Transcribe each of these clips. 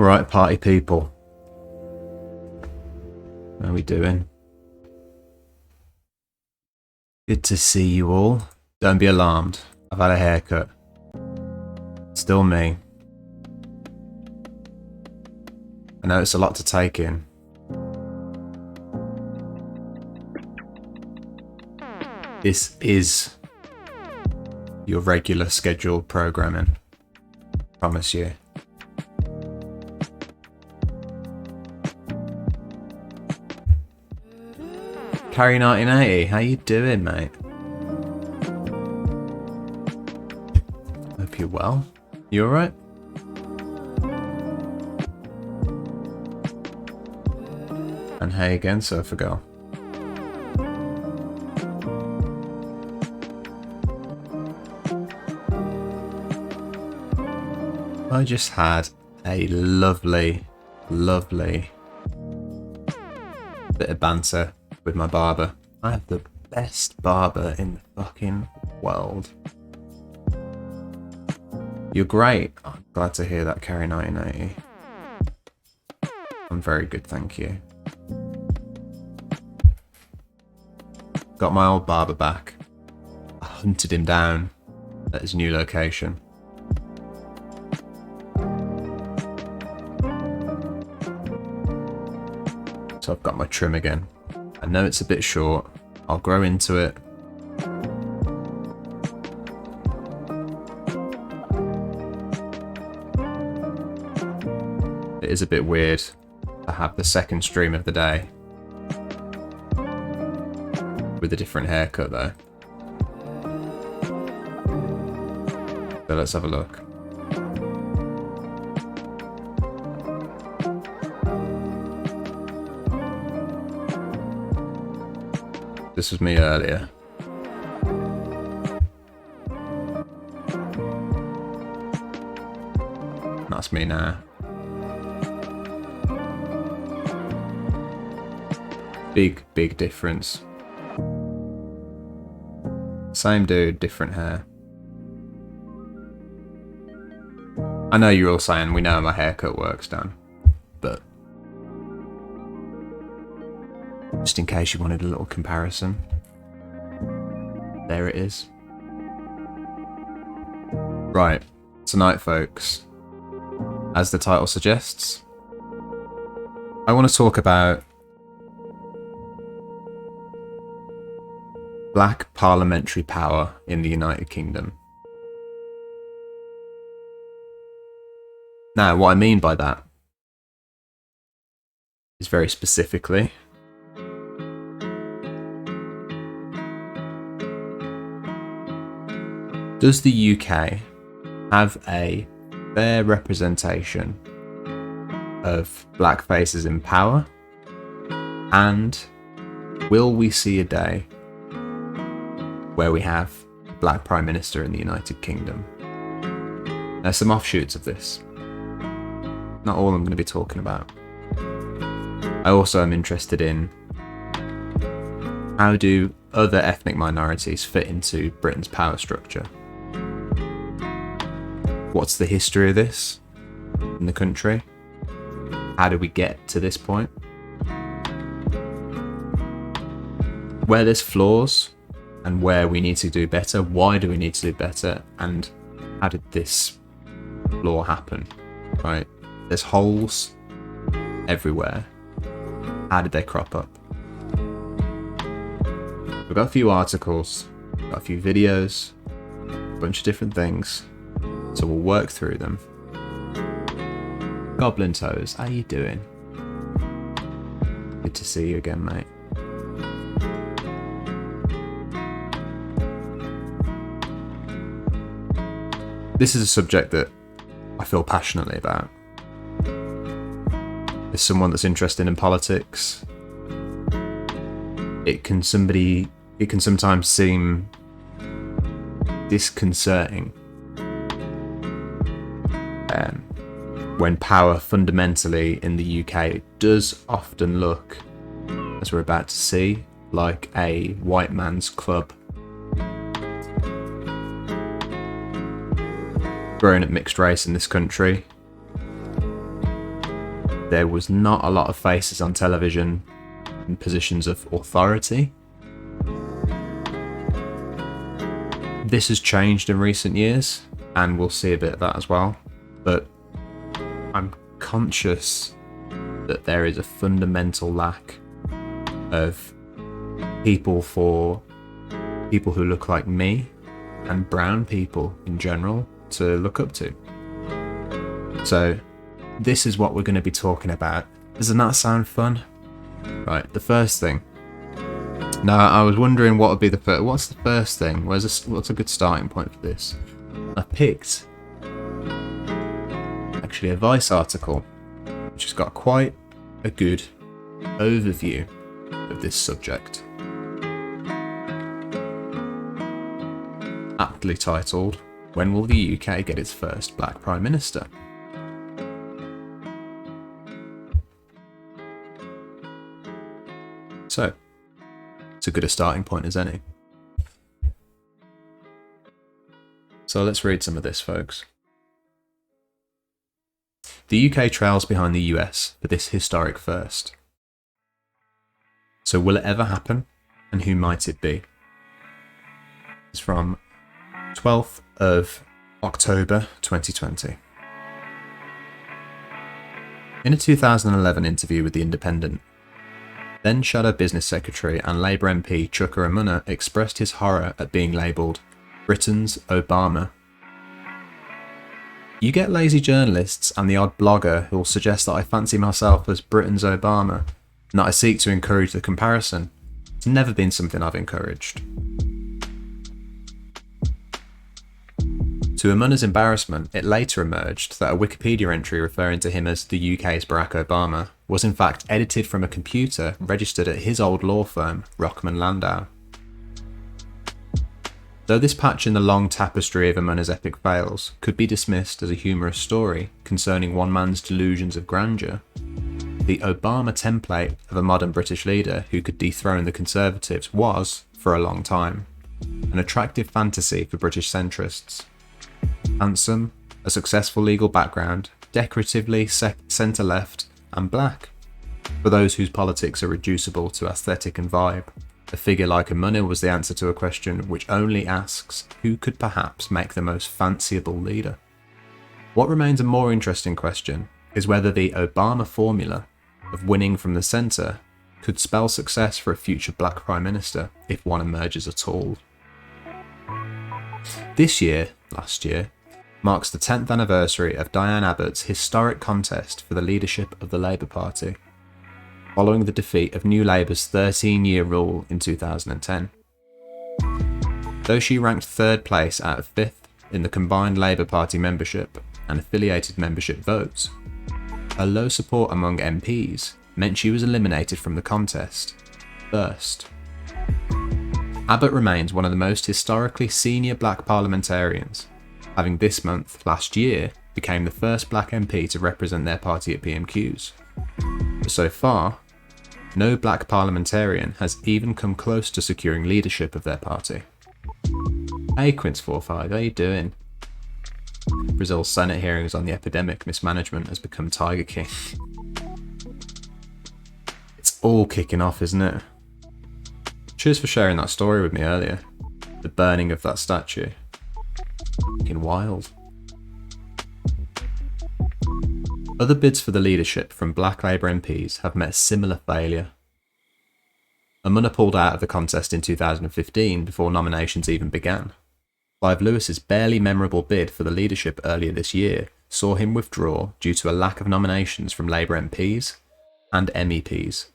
Alright, party people. How are we doing? Good to see you all. Don't be alarmed. I've had a haircut. Still me. I know it's a lot to take in. This is your regular scheduled programming. Promise you. Carrie 1980, how you doing, mate? Hope you're well. You alright? And hey again, Surfer Girl. I just had a lovely bit of banter with my barber. I have the best barber in the fucking world. You're great. I'm glad to hear that, Carrie 1980. I'm very good, thank you. Got my old barber back. I hunted him down at his new location. So I've got my trim again. I know it's a bit short. I'll grow into it. It is a bit weird to have the second stream of the day with a different haircut though. So let's have a look. This was me earlier. That's me now. Big difference. Same dude, different hair. I know you're all saying we know my haircut works, Dan, but just in case you wanted a little comparison, there it is. Right, tonight folks, as the title suggests, I want to talk about black parliamentary power in the United Kingdom. Now, what I mean by that is very specifically does the UK have a fair representation of black faces in power? And will we see a day where we have a black Prime Minister in the United Kingdom? There's some offshoots of this. Not all I'm going to be talking about. I also am interested in how do other ethnic minorities fit into Britain's power structure? What's the history of this in the country? How did we get to this point? Where there's flaws and where we need to do better, why do we need to do better, and how did this flaw happen, right? There's holes everywhere. How did they crop up? We've got a few articles, got a few videos, a bunch of different things. So we'll work through them. Goblin Toes, how you doing? Good to see you again, mate. This is a subject that I feel passionately about. As someone that's interested in politics, it can sometimes seem disconcerting when power fundamentally in the UK does often look, as we're about to see, like a white man's club. Growing up mixed race in this country, there was not a lot of faces on television in positions of authority. This has changed in recent years, and we'll see a bit of that as well. But I'm conscious that there is a fundamental lack of people who look like me and brown people in general to look up to. So this is what we're going to be talking about. Doesn't that sound fun? Right, the first thing. Now, I was wondering what would be the first. What's the first thing? What's a good starting point for this? I picked actually a Vice article, which has got quite a good overview of this subject. Aptly titled, "When will the UK get its first black Prime Minister?" So, it's as good a starting point as any. So let's read some of this, folks. The UK trails behind the US for this historic first. So will it ever happen, and who might it be? It's from 12th of October 2020. In a 2011 interview with The Independent, then Shadow Business Secretary and Labour MP Chuka Umunna expressed his horror at being labelled Britain's Obama. You get lazy journalists and the odd blogger who will suggest that I fancy myself as Britain's Obama, and that I seek to encourage the comparison. It's never been something I've encouraged. To Umunna's embarrassment, it later emerged that a Wikipedia entry referring to him as the UK's Barack Obama was in fact edited from a computer registered at his old law firm, Rockman Landau. Though this patch in the long tapestry of Umunna's epic fails could be dismissed as a humorous story concerning one man's delusions of grandeur, the Obama template of a modern British leader who could dethrone the Conservatives was, for a long time, an attractive fantasy for British centrists. Handsome, a successful legal background, decoratively centre-left and black. For those whose politics are reducible to aesthetic and vibe, a figure like Umunna was the answer to a question which only asks who could perhaps make the most fanciable leader. What remains a more interesting question is whether the Obama formula of winning from the centre could spell success for a future black Prime Minister if one emerges at all. Last year, marks the 10th anniversary of Diane Abbott's historic contest for the leadership of the Labour Party, following the defeat of New Labour's 13-year rule in 2010. Though she ranked third place out of fifth in the combined Labour Party membership and affiliated membership votes, her low support among MPs meant she was eliminated from the contest first. Abbott remains one of the most historically senior black parliamentarians, having this month, last year, became the first black MP to represent their party at PMQs. But so far, no black parliamentarian has even come close to securing leadership of their party. Hey Quince45, how you doing? Brazil's Senate hearings on the epidemic mismanagement has become Tiger King. It's all kicking off, isn't it? Cheers for sharing that story with me earlier. The burning of that statue. Fucking wild. Other bids for the leadership from black Labour MPs have met similar failure. Umunna pulled out of the contest in 2015 before nominations even began. Clive Lewis's barely memorable bid for the leadership earlier this year saw him withdraw due to a lack of nominations from Labour MPs and MEPs.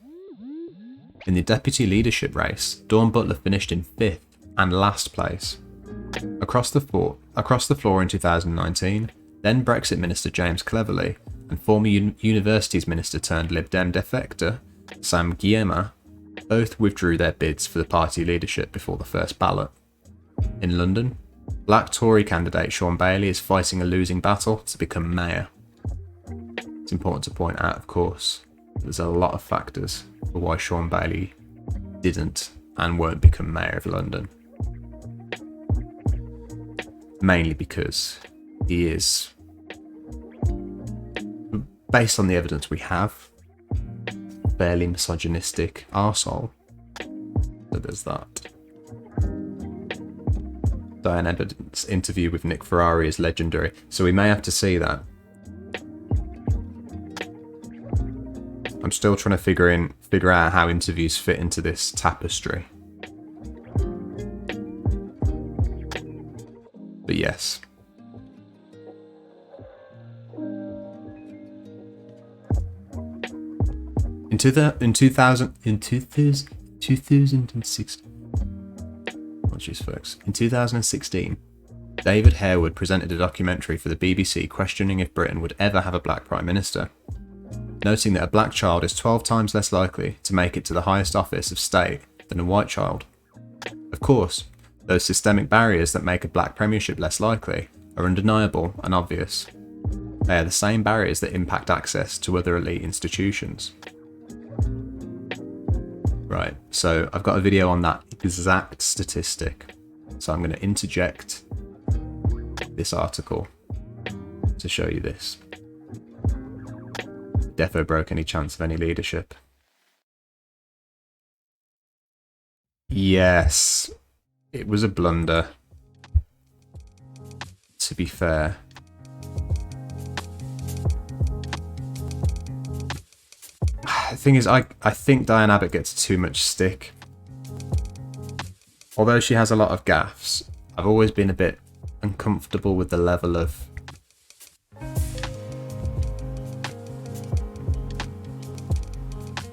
In the deputy leadership race, Dawn Butler finished in 5th and last place. Across the floor in 2019, then Brexit Minister James Cleverly and former Universities Minister turned Lib Dem defector Sam Gyimah both withdrew their bids for the party leadership before the first ballot. In London, black Tory candidate Sean Bailey is fighting a losing battle to become mayor. It's important to point out, of course, there's a lot of factors for why Sean Bailey didn't and won't become mayor of London. Mainly because he is based on the evidence we have, fairly misogynistic arsehole. So there's that. Diane Abbott's interview with Nick Ferrari is legendary, so we may have to see that. I'm still trying to figure out how interviews fit into this tapestry. But yes. In 2016, David Harewood presented a documentary for the BBC questioning if Britain would ever have a black Prime Minister, noting that a black child is 12 times less likely to make it to the highest office of state than a white child. Of course, those systemic barriers that make a black premiership less likely are undeniable and obvious. They are the same barriers that impact access to other elite institutions. Right, so I've got a video on that exact statistic. So I'm going to interject this article to show you this. Defo broke any chance of any leadership. Yes, it was a blunder, to be fair. The thing is, I think Diane Abbott gets too much stick. Although she has a lot of gaffes, I've always been a bit uncomfortable with the level of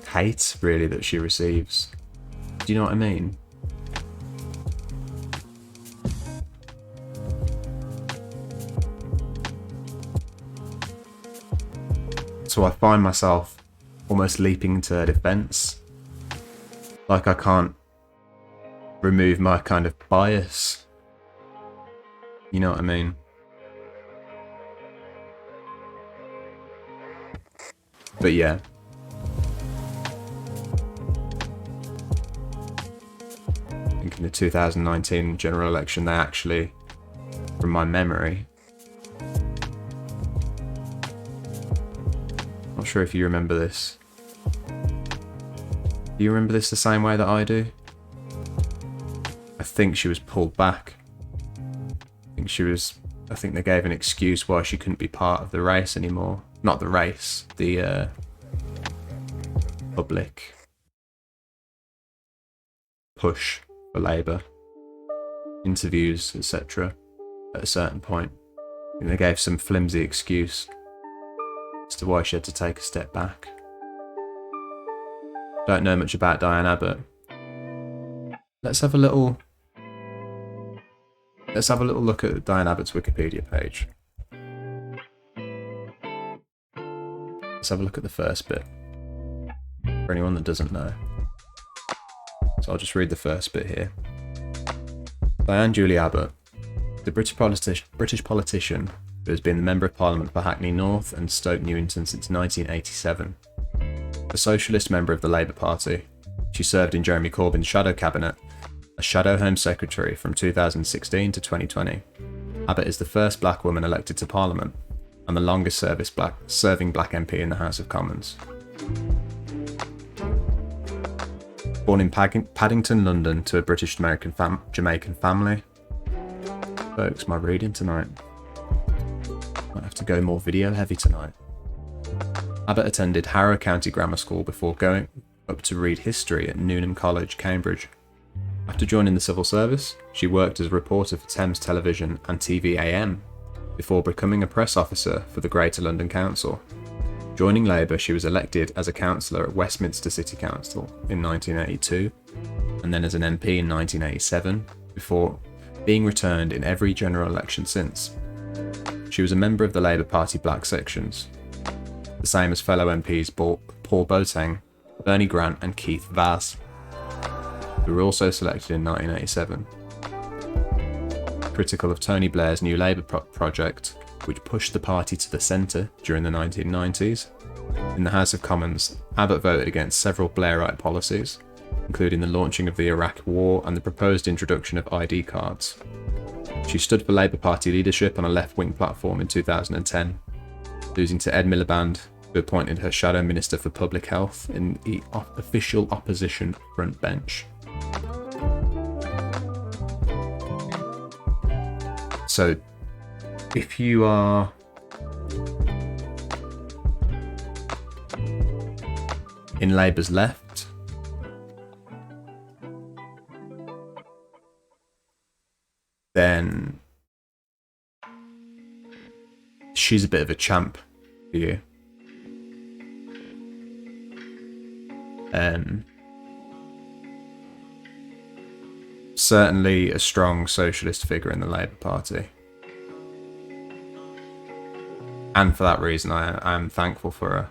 hate, really, that she receives. Do you know what I mean? So I find myself almost leaping to her defense. Like I can't remove my kind of bias. You know what I mean? But yeah. I think in the 2019 general election, they actually, from my memory, not sure if you remember this. Do you remember this the same way that I do? I think she was pulled back. I think they gave an excuse why she couldn't be part of the race anymore. Not the race, the public push for Labour. Interviews, etc. At a certain point. I think they gave some flimsy excuse as to why she had to take a step back. Don't know much about Diane Abbott. Let's have a little look at Diane Abbott's Wikipedia page. Let's have a look at the first bit, for anyone that doesn't know. So I'll just read the first bit here. Diane Julie Abbott, the British politician who has been the Member of Parliament for Hackney North and Stoke Newington since 1987. A socialist member of the Labour Party, she served in Jeremy Corbyn's shadow cabinet as Shadow Home Secretary from 2016 to 2020. Abbott is the first black woman elected to Parliament and the longest serving black MP in the House of Commons. Born in Paddington, London, to a British Jamaican family. Folks, my reading tonight. Might have to go more video heavy tonight. Abbott attended Harrow County Grammar School before going up to read history at Newnham College, Cambridge. After joining the civil service, she worked as a reporter for Thames Television and TV AM, before becoming a press officer for the Greater London Council. Joining Labour, she was elected as a councillor at Westminster City Council in 1982, and then as an MP in 1987, before being returned in every general election since. She was a member of the Labour Party black sections, the same as fellow MPs Paul Boateng, Bernie Grant and Keith Vaz, who were also selected in 1987. Critical of Tony Blair's New Labour project, which pushed the party to the centre during the 1990s. In the House of Commons, Abbott voted against several Blairite policies, including the launching of the Iraq War and the proposed introduction of ID cards. She stood for Labour Party leadership on a left-wing platform in 2010, losing to Ed Miliband who appointed her shadow minister for public health in the official opposition front bench. So, if you are in Labour's left, then she's a bit of a champ for you. Certainly a strong socialist figure in the Labour Party. And for that reason, I am thankful for her.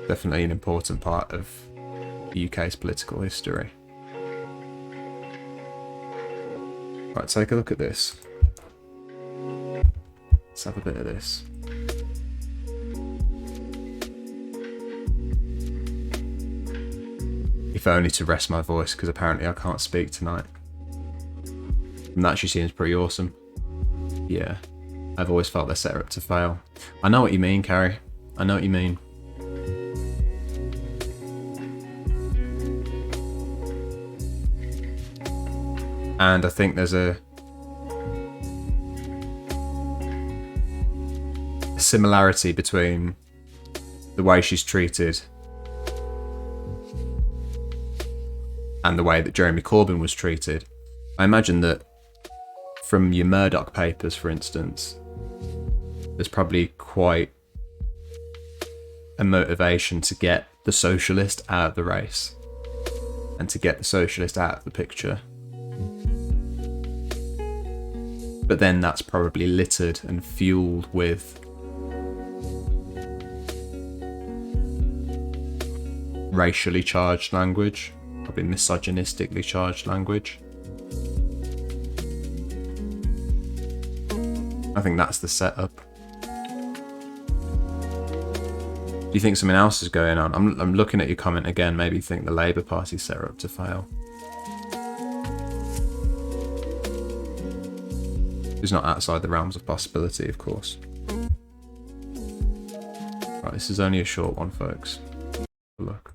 Definitely an important part of the UK's political history. Right, take a look at this. Let's have a bit of this. If only to rest my voice, because apparently I can't speak tonight. And that actually seems pretty awesome. Yeah, I've always felt they're set up to fail. I know what you mean, Carrie. I know what you mean. And I think there's a similarity between the way she's treated and the way that Jeremy Corbyn was treated. I imagine that from your Murdoch papers, for instance, there's probably quite a motivation to get the socialist out of the race and to get the socialist out of the picture. But then that's probably littered and fueled with racially charged language, probably misogynistically charged language. I think that's the setup. Do you think something else is going on? I'm looking at your comment again, maybe you think the Labour Party set her up to fail. It's not outside the realms of possibility, of course. Right, this is only a short one, folks. Look.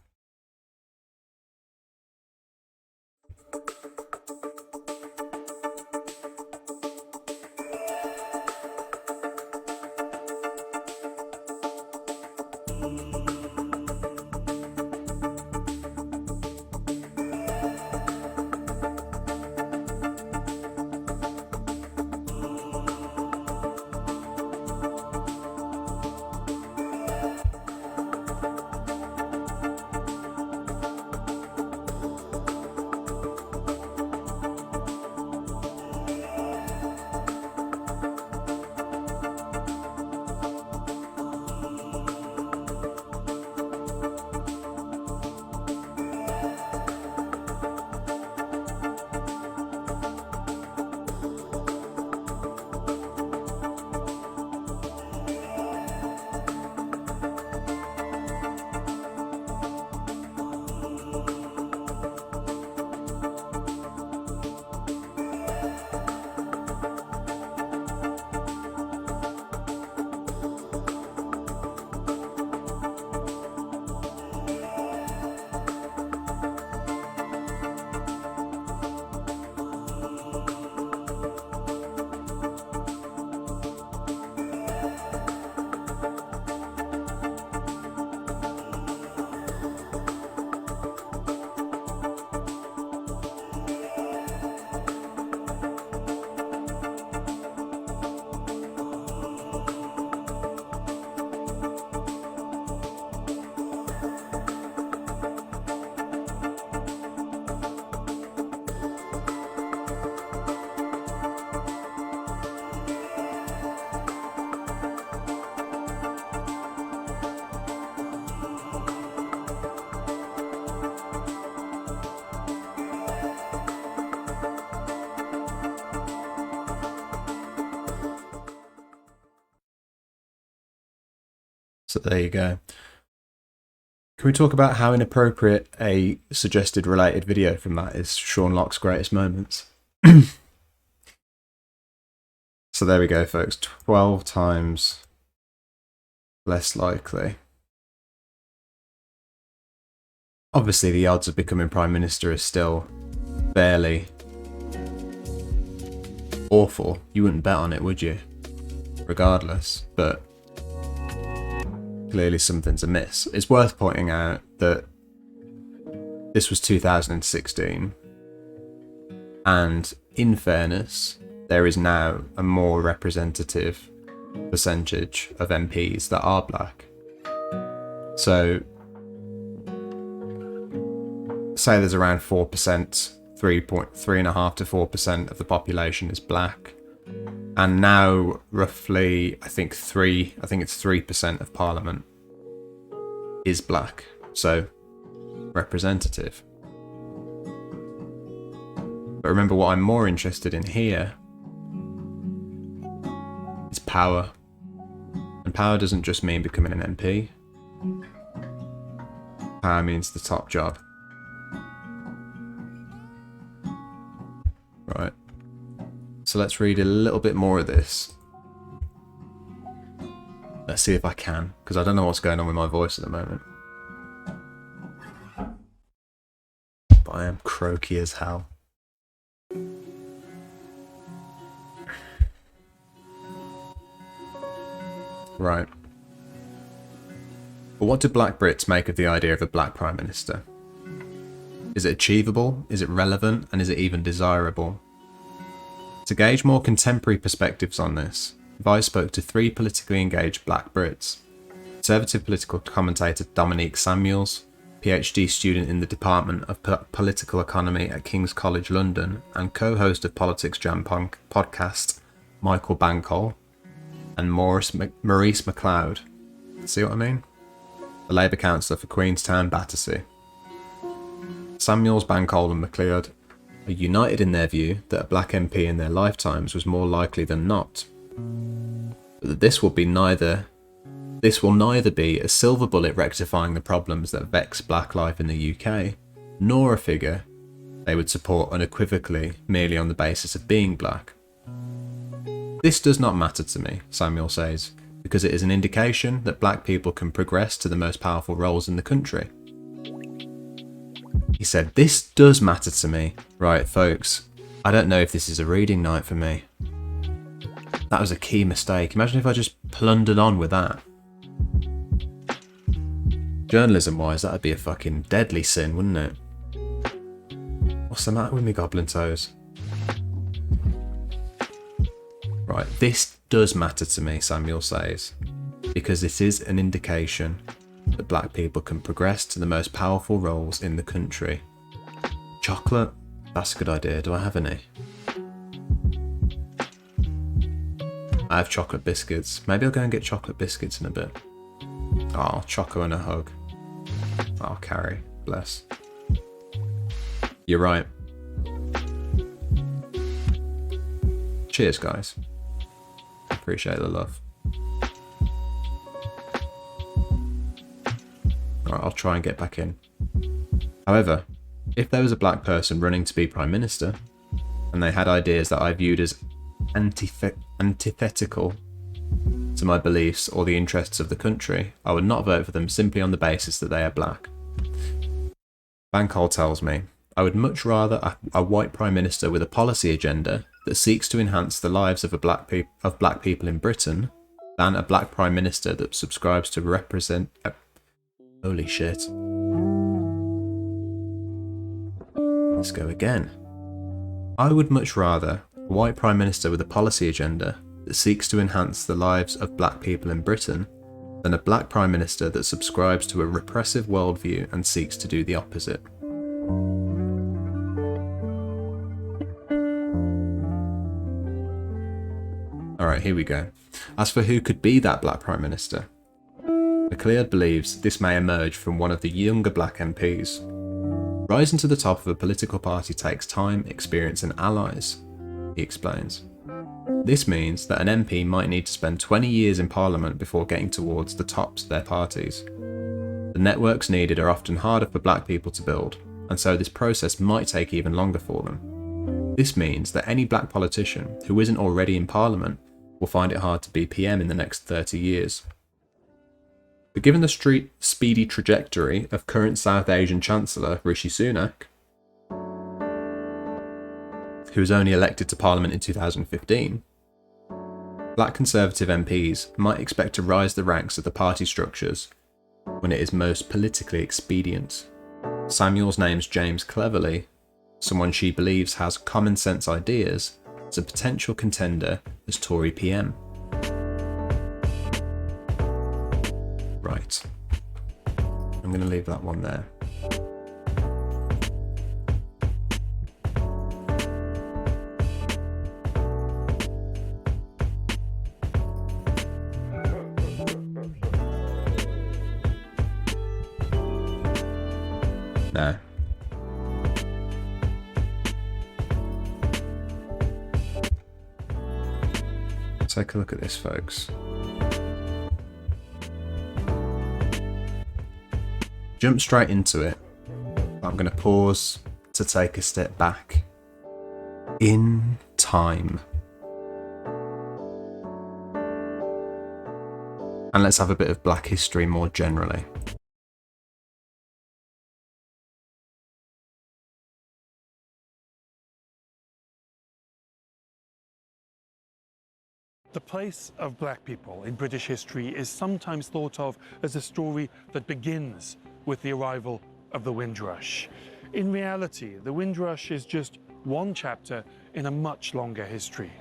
So there you go. Can we talk about how inappropriate a suggested related video from that is? Sean Locke's greatest moments. So So there we go, folks. 12 times less likely. Obviously, the odds of becoming Prime Minister is still fairly awful. You wouldn't bet on it, would you? Regardless, but clearly something's amiss. It's worth pointing out that this was 2016, and in fairness, there is now a more representative percentage of MPs that are black. So, say there's around 4%, 3.5 to 4% of the population is black, and now roughly, I think it's 3% of Parliament is black. So, representative. But remember, what I'm more interested in here is power. And power doesn't just mean becoming an MP. Power means the top job. Right. So let's read a little bit more of this. Let's see if I can, because I don't know what's going on with my voice at the moment. But I am croaky as hell. Right. But what do black Brits make of the idea of a black Prime Minister? Is it achievable? Is it relevant? And is it even desirable? To gauge more contemporary perspectives on this, Vi spoke to 3 politically engaged black Brits. Conservative political commentator Dominique Samuels, PhD student in the Department of Political Economy at King's College London and co-host of Politics Jam podcast Michael Bancol, and Maurice MacLeod. See what I mean? The Labour councillor for Queenstown, Battersea. Samuels, Bancol and MacLeod are united in their view that a black MP in their lifetimes was more likely than not. But that this will neither be a silver bullet rectifying the problems that vex black life in the UK, nor a figure they would support unequivocally merely on the basis of being black. This does not matter to me, Samuel says, because it is an indication that black people can progress to the most powerful roles in the country. He said, this does matter to me. Right, folks, I don't know if this is a reading night for me. That was a key mistake. Imagine if I just plundered on with that. Journalism-wise, that'd be a fucking deadly sin, wouldn't it? What's the matter with me goblin toes? Right, this does matter to me, Samuel says, because it is an indication that black people can progress to the most powerful roles in the country. Chocolate? That's a good idea. Do I have any? I have chocolate biscuits. Maybe I'll go and get chocolate biscuits in a bit. Oh, choco and a hug. I'll carry. Bless. You're right. Cheers, guys. Appreciate the love. Alright, I'll try and get back in. However, if there was a black person running to be Prime Minister, and they had ideas that I viewed as antithetical to my beliefs or the interests of the country, I would not vote for them simply on the basis that they are black. Bancol tells me, I would much rather a white Prime Minister with a policy agenda that seeks to enhance the lives of black people in Britain than a black Prime Minister that subscribes to represent... Holy shit. Let's go again. I would much rather a white Prime Minister with a policy agenda that seeks to enhance the lives of black people in Britain than a black Prime Minister that subscribes to a repressive worldview and seeks to do the opposite. Alright, here we go. As for who could be that black Prime Minister, MacLeod believes this may emerge from one of the younger black MPs. Rising to the top of a political party takes time, experience and allies, he explains. This means that an MP might need to spend 20 years in Parliament before getting towards the tops of their parties. The networks needed are often harder for black people to build, and so this process might take even longer for them. This means that any black politician who isn't already in Parliament will find it hard to be PM in the next 30 years. But given the speedy trajectory of current South Asian Chancellor Rishi Sunak, who was only elected to Parliament in 2015, Black Conservative MPs might expect to rise the ranks of the party structures when it is most politically expedient. Samuels names James Cleverly, someone she believes has common sense ideas, as a potential contender as Tory PM. Right. I'm going to leave that one there. No. Take a look at this, folks. Jump straight into it. I'm going to pause to take a step back in time. And let's have a bit of Black history more generally. The place of Black people in British history is sometimes thought of as a story that begins with the arrival of the Windrush. In reality, the Windrush is just one chapter in a much longer history.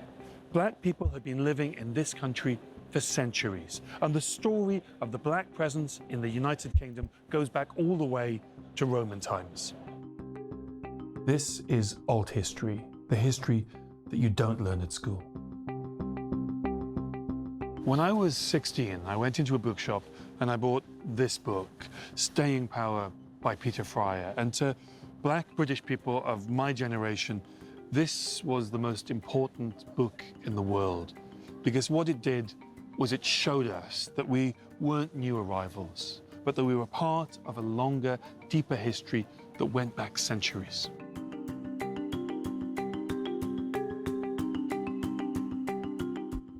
Black people have been living in this country for centuries, and the story of the Black presence in the United Kingdom goes back all the way to Roman times. This is old history, the history that you don't learn at school. When I was 16, I went into a bookshop and I bought this book, Staying Power by Peter Fryer. And to Black British people of my generation, this was the most important book in the world, because what it did was it showed us that we weren't new arrivals, but that we were part of a longer, deeper history that went back centuries.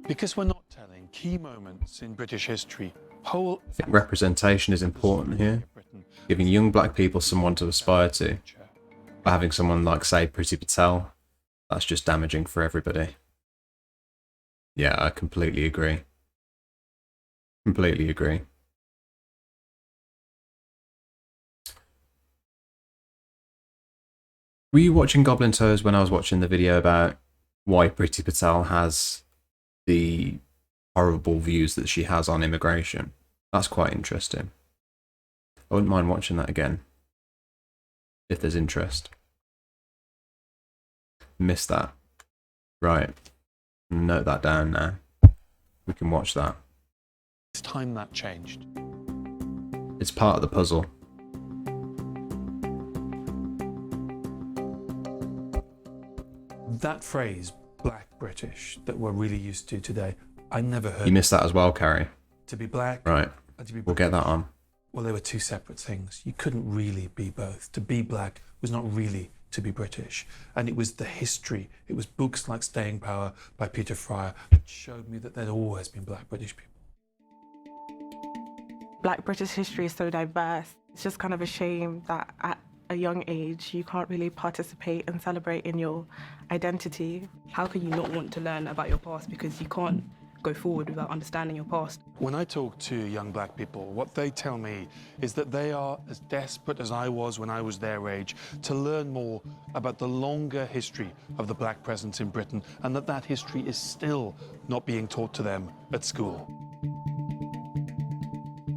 Because we're not telling key moments in British history, I think representation is important here, giving young Black people someone to aspire to. By having someone like, say, Priti Patel, that's just damaging for everybody. Yeah, I completely agree. Completely agree. Were you watching Goblin Toes when I was watching the video about why Priti Patel has the horrible views that she has on immigration? That's quite interesting. I wouldn't mind watching that again, if there's interest. Missed that. Right. Note that down now. We can watch that. It's time that changed. It's part of the puzzle. That phrase, Black British, that we're really used to today, I never heard. You missed that as well, Carrie. To be Black, right? And to be British. We'll get that on. Well, they were two separate things. You couldn't really be both. To be Black was not really to be British. And it was the history. It was books like Staying Power by Peter Fryer that showed me that there'd always been Black British people. Black British history is so diverse. It's just kind of a shame that at a young age you can't really participate and celebrate in your identity. How can you not want to learn about your past because you can't go forward without understanding your past? When I talk to young Black people, what they tell me is that they are as desperate as I was when I was their age to learn more about the longer history of the Black presence in Britain, and that history is still not being taught to them at school.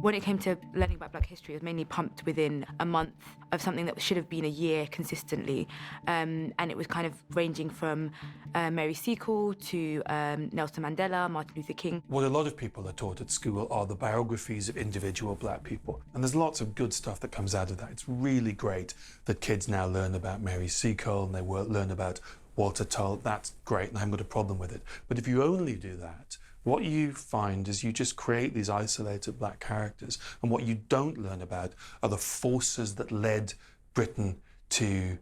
When it came to learning about Black history, it was mainly pumped within a month of something that should have been a year consistently. And it was kind of ranging from Mary Seacole to Nelson Mandela, Martin Luther King. What a lot of people are taught at school are the biographies of individual Black people. And there's lots of good stuff that comes out of that. It's really great that kids now learn about Mary Seacole and they learn about Walter Tull. That's great, and I haven't got a problem with it. But if you only do that, what you find is you just create these isolated Black characters, and what you don't learn about are the forces that led Britain to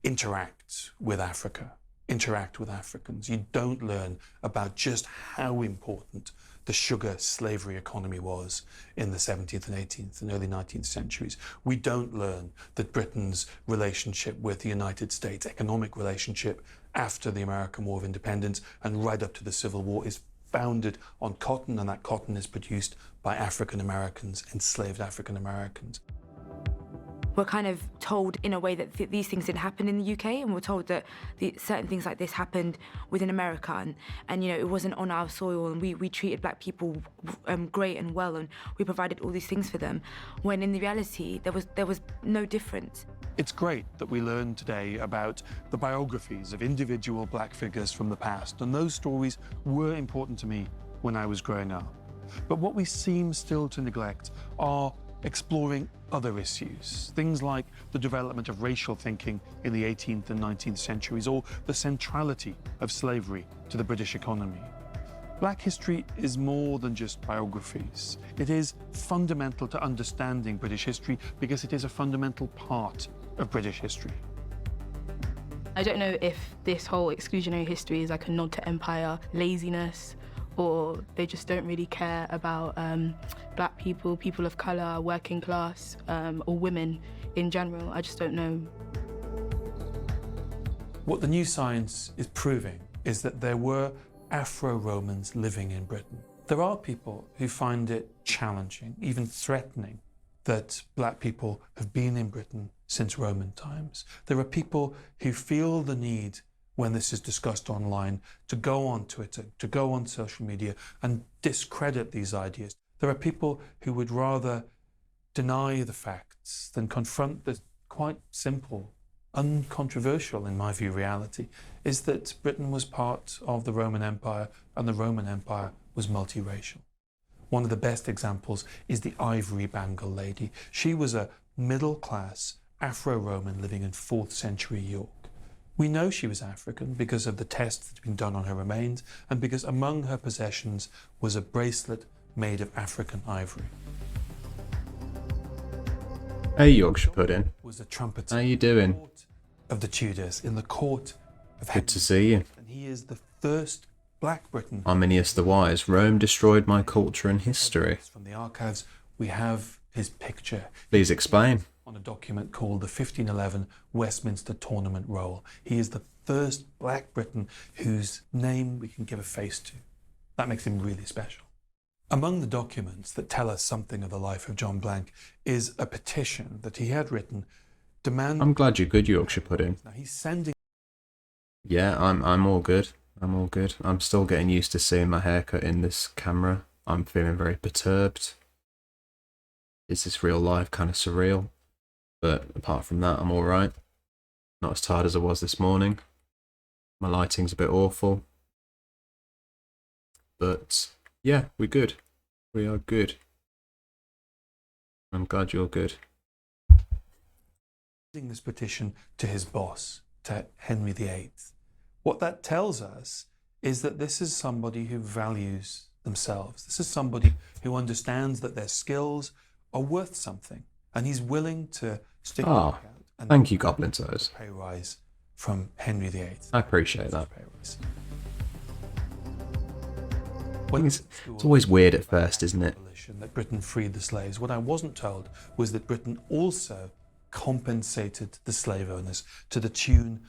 interact with Africa interact with Africans. You don't learn about just how important the sugar slavery economy was in the 17th and 18th and early 19th centuries. We don't learn that Britain's relationship with the United States, economic relationship after the American War of Independence and right up to the Civil War, is founded on cotton, and that cotton is produced by African Americans, enslaved African Americans. We're kind of told in a way that these things didn't happen in the UK, and we're told that certain things like this happened within America, and you know, it wasn't on our soil, and we treated black people great and well, and we provided all these things for them, when in the reality there was no difference. It's great that we learn today about the biographies of individual black figures from the past, and those stories were important to me when I was growing up. But what we seem still to neglect are exploring other issues, things like the development of racial thinking in the 18th and 19th centuries, or the centrality of slavery to the British economy. Black history is more than just biographies. It is fundamental to understanding British history because it is a fundamental part of British history. I don't know if this whole exclusionary history is like a nod to empire, laziness, or they just don't really care about black people, people of colour, working class, or women in general. I just don't know. What the new science is proving is that there were Afro-Romans living in Britain. There are people who find it challenging, even threatening, that black people have been in Britain since Roman times. There are people who feel the need, when this is discussed online, to go on Twitter, to go on social media and discredit these ideas. There are people who would rather deny the facts than confront the quite simple, uncontroversial, in my view, reality, is that Britain was part of the Roman Empire, and the Roman Empire was multiracial. One of the best examples is the Ivory Bangle lady. She was a middle-class Afro-Roman living in 4th century York. We know she was African because of the tests that had been done on her remains, and because among her possessions was a bracelet made of African ivory. Hey, Yorkshire Pudding. Was a trumpeter. How you doing? Of the Tudors, in the court of Good to see you. And he is the first Black Briton. Arminius the Wise. Rome destroyed my culture and history. From the archives, we have his picture. Please explain. On a document called the 1511 Westminster Tournament Roll. He is the first Black Briton whose name we can give a face to. That makes him really special. Among the documents that tell us something of the life of John Blank is a petition that he had written demanding... I'm glad you're good, Yorkshire Pudding. Now he's sending... Yeah, I'm all good. I'm all good. I'm still getting used to seeing my haircut in this camera. I'm feeling very perturbed. Is this real life? Kind of surreal. But apart from that, I'm alright. Not as tired as I was this morning. My lighting's a bit awful. But yeah, we're good. We are good. I'm glad you're good. This petition to his boss, to Henry VIII. What that tells us is that this is somebody who values themselves. This is somebody who understands that their skills are worth something, and he's willing to stick it out. And thank you, Goblin Toes. Pay rise from Henry VIII. I appreciate that. Pay rise. It's always weird at first, isn't it? That Britain freed the slaves. What I wasn't told was that Britain also compensated the slave owners to the tune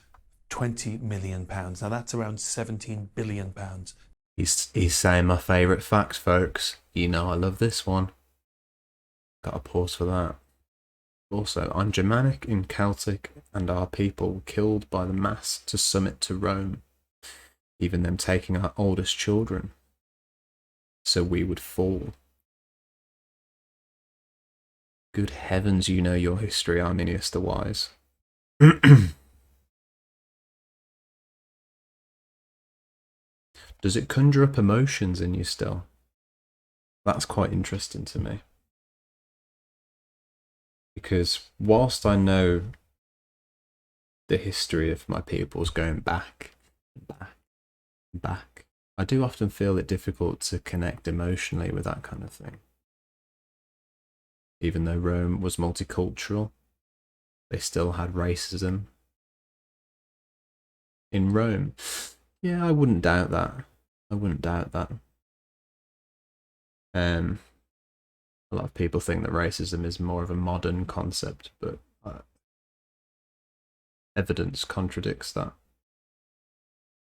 £20 million. Now that's around £17 billion. He's saying my favourite fact, folks. You know I love this one. Got a pause for that. Also, I'm Germanic and Celtic, and our people were killed by the mass to summit to Rome, even them taking our oldest children, so we would fall. Good heavens, you know your history, Arminius the Wise. Does it conjure up emotions in you still? That's quite interesting to me. Because whilst I know the history of my peoples going back, I do often feel it difficult to connect emotionally with that kind of thing. Even though Rome was multicultural, they still had racism. in Rome. Yeah, I wouldn't doubt that. I wouldn't doubt that. A lot of people think that racism is more of a modern concept, but evidence contradicts that.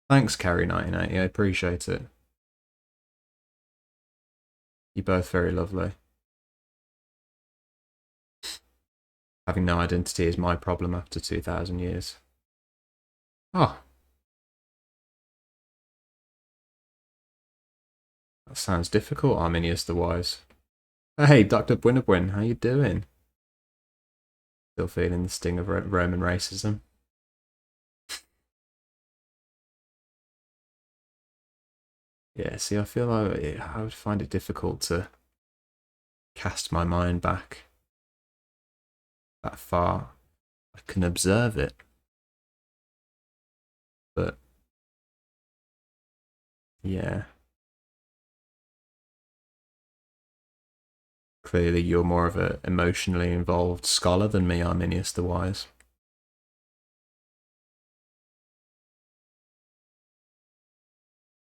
Thanks, Carrie1980. I appreciate it. You're both very lovely. Having no identity is my problem after 2,000 years. Oh. That sounds difficult, Arminius the Wise. Hey, Dr. Buenabuen, how you doing? Still feeling the sting of Roman racism? Yeah, see, I feel like I would find it difficult to cast my mind back that far. I can observe it, but yeah. Clearly, you're more of an emotionally involved scholar than me, Arminius the Wise.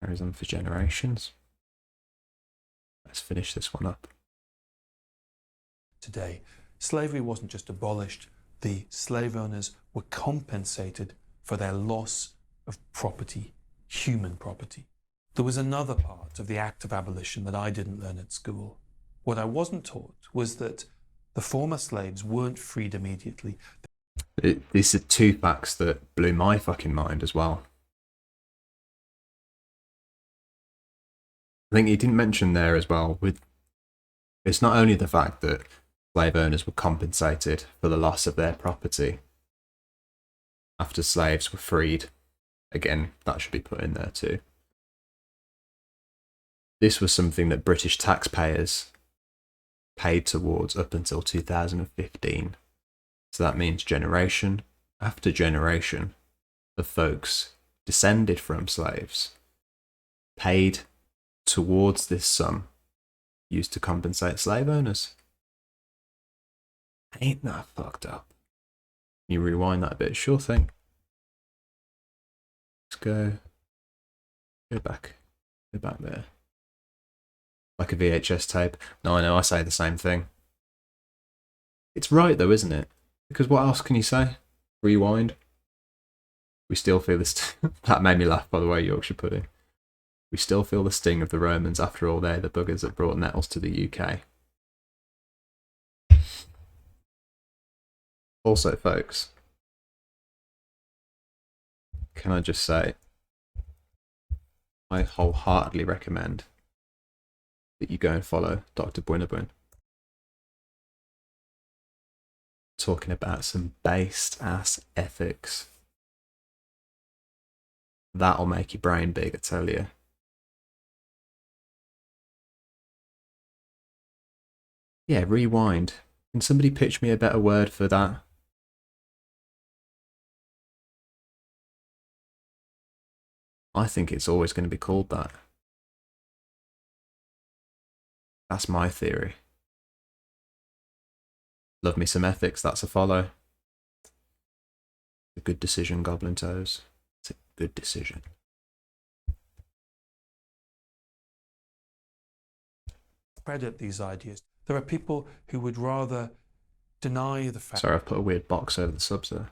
Carries on for generations. Let's finish this one up. Today, slavery wasn't just abolished, the slave owners were compensated for their loss of property, human property. There was another part of the act of abolition that I didn't learn at school. What I wasn't taught was that the former slaves weren't freed immediately. These are two facts that blew my fucking mind as well. I think he didn't mention there as well, it's not only the fact that slave owners were compensated for the loss of their property after slaves were freed. Again, that should be put in there too. This was something that British taxpayers paid towards up until 2015. So that means generation after generation of folks descended from slaves paid towards this sum used to compensate slave owners. Ain't that fucked up? Can you rewind that a bit? Sure thing. Let's go back there. Like a VHS tape. No, I know, I say the same thing. It's right though, isn't it? Because what else can you say? Rewind. We still feel this. That made me laugh, by the way, Yorkshire pudding. We still feel the sting of the Romans. After all, they're the buggers that brought nettles to the UK. Also, folks, can I just say, I wholeheartedly recommend that you go and follow Dr. Buenabuen. Talking about some based ass ethics. That'll make your brain big, I tell you. Yeah, rewind. Can somebody pitch me a better word for that? I think it's always going to be called that. That's my theory. Love me some ethics, that's a follow. A good decision, Goblin Toes. It's a good decision. Credit these ideas. There are people who would rather deny the fact. Sorry, I've put a weird box over the subs there.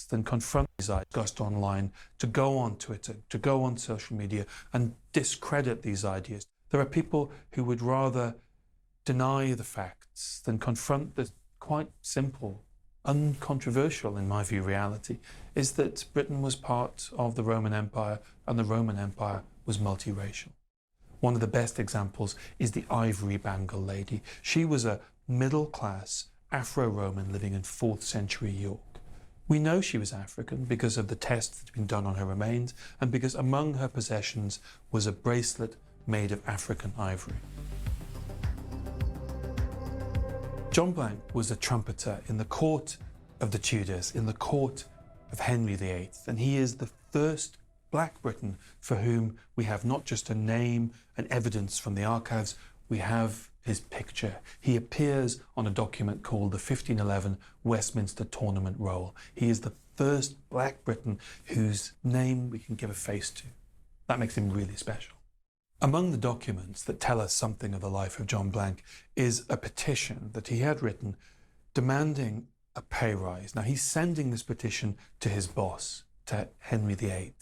Than confront these ideas discussed online, to go on Twitter, to go on social media and discredit these ideas. There are people who would rather deny the facts than confront the quite simple, uncontroversial, in my view, reality, is that Britain was part of the Roman Empire and the Roman Empire was multiracial. One of the best examples is the Ivory Bangle lady. She was a middle-class Afro-Roman living in 4th century York. We know she was African because of the test that's been done on her remains and because among her possessions was a bracelet made of African ivory. John Blank was a trumpeter in the court of the Tudors, in the court of Henry VIII, and he is the first Black Briton for whom we have not just a name and evidence from the archives, we have his picture. He appears on a document called the 1511 Westminster Tournament Roll. He is the first black Briton whose name we can give a face to. That makes him really special. Among the documents that tell us something of the life of John Blank is a petition that he had written demanding a pay rise. Now, he's sending this petition to his boss, to Henry VIII.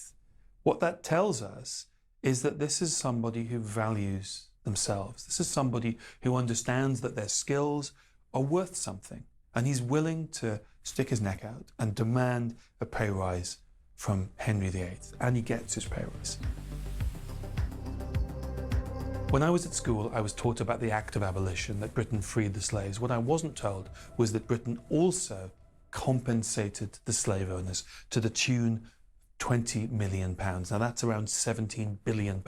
What that tells us is that this is somebody who values themselves. This is somebody who understands that their skills are worth something, and he's willing to stick his neck out and demand a pay rise from Henry VIII, and he gets his pay rise. When I was at school, I was taught about the Act of Abolition, that Britain freed the slaves. What I wasn't told was that Britain also compensated the slave owners to the tune of £20 million. Now that's around £17 billion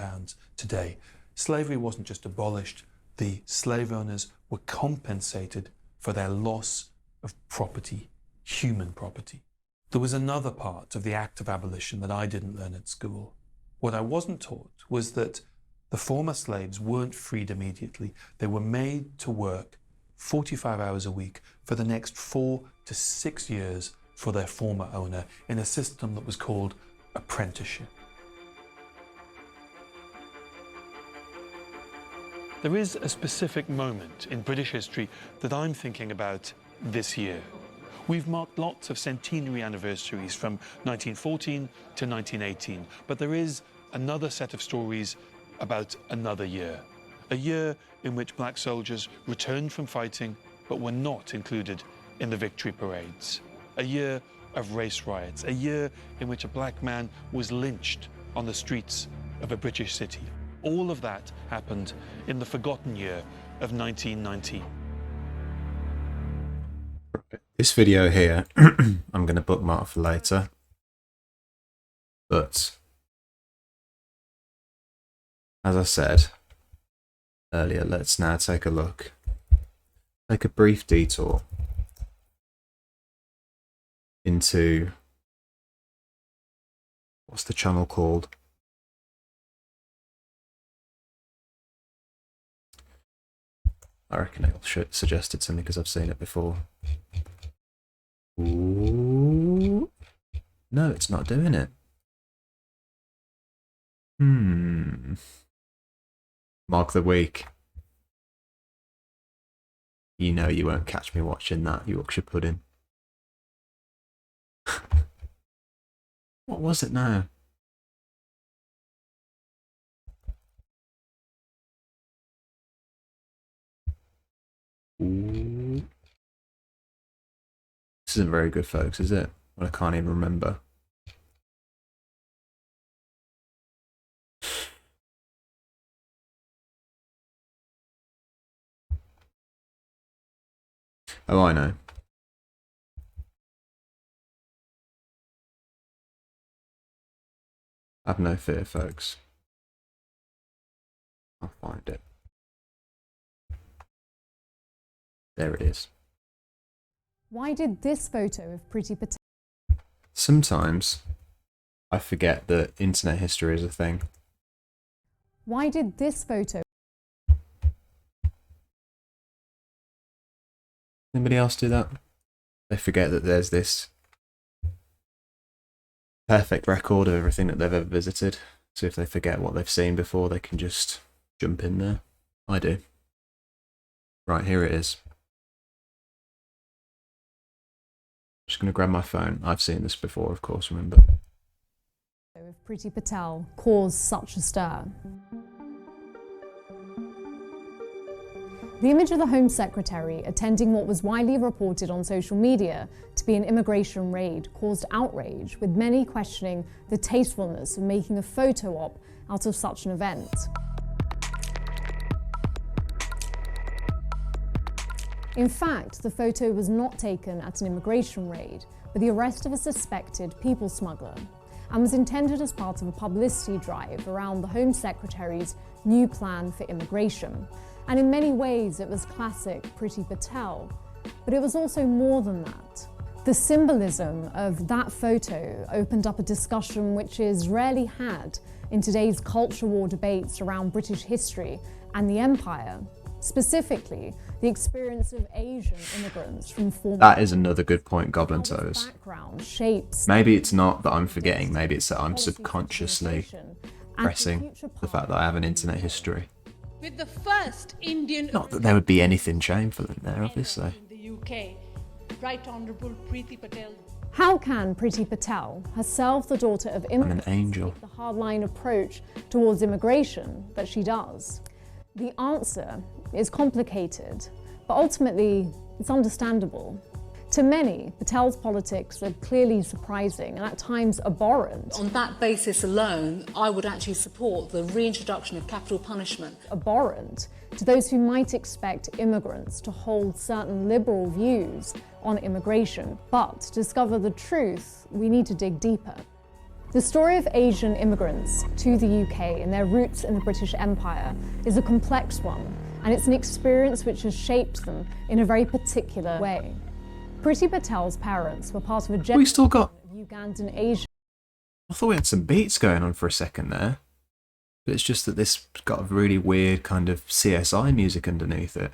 today. Slavery wasn't just abolished, the slave owners were compensated for their loss of property, human property. There was another part of the Act of Abolition that I didn't learn at school. What I wasn't taught was that the former slaves weren't freed immediately. They were made to work 45 hours a week for the next 4 to 6 years for their former owner in a system that was called apprenticeship. There is a specific moment in British history that I'm thinking about this year. We've marked lots of centenary anniversaries from 1914 to 1918, but there is another set of stories about another year. A year in which black soldiers returned from fighting but were not included in the victory parades. A year of race riots. A year in which a black man was lynched on the streets of a British city. All of that happened in the forgotten year of 1919. This video here, I'm going to bookmark for later. But as I said earlier, let's now take a look. Take a brief detour into, what's the channel called? I reckon it'll suggest it to me because I've seen it before. Ooh. No, it's not doing it. Mark the week. You know you won't catch me watching that Yorkshire pudding. What was it now? Ooh. This isn't very good, folks, is it? Well, I can't even remember. Oh, I know. Have no fear, folks. I'll find it. There it is. Why did this photo of Priti Patel... Sometimes I forget that internet history is a thing. Why did this photo... Anybody else do that? They forget that there's this perfect record of everything that they've ever visited. So if they forget what they've seen before, they can just jump in there. I do. Right, here it is. Just going to grab my phone. I've seen this before, of course, remember. of Priti Patel caused such a stir. The image of the Home Secretary attending what was widely reported on social media to be an immigration raid caused outrage, with many questioning the tastefulness of making a photo op out of such an event. In fact, the photo was not taken at an immigration raid, but the arrest of a suspected people smuggler, and was intended as part of a publicity drive around the Home Secretary's new plan for immigration. And in many ways, it was classic Priti Patel, but it was also more than that. The symbolism of that photo opened up a discussion which is rarely had in today's culture war debates around British history and the Empire. Specifically, the experience of Asian immigrants from former That is another good point, Goblin how this Toes. background shapes Maybe it's not that I'm forgetting, maybe it's that I'm subconsciously pressing the fact that I have an internet history. With the first Indian Not that there would be anything shameful in there, obviously. in the UK, Right Honourable Preeti Patel. How can Priti Patel, herself the daughter of immigrants, angel. take the hardline approach towards immigration that she does? The answer is complicated, but ultimately it's understandable. To many, Patel's politics are clearly surprising and at times abhorrent. On that basis alone, I would actually support the reintroduction of capital punishment. Abhorrent to those who might expect immigrants to hold certain liberal views on immigration. But to discover the truth, we need to dig deeper. The story of Asian immigrants to the UK and their roots in the British Empire is a complex one, and it's an experience which has shaped them in a very particular way. Priti Patel's parents were part of a We still got... of Ugandan Asian. I thought we had some beats going on for a second there. But it's just that this got a really weird kind of CSI music underneath it.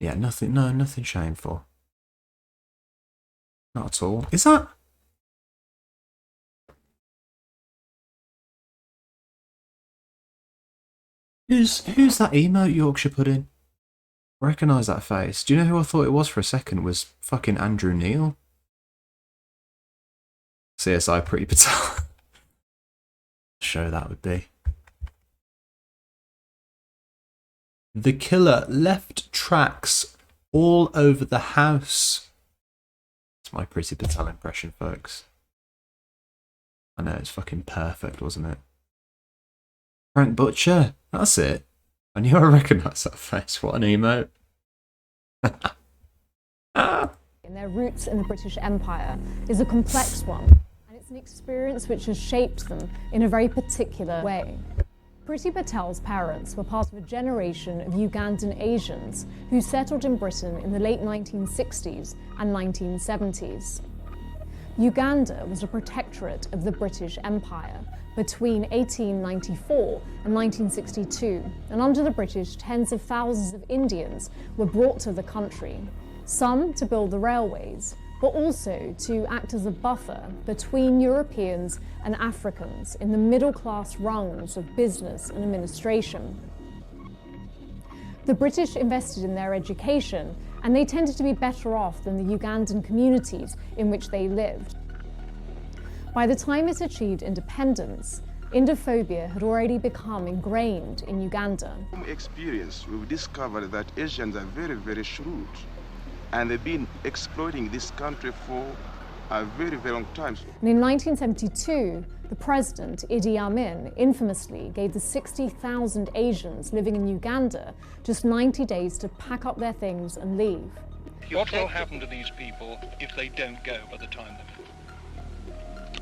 Yeah, nothing shameful. Not at all. Is that... Who's that emote Yorkshire put in? I recognise that face. Do you know who I thought it was for a second? It was fucking Andrew Neil. CSI Priti Patel. Show that would be. The killer left tracks all over the house. That's my Priti Patel impression, folks. I know, it's fucking perfect, wasn't it? Frank Butcher. That's it. I knew I recognised that face. What an emote. In their roots in the British Empire is a complex one, and it's an experience which has shaped them in a very particular way. Priti Patel's parents were part of a generation of Ugandan Asians who settled in Britain in the late 1960s and 1970s. Uganda was a protectorate of the British Empire between 1894 and 1962, and under the British, tens of thousands of Indians were brought to the country, some to build the railways, but also to act as a buffer between Europeans and Africans in the middle-class rungs of business and administration. The British invested in their education, and they tended to be better off than the Ugandan communities in which they lived. By the time it achieved independence, Indophobia had already become ingrained in Uganda. From experience, we've discovered that Asians are very, very shrewd, and they've been exploiting this country for a very, very long time. And in 1972, the president, Idi Amin, infamously gave the 60,000 Asians living in Uganda just 90 days to pack up their things and leave. What will happen to these people if they don't go by the time limit?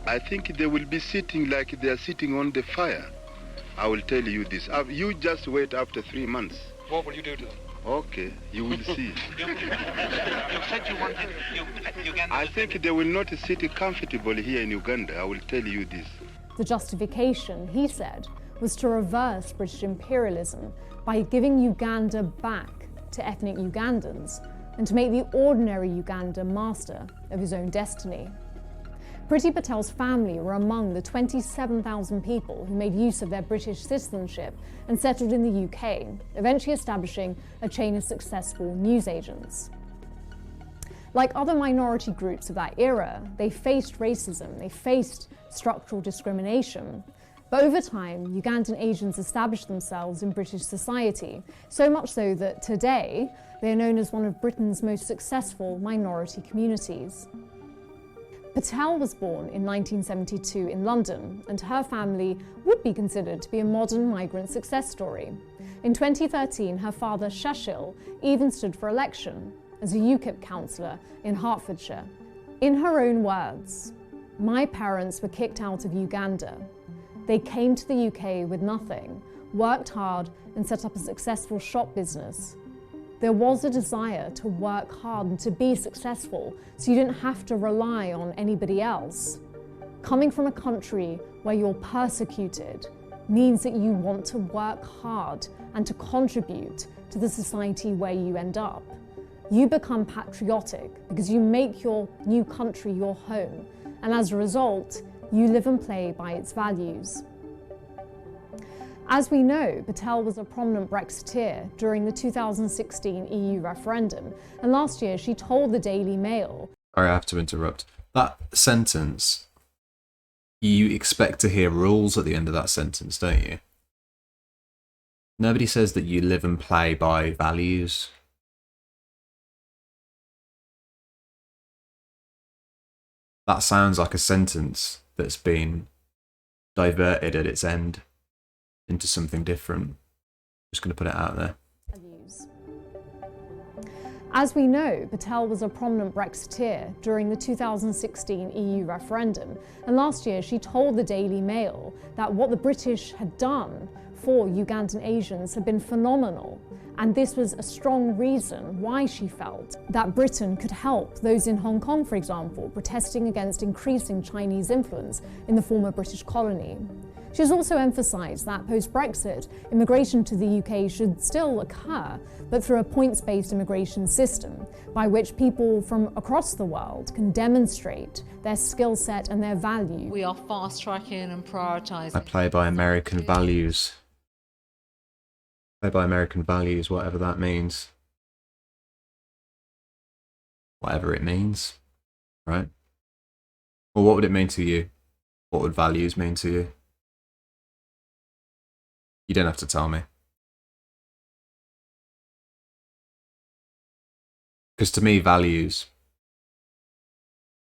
I think they will be sitting like they are sitting on the fire. I will tell you this. You just wait after 3 months. What will you do to them? Okay, you will see. You said you wanted Uganda. I think they will not sit comfortable here in Uganda. I will tell you this. The justification, he said, was to reverse British imperialism by giving Uganda back to ethnic Ugandans and to make the ordinary Uganda master of his own destiny. Priti Patel's family were among the 27,000 people who made use of their British citizenship and settled in the UK, eventually establishing a chain of successful newsagents. Like other minority groups of that era, they faced racism, they faced structural discrimination. But over time, Ugandan Asians established themselves in British society, so much so that today they are known as one of Britain's most successful minority communities. Patel was born in 1972 in London, and her family would be considered to be a modern migrant success story. In 2013, her father, Shashil, even stood for election as a UKIP councillor in Hertfordshire. In her own words, "My parents were kicked out of Uganda. They came to the UK with nothing, worked hard and set up a successful shop business. There was a desire to work hard and to be successful, so you didn't have to rely on anybody else. Coming from a country where you're persecuted means that you want to work hard and to contribute to the society where you end up. You become patriotic because you make your new country your home, and as a result, you live and play by its values. As we know, Patel was a prominent Brexiteer during the 2016 EU referendum, and last year she told the Daily Mail... Sorry, I have to interrupt. That sentence, you expect to hear rules at the end of that sentence, don't you? Nobody says that you live and play by values. That sounds like a sentence that's been diverted at its end into something different. Just going to put it out there. As we know, Patel was a prominent Brexiteer during the 2016 EU referendum, and last year she told the Daily Mail that what the British had done for Ugandan Asians had been phenomenal, and this was a strong reason why she felt that Britain could help those in Hong Kong, for example, protesting against increasing Chinese influence in the former British colony. She has also emphasised that post-Brexit, immigration to the UK should still occur, but through a points-based immigration system, by which people from across the world can demonstrate their skill set and their value. We are fast-tracking and prioritising. I play by American values. Play by American values, whatever that means. Whatever it means, right? Well, what would it mean to you? What would values mean to you? You don't have to tell me. Because to me, values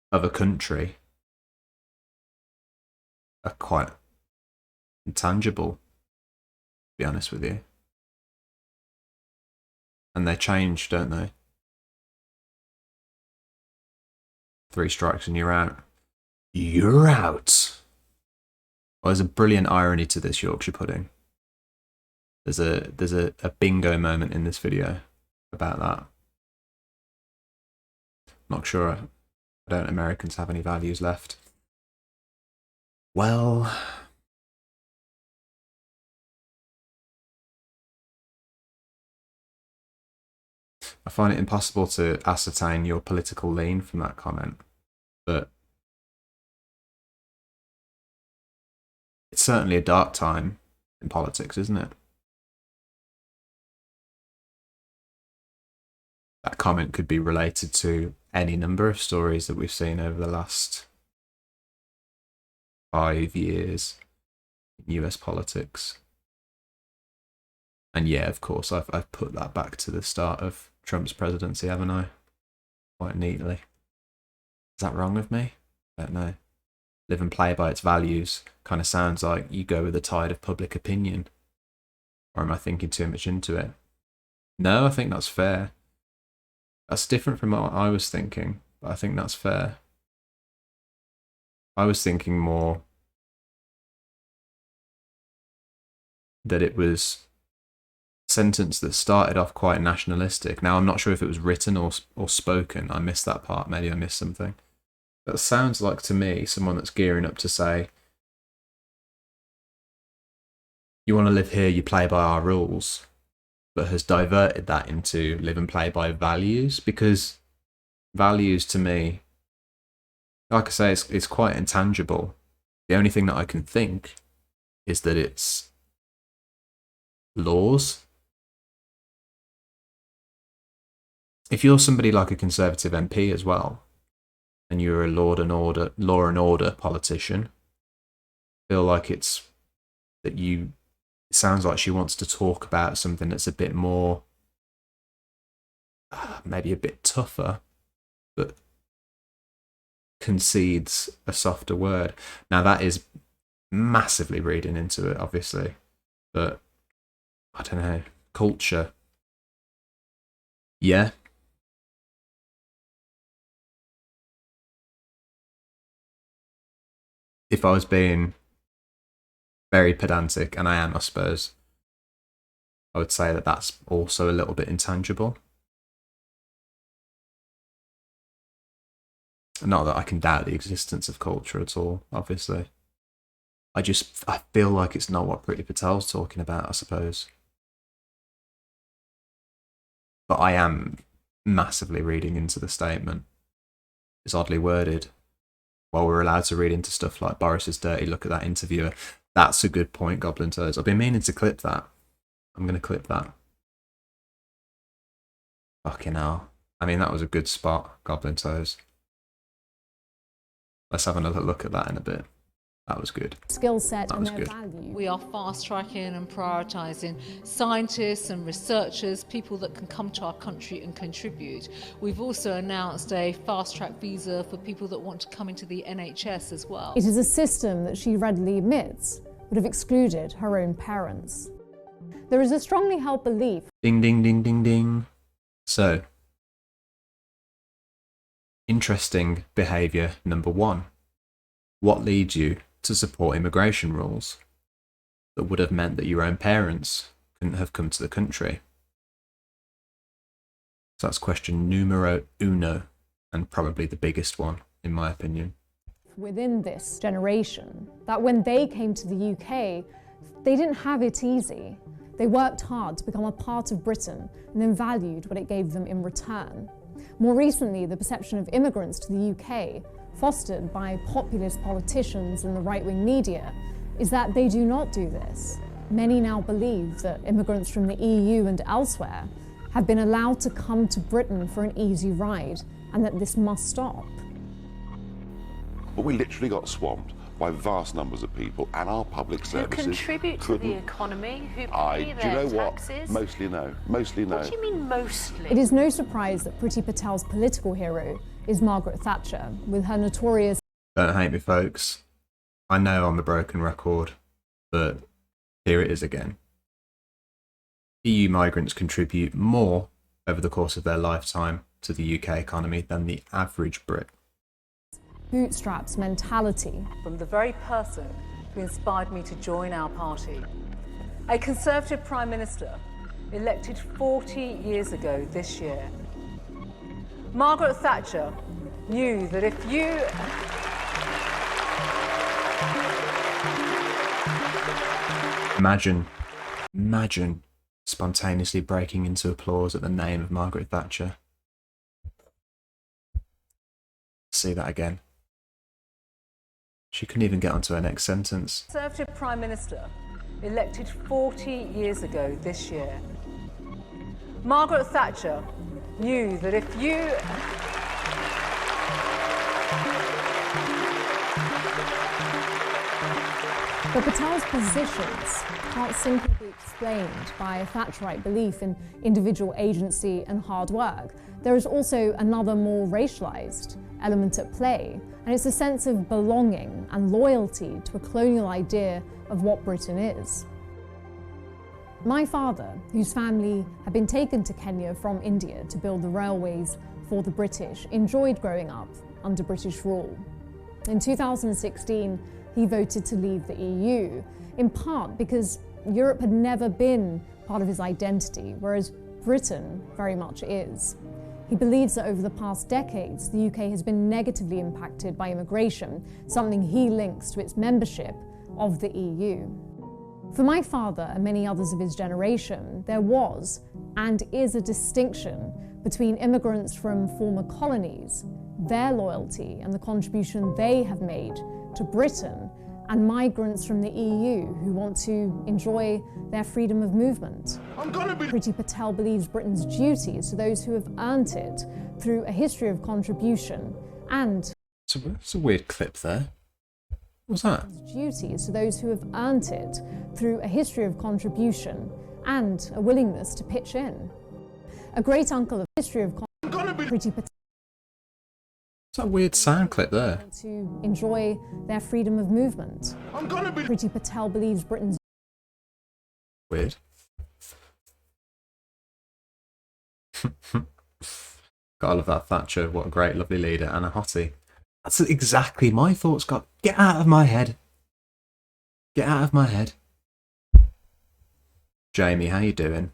of a country are quite intangible, to be honest with you. And they change, don't they? 3 strikes and you're out. You're out! Well, there's a brilliant irony to this Yorkshire pudding. There's a bingo moment in this video about that. Not sure. Don't Americans have any values left? Well, I find it impossible to ascertain your political lean from that comment, but it's certainly a dark time in politics, isn't it? That comment could be related to any number of stories that we've seen over the last 5 years in US politics. And yeah, of course, I've put that back to the start of Trump's presidency, haven't I? Quite neatly. Is that wrong of me? I don't know. Live and play by its values kind of sounds like you go with the tide of public opinion. Or am I thinking too much into it? No, I think that's fair. That's different from what I was thinking, but I think that's fair. I was thinking more that it was a sentence that started off quite nationalistic. Now, I'm not sure if it was written or spoken. I missed that part. Maybe I missed something. But it sounds like, to me, someone that's gearing up to say, you want to live here, you play by our rules, but has diverted that into live and play by values, because values to me, like I say, it's quite intangible. The only thing that I can think is that it's laws. If you're somebody like a Conservative MP as well, and you're a law and order politician, I feel like it's that you. It sounds like she wants to talk about something that's a bit more, maybe a bit tougher, but concedes a softer word. Now that is massively reading into it, obviously, but I don't know. Culture. Yeah. If I was being very pedantic, and I am, I suppose, I would say that that's also a little bit intangible. Not that I can doubt the existence of culture at all, obviously. I feel like it's not what Priti Patel's talking about, I suppose. but I am massively reading into the statement. It's oddly worded. While we're allowed to read into stuff like Boris's dirty look at that interviewer. That's a good point, Goblin Toes. I've been meaning to clip that. I'm going to clip that. Fucking hell. I mean, that was a good spot, Goblin Toes. Let's have another look at that in a bit. That was good. Skill set That and was their good. value. We are fast-tracking and prioritising scientists and researchers, people that can come to our country and contribute. We've also announced a fast-track visa for people that want to come into the NHS as well. It is a system that she readily admits would have excluded her own parents. There is a strongly held belief. Ding, ding, ding, ding, ding. So, interesting behaviour number 1. What leads you to support immigration rules that would have meant that your own parents couldn't have come to the country? So that's question numero uno, and probably the biggest one, in my opinion. Within this generation, that when they came to the UK, they didn't have it easy. They worked hard to become a part of Britain and then valued what it gave them in return. More recently, the perception of immigrants to the UK, fostered by populist politicians and the right-wing media, is that they do not do this. Many now believe that immigrants from the EU and elsewhere have been allowed to come to Britain for an easy ride, and that this must stop. But we literally got swamped by vast numbers of people, and our public services contribute to the economy, who pay do you know their what? taxes. Mostly no. Mostly no. What do you mean mostly? It is no surprise that Priti Patel's political hero is Margaret Thatcher, with her notorious... Don't hate me, folks. I know I'm a broken record, but here it is again. EU migrants contribute more over the course of their lifetime to the UK economy than the average Brit. bootstraps mentality. From the very person who inspired me to join our party. A Conservative Prime Minister elected 40 years ago this year. Margaret Thatcher knew that if you... Imagine spontaneously breaking into applause at the name of Margaret Thatcher. See that again. She couldn't even get onto her next sentence. Conservative Prime Minister elected 40 years ago this year. Margaret Thatcher knew that if you... But Patel's positions can't simply be explained by a Thatcherite belief in individual agency and hard work. There is also another more racialised element at play, and it's a sense of belonging and loyalty to a colonial idea of what Britain is. My father, whose family had been taken to Kenya from India to build the railways for the British, enjoyed growing up under British rule. In 2016, he voted to leave the EU, in part because Europe had never been part of his identity, whereas Britain very much is. He believes that over the past decades, the UK has been negatively impacted by immigration, something he links to its membership of the EU. For my father and many others of his generation, there was and is a distinction between immigrants from former colonies, their loyalty and the contribution they have made to Britain, and migrants from the EU who want to enjoy their freedom of movement. Priti Patel believes Britain's duty is to those who have earned it through a history of contribution and... It's a weird clip there. What's that? Duty is to those who have earned it through a history of contribution and a willingness to pitch in. A great uncle of history of Priti Patel. What's that weird sound clip there? To enjoy their freedom of movement. Priti Patel believes Britain's... Weird. Gotta love that Thatcher. What a great, lovely leader and a hottie. That's exactly my thoughts, Scott. Get out of my head. Get out of my head. Jamie, how you doing?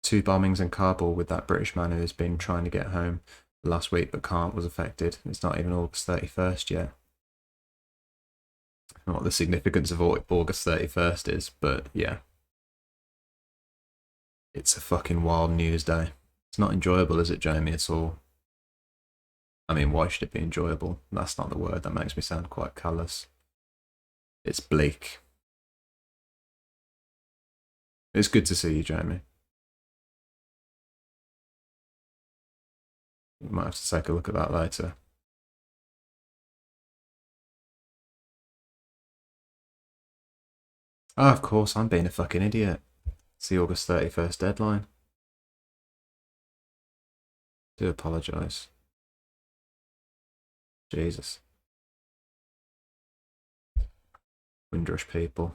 Two bombings in Kabul with that British man who has been trying to get home last week but can't, was affected. It's not even August 31st yet. what the significance of August 31st is, but yeah. It's a fucking wild news day. It's not enjoyable, is it, Jamie, at all? I mean, why should it be enjoyable? That's not the word. That makes me sound quite callous. It's bleak. It's good to see you, Jamie. You might have to take a look at that later. Oh, of course, I'm being a fucking idiot. It's the August 31st deadline. Do apologise. Jesus. Windrush people.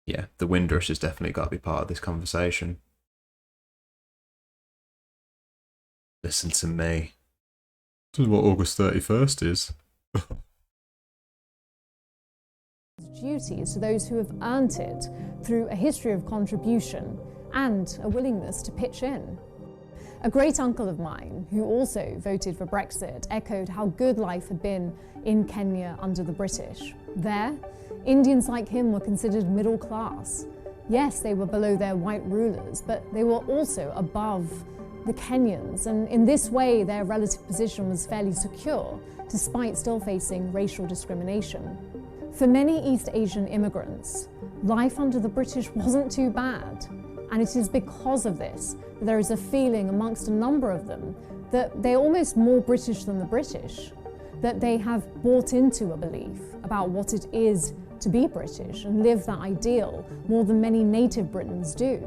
Yeah, the Windrush has definitely got to be part of this conversation. Listen to me. This is what August 31st is. Duties to those who have earned it through a history of contribution and a willingness to pitch in. A great uncle of mine, who also voted for Brexit, echoed how good life had been in Kenya under the British. There, Indians like him were considered middle class. Yes, they were below their white rulers, but they were also above the Kenyans, and in this way their relative position was fairly secure, despite still facing racial discrimination. For many East Asian immigrants, life under the British wasn't too bad. And it is because of this that there is a feeling amongst a number of them that they're almost more British than the British, that they have bought into a belief about what it is to be British and live that ideal more than many native Britons do.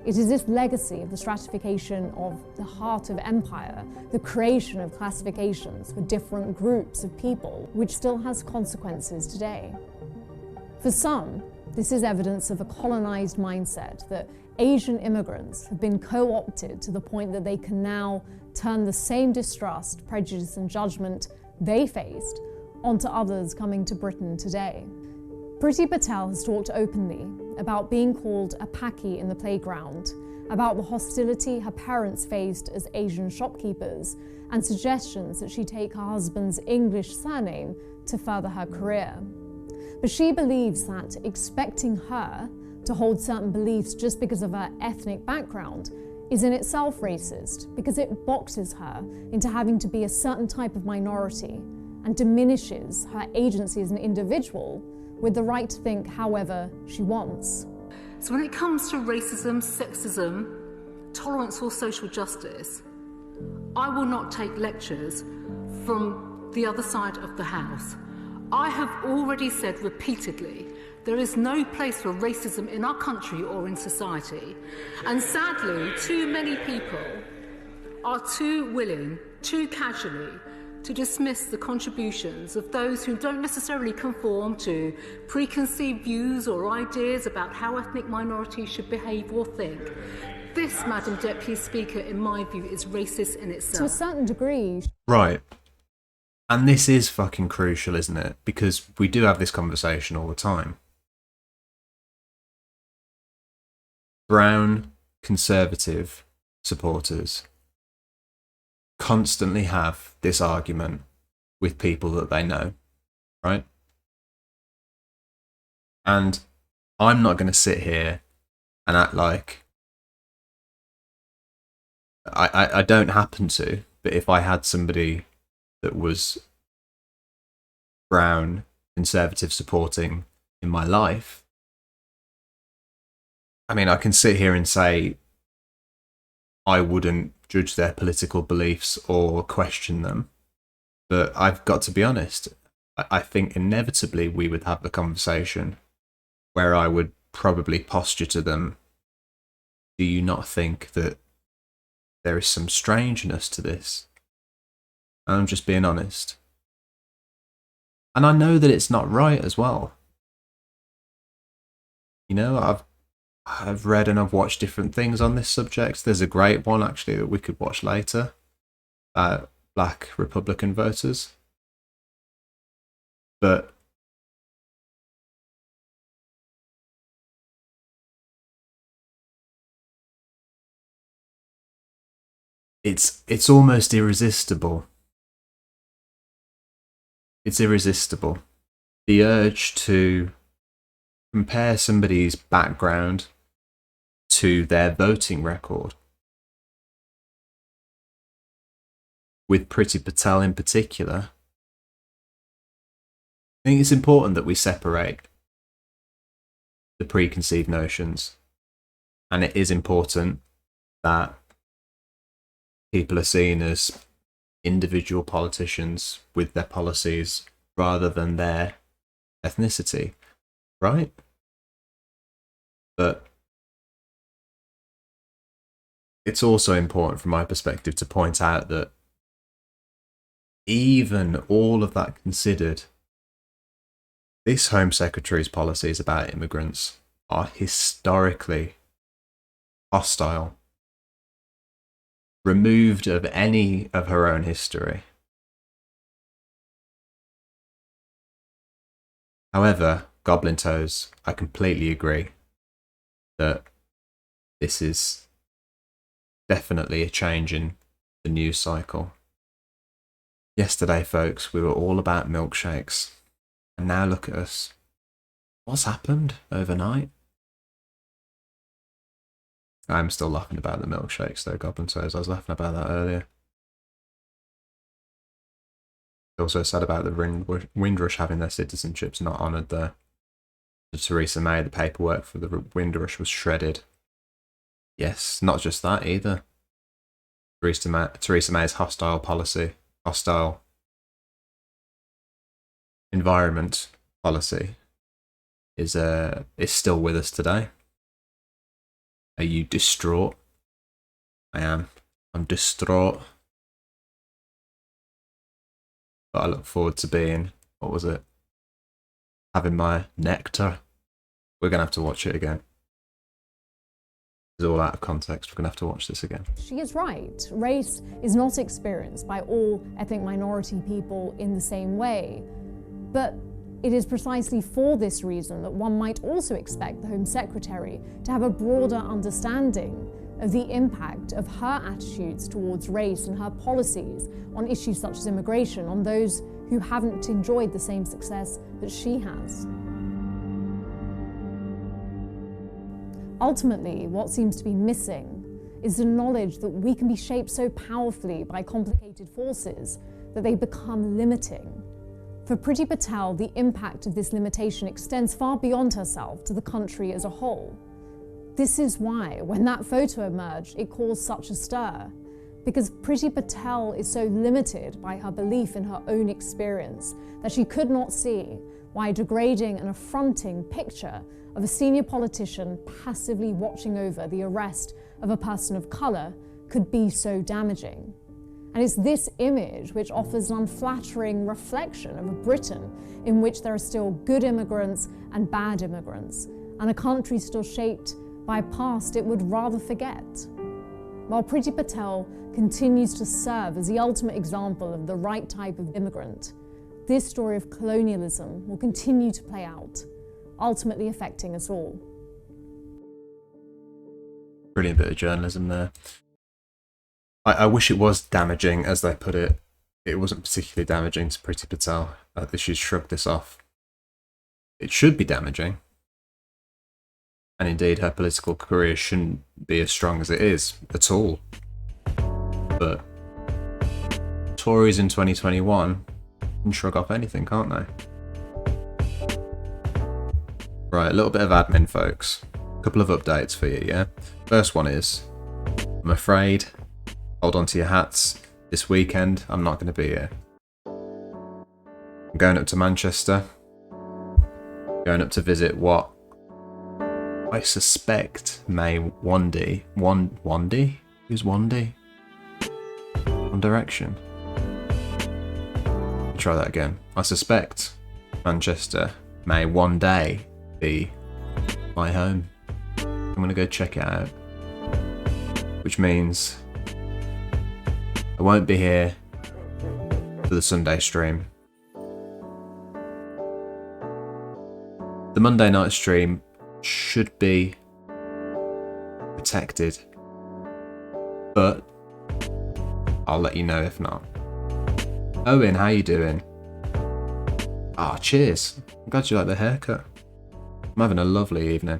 It is this legacy of the stratification of the heart of empire, the creation of classifications for different groups of people, which still has consequences today. For some, this is evidence of a colonized mindset that Asian immigrants have been co-opted to the point that they can now turn the same distrust, prejudice and judgment they faced onto others coming to Britain today. Priti Patel has talked openly about being called a Paki in the playground, about the hostility her parents faced as Asian shopkeepers, and suggestions that she take her husband's English surname to further her career. But she believes that expecting her to hold certain beliefs just because of her ethnic background is in itself racist, because it boxes her into having to be a certain type of minority and diminishes her agency as an individual with the right to think however she wants. So when it comes to racism, sexism, tolerance or social justice, I will not take lectures from the other side of the house. I have already said repeatedly, there is no place for racism in our country or in society. And sadly, too many people are too willing, too casually, to dismiss the contributions of those who don't necessarily conform to preconceived views or ideas about how ethnic minorities should behave or think. This, Madam Deputy Speaker, in my view, is racist in itself. To a certain degree. Right. And this is fucking crucial, isn't it? Because we do have this conversation all the time. Brown Conservative supporters constantly have this argument with people that they know, right? And I'm not going to sit here and act like I don't happen to, but if I had somebody that was brown, conservative supporting in my life, I mean, I can sit here and say I wouldn't judge their political beliefs or question them, but I've got to be honest, I think inevitably we would have the conversation where I would probably posture to them, do you not think that there is some strangeness to this? And I'm just being honest. And I know that it's not right as well. You know, I've read and I've watched different things on this subject. There's a great one actually that we could watch later about black Republican voters. But it's almost irresistible it's irresistible. The urge to compare somebody's background to their voting record. With Priti Patel in particular, I think it's important that we separate the preconceived notions, and it is important that people are seen as individual politicians with their policies rather than their ethnicity, right? But it's also important from my perspective to point out that even all of that considered, this Home Secretary's policies about immigrants are historically hostile, removed of any of her own history. However, Goblin Toes, I completely agree that this is definitely a change in the news cycle. Yesterday, folks, we were all about milkshakes, and now look at us. What's happened overnight? I'm still laughing about the milkshakes though, Goblin Toes. I was laughing about that earlier. Also said about the Windrush having their citizenships not honoured there. Theresa May, the paperwork for the Windrush was shredded. Yes, not just that either. Theresa May's hostile environment policy is still with us today. Are you distraught? I am. I'm distraught. But I look forward to being, what was it? Having my nectar. We're going to have to watch it again. It's all out of context. We're going to have to watch this again. She is right. Race is not experienced by all ethnic minority people in the same way. But it is precisely for this reason that one might also expect the Home Secretary to have a broader understanding of the impact of her attitudes towards race and her policies on issues such as immigration on those who haven't enjoyed the same success that she has. Ultimately, what seems to be missing is the knowledge that we can be shaped so powerfully by complicated forces that they become limiting. For Priti Patel, the impact of this limitation extends far beyond herself to the country as a whole. This is why, when that photo emerged, it caused such a stir. Because Priti Patel is so limited by her belief in her own experience that she could not see why degrading and affronting picture of a senior politician passively watching over the arrest of a person of colour could be so damaging. And it's this image which offers an unflattering reflection of a Britain in which there are still good immigrants and bad immigrants, and a country still shaped by a past it would rather forget. While Priti Patel continues to serve as the ultimate example of the right type of immigrant, this story of colonialism will continue to play out, ultimately affecting us all. Brilliant bit of journalism there. I wish it was damaging, as they put it. It wasn't particularly damaging to Priti Patel. That she's shrugged this off. It should be damaging. And indeed, her political career shouldn't be as strong as it is at all. But Tories in 2021 can shrug off anything, can't they? Right, a little bit of admin, folks. A couple of updates for you, yeah? First one is, I'm afraid, hold on to your hats, this weekend I'm not going to be here. I'm going up to Manchester, going up to visit what I suspect may Wandy? Who's Wandy? One Direction. Try that again. I suspect Manchester may one day be my home. I'm going to go check it out. Which means I won't be here for the Sunday stream. The Monday night stream should be protected, but I'll let you know if not. Owen, how you doing? Ah, cheers. I'm glad you like the haircut. I'm having a lovely evening.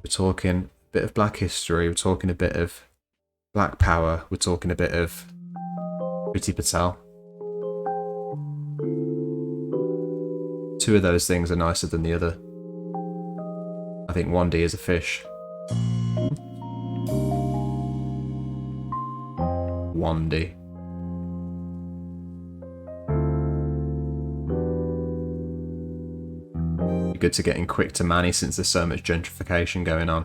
We're talking a bit of black history, we're talking a bit of black power, we're talking a bit of Priti Patel. Two of those things are nicer than the other. I think Wandy is a fish. Wandy. Good to getting quick to Manny since there's so much gentrification going on.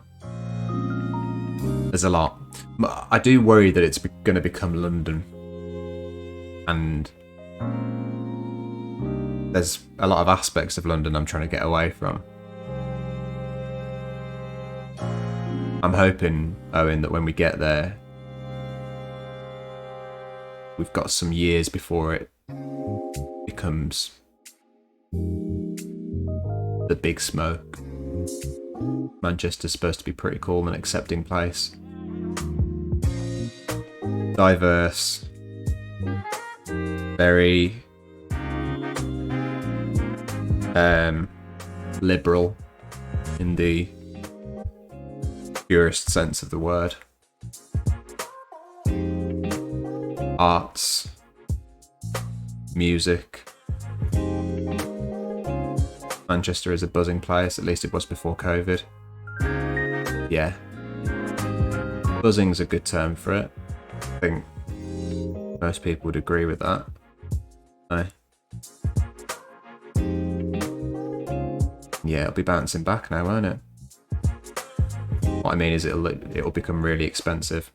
There's a lot. I do worry that it's going to become London. And there's a lot of aspects of London I'm trying to get away from. I'm hoping, Owen, that when we get there, we've got some years before it becomes the big smoke. Manchester's supposed to be pretty cool and accepting place. Diverse. Very liberal in the purest sense of the word. Arts, music. Manchester is a buzzing place, at least it was before COVID. Yeah. Buzzing's a good term for it. I think most people would agree with that. No? Yeah, it'll be bouncing back now, won't it? What I mean is it'll become really expensive.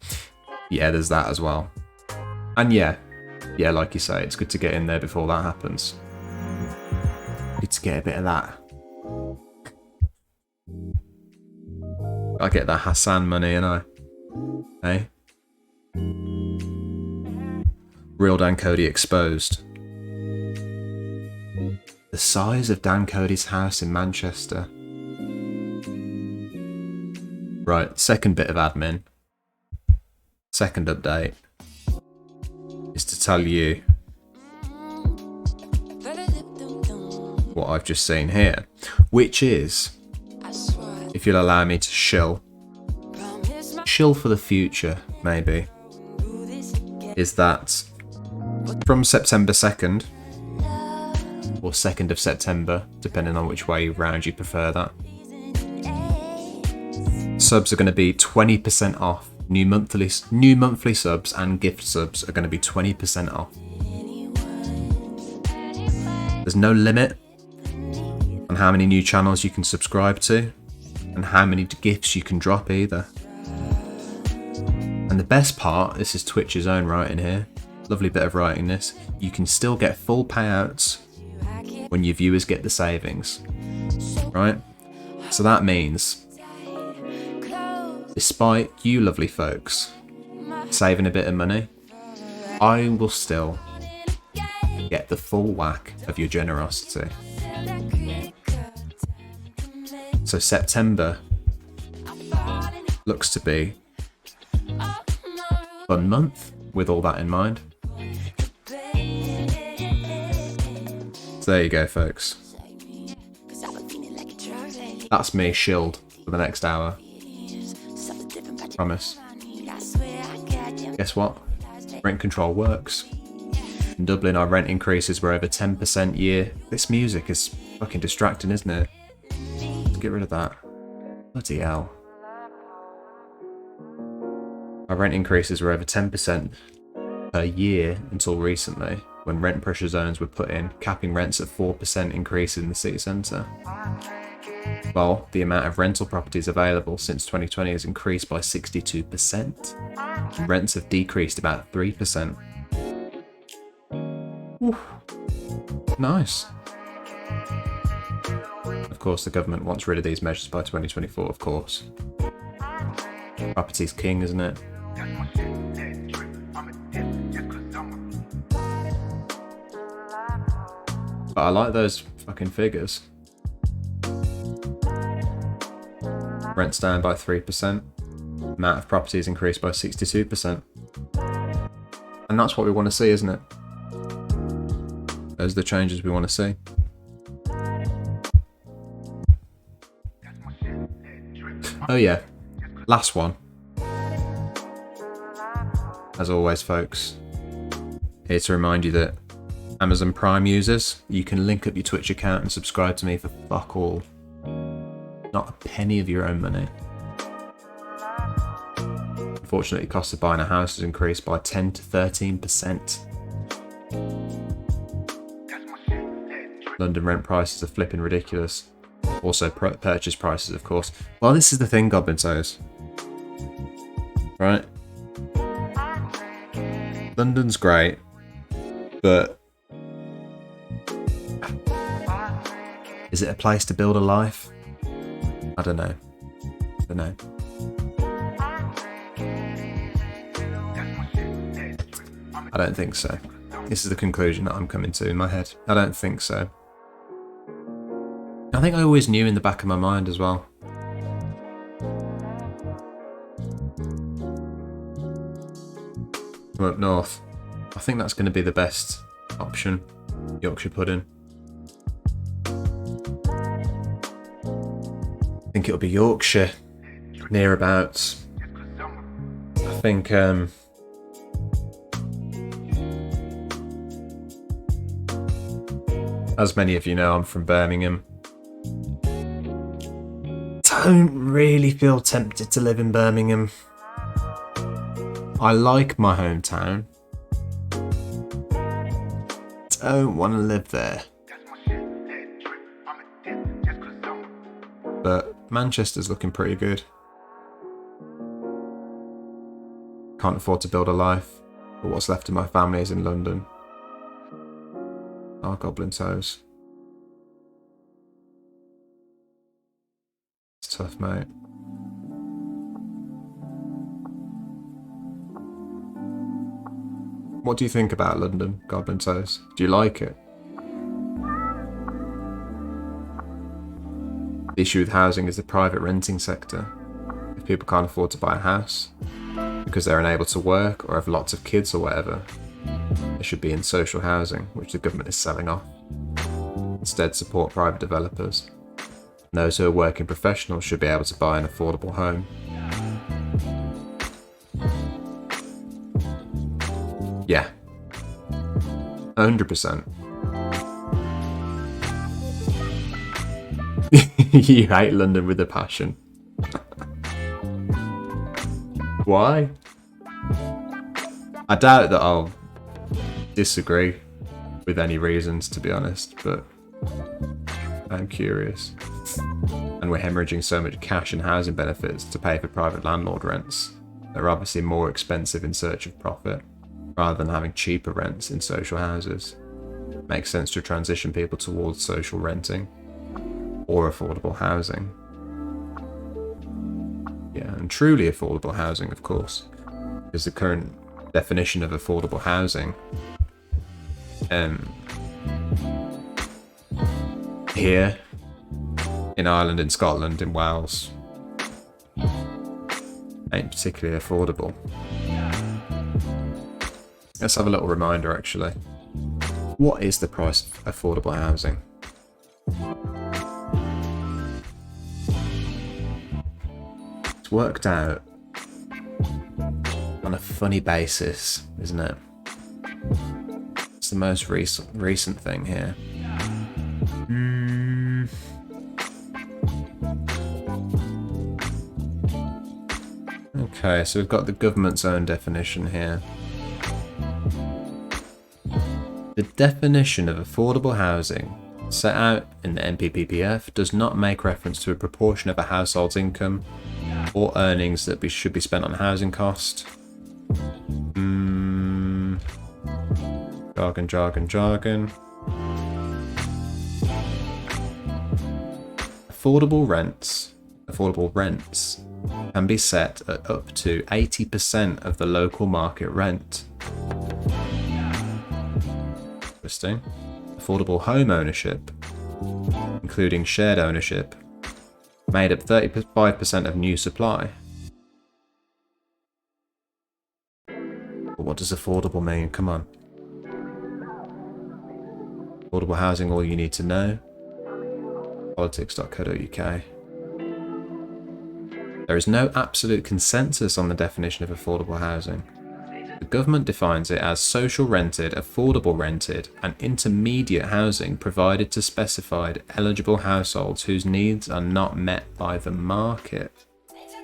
Yeah, there's that as well. And yeah, like you say, it's good to get in there before that happens. Good to get a bit of that. I get that Hassan money, and hey? Real Dan Cody exposed. The size of Dan Cody's house in Manchester. Right, second bit of admin. Second update is to tell you what I've just seen here, which is, if you'll allow me to shill for the future, maybe, is that from September 2nd, or 2nd of September, depending on which way round you prefer that, subs are going to be 20% off. New monthly subs and gift subs are going to be 20% off. There's no limit on how many new channels you can subscribe to and how many gifts you can drop either. And the best part, this is Twitch's own writing here, lovely bit of writing this, you can still get full payouts when your viewers get the savings, right? So that means, despite you lovely folks saving a bit of money, I will still get the full whack of your generosity. So September looks to be a fun month with all that in mind. So there you go, folks. That's me shilled for the next hour. Promise. Guess what? Rent control works. In Dublin, our rent increases were over 10% a year. This music is fucking distracting, isn't it? Let's get rid of that. Bloody hell. Our rent increases were over 10% per year until recently, when rent pressure zones were put in, capping rents at 4% increase in the city centre. Well, the amount of rental properties available since 2020 has increased by 62%. And rents have decreased about 3%. Oof. Nice. Of course, the government wants rid of these measures by 2024, of course. Property's king, isn't it? But I like those fucking figures. Rent's down by 3%. Amount of properties increased by 62%. And that's what we want to see, isn't it? Those are the changes we want to see. Oh yeah, last one. As always, folks, here to remind you that Amazon Prime users, you can link up your Twitch account and subscribe to me for fuck all. Not a penny of your own money. Unfortunately, the cost of buying a house has increased by 10 to 13%. London rent prices are flipping ridiculous. Also purchase prices, of course. Well, this is the thing, Goblin Toes. Right? London's great, but is it a place to build a life? I don't know. I don't think so. This is the conclusion that I'm coming to in my head. I don't think so. I think I always knew in the back of my mind as well. From up north, I think that's going to be the best option. Yorkshire pudding. I think it'll be Yorkshire, nearabouts. I think as many of you know, I'm from Birmingham. Don't really feel tempted to live in Birmingham. I like my hometown. Don't want to live there. But Manchester's looking pretty good. Can't afford to build a life, but what's left of my family is in London. Our Goblin Toes. It's tough, mate. What do you think about London, Goblin Toes? Do you like it? The issue with housing is the private renting sector. If people can't afford to buy a house because they're unable to work or have lots of kids or whatever, they should be in social housing, which the government is selling off. Instead, support private developers. And those who are working professionals should be able to buy an affordable home. Yeah. 100%. You hate London with a passion. Why? I doubt that I'll disagree with any reasons, to be honest, but I'm curious. And we're hemorrhaging so much cash and housing benefits to pay for private landlord rents. They're obviously more expensive in search of profit, rather than having cheaper rents in social houses. It makes sense to transition people towards social renting or affordable housing. Yeah, and truly affordable housing, of course, because the current definition of affordable housing here in Ireland, in Scotland, in Wales ain't particularly affordable. Let's have a little reminder, actually. What is the price of affordable housing? It's worked out on a funny basis, isn't it? It's the most recent thing here. Okay, so we've got the government's own definition here. The definition of affordable housing set out in the NPPF does not make reference to a proportion of a household's income or earnings that should be spent on housing cost. Jargon. Affordable rents can be set at up to 80% of the local market rent. Interesting. Affordable home ownership, including shared ownership, made up 35% of new supply. But what does affordable mean? Come on. Affordable housing, all you need to know. Politics.co.uk. There is no absolute consensus on the definition of affordable housing. The government defines it as social rented, affordable rented, and intermediate housing provided to specified eligible households whose needs are not met by the market.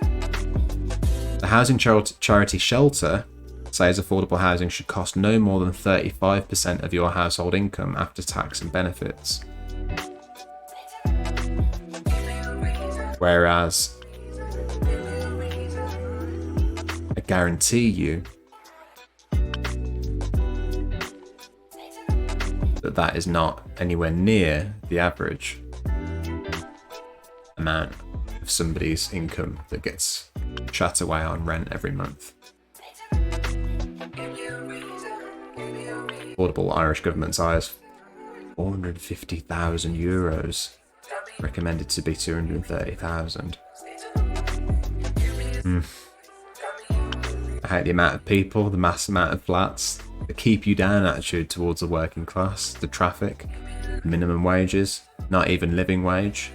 The housing charity Shelter says affordable housing should cost no more than 35% of your household income after tax and benefits. Whereas, I guarantee you that is not anywhere near the average amount of somebody's income that gets chat away on rent every month. Affordable Irish government's eyes, €450,000, recommended to be 230,000. I hate the amount of people, the mass amount of flats, the keep you down attitude towards the working class, the traffic, minimum wages, not even living wage.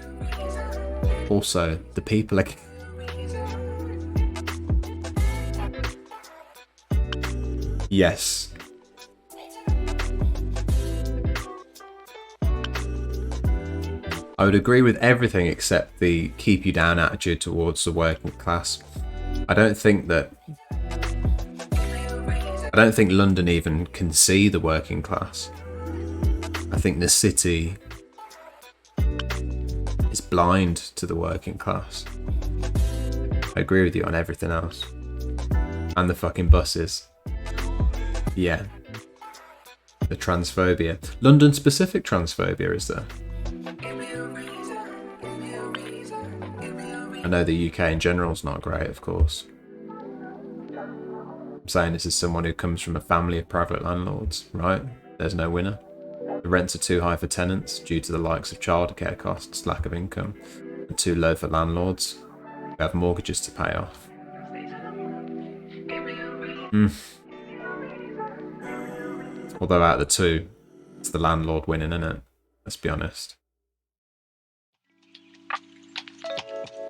Also, the people are... Yes. I would agree with everything except the keep you down attitude towards the working class. I don't think London even can see the working class. I think the city is blind to the working class. I agree with you on everything else. And the fucking buses. Yeah. The transphobia. London specific transphobia, is there? I know the UK in general is not great, of course. I'm saying this as someone who comes from a family of private landlords, right? There's no winner. The rents are too high for tenants due to the likes of childcare costs, lack of income, and too low for landlords who have mortgages to pay off. Although out of the two, it's the landlord winning, isn't it? Let's be honest.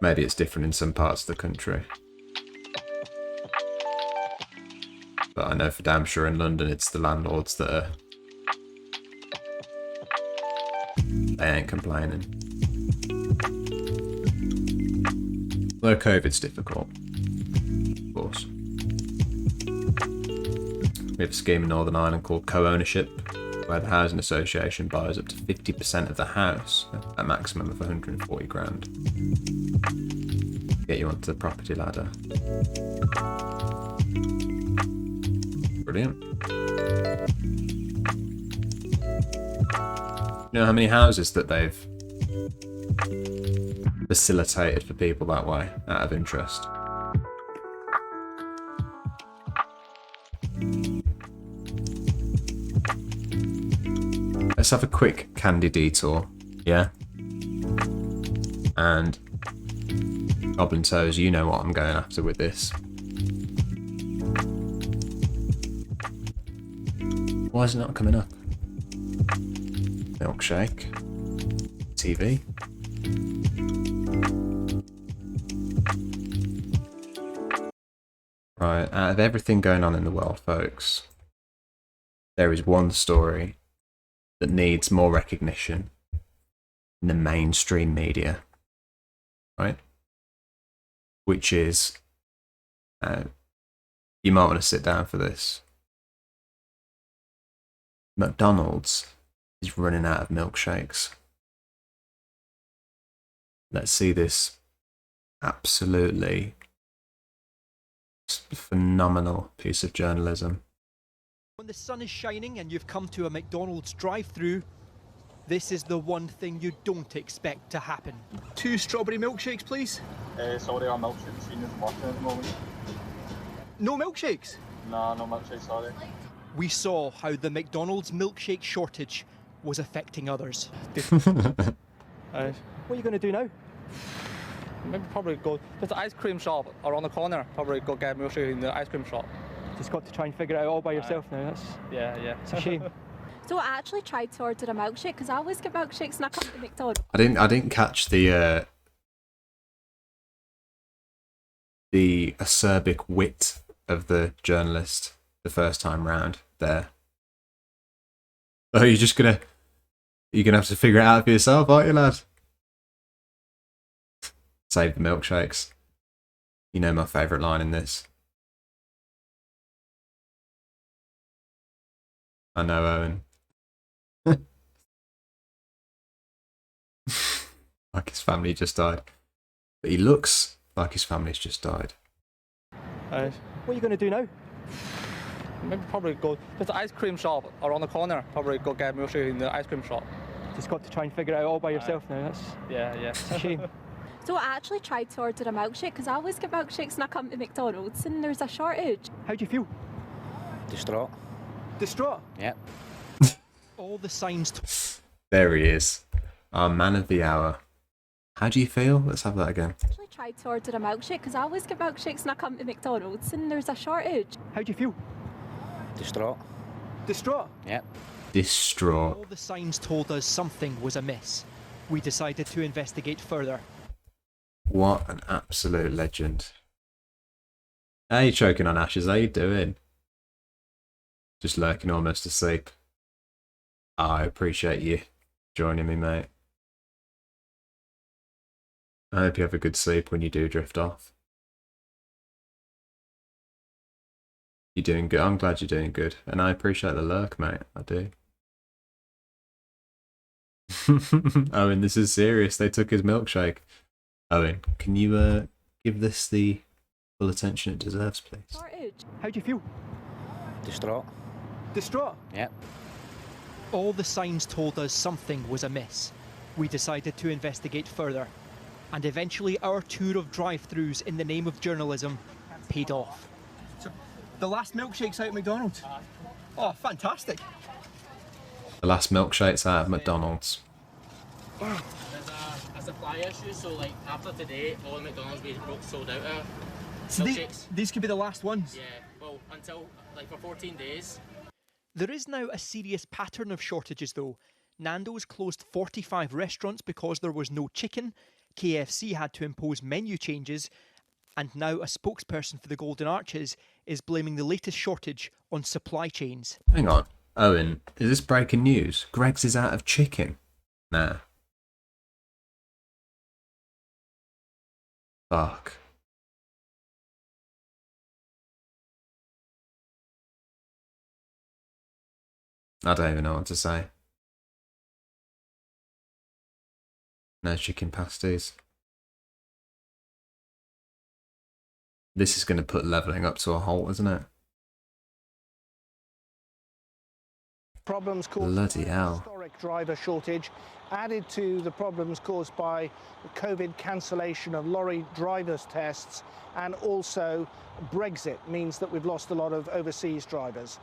Maybe it's different in some parts of the country. But I know for damn sure in London it's the landlords that are... They ain't complaining. Though COVID's difficult. Of course. We have a scheme in Northern Ireland called co-ownership, where the housing association buys up to 50% of the house at a maximum of 140 grand. Get you onto the property ladder. Brilliant. You know how many houses that they've facilitated for people that way, out of interest? Let's have a quick candy detour, yeah? And Goblin Toes, you know what I'm going after with this. Why is it not coming up? Milkshake. TV. Right, out of everything going on in the world, folks, there is one story that needs more recognition in the mainstream media, right? Which is, you might want to sit down for this. McDonald's is running out of milkshakes. Let's see this absolutely phenomenal piece of journalism. When the sun is shining and you've come to a McDonald's drive-through, this is the one thing you don't expect to happen. 2 strawberry milkshakes, please. Sorry, our milkshake machine isn't working at the moment. No milkshakes? No, no milkshakes, sorry. We saw how the McDonald's milkshake shortage was affecting others. What are you going to do now? Maybe probably go. There's an ice cream shop around the corner. Probably go get a milkshake in the ice cream shop. Just got to try and figure it out all by yourself now. That's yeah. It's a shame. So I actually tried to order a milkshake because I always get milkshakes when I come to McDonald's. I didn't catch the acerbic wit of the journalist the first time round there. Oh, you're gonna have to figure it out for yourself, aren't you, lad? Save the milkshakes. You know my favourite line in this. I know, Owen. Like his family just died. But he looks like his family's just died. What are you going to do now? Maybe probably go. There's an ice cream shop around the corner. Probably go get a milkshake in the ice cream shop. Just got to try and figure it out all by yourself now. That's yeah. It's a shame. So I actually tried to order a milkshake because I always get milkshakes when I come to McDonald's and there's a shortage. How do you feel? Distraught. Distraught? Yep. All the signs. There he is. Our man of the hour. How do you feel? Let's have that again. I actually tried to order a milkshake because I always get milkshakes when I come to McDonald's and there's a shortage. How do you feel? Distraught. Distraught? Yep. Distraught. All the signs told us something was amiss. We decided to investigate further. What an absolute legend. Hey, choking on ashes, how you doing? Just lurking almost asleep. I appreciate you joining me, mate. I hope you have a good sleep when you do drift off. You're doing good. I'm glad you're doing good. And I appreciate the lurk, mate. I do. Owen, this is serious. They took his milkshake. Owen, can you give this the full attention it deserves, please? Shortage. How do you feel? Distraught. Distraught? Yep. All the signs told us something was amiss. We decided to investigate further. And eventually our tour of drive-thrus in the name of journalism paid off. So, the last milkshake's out at McDonald's. Oh, fantastic. The last milkshake's out of McDonald's. There's a supply issue, so like after today, all McDonald's will be sold out of So milkshakes. these could be the last ones? Yeah, well, until like for 14 days. There is now a serious pattern of shortages though. Nando's closed 45 restaurants because there was no chicken, KFC had to impose menu changes, and now a spokesperson for the Golden Arches is blaming the latest shortage on supply chains. Hang on. Owen, is this breaking news? Greggs is out of chicken. Nah. Fuck. I don't even know what to say. No chicken pasties. This is going to put levelling up to a halt, isn't it? Problems caused Bloody by hell. a historic driver shortage, added to the problems caused by the COVID cancellation of lorry drivers' tests, and also Brexit means that we've lost a lot of overseas drivers.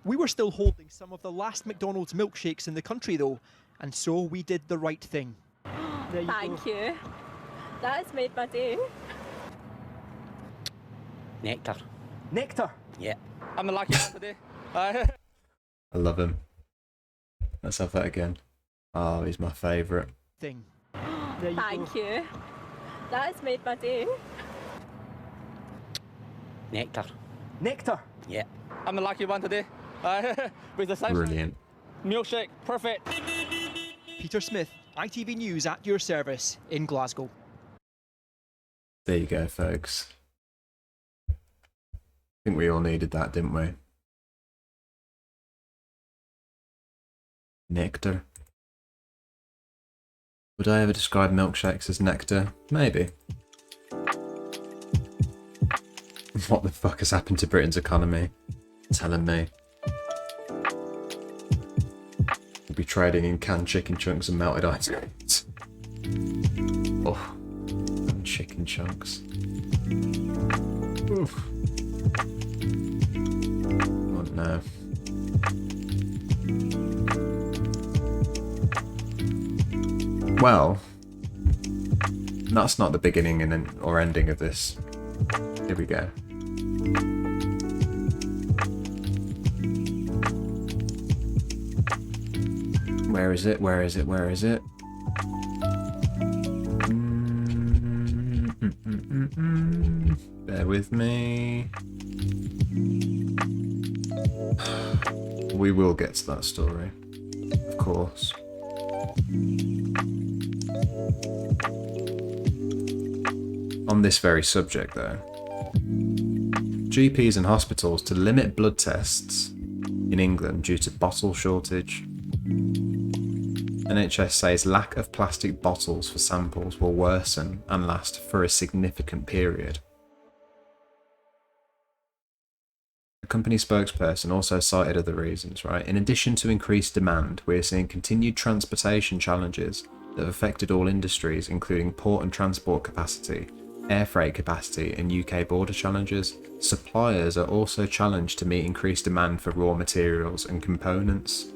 We were still holding some of the last McDonald's milkshakes in the country though, and so we did the right thing. Thank you. That has made my day. Nectar. Nectar? Yeah. I'm the lucky one today. I love him. Let's have that again. Oh, he's my favourite. Thing. Thank you. That has made my day. Nectar. Nectar? Yeah. I'm the lucky one today. With the sunshine. Brilliant. Milkshake, perfect. Peter Smith, ITV News at your service in Glasgow. There you go, folks. I think we all needed that, didn't we? Nectar. Would I ever describe milkshakes as nectar? Maybe. What the fuck has happened to Britain's economy? Telling me. We'll be trading in canned chicken chunks and melted ice creams. Oh, and chicken chunks. Oof. Oh no. Well, that's not the beginning or ending of this. Here we go. Where is it? Where is it? Where is it? Bear with me. We will get to that story, of course. On this very subject, though, GPs and hospitals to limit blood tests in England due to bottle shortage. NHS says lack of plastic bottles for samples will worsen and last for a significant period. The company spokesperson also cited other reasons, right? In addition to increased demand, we're seeing continued transportation challenges that have affected all industries, including port and transport capacity, air freight capacity, and UK border challenges. Suppliers are also challenged to meet increased demand for raw materials and components.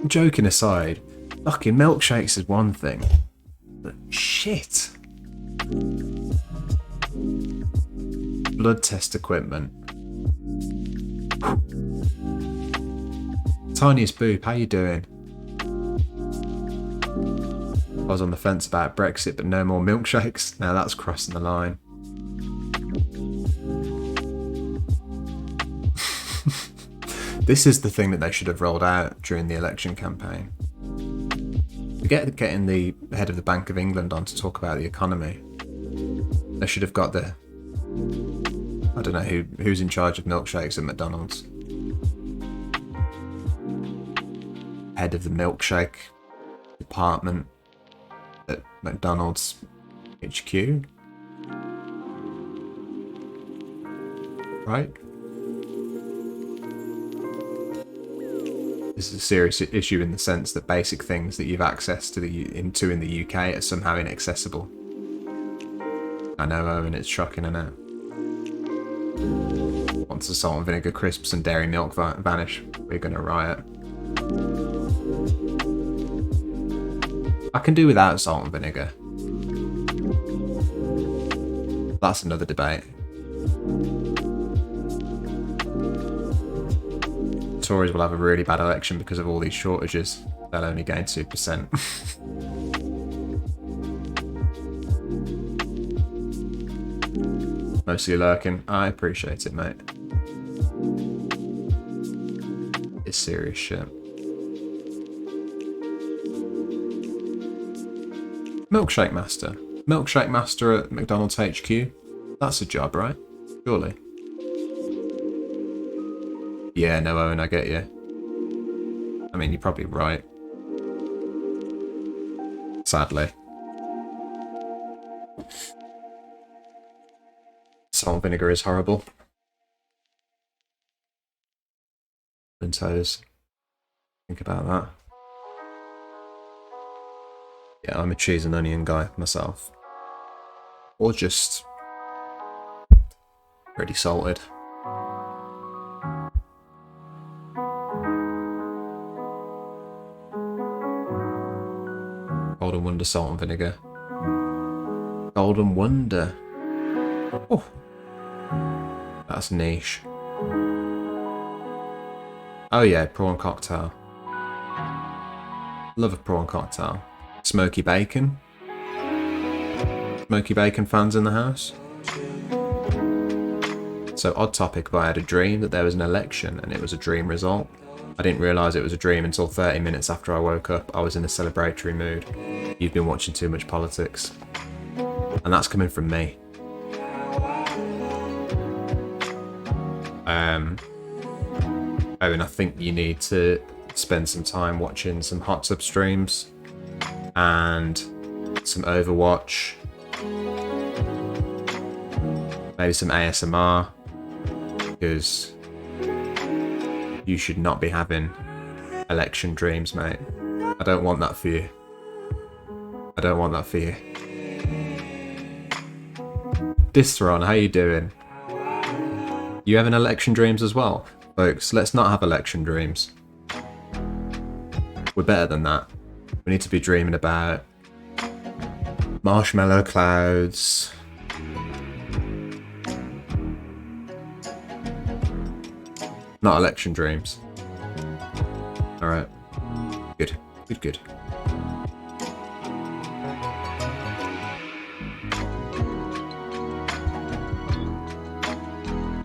Joking aside, fucking milkshakes is one thing, but shit. Blood test equipment. Tiniest Boop, how you doing? I was on the fence about Brexit, but no more milkshakes. Now that's crossing the line. This is the thing that they should have rolled out during the election campaign. Forget getting the head of the Bank of England on to talk about the economy. They should have got the... I don't know who's in charge of milkshakes at McDonald's. Head of the milkshake department at McDonald's HQ. Right? This is a serious issue in the sense that basic things that you've access to in the UK are somehow inaccessible. I know, Owen, it's shocking, I know. Once the salt and vinegar crisps and dairy milk vanish, we're gonna riot. I can do without salt and vinegar. That's another debate. Tories will have a really bad election because of all these shortages. They'll only gain 2%. Mostly lurking. I appreciate it, mate. It's serious shit. Milkshake Master. Milkshake Master at McDonald's HQ. That's a job, right? Surely. Yeah, no, Owen, I get you. I mean, you're probably right. Sadly. Salt and vinegar is horrible. And toes. Think about that. Yeah, I'm a cheese and onion guy myself. Or just really salted. Golden Wonder salt and vinegar. Golden Wonder. Oh, that's niche. Oh yeah, prawn cocktail. Love a prawn cocktail. Smoky bacon. Smoky bacon fans in the house? So, odd topic, but I had a dream that there was an election and it was a dream result. I didn't realise it was a dream until 30 minutes after I woke up. I was in a celebratory mood. You've been watching too much politics. And that's coming from me. Owen, I think you need to spend some time watching some hot tub streams and some Overwatch, maybe some ASMR, because you should not be having election dreams, mate. I don't want that for you. I don't want that for you. Distron, how you doing? You having election dreams as well? Folks, let's not have election dreams. We're better than that. We need to be dreaming about marshmallow clouds, Not election dreams. Alright. Good. Good, good.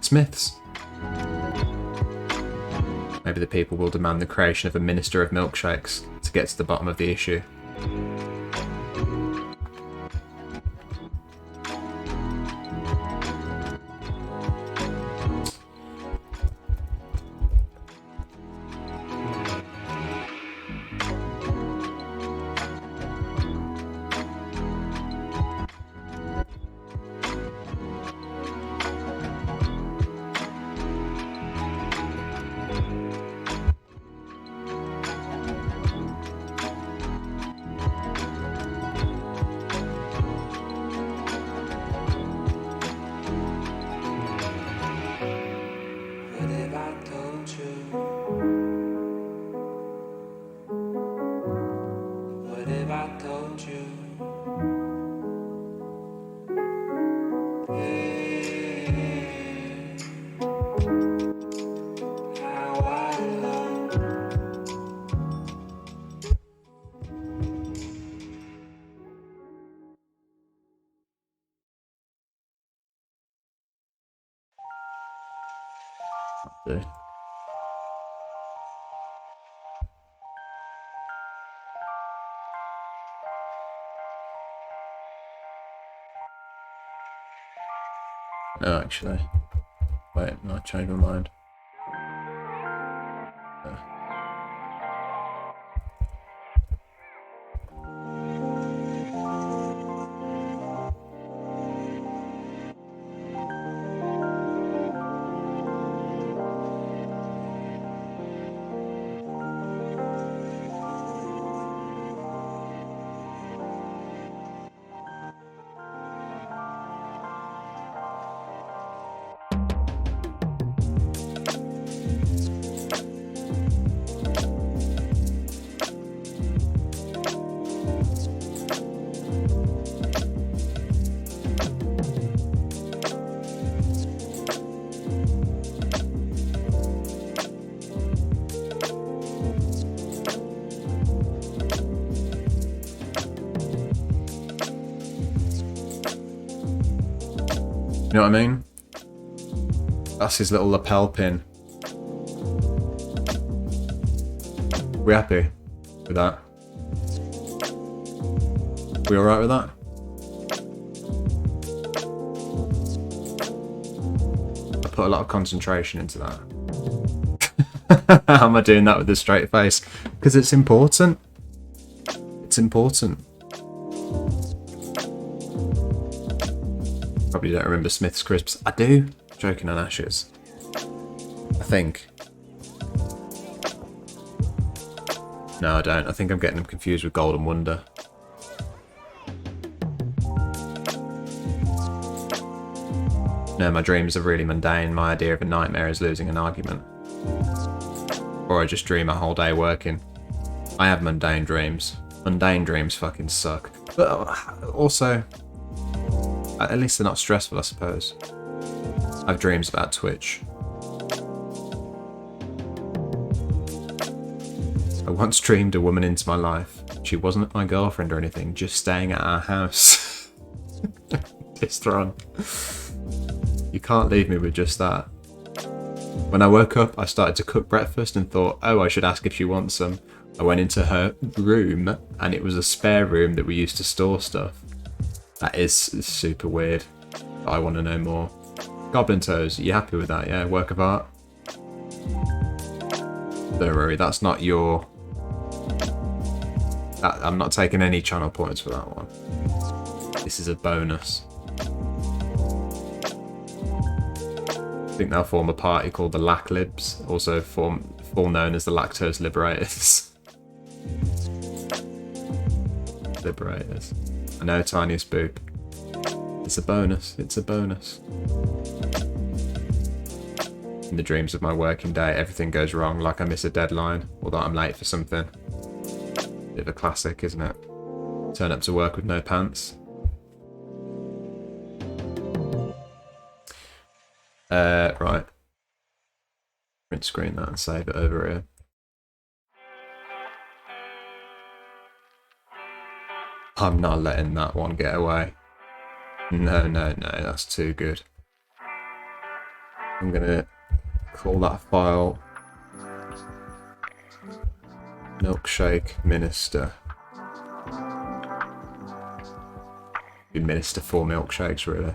Smiths. Maybe the people will demand the creation of a minister of milkshakes to get to the bottom of the issue. Do. No, actually. Wait, no, I changed my mind. You know what I mean? That's his little lapel pin. We happy with that? We alright with that? I put a lot of concentration into that. How am I doing that with a straight face? Because it's important. It's important. Probably don't remember Smith's Crisps. I do. Joking on Ashes. I think. No, I don't. I think I'm getting them confused with Golden Wonder. No, my dreams are really mundane. My idea of a nightmare is losing an argument. Or I just dream a whole day working. I have mundane dreams. Mundane dreams fucking suck. But also, at least they're not stressful, I suppose. I have dreams about Twitch. I once dreamed a woman into my life. She wasn't my girlfriend or anything, just staying at our house. Pissed wrong. You can't leave me with just that. When I woke up, I started to cook breakfast and thought, oh, I should ask if she wants some. I went into her room and it was a spare room that we used to store stuff. That is super weird. I want to know more. Goblin Toes, you happy with that? Yeah, work of art? Don't worry, that's not your... I'm not taking any channel points for that one. This is a bonus. I think they'll form a party called the Lacklibs, also full known as the Lactose Liberators. Liberators. I know, Tiniest Boop. It's a bonus, it's a bonus. In the dreams of my working day, everything goes wrong, like I miss a deadline, or that I'm late for something. Bit of a classic, isn't it? Turn up to work with no pants. Right. We're print screen that and save it over here. I'm not letting that one get away. No, that's too good. I'm gonna call that file Milkshake Minister. Be Minister for Milkshakes, really.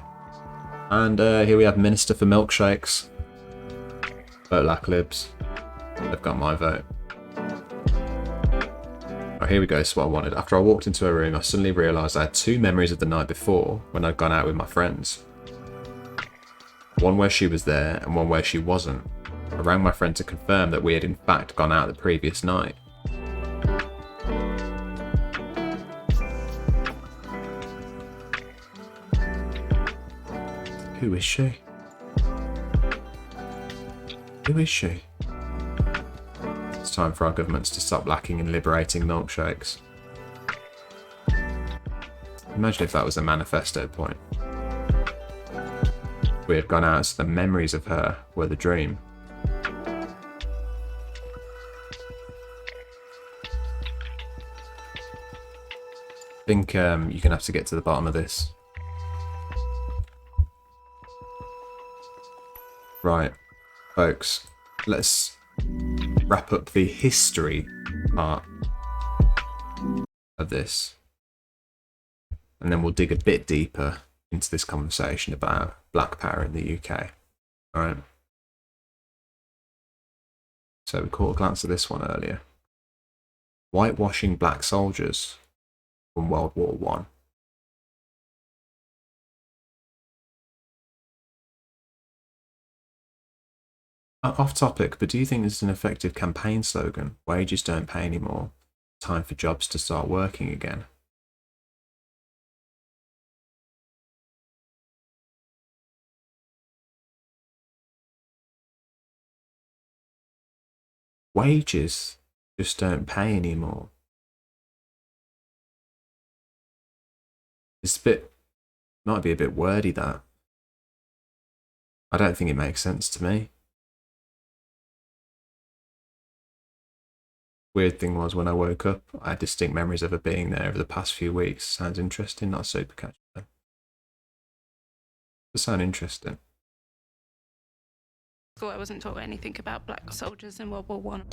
And here we have Minister for Milkshakes. Vote like libs. They've got my vote. Oh, here we go, it's what I wanted. After I walked into a room, I suddenly realised I had two memories of the night before when I'd gone out with my friends. One where she was there and one where she wasn't. I rang my friend to confirm that we had in fact gone out the previous night. Who is she? Who is she? It's time for our governments to stop lacking in liberating milkshakes. Imagine if that was a manifesto point. We had gone out so the memories of her were the dream. I think you're going to have to get to the bottom of this. Right, folks, let's wrap up the history part of this. And then we'll dig a bit deeper into this conversation about black power in the UK. Alright. So we caught a glance at this one earlier. Whitewashing black soldiers from World War I. Off topic, but do you think this is an effective campaign slogan? Wages don't pay anymore. Time for jobs to start working again. Wages just don't pay anymore. It's might be a bit wordy, that. I don't think it makes sense to me. Weird thing was, when I woke up, I had distinct memories of her being there over the past few weeks. Sounds interesting, not super catchy though. Does sound interesting. I wasn't taught anything about black soldiers in World War I.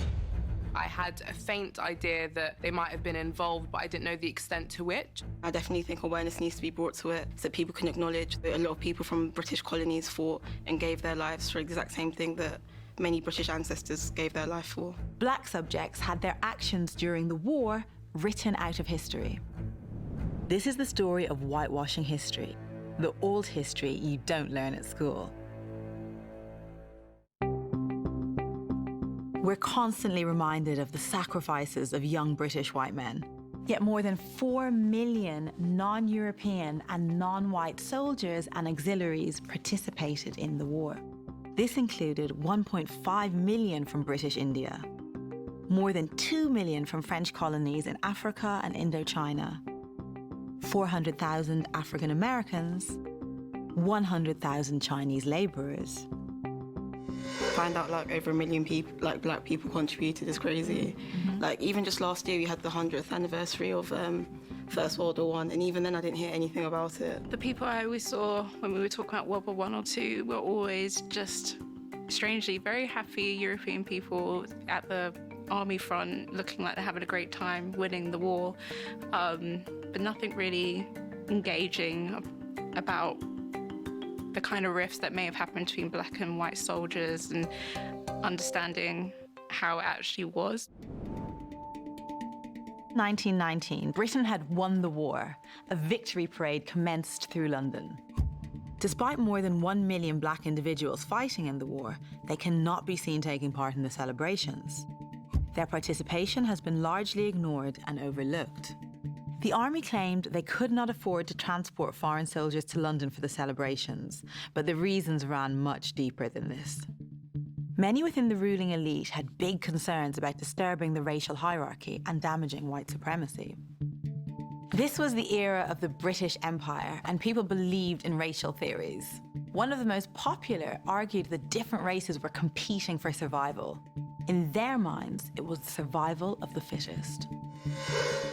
I had a faint idea that they might have been involved, but I didn't know the extent to which. I definitely think awareness needs to be brought to it so people can acknowledge that a lot of people from British colonies fought and gave their lives for the exact same thing that many British ancestors gave their life for. Black subjects had their actions during the war written out of history. This is the story of whitewashing history, the old history you don't learn at school. We're constantly reminded of the sacrifices of young British white men. Yet more than 4 million non-European and non-white soldiers and auxiliaries participated in the war. This included 1.5 million from British India, more than 2 million from French colonies in Africa and Indochina, 400,000 African Americans, 100,000 Chinese laborers. Find out like over 1 million people, like black people, contributed is crazy. Like even just last year we had the 100th anniversary of First World War I, and even then I didn't hear anything about it. The people I always saw when we were talking about World War I or II were always just strangely very happy European people at the army front, looking like they're having a great time winning the war, but nothing really engaging about the kind of rifts that may have happened between black and white soldiers and understanding how it actually was. 1919, Britain had won the war. A victory parade commenced through London. Despite more than 1 million black individuals fighting in the war, they cannot be seen taking part in the celebrations. Their participation has been largely ignored and overlooked. The army claimed they could not afford to transport foreign soldiers to London for the celebrations, but the reasons ran much deeper than this. Many within the ruling elite had big concerns about disturbing the racial hierarchy and damaging white supremacy. This was the era of the British Empire, and people believed in racial theories. One of the most popular argued that different races were competing for survival. In their minds, it was the survival of the fittest.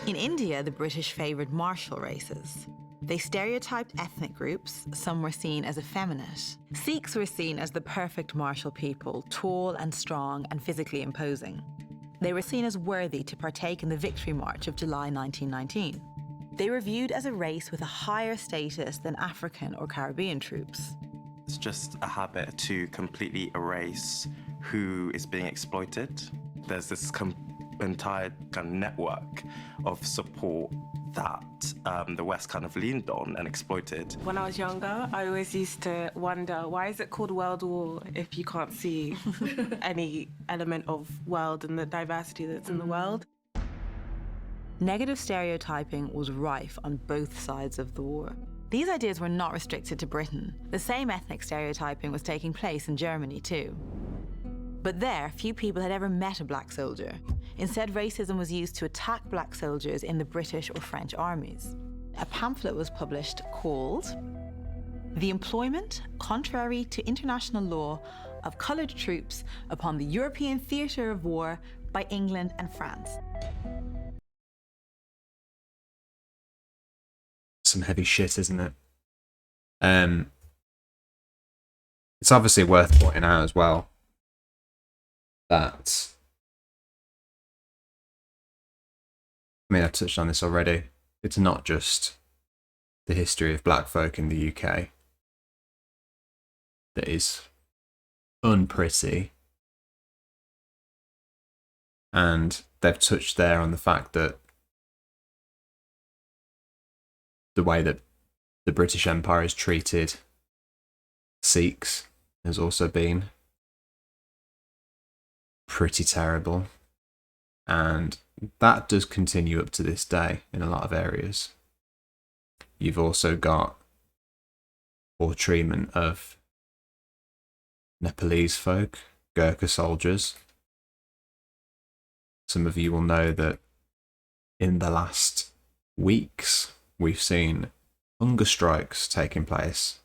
In India, the British favoured martial races. They stereotyped ethnic groups. Some were seen as effeminate. Sikhs were seen as the perfect martial people, tall and strong and physically imposing. They were seen as worthy to partake in the Victory March of July 1919. They were viewed as a race with a higher status than African or Caribbean troops. It's just a habit to completely erase who is being exploited. There's this entire kind of network of support that the West kind of leaned on and exploited. When I was younger, I always used to wonder, why is it called World War if you can't see any element of world and the diversity that's in the world? Negative stereotyping was rife on both sides of the war. These ideas were not restricted to Britain. The same ethnic stereotyping was taking place in Germany too. But there, few people had ever met a black soldier. Instead, racism was used to attack black soldiers in the British or French armies. A pamphlet was published called The Employment, Contrary to International Law, of Coloured Troops upon the European Theatre of War by England and France. Some heavy shit, isn't it? It's obviously worth pointing out as well that, I mean, I touched on this already, it's not just the history of black folk in the UK that is unpretty, and they've touched there on the fact that the way that the British Empire has treated Sikhs has also been pretty terrible, and that does continue up to this day in a lot of areas. You've also got poor treatment of Nepalese folk, Gurkha soldiers. Some of you will know that in the last weeks we've seen hunger strikes taking place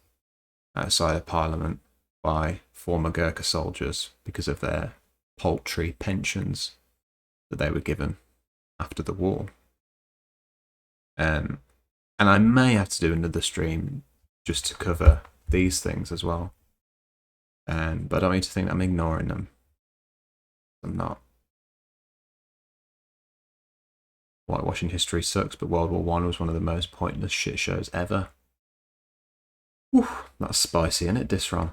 outside of Parliament by former Gurkha soldiers because of their paltry pensions that they were given after the war. And I may have to do another stream just to cover these things as well. But I don't need to think I'm ignoring them. I'm not. Whitewashing history sucks, but World War I was one of the most pointless shit shows ever. Whew, that's spicy, isn't it, Disron?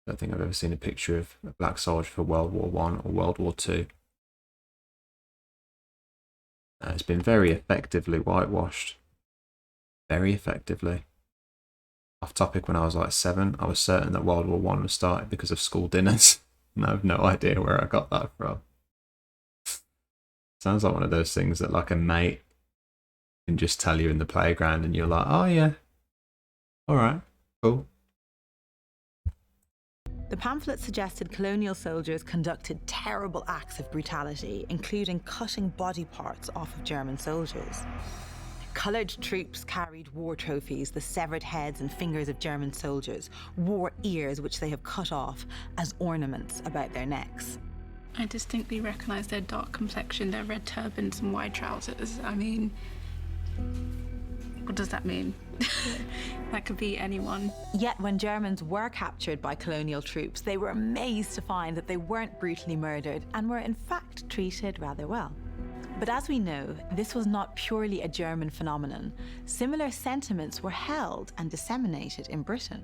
I don't think I've ever seen a picture of a black soldier for World War I or World War II. It's been very effectively whitewashed. Very effectively. Off topic, when I was like 7, I was certain that World War I was started because of school dinners. And I have no idea where I got that from. Sounds like one of those things that like a mate can just tell you in the playground and you're like, oh yeah, alright, cool. The pamphlet suggested colonial soldiers conducted terrible acts of brutality, including cutting body parts off of German soldiers. Coloured troops carried war trophies, the severed heads and fingers of German soldiers, wore ears which they have cut off as ornaments about their necks. I distinctly recognise their dark complexion, their red turbans and wide trousers. I mean, what does that mean? That could be anyone. Yet when Germans were captured by colonial troops, they were amazed to find that they weren't brutally murdered and were in fact treated rather well. But as we know, this was not purely a German phenomenon. Similar sentiments were held and disseminated in Britain.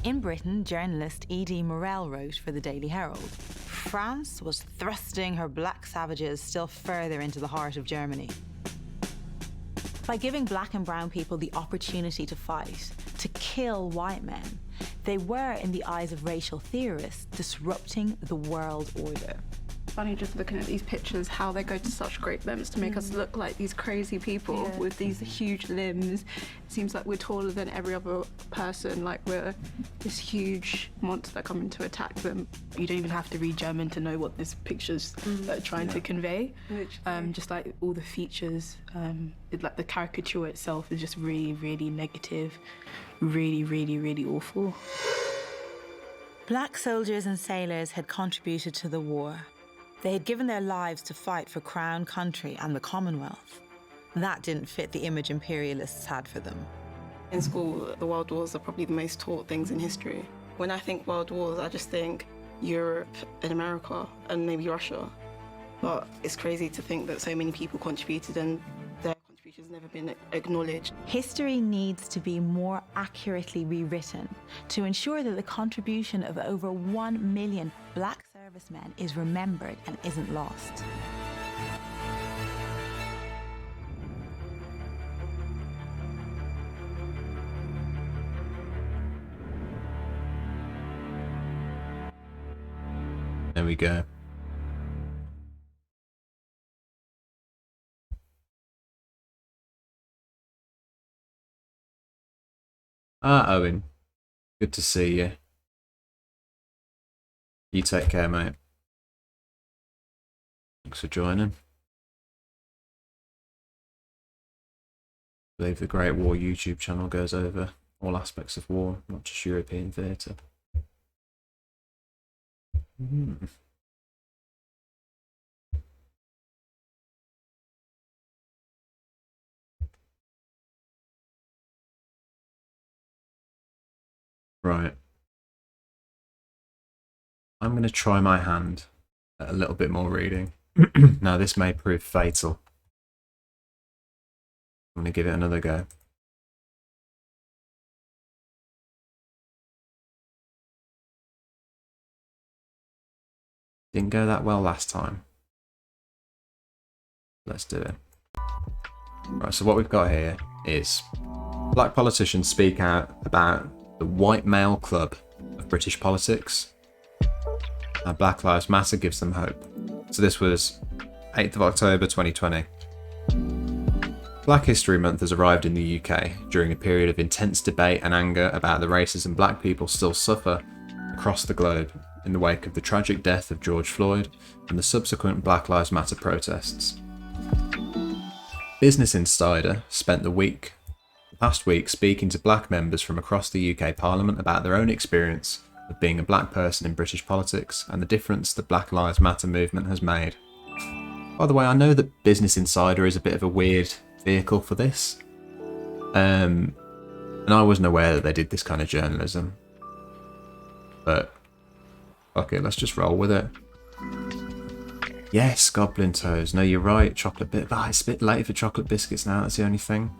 In Britain, journalist E.D. Morel wrote for the Daily Herald, France was thrusting her black savages still further into the heart of Germany. By giving black and brown people the opportunity to fight, to kill white men, they were, in the eyes of racial theorists, disrupting the world order. funny just looking at these pictures, how they go to such great lengths to make us look like these crazy people with these huge limbs. It seems like we're taller than every other person, like we're this huge monster coming to attack them. You don't even have to read German to know what this picture's trying to convey. Just like all the features, like the caricature itself is just really, really negative, really, really, really awful. Black soldiers and sailors had contributed to the war. They had given their lives to fight for Crown, country and the Commonwealth. That didn't fit the image imperialists had for them. In school, the world wars are probably the most taught things in history. When I think world wars, I just think Europe and America and maybe Russia. But it's crazy to think that so many people contributed and their contribution has never been acknowledged. History needs to be more accurately rewritten to ensure that the contribution of over 1 million black servicemen is remembered and isn't lost. There we go. Owen. Good to see you. You take care, mate. Thanks for joining. I believe the Great War YouTube channel goes over all aspects of war, not just European theatre. Right. I'm going to try my hand at a little bit more reading. Now, this may prove fatal. I'm going to give it another go. Didn't go that well last time. Let's do it. Right, so what we've got here is black politicians speak out about the white male club of British politics. Now, Black Lives Matter gives them hope. So this was 8th of October 2020. Black History Month has arrived in the UK during a period of intense debate and anger about the racism black people still suffer across the globe in the wake of the tragic death of George Floyd and the subsequent Black Lives Matter protests. Business Insider spent the past week speaking to black members from across the UK Parliament about their own experience of being a black person in British politics and the difference the Black Lives Matter movement has made. By the way, I know that Business Insider is a bit of a weird vehicle for this, and I wasn't aware that they did this kind of journalism, but okay, let's just roll with it. Yes, Goblin Toes. No, you're right. Chocolate bit. Ah, it's a bit late for chocolate biscuits now. That's the only thing.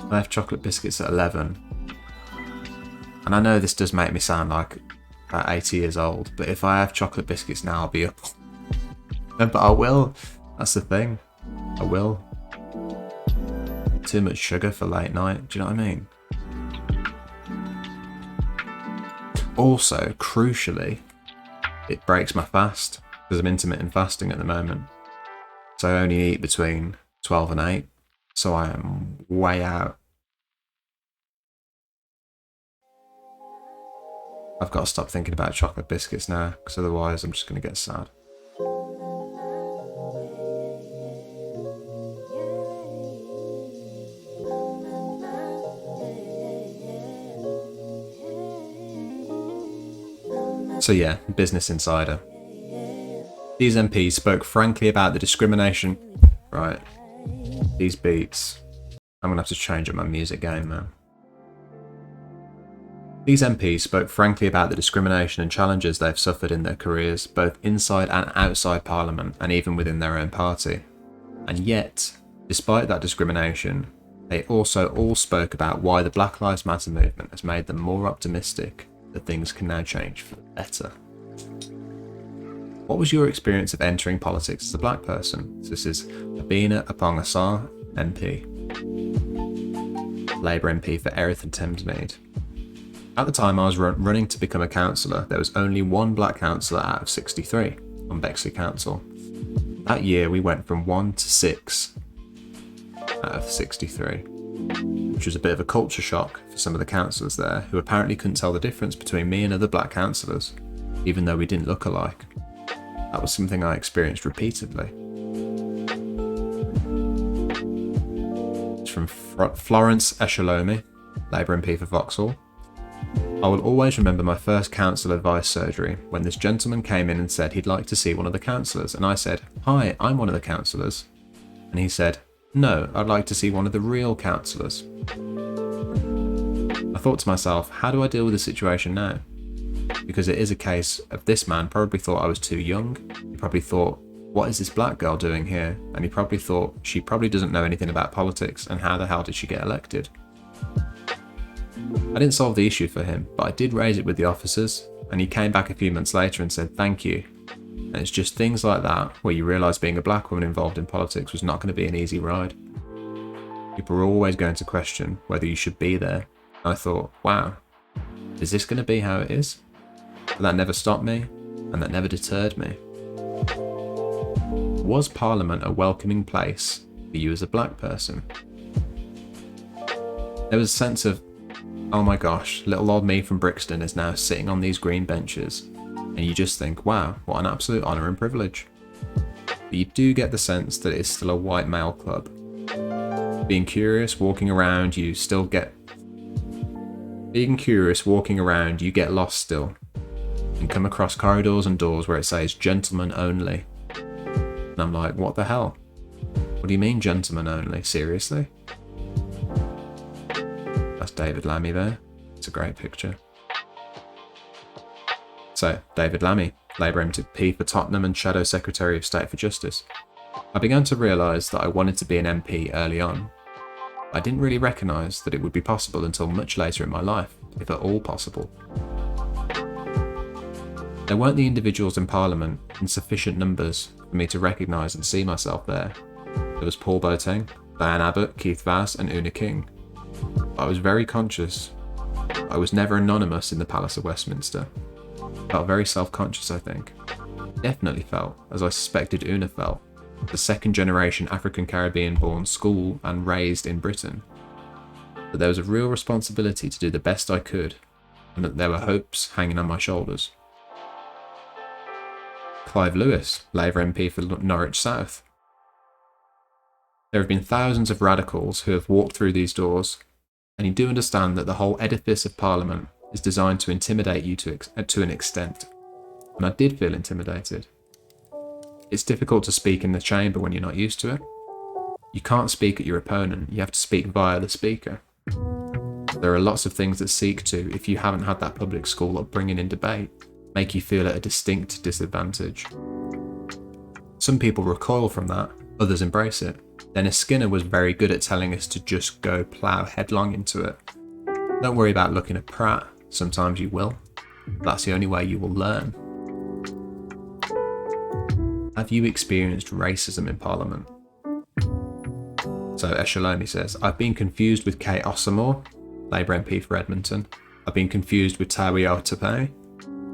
I have chocolate biscuits at 11. And I know this does make me sound like about 80 years old, but if I have chocolate biscuits now, I'll be up. No, but I will. That's the thing. I will. Too much sugar for late night. Do you know what I mean? Also, crucially, it breaks my fast because I'm intermittent fasting at the moment. So I only eat between 12 and 8. So I am way out. I've got to stop thinking about chocolate biscuits now, because otherwise I'm just going to get sad. So yeah, Business Insider. These MPs spoke frankly about the discrimination... Right. These beats. I'm going to have to change up my music game, man. These MPs spoke frankly about the discrimination and challenges they've suffered in their careers, both inside and outside Parliament, and even within their own party. And yet, despite that discrimination, they also all spoke about why the Black Lives Matter movement has made them more optimistic that things can now change for the better. What was your experience of entering politics as a black person? So this is Abina Apongasar, MP. Labour MP for Erith and Thamesmead. At the time I was running to become a councillor, there was only one black councillor out of 63 on Bexley Council. That year we went from 1 to 6 out of 63, which was a bit of a culture shock for some of the councillors there, who apparently couldn't tell the difference between me and other black councillors, even though we didn't look alike. That was something I experienced repeatedly. It's from Florence Eshalomi, Labour MP for Vauxhall. I will always remember my first council advice surgery when this gentleman came in and said he'd like to see one of the councillors, and I said, "Hi, I'm one of the councillors." And he said, "No, I'd like to see one of the real councillors." I thought to myself, how do I deal with the situation now? Because it is a case of this man probably thought I was too young. He probably thought, what is this black girl doing here? And he probably thought, she probably doesn't know anything about politics, and how the hell did she get elected? I didn't solve the issue for him, but I did raise it with the officers, and he came back a few months later and said thank you. And it's just things like that where you realise being a black woman involved in politics was not going to be an easy ride. People were always going to question whether you should be there. And I thought, wow, is this going to be how it is? But that never stopped me, and that never deterred me. Was Parliament a welcoming place for you as a black person? There was a sense of, oh my gosh, little old me from Brixton is now sitting on these green benches, and you just think, wow, what an absolute honour and privilege. But you do get the sense that it's still a white male club. Being curious, walking around, you get lost still, and come across corridors and doors where it says gentlemen only. And I'm like, what the hell? What do you mean gentlemen only? Seriously? That's David Lammy there. It's a great picture. So, David Lammy, Labour MP for Tottenham and Shadow Secretary of State for Justice. I began to realise that I wanted to be an MP early on. I didn't really recognise that it would be possible until much later in my life, if at all possible. There weren't the individuals in Parliament in sufficient numbers for me to recognise and see myself there. There was Paul Boateng, Diane Abbott, Keith Vass and Una King. I was very conscious. I was never anonymous in the Palace of Westminster. I felt very self-conscious, I think. Definitely felt, as I suspected Una felt, the second generation African Caribbean born, schooled and raised in Britain. But there was a real responsibility to do the best I could, and that there were hopes hanging on my shoulders. Clive Lewis, Labour MP for Norwich South. There have been thousands of radicals who have walked through these doors, and you do understand that the whole edifice of Parliament is designed to intimidate you to an extent. And I did feel intimidated. It's difficult to speak in the chamber when you're not used to it. You can't speak at your opponent, you have to speak via the speaker. There are lots of things that seek to, if you haven't had that public school upbringing in debate, make you feel at a distinct disadvantage. Some people recoil from that, others embrace it. Dennis Skinner was very good at telling us to just go plough headlong into it. Don't worry about looking at Pratt, sometimes you will. That's the only way you will learn. Have you experienced racism in Parliament? So Eshalomi says, I've been confused with Kate Ossamore, Labour MP for Edmonton. I've been confused with Tawi Tape,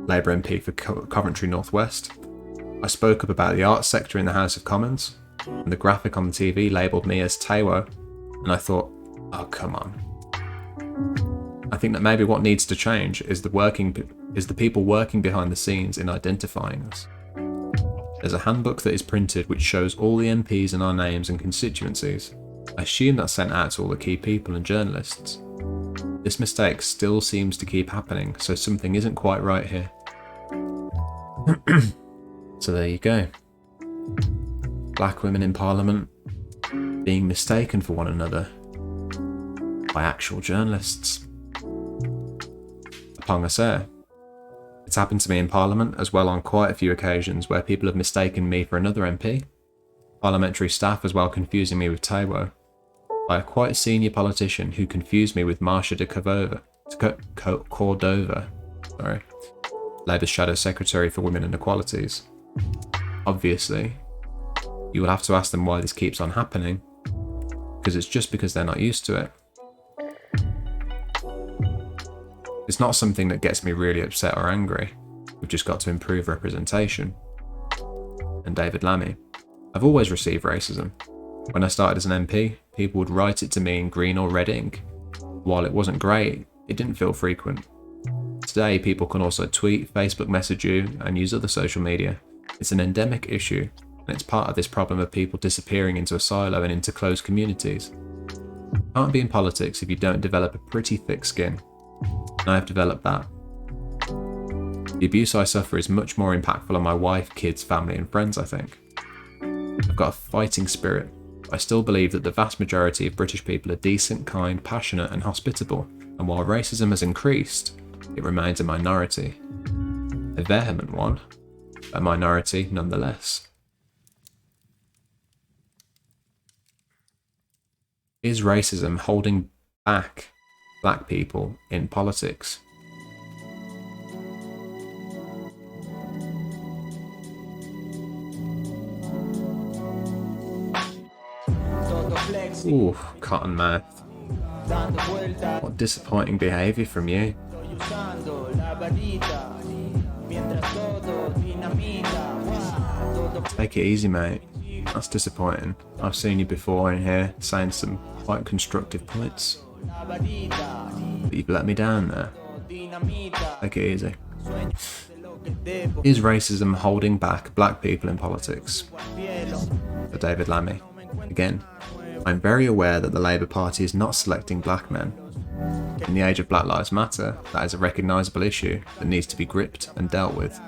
Labour MP for Coventry North West. I spoke up about the arts sector in the House of Commons, and the graphic on the TV labelled me as Taiwo, and I thought, oh come on. I think that maybe what needs to change is the people working behind the scenes in identifying us. There's a handbook that is printed which shows all the MPs and our names and constituencies. I assume that's sent out to all the key people and journalists. This mistake still seems to keep happening, so something isn't quite right here. So there you go. Black women in Parliament being mistaken for one another by actual journalists. Upon us air. It's happened to me in Parliament as well on quite a few occasions where people have mistaken me for another MP. Parliamentary staff as well confusing me with Taiwo. By a quite senior politician who confused me with Marsha de Cordova, Labour's Shadow Secretary for Women and Equalities. Obviously, you will have to ask them why this keeps on happening, because it's just because they're not used to it. It's not something that gets me really upset or angry. We've just got to improve representation. And David Lammy. I've always received racism. When I started as an MP, people would write it to me in green or red ink. While it wasn't great, it didn't feel frequent. Today, people can also tweet, Facebook message you, and use other social media. It's an endemic issue, and it's part of this problem of people disappearing into a silo and into closed communities. You can't be in politics if you don't develop a pretty thick skin. And I have developed that. The abuse I suffer is much more impactful on my wife, kids, family, and friends, I think. I've got a fighting spirit. I still believe that the vast majority of British people are decent, kind, passionate, and hospitable, and while racism has increased, it remains a minority. A vehement one, a minority nonetheless. Is racism holding back black people in politics? Ooh, cotton mouth. What disappointing behaviour from you. Take it easy, mate. That's disappointing. I've seen you before in here saying some quite constructive points, but you've let me down there. Take it easy. Is racism holding back black people in politics? For David Lammy. Again, I'm very aware that the Labour Party is not selecting black men. In the age of Black Lives Matter, that is a recognisable issue that needs to be gripped and dealt with.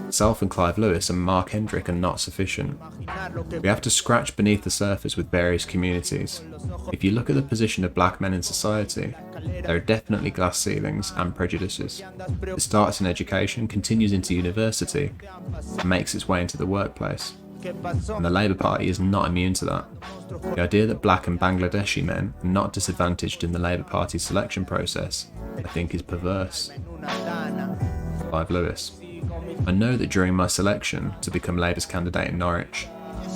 Self and Clive Lewis and Mark Hendrick are not sufficient. We have to scratch beneath the surface with various communities. If you look at the position of black men in society, there are definitely glass ceilings and prejudices. It starts in education, continues into university, and makes its way into the workplace. And the Labour Party is not immune to that. The idea that black and Bangladeshi men are not disadvantaged in the Labour Party's selection process, I think, is perverse. Clive Lewis. I know that during my selection to become Labour's candidate in Norwich,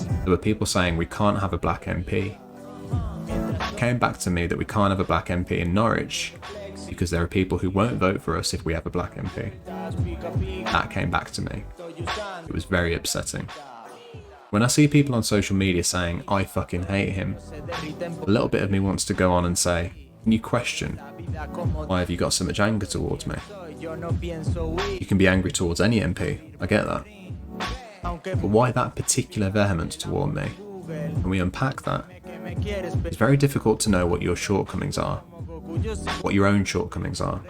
there were people saying we can't have a black MP. It came back to me that we can't have a black MP in Norwich because there are people who won't vote for us if we have a black MP. That came back to me. It was very upsetting. When I see people on social media saying, I fucking hate him, a little bit of me wants to go on and say, can you question, why have you got so much anger towards me? You can be angry towards any MP, I get that. But why that particular vehemence toward me? Can we unpack that? It's very difficult to know what your shortcomings are, what your own shortcomings are.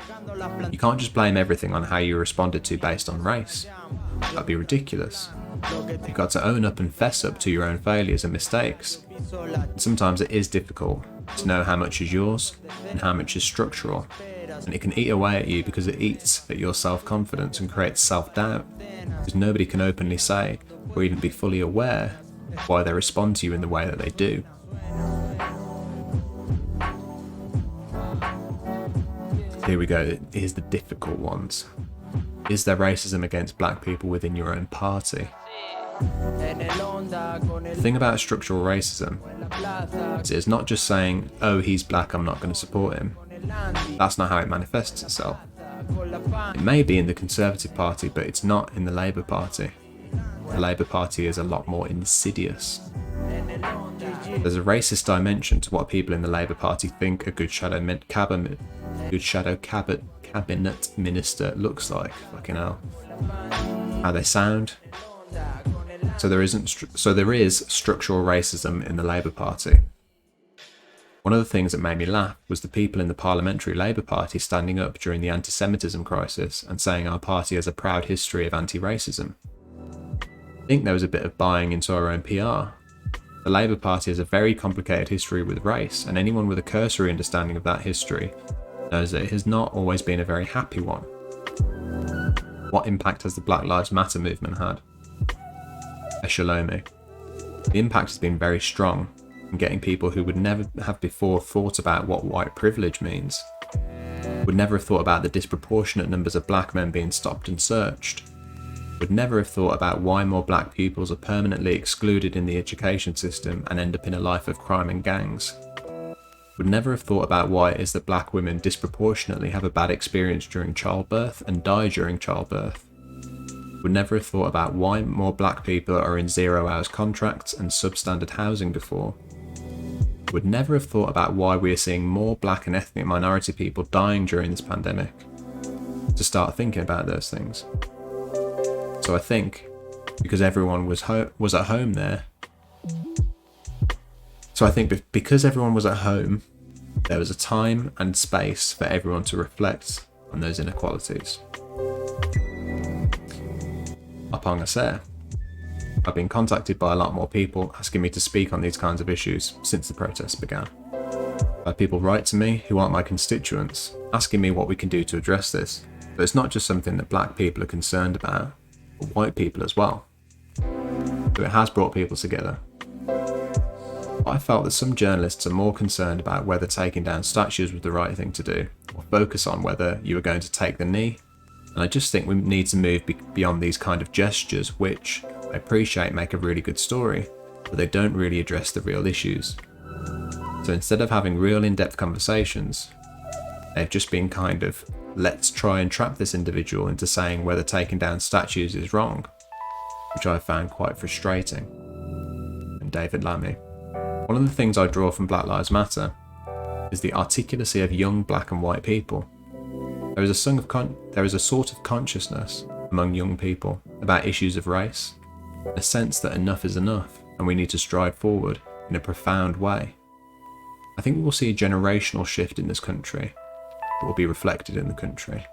You can't just blame everything on how you responded to based on race. That'd be ridiculous. You've got to own up and fess up to your own failures and mistakes. And sometimes it is difficult to know how much is yours and how much is structural. And it can eat away at you because it eats at your self-confidence and creates self-doubt. Because nobody can openly say or even be fully aware of why they respond to you in the way that they do. Here we go, here's the difficult ones. Is there racism against black people within your own party? The thing about structural racism is it's not just saying, oh, he's black, I'm not going to support him. That's not how it manifests itself. It may be in the Conservative Party, but it's not in the Labour Party. The Labour Party is a lot more insidious. There's a racist dimension to what people in the Labour Party think a good shadow cabinet minister looks like. Fucking hell. How they sound. So there is structural racism in the Labour Party. One of the things that made me laugh was the people in the Parliamentary Labour Party standing up during the anti-Semitism crisis and saying our party has a proud history of anti-racism. I think there was a bit of buying into our own PR. The Labour Party has a very complicated history with race, and anyone with a cursory understanding of that history knows that it has not always been a very happy one. What impact has the Black Lives Matter movement had? Eshalomi. The impact has been very strong in getting people who would never have before thought about what white privilege means, would never have thought about the disproportionate numbers of black men being stopped and searched, would never have thought about why more black pupils are permanently excluded in the education system and end up in a life of crime and gangs. would never have thought about why it is that black women disproportionately have a bad experience during childbirth and die during childbirth. Would never have thought about why more black people are in 0 hours contracts and substandard housing before. Would never have thought about why we are seeing more black and ethnic minority people dying during this pandemic. To start thinking about those things. So I think, because everyone was at home there, because everyone was at home, there was a time and space for everyone to reflect on those inequalities. Upon a say, I've been contacted by a lot more people asking me to speak on these kinds of issues since the protests began. I've had people write to me who aren't my constituents, asking me what we can do to address this, but it's not just something that black people are concerned about, but white people as well. So it has brought people together. I felt that some journalists are more concerned about whether taking down statues was the right thing to do, or focus on whether you were going to take the knee. And I just think we need to move beyond these kind of gestures, which I appreciate make a really good story, but they don't really address the real issues. So instead of having real in-depth conversations, they've just been kind of, let's try and trap this individual into saying whether taking down statues is wrong, which I found quite frustrating. And David Lammy. One of the things I draw from Black Lives Matter is the articulacy of young black and white people. There is a sort of consciousness among young people about issues of race, a sense that enough is enough and we need to stride forward in a profound way. I think we will see a generational shift in this country that will be reflected in the country.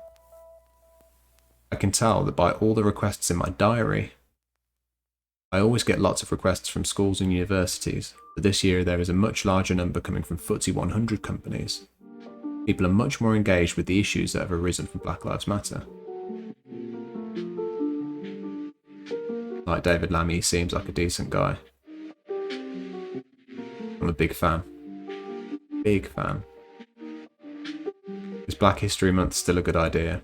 I can tell that by all the requests in my diary, I always get lots of requests from schools and universities, but this year there is a much larger number coming from FTSE 100 companies. People are much more engaged with the issues that have arisen from Black Lives Matter. Like David Lammy, he seems like a decent guy. I'm a big fan. Big fan. Is Black History Month still a good idea?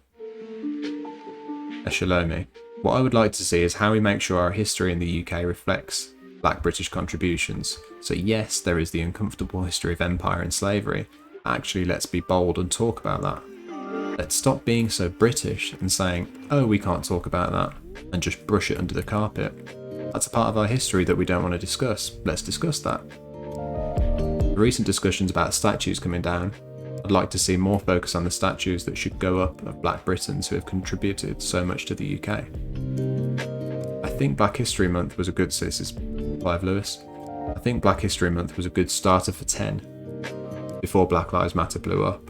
Eshalomi. What I would like to see is how we make sure our history in the UK reflects Black British contributions. So yes, there is the uncomfortable history of empire and slavery. Actually, let's be bold and talk about that. Let's stop being so British and saying, oh, we can't talk about that, and just brush it under the carpet. That's a part of our history that we don't want to discuss. Let's discuss that. The recent discussions about statues coming down, I'd like to see more focus on the statues that should go up of Black Britons who have contributed so much to the UK. I think Black History Month was a good, this is Clive Lewis. I think Black History Month was a good starter for 10, before Black Lives Matter blew up.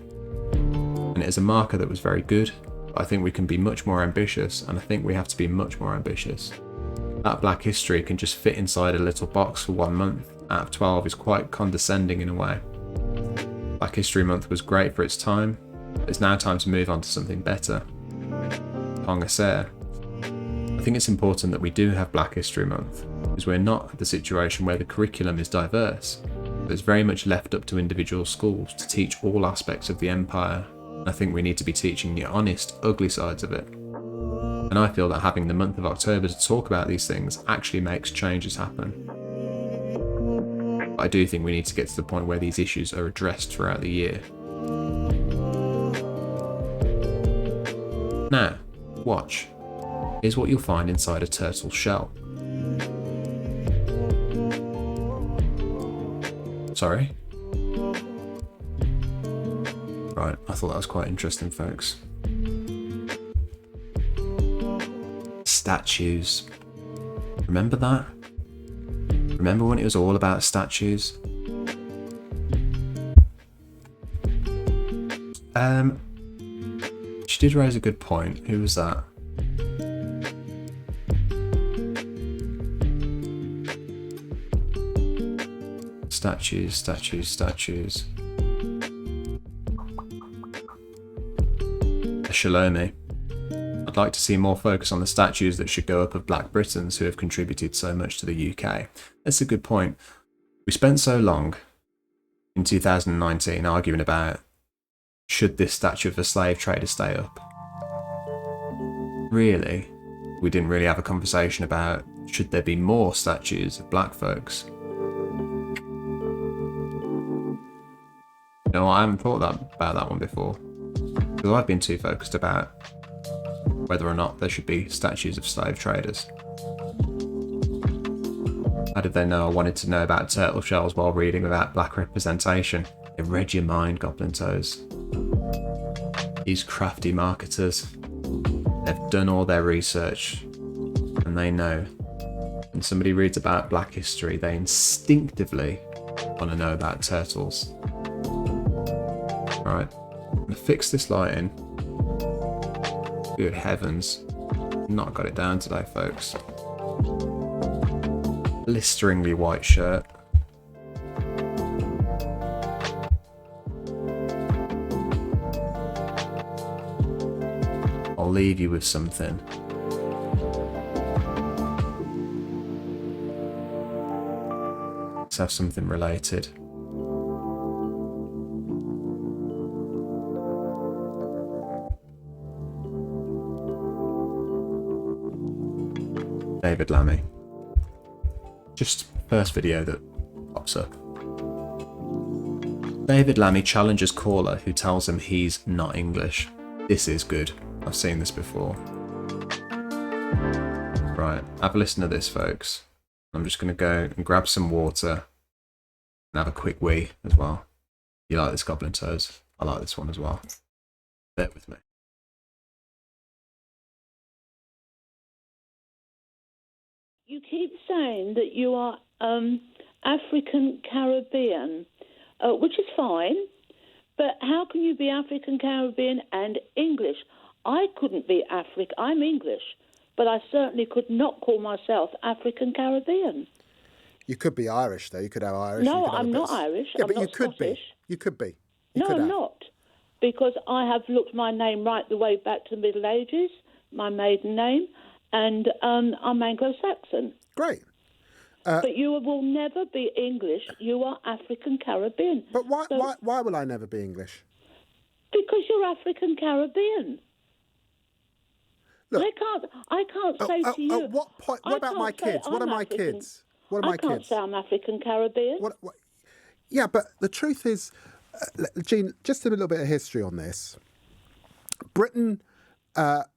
And it is a marker that was very good, but I think we can be much more ambitious, and I think we have to be much more ambitious. That Black history can just fit inside a little box for 1 month out of 12 is quite condescending in a way. Black History Month was great for its time, but it's now time to move on to something better. Tonga Sare. I think it's important that we do have Black History Month, because we're not at the situation where the curriculum is diverse. It's very much left up to individual schools to teach all aspects of the empire, and I think we need to be teaching the honest, ugly sides of it. And I feel that having the month of October to talk about these things actually makes changes happen. But I do think we need to get to the point where these issues are addressed throughout the year. Now, watch. Here's what you'll find inside a turtle shell. Sorry? Right, I thought that was quite interesting, folks. Statues. Remember that? Remember when it was all about statues? She did raise a good point. Who was that? Statues, statues, statues. Shalomi. I'd like to see more focus on the statues that should go up of Black Britons who have contributed so much to the UK. That's a good point. We spent so long in 2019 arguing about should this statue of a slave trader stay up. Really, we didn't really have a conversation about should there be more statues of black folks. know, I haven't thought about that one before. Because I've been too focused about whether or not there should be statues of slave traders. How did they know I wanted to know about turtle shells while reading about black representation? It read your mind, Goblin Toes. These crafty marketers, they've done all their research, and they know. When somebody reads about black history, they instinctively want to know about turtles. Right, I'm going to fix this lighting. Good heavens. Not got it down today, folks. Blisteringly white shirt. I'll leave you with something. Let's have something related. David Lammy. Just first video that pops up. David Lammy challenges caller who tells him he's not English. This is good. I've seen this before. Right, have a listen to this, folks. I'm just going to go and grab some water and have a quick wee as well. You like this, Goblin Toes? I like this one as well. Bear with me. You keep saying that you are African Caribbean, which is fine, but how can you be African Caribbean and English? I couldn't be African. I'm English, but I certainly could not call myself African Caribbean. You could be Irish, though. You could have Irish. No, I'm not Irish. Yeah, I'm but not you could Scottish. be. You could be. No, I'm not, because I have looked my name right the way back to the Middle Ages, my maiden name, and I'm Anglo-Saxon. Great. But you will never be English. You are African Caribbean. But why will I never be English? Because you're African Caribbean. Look, I can't say to you. At what point? What about my kids? What are my kids? What are my I can't kids? say I'm African Caribbean. What? Yeah, but the truth is, Jean, just a little bit of history on this. Britain,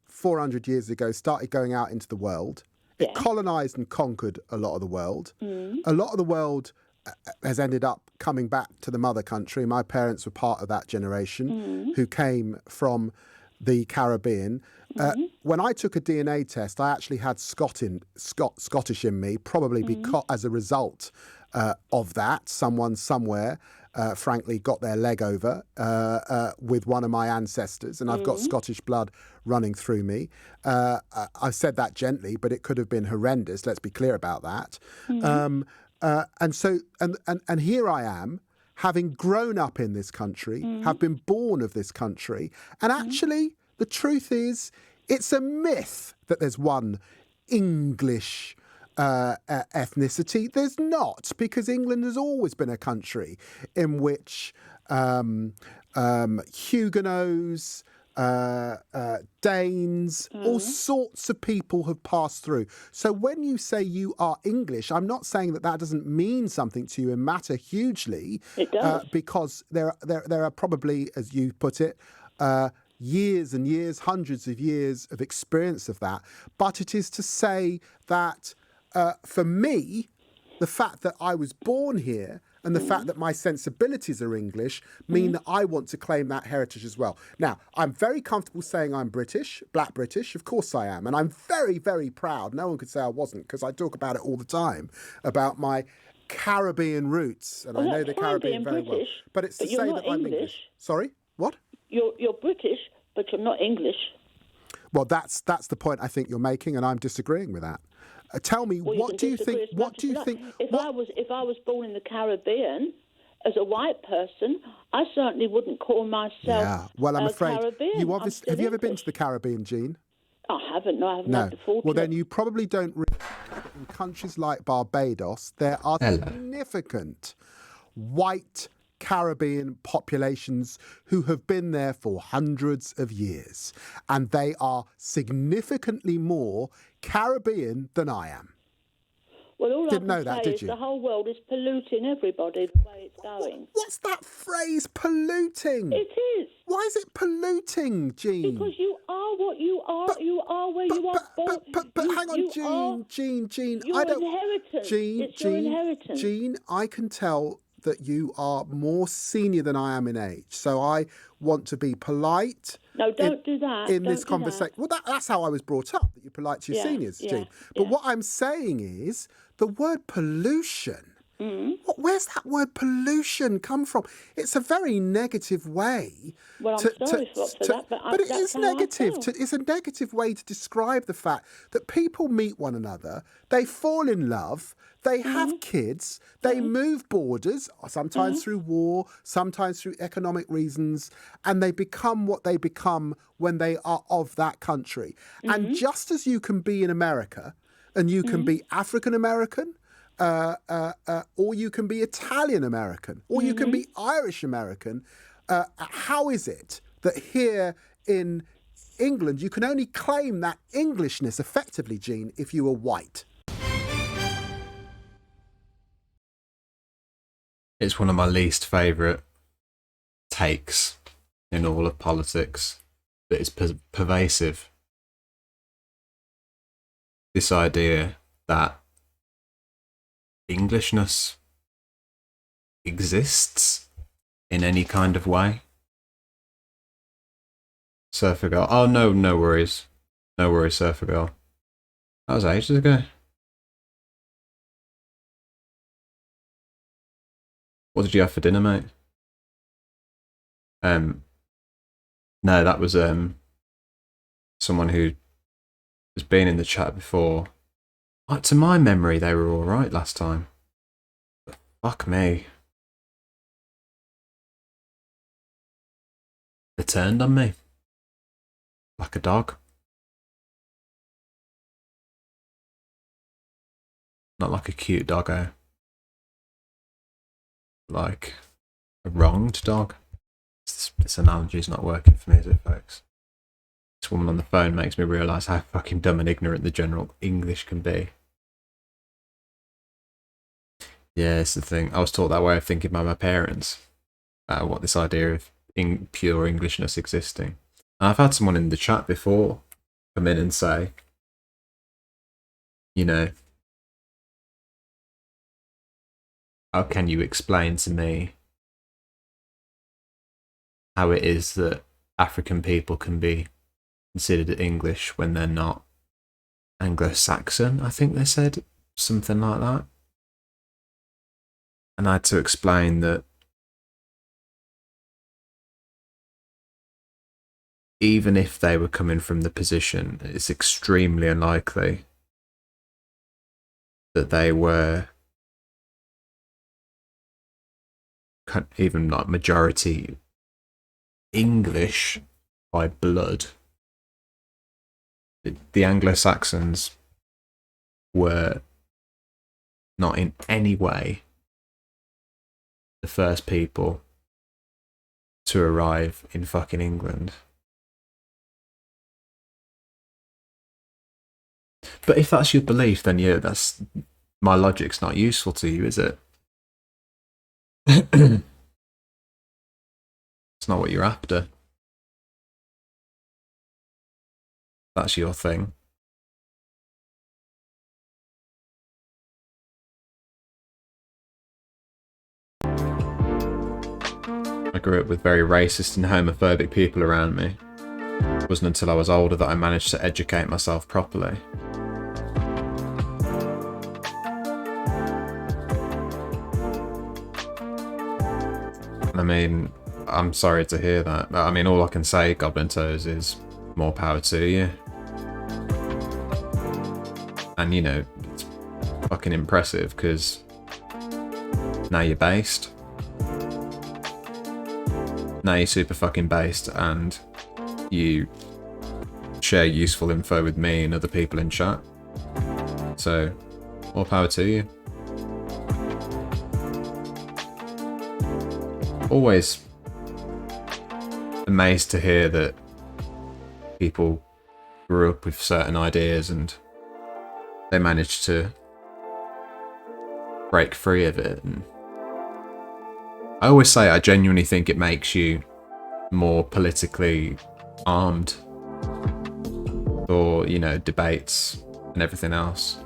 400 years ago, started going out into the world. It colonised and conquered a lot of the world. A lot of the world has ended up coming back to the mother country. My parents were part of that generation who came from the Caribbean. When I took a DNA test, I actually had Scottish in me, probably because as a result of that. Someone somewhere, frankly, got their leg over with one of my ancestors, and I've got Scottish blood running through me. I've said that gently, but it could have been horrendous. Let's be clear about that. And here I am, having grown up in this country, have been born of this country, and actually, the truth is, it's a myth that there's one English ethnicity. There's not, because England has always been a country in which Huguenots, Danes, all sorts of people have passed through. So when you say you are English, I'm not saying that doesn't mean something to you and matter hugely. It does. Because there are probably, as you put it, years and years, hundreds of years of experience of that. But it is to say that for me, the fact that I was born here and the fact that my sensibilities are English mean that I want to claim that heritage as well. Now, I'm very comfortable saying I'm British, Black British, of course I am. And I'm very, very proud. No one could say I wasn't, because I talk about it all the time, about my Caribbean roots. And I know the Caribbean very well. But it's to say that I'm English. Sorry? What? You're British, but you're not English. Well, that's the point I think you're making, and I'm disagreeing with that. Tell me, what do you think? What do you think? If I was born in the Caribbean as a white person, I certainly wouldn't call myself. Yeah. Well, I'm afraid Caribbean. you obviously have you ever been to the Caribbean, Jean? I haven't. No, I haven't had the fortune. Well, then you probably don't realise that in countries like Barbados, there are significant white Caribbean populations who have been there for hundreds of years, and they are significantly more Caribbean than I am. Well, all Didn't I know can that, say did is you? the whole world is polluting everybody the way it's going. What's that phrase, polluting? It is. Why is it polluting, Jean? Because you are what you are. You are where you are born. But hang on, Jean. Your I don't. inheritance. It's your inheritance. Jean, I can tell that you are more senior than I am in age, so I want to be polite. No, don't do that. In Don't this do conversation. Well, that's how I was brought up, that you're polite to your seniors, Jean. But what I'm saying is the word pollution. Where's that word pollution come from? It's a very negative way. Well, I'm sorry for that, but it is negative. It's a negative way to describe the fact that people meet one another, they fall in love, they have kids, they move borders, sometimes through war, sometimes through economic reasons, and they become what they become when they are of that country. And just as you can be in America, and you can be African American, or you can be Italian American, or you can be Irish American. How is it that here in England you can only claim that Englishness effectively, Jean, if you are white? It's one of my least favourite takes in all of politics, but it's pervasive. This idea that Englishness exists in any kind of way. Surfer Girl. Oh, no worries. No worries, Surfer Girl. That was ages ago. What did you have for dinner, mate? No, that was someone who has been in the chat before. To my memory, they were all right last time. But fuck me. They turned on me. Like a dog. Not like a cute doggo. Like a wronged dog. This analogy is not working for me, is it, folks? This woman on the phone makes me realise how fucking dumb and ignorant the general English can be. Yeah, it's the thing. I was taught that way of thinking by my parents. What this idea of pure Englishness existing. And I've had someone in the chat before come in and say, you know, how can you explain to me how it is that African people can be considered English when they're not Anglo-Saxon? I think they said something like that. And I had to explain that even if they were coming from the position, it's extremely unlikely that they were even like majority English by blood. The Anglo-Saxons were not in any way the first people to arrive in fucking England. But if that's your belief, then yeah, that's my logic's not useful to you, is it? It's not what you're after. That's your thing. I grew up with very racist and homophobic people around me. It wasn't until I was older that I managed to educate myself properly. I mean, I'm sorry to hear that. I mean, all I can say, Goblin Toes, is more power to you. And, you know, it's fucking impressive because now you're based. Now you're super fucking based and you share useful info with me and other people in chat. So, more power to you. Always amazed to hear that people grew up with certain ideas and they managed to break free of it and I always say I genuinely think it makes you more politically armed for, you know, debates and everything else.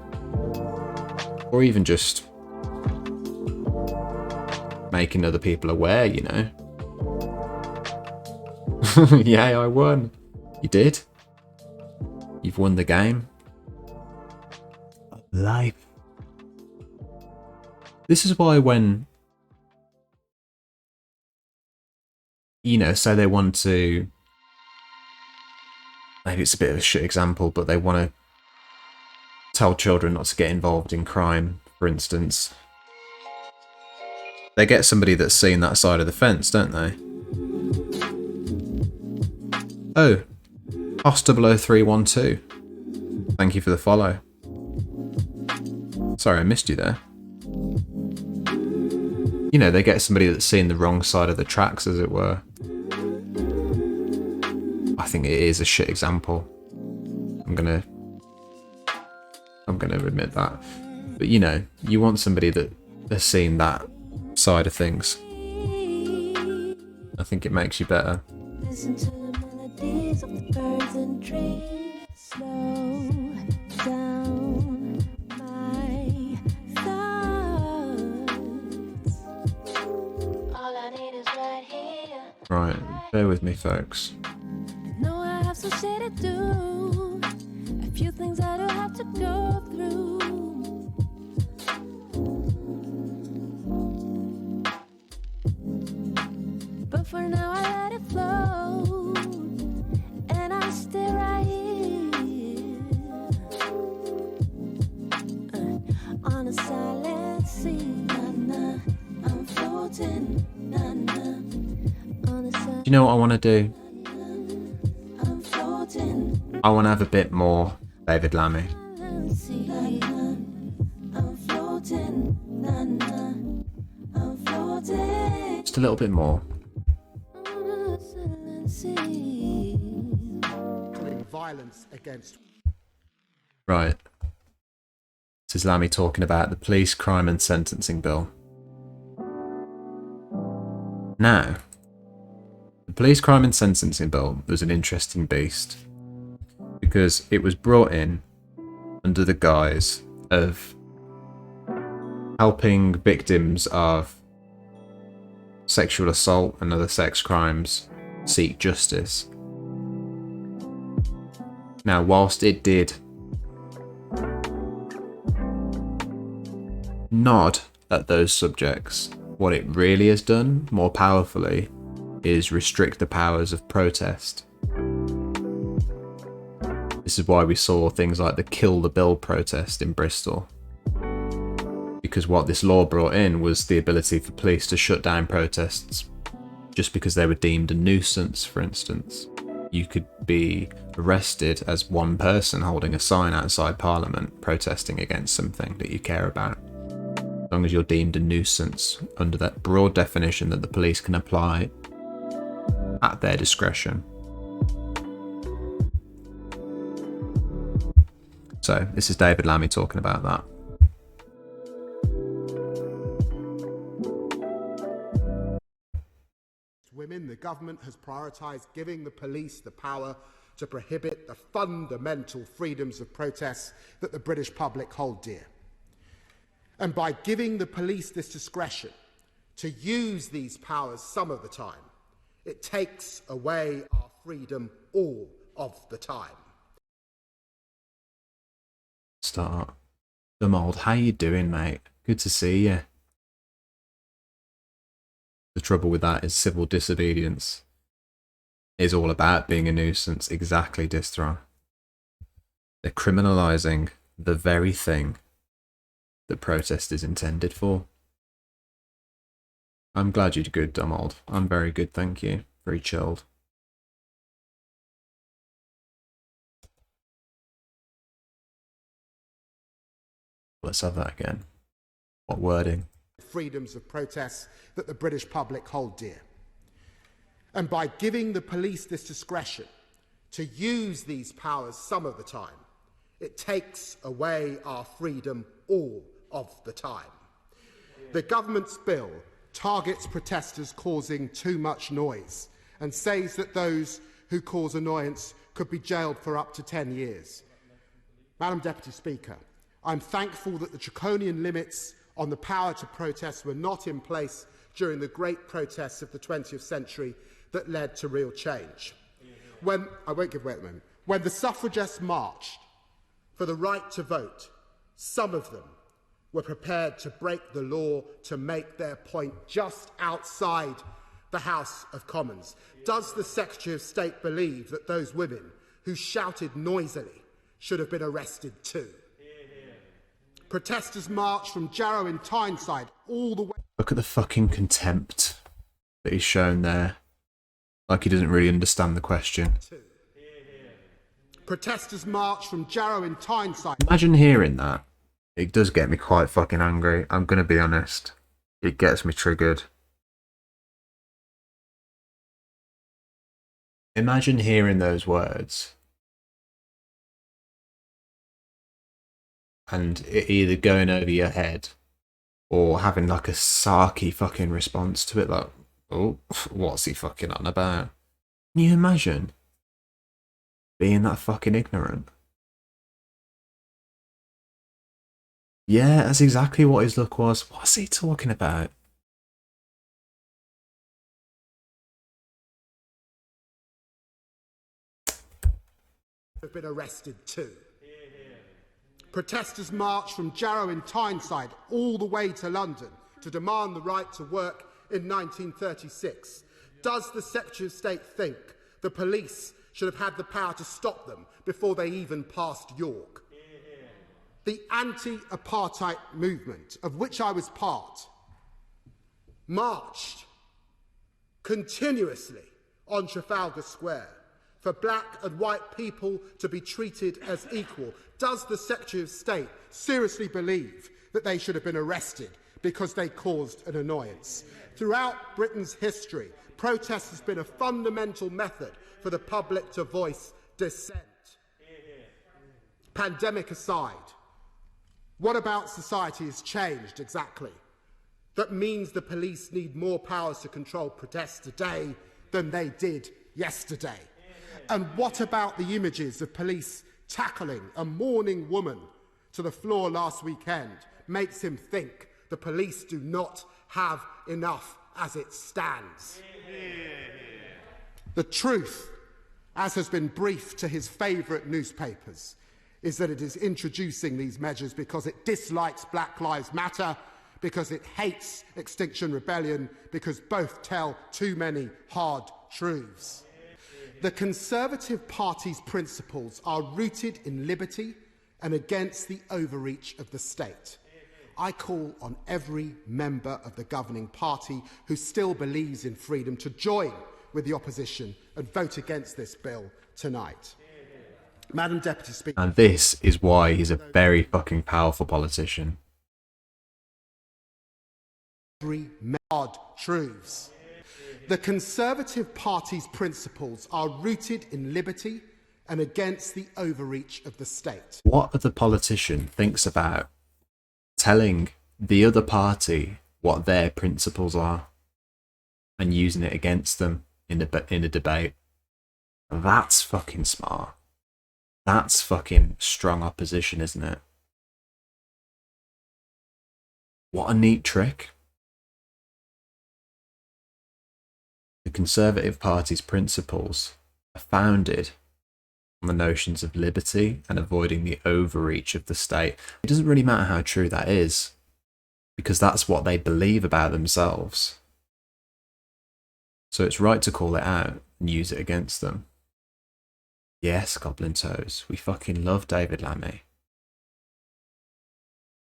Or even just making other people aware, you know. Yay, I won. You did. You've won the game of life. This is why when, you know, say they want to, maybe it's a bit of a shit example, but they want to tell children not to get involved in crime, for instance. They get somebody that's seen that side of the fence, don't they? Oh, Hosta0312. Thank you for the follow. Sorry, I missed you there. You know, they get somebody that's seen the wrong side of the tracks, as it were. I think it is a shit example. I'm gonna admit that. But you know, you want somebody that has seen that side of things. I think it makes you better. Listen to the melodies of the birds and trees. Slow down my thoughts. All I need is right here. Right, bear with me, folks. Know I have some shit to do. A few things I don't have to go through. But for now I let it flow. And I'm still right here. On a silent sea. Nah, I'm floating. Nah, on a silent. Do you know what I want to do? I'm floating. I want to have a bit more David Lammy. I'm floating. I'm floating. Just a little bit more. Violence against. Right. This is Lammy talking about the Police Crime and Sentencing Bill. Now, the Police Crime and Sentencing Bill was an interesting beast because it was brought in under the guise of helping victims of sexual assault and other sex crimes seek justice. Now, whilst it did nod at those subjects, what it really has done, more powerfully, is restrict the powers of protest. This is why we saw things like the Kill the Bill protest in Bristol. Because what this law brought in was the ability for police to shut down protests just because they were deemed a nuisance, for instance. You could be arrested as one person holding a sign outside Parliament protesting against something that you care about, as long as you're deemed a nuisance under that broad definition that the police can apply at their discretion. So this is David Lammy talking about that. Women, the government has prioritised giving the police the power to prohibit the fundamental freedoms of protest that the British public hold dear. And by giving the police this discretion to use these powers some of the time, it takes away our freedom all of the time. Start. Dumold, how you doing, mate? Good to see you. The trouble with that is civil disobedience is all about being a nuisance. Exactly, Distron. They're criminalising the very thing that protest is intended for. I'm glad you're good, Dumold. I'm very good, thank you. Very chilled. Let's have that again. What wording? Freedoms of protest that the British public hold dear. And by giving the police this discretion to use these powers some of the time, it takes away our freedom all of the time. The government's bill targets protesters causing too much noise and says that those who cause annoyance could be jailed for up to 10 years. Madam Deputy Speaker, I'm thankful that the draconian limits on the power to protest were not in place during the great protests of the 20th century that led to real change. When the suffragettes marched for the right to vote, some of them were prepared to break the law to make their point just outside the House of Commons. Does the Secretary of State believe that those women who shouted noisily should have been arrested too? Protesters marched from Jarrow in Tyneside all the way... Look at the fucking contempt that he's shown there. Like he doesn't really understand the question. Protesters marched from Jarrow in Tyneside... Imagine hearing that. It does get me quite fucking angry. I'm going to be honest. It gets me triggered. Imagine hearing those words and it either going over your head or having like a sarky fucking response to it, like, oh, what's he fucking on about? Can you imagine being that fucking ignorant? Yeah, that's exactly what his look was. What's he talking about? have been arrested too. Protesters marched from Jarrow in Tyneside all the way to London to demand the right to work in 1936. Does the Secretary of State think the police should have had the power to stop them before they even passed York? The anti-apartheid movement, of which I was part, marched continuously on Trafalgar Square for black and white people to be treated as equal. Does the Secretary of State seriously believe that they should have been arrested because they caused an annoyance? Throughout Britain's history, protest has been a fundamental method for the public to voice dissent. Pandemic aside, what about society has changed exactly? That means the police need more powers to control protests today than they did yesterday. And what about the images of police tackling a mourning woman to the floor last weekend makes him think the police do not have enough as it stands? The truth, as has been briefed to his favourite newspapers, is that it is introducing these measures because it dislikes Black Lives Matter, because it hates Extinction Rebellion, because both tell too many hard truths. The Conservative Party's principles are rooted in liberty and against the overreach of the state. I call on every member of the governing party who still believes in freedom to join with the opposition and vote against this bill tonight. Madam Deputy Speaker. And this is why he's a very fucking powerful politician. Every hard truths. The Conservative Party's principles are rooted in liberty and against the overreach of the state. What other politician thinks about telling the other party what their principles are and using it against them in a debate? That's fucking smart. That's fucking strong opposition, isn't it? What a neat trick. The Conservative Party's principles are founded on the notions of liberty and avoiding the overreach of the state. It doesn't really matter how true that is, because that's what they believe about themselves. So it's right to call it out and use it against them. Yes, Goblin Toes, we fucking love David Lammy.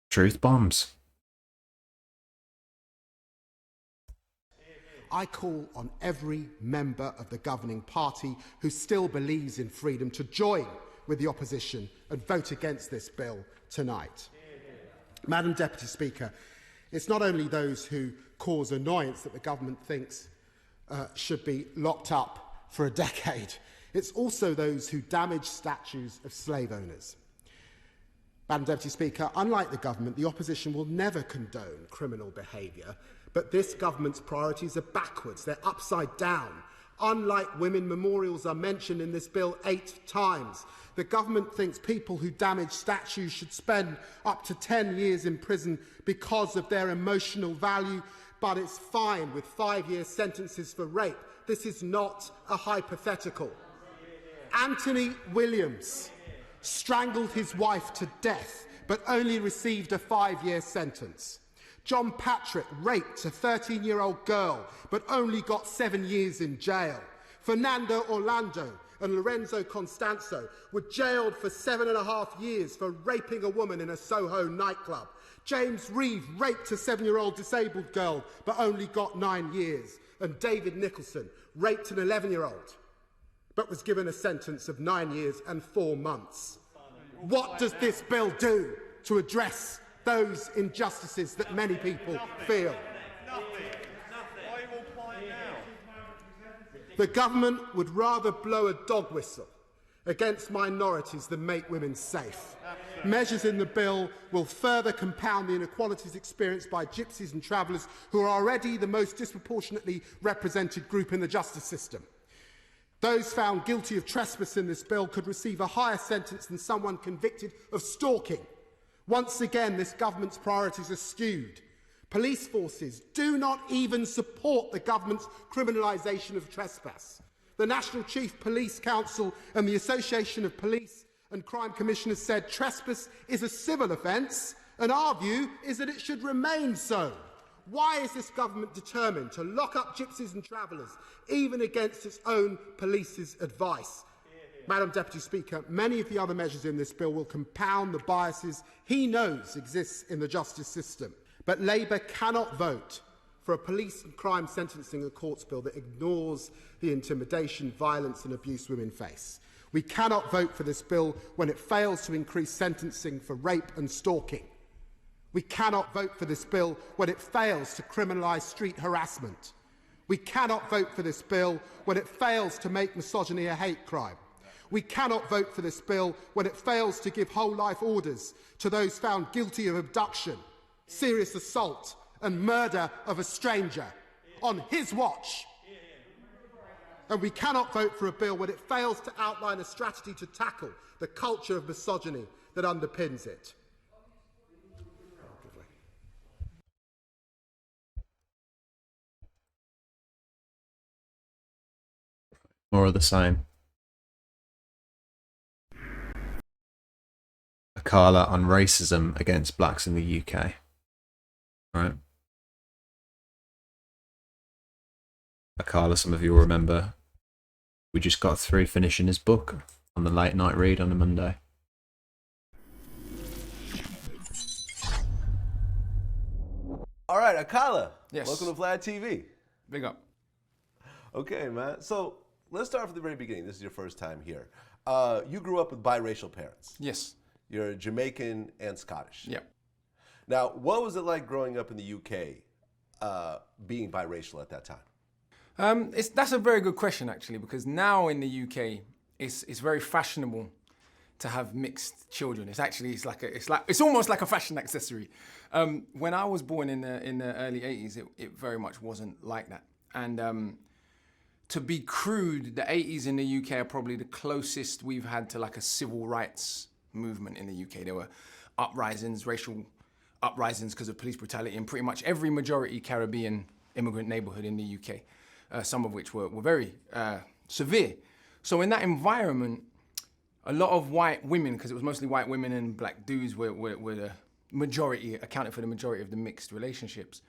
Truth bombs. I call on every member of the governing party who still believes in freedom to join with the opposition and vote against this bill tonight. Madam Deputy Speaker, it's not only those who cause annoyance that the government thinks should be locked up for a decade. It's also those who damage statues of slave owners. Madam Deputy Speaker, unlike the government, the opposition will never condone criminal behaviour, But this government's priorities are backwards. They're upside down. Unlike women, memorials are mentioned in this bill 8 times. The government thinks people who damage statues should spend up to 10 years in prison because of their emotional value, but it's fine with 5-year sentences for rape. This is not a hypothetical. Anthony Williams strangled his wife to death, but only received a 5-year sentence. John Patrick raped a 13-year-old girl, but only got 7 years in jail. Fernando Orlando and Lorenzo Constanzo were jailed for 7.5 years for raping a woman in a Soho nightclub. James Reeve raped a 7-year-old disabled girl, but only got 9 years. And David Nicholson raped an 11-year-old, but was given a sentence of 9 years and 4 months. What does this bill do to address those injustices that many people feel? The government would rather blow a dog whistle against minorities than make women safe. Measures in the bill will further compound the inequalities experienced by gypsies and travellers, who are already the most disproportionately represented group in the justice system. Those found guilty of trespass in this bill could receive a higher sentence than someone convicted of stalking. Once again, this government's priorities are skewed. Police forces do not even support the government's criminalisation of trespass. The National Chief Police Council and the Association of Police and Crime Commissioners said trespass is a civil offence, and our view is that it should remain so. Why is this government determined to lock up gypsies and travellers, even against its own police's advice? Madam Deputy Speaker, many of the other measures in this bill will compound the biases he knows exist in the justice system. But Labour cannot vote for a police and crime sentencing and courts bill that ignores the intimidation, violence and abuse women face. We cannot vote for this bill when it fails to increase sentencing for rape and stalking. We cannot vote for this bill when it fails to criminalise street harassment. We cannot vote for this bill when it fails to make misogyny a hate crime. We cannot vote for this bill when it fails to give whole life orders to those found guilty of abduction, serious assault and murder of a stranger on his watch. And we cannot vote for a bill when it fails to outline a strategy to tackle the culture of misogyny that underpins it. More of the same. Akala on racism against blacks in the UK. Right. Akala, some of you will remember, we just got through finishing his book on the late night read on a Monday. All right, Akala. Yes. Welcome to Vlad TV. Big up. Okay, man. So let's start from the very beginning. This is your first time here. You grew up with biracial parents. Yes. You're Jamaican and Scottish. Yep. Now, what was it like growing up in the UK, being biracial at that time? That's a very good question, actually, because now in the UK, it's very fashionable to have mixed children. It's almost like a fashion accessory. When I was born in the early 80s, it very much wasn't like that. And to be crude, the 80s in the UK are probably the closest we've had to like a civil rights movement in the UK. There were uprisings, racial uprisings because of police brutality in pretty much every majority Caribbean immigrant neighborhood in the UK, some of which were very severe. So in that environment, a lot of white women, because it was mostly white women and black dudes were the majority, accounted for the majority of the mixed relationships.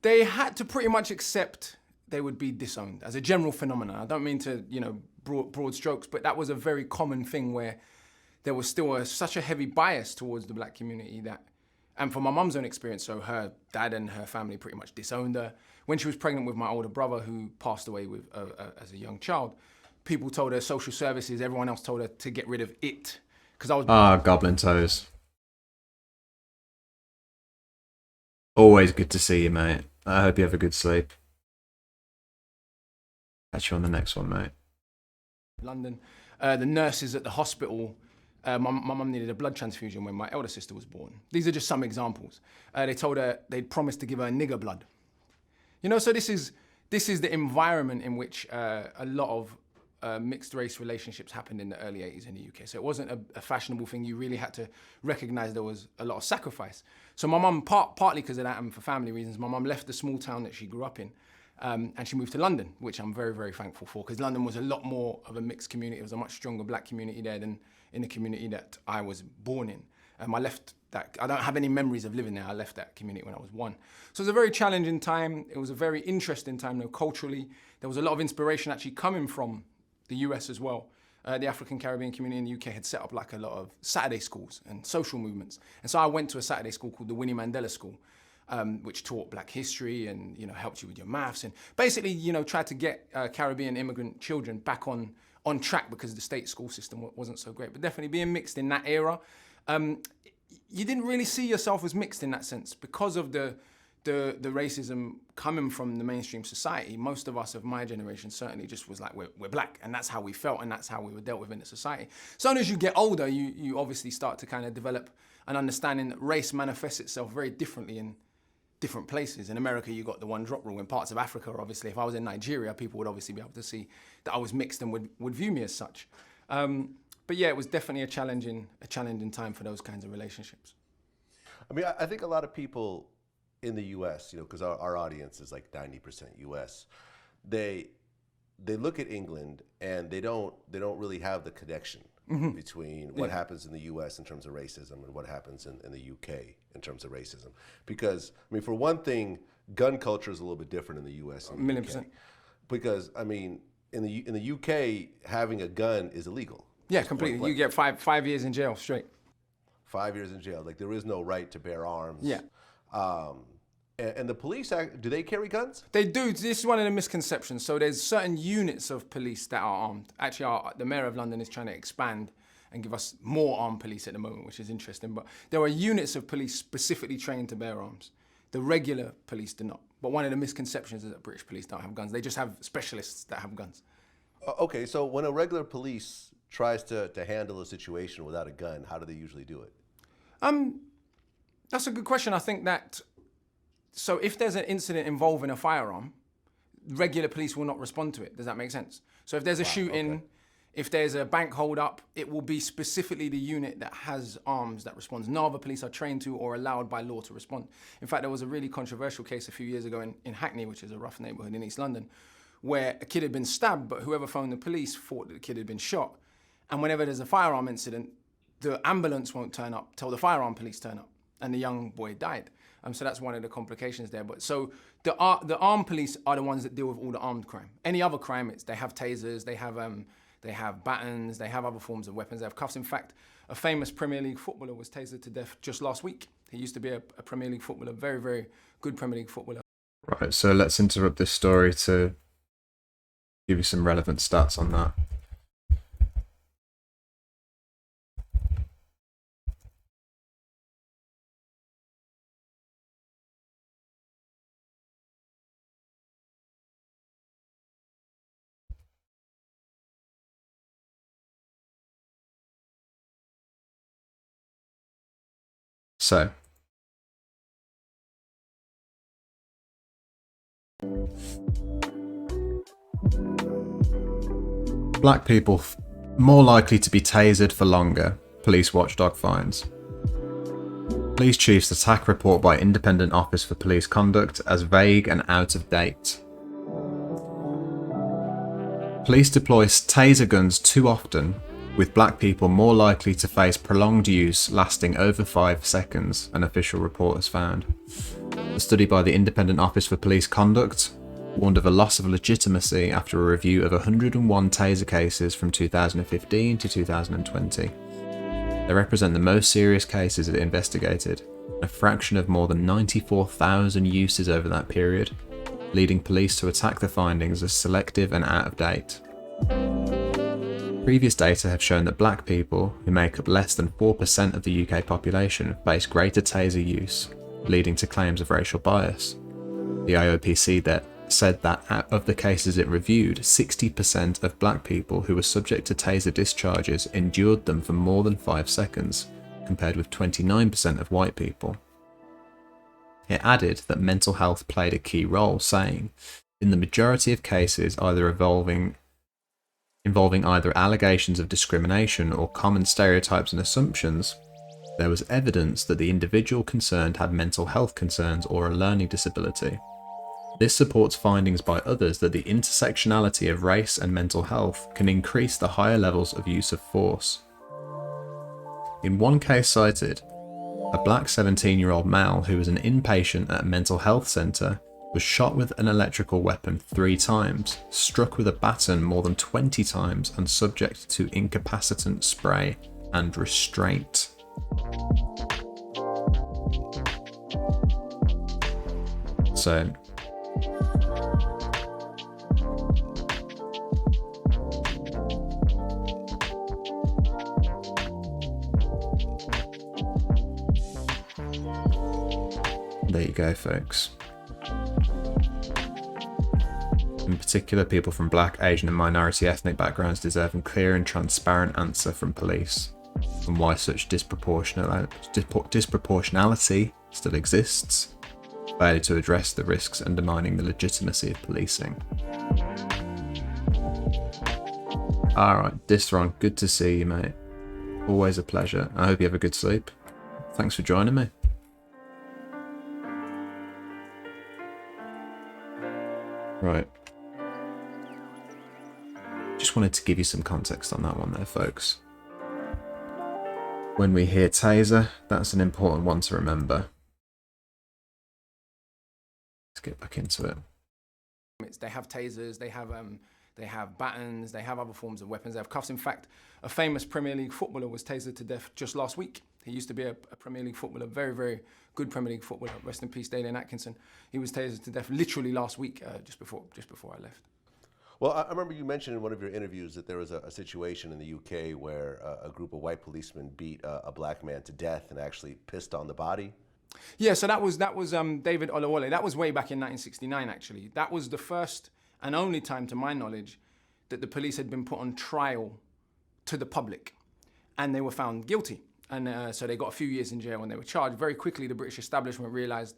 They had to pretty much accept they would be disowned as a general phenomenon. I don't mean to, broad strokes, but that was a very common thing where there was still such a heavy bias towards the black community that, and from my mum's own experience, so her dad and her family pretty much disowned her. When she was pregnant with my older brother, who passed away as a young child, people told her, social services, everyone else told her to get rid of it. Because I was... Goblin Toes. Always good to see you, mate. I hope you have a good sleep. Catch you on the next one, mate. London. The nurses at the hospital My mum needed a blood transfusion when my elder sister was born. These are just some examples. They told her they'd promised to give her nigger blood. You know, so this is the environment in which a lot of mixed race relationships happened in the early 80s in the UK. So it wasn't a fashionable thing. You really had to recognize there was a lot of sacrifice. So my mum, partly because of that and for family reasons, my mum left the small town that she grew up in and she moved to London, which I'm very, very thankful for, because London was a lot more of a mixed community. It was a much stronger black community there than in the community that I was born in. I left that, I don't have any memories of living there. I left that community when I was 1. So it was a very challenging time. It was a very interesting time, though, culturally. There was a lot of inspiration actually coming from the US as well. The African Caribbean community in the UK had set up like a lot of Saturday schools and social movements. And so I went to a Saturday school called the Winnie Mandela School, which taught black history and, you know, helped you with your maths and basically, you know, tried to get Caribbean immigrant children back on track because the state school system wasn't so great. But definitely being mixed in that era, you didn't really see yourself as mixed in that sense because of the racism coming from the mainstream society. Most of us of my generation certainly just was like, we're black, and that's how we felt, and that's how we were dealt with in the society. So as you get older, you obviously start to kind of develop an understanding that race manifests itself very differently in different places. In America, you got the one drop rule. In parts of Africa, obviously, if I was in Nigeria, people would obviously be able to see that I was mixed and would view me as such. But yeah, it was definitely a challenging time for those kinds of relationships. I mean, I think a lot of people in the U.S., you know, because our audience is like 90% U.S., they look at England and they don't really have the connection between what happens in the U.S. in terms of racism and what happens in the U.K. in terms of racism. Because, I mean, for one thing, gun culture is a little bit different in the U.S. and the UK. Because, I mean, in the U.K., having a gun is illegal. Yeah, completely. You get five years in jail straight. 5 years in jail. Like, there is no right to bear arms. Yeah. And the police, do they carry guns? They do. This is one of the misconceptions. So there's certain units of police that are armed. Actually, the Mayor of London is trying to expand and give us more armed police at the moment, which is interesting. But there are units of police specifically trained to bear arms. The regular police do not. But one of the misconceptions is that British police don't have guns. They just have specialists that have guns. Okay, so when a regular police tries to handle a situation without a gun, how do they usually do it? That's a good question. I think that, so if there's an incident involving a firearm, regular police will not respond to it. Does that make sense? So if there's a shooting, if there's a bank hold up, it will be specifically the unit that has arms that responds. No other police are trained to or allowed by law to respond. In fact, there was a really controversial case a few years ago in Hackney, which is a rough neighborhood in East London, where a kid had been stabbed, but whoever phoned the police thought that the kid had been shot. And whenever there's a firearm incident, the ambulance won't turn up till the firearm police turn up, and the young boy died. So that's one of the complications there. But so the armed police are the ones that deal with all the armed crime. Any other crime, they have tasers, they have batons, they have other forms of weapons, they have cuffs. In fact, a famous Premier League footballer was tasered to death just last week. He used to be a Premier League footballer, very, very good Premier League footballer. Right, so let's interrupt this story to give you some relevant stats on that. So, black people more likely to be tasered for longer, police watchdog finds. Police chief's attack report by Independent Office for Police Conduct as vague and out of date. Police deploy taser guns too often, with black people more likely to face prolonged use lasting over 5 seconds, an official report has found. A study by the Independent Office for Police Conduct warned of a loss of legitimacy after a review of 101 taser cases from 2015 to 2020. They represent the most serious cases it investigated, a fraction of more than 94,000 uses over that period, leading police to attack the findings as selective and out of date. Previous data have shown that black people, who make up less than 4% of the UK population, face greater taser use, leading to claims of racial bias. The IOPC said that of the cases it reviewed, 60% of black people who were subject to taser discharges endured them for more than 5 seconds, compared with 29% of white people. It added that mental health played a key role, saying, in the majority of cases either involving either allegations of discrimination or common stereotypes and assumptions, there was evidence that the individual concerned had mental health concerns or a learning disability. This supports findings by others that the intersectionality of race and mental health can increase the higher levels of use of force. In one case cited, a black 17-year-old male who was an inpatient at a mental health centre was shot with an electrical weapon 3 times, struck with a baton more than 20 times, and subject to incapacitant spray and restraint. So, there you go, folks. In particular, people from black, Asian and minority ethnic backgrounds deserve a clear and transparent answer from police on why such disproportionality still exists, failure to address the risks undermining the legitimacy of policing. Alright, Distron, good to see you, mate. Always a pleasure. I hope you have a good sleep. Thanks for joining me. Right. Just wanted to give you some context on that one there, folks. When we hear taser, that's an important one to remember. Let's get back into it. They have tasers, they have batons, they have other forms of weapons, they have cuffs. In fact, a famous Premier League footballer was tasered to death just last week. He used to be a Premier League footballer, very, very good Premier League footballer. Rest in peace, Dalian Atkinson. He was tasered to death literally last week, just before I left. Well, I remember you mentioned in one of your interviews that there was a situation in the UK where a group of white policemen beat a black man to death and actually pissed on the body. Yeah, so that was David Olawale. That was way back in 1969, actually. That was the first and only time, to my knowledge, that the police had been put on trial to the public, and they were found guilty. And so they got a few years in jail when they were charged. Very quickly, the British establishment realised,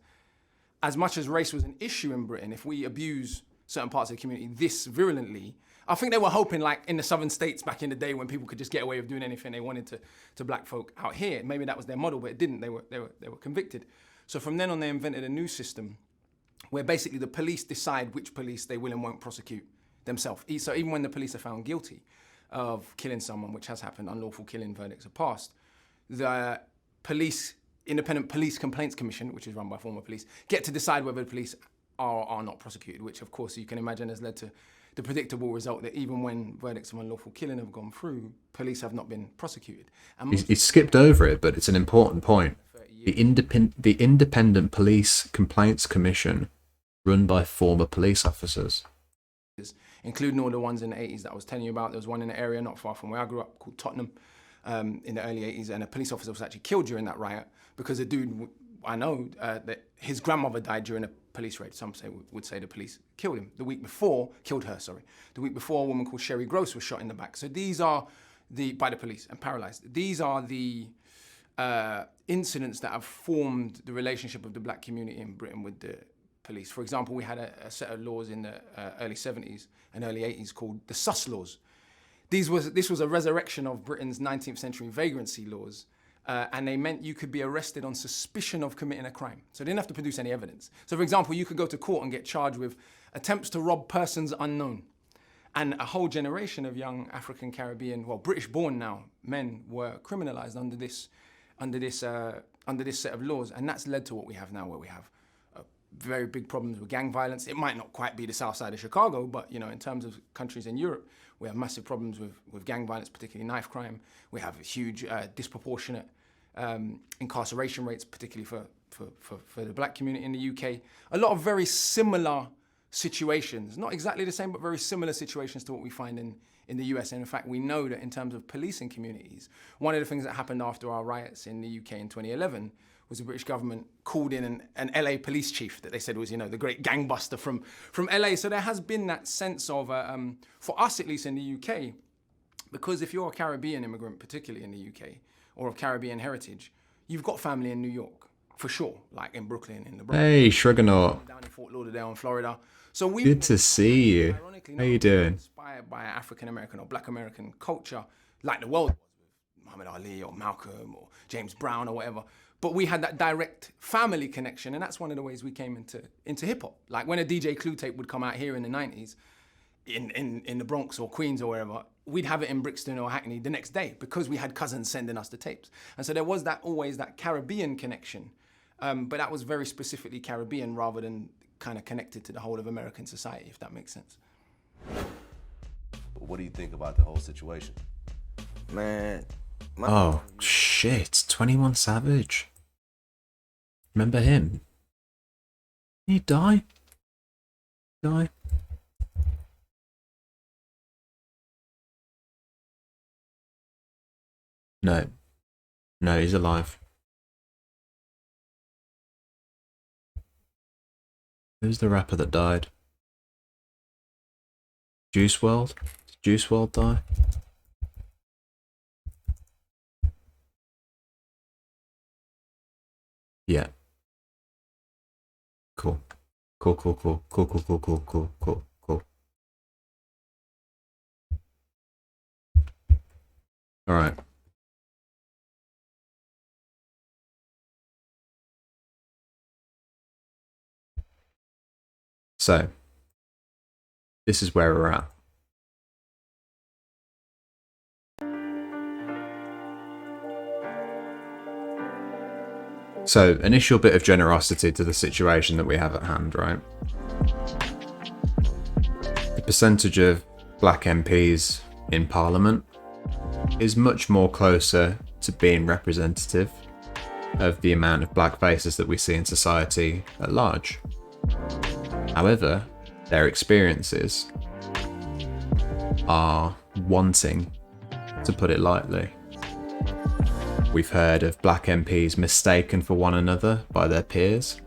as much as race was an issue in Britain, if we abuse certain parts of the community this virulently, I think they were hoping, like in the southern states back in the day when people could just get away with doing anything they wanted to black folk out here. Maybe that was their model, but it didn't. They were convicted. So from then on, they invented a new system where basically the police decide which police they will and won't prosecute themselves. So even when the police are found guilty of killing someone, which has happened, unlawful killing verdicts are passed, the Independent Police Complaints Commission, which is run by former police, get to decide whether the police are not prosecuted, which of course you can imagine has led to the predictable result that even when verdicts of unlawful killing have gone through, police have not been prosecuted. And He skipped over it, but it's an important point. The Independent Police Complaints Commission, run by former police officers, including all the ones in the 80s that I was telling you about. There was one in the area not far from where I grew up called Tottenham in the early 80s, and a police officer was actually killed during that riot because a dude, I know, that his grandmother died during a police raid. Some would say the police killed him. Killed her, sorry. The week before, a woman called Sherry Gross was shot in the back. So these are by the police and paralyzed. These are the incidents that have formed the relationship of the black community in Britain with the police. For example, we had a set of laws in the early 70s and early 80s called the Sus laws. This was a resurrection of Britain's 19th century vagrancy laws, and they meant you could be arrested on suspicion of committing a crime. So they didn't have to produce any evidence. So for example, you could go to court and get charged with attempts to rob persons unknown. And a whole generation of young African Caribbean, well, British-born now, men were criminalized under this set of laws. And that's led to what we have now, where we have very big problems with gang violence. It might not quite be the south side of Chicago, but in terms of countries in Europe, we have massive problems with gang violence, particularly knife crime. We have huge disproportionate incarceration rates, particularly for the black community in the UK. A lot of very similar situations, not exactly the same, but very similar situations to what we find in the US. And in fact, we know that in terms of policing communities, one of the things that happened after our riots in the UK in 2011 was the British government called in an LA police chief that they said was, the great gangbuster from LA. So there has been that sense of, for us at least in the UK, because if you're a Caribbean immigrant, particularly in the UK, or of Caribbean heritage, you've got family in New York, for sure, like in Brooklyn, in the Bronx. Hey, Shruggernaut. Down in Fort Lauderdale in Florida. So we Good to see you. How you doing? Inspired by African American or Black American culture, like the world was with Muhammad Ali or Malcolm or James Brown or whatever. But we had that direct family connection, and that's one of the ways we came into hip hop. Like when a DJ Clue tape would come out here in the 90s, in the Bronx or Queens or wherever, we'd have it in Brixton or Hackney the next day because we had cousins sending us the tapes. And so there was always that Caribbean connection, but that was very specifically Caribbean rather than kind of connected to the whole of American society, if that makes sense. What do you think about the whole situation? Man. Oh, shit. 21 Savage. Remember him? Did he die? Die? No. No, he's alive. Who's the rapper that died? Juice WRLD? Did Juice WRLD die? Yeah. Cool. Cool. All right. So, this is where we're at. So, initial bit of generosity to the situation that we have at hand, right? The percentage of black MPs in Parliament is much more closer to being representative of the amount of black faces that we see in society at large. However, their experiences are wanting, to put it lightly. We've heard of black MPs mistaken for one another by their peers,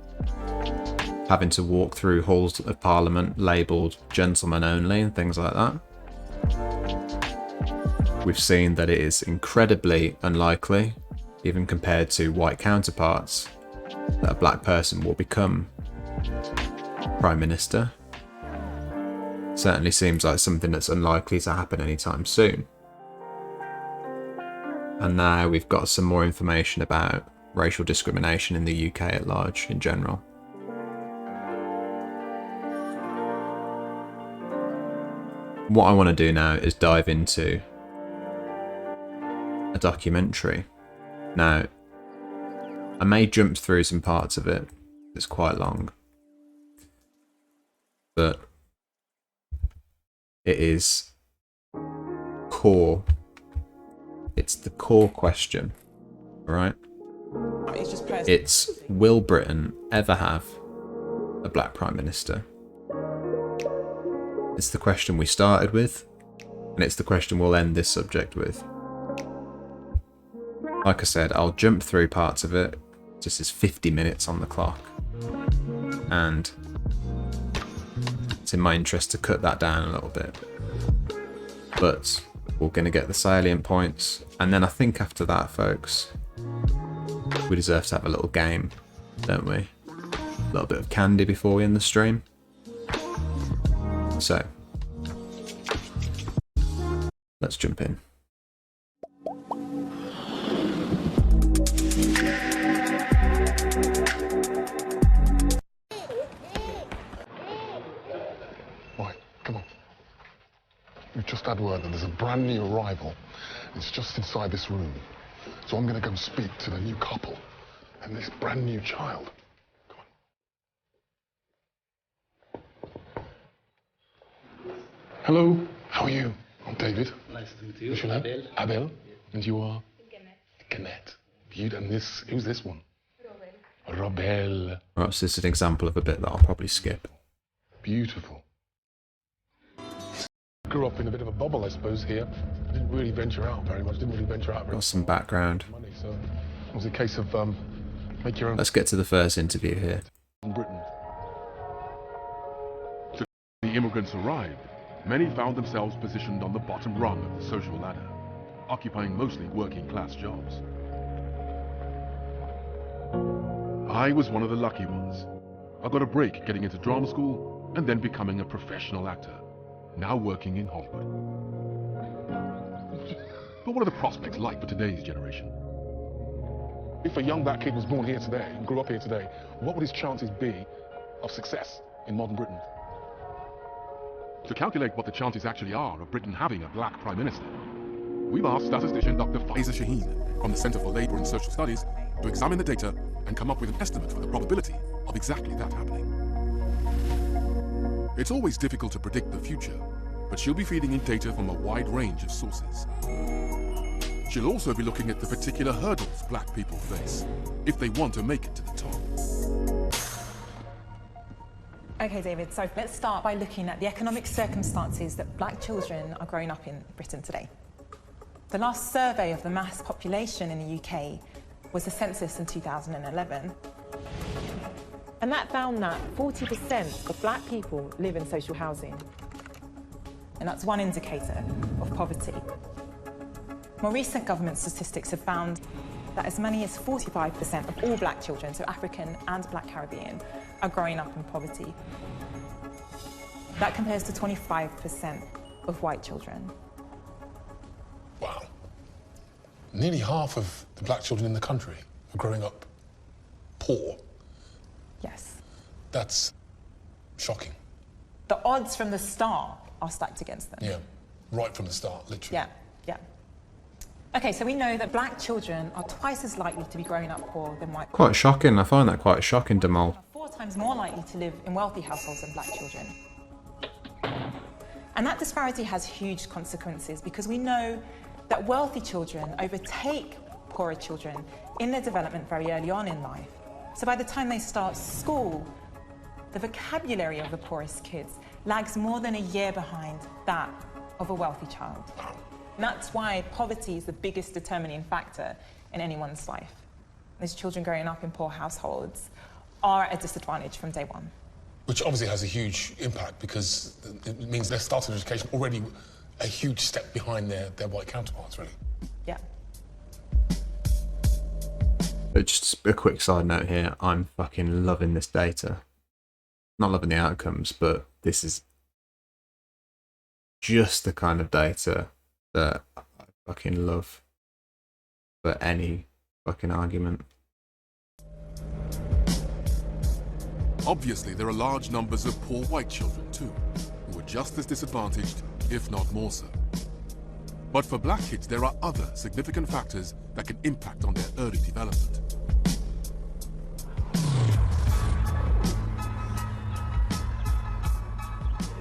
having to walk through halls of Parliament labelled gentlemen only and things like that. We've seen that it is incredibly unlikely, even compared to white counterparts, that a black person will become Prime Minister. Certainly seems like something that's unlikely to happen anytime soon. And now we've got some more information about racial discrimination in the UK at large in general. What I want to do now is dive into a documentary. Now, I may jump through some parts of it, it's quite long, but it is core. It's the core question, alright? It's, will Britain ever have a black Prime Minister? It's the question we started with, and it's the question we'll end this subject with. Like I said, I'll jump through parts of it. This is 50 minutes on the clock. And it's in my interest to cut that down a little bit. But we're going to get the salient points. And then I think after that, folks, we deserve to have a little game, don't we? A little bit of candy before we end the stream. So, let's jump in. Right, come on. We've just had word that there's a brand new arrival. It's just inside this room. So I'm going to go speak to the new couple and this brand new child. Hello, how are you? I'm David. Nice to meet you. What's your name? Abel. Abel. And you are? Gannett. And this, who's this one? Robel. Right, so this is an example of a bit that I'll probably skip. Beautiful. Grew up in a bit of a bubble, I suppose, here. I didn't really venture out very much. Didn't really venture out very Got some background. money, so it was a case of Make your own. Let's get to the first interview here. In Britain. So the immigrants arrived, many found themselves positioned on the bottom rung of the social ladder, occupying mostly working class jobs. I was one of the lucky ones. I got a break getting into drama school and then becoming a professional actor, now working in Hollywood. But what are the prospects like for today's generation? If a young black kid was born here today and grew up here today, what would his chances be of success in modern Britain? To calculate what the chances actually are of Britain having a black prime minister, we've asked statistician Dr. Faiza Shaheen from the Centre for Labour and Social Studies to examine the data and come up with an estimate for the probability of exactly that happening. It's always difficult to predict the future, but she'll be feeding in data from a wide range of sources. She'll also be looking at the particular hurdles black people face if they want to make it to the top. Okay, David, so let's start by looking at the economic circumstances that black children are growing up in Britain today. The last survey of the mass population in the UK was the census in 2011. And that found that 40% of black people live in social housing. And that's one indicator of poverty. More recent government statistics have found that as many as 45% of all black children, so African and black Caribbean, are growing up in poverty. That compares to 25% of white children. Wow. Nearly half of the black children in the country are growing up poor. Yes. That's shocking. The odds from the start are stacked against them. Yeah, right from the start, literally. Yeah, yeah. Okay, so we know that black children are twice as likely to be growing up poor than white. Quite shocking. I find that quite shocking, Demold. 4 times more likely to live in wealthy households than black children. And that disparity has huge consequences because we know that wealthy children overtake poorer children in their development very early on in life. So by the time they start school, the vocabulary of the poorest kids lags more than a year behind that of a wealthy child. And that's why poverty is the biggest determining factor in anyone's life. These children growing up in poor households are at a disadvantage from day one. Which obviously has a huge impact because it means they're starting education already a huge step behind their white counterparts, really. Yeah. But just a quick side note here, I'm fucking loving this data. Not loving the outcomes, but this is just the kind of data that I fucking love for any fucking argument. Obviously, there are large numbers of poor white children too, who are just as disadvantaged, if not more so. But for black kids, there are other significant factors that can impact on their early development.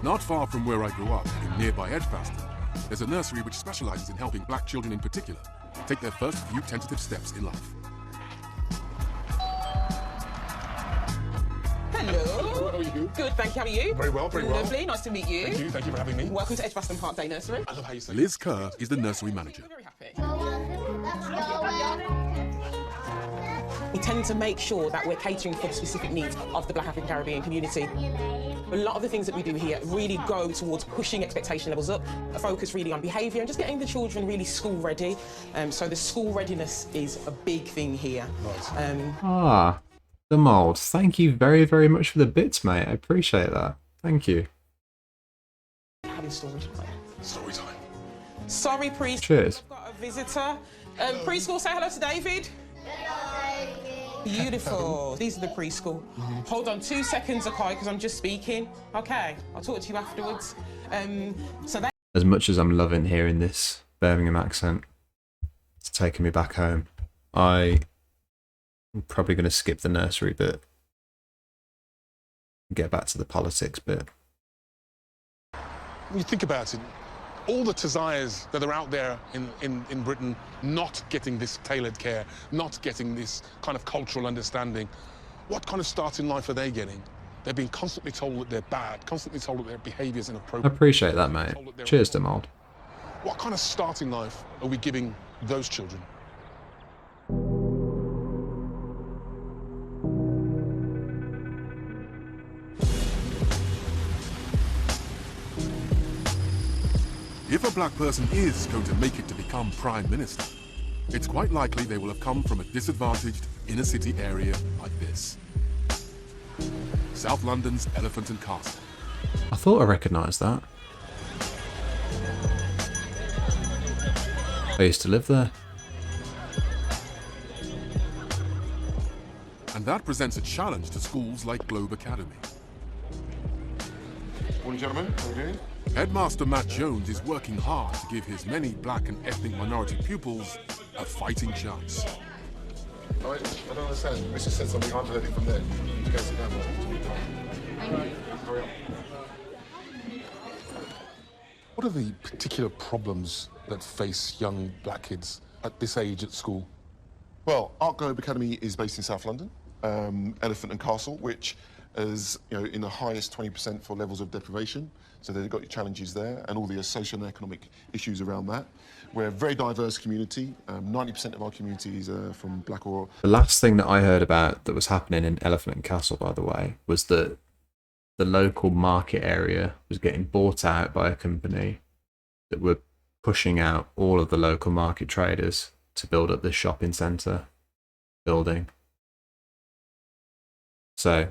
Not far from where I grew up, in nearby Edgbaston, there's a nursery which specializes in helping black children in particular take their first few tentative steps in life. Hello. How are you? Good, thank you. How are you? Very well, very well. Lovely, nice to meet you. Thank you for having me. Welcome to Edgbaston Park Day Nursery. I love how you say Liz Kerr is the nursery manager. We tend to make sure that we're catering for the specific needs of the Black African Caribbean community. A lot of the things that we do here really go towards pushing expectation levels up, a focus really on behaviour and just getting the children really school ready. So the school readiness is a big thing here. The mold. Thank you very, very much for the bits, mate. I appreciate that. Thank you. Having story time. Story time. Sorry, preschool. Cheers. I've got a visitor. Preschool, say hello to David. Beautiful. These are the preschool. Hold on 2 seconds, okay, because I'm just speaking. Okay, I'll talk to you afterwards. So that. As much as I'm loving hearing this Birmingham accent, it's taking me back home. I'm probably going to skip the nursery bit. Get back to the politics bit. When you think about it, all the desires that are out there in Britain not getting this tailored care, not getting this kind of cultural understanding, what kind of start in life are they getting? They're being constantly told that they're bad, constantly told that their behaviour is I inappropriate. appreciate that, mate. Cheers, Demold. What kind of start in life are we giving those children? If a black person is going to make it to become Prime Minister, it's quite likely they will have come from a disadvantaged inner city area like this. South London's Elephant and Castle. I thought I recognised that. I used to live there. And that presents a challenge to schools like Globe Academy. Morning, gentlemen. How are you doing? Headmaster Matt Jones is working hard to give his many black and ethnic minority pupils a fighting chance. I don't understand. Mr. said something, I heard it from there. You guys sit down. Hurry up. What are the particular problems that face young black kids at this age at school? Well, Art Globe Academy is based in South London, Elephant and Castle, which is, you know, in the highest 20% for levels of deprivation. So they've got challenges there and all the social and economic issues around that. We're a very diverse community. 90% of our community is from black or... The last thing that I heard about that was happening in Elephant and Castle, by the way, was that the local market area was getting bought out by a company that were pushing out all of the local market traders to build up this shopping centre building. So,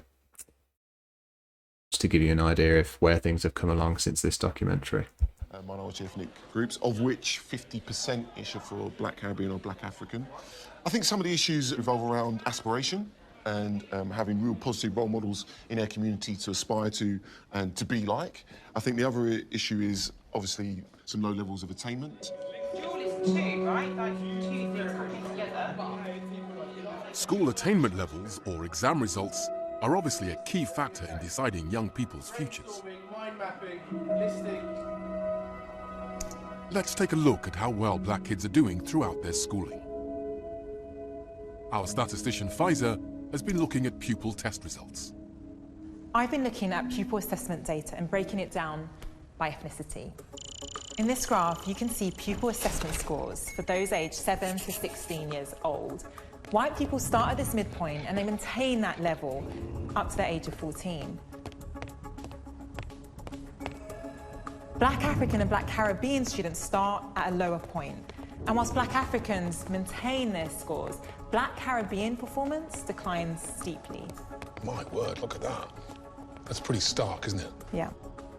just to give you an idea of where things have come along since this documentary. Minority ethnic groups, of which 50%-ish are for Black Caribbean or Black African. I think some of the issues revolve around aspiration and having real positive role models in our community to aspire to and to be like. I think the other issue is obviously some low levels of attainment. School attainment levels, or exam results, are obviously a key factor in deciding young people's futures. Let's take a look at how well black kids are doing throughout their schooling. Our statistician Pfizer has been looking at pupil test results. I've been looking at pupil assessment data and breaking it down by ethnicity. In this graph, you can see pupil assessment scores for those aged 7 to 16 years old. White people start at this midpoint and they maintain that level up to the age of 14. Black African and Black Caribbean students start at a lower point. And whilst Black Africans maintain their scores, Black Caribbean performance declines steeply. My word, look at that. That's pretty stark, isn't it? Yeah.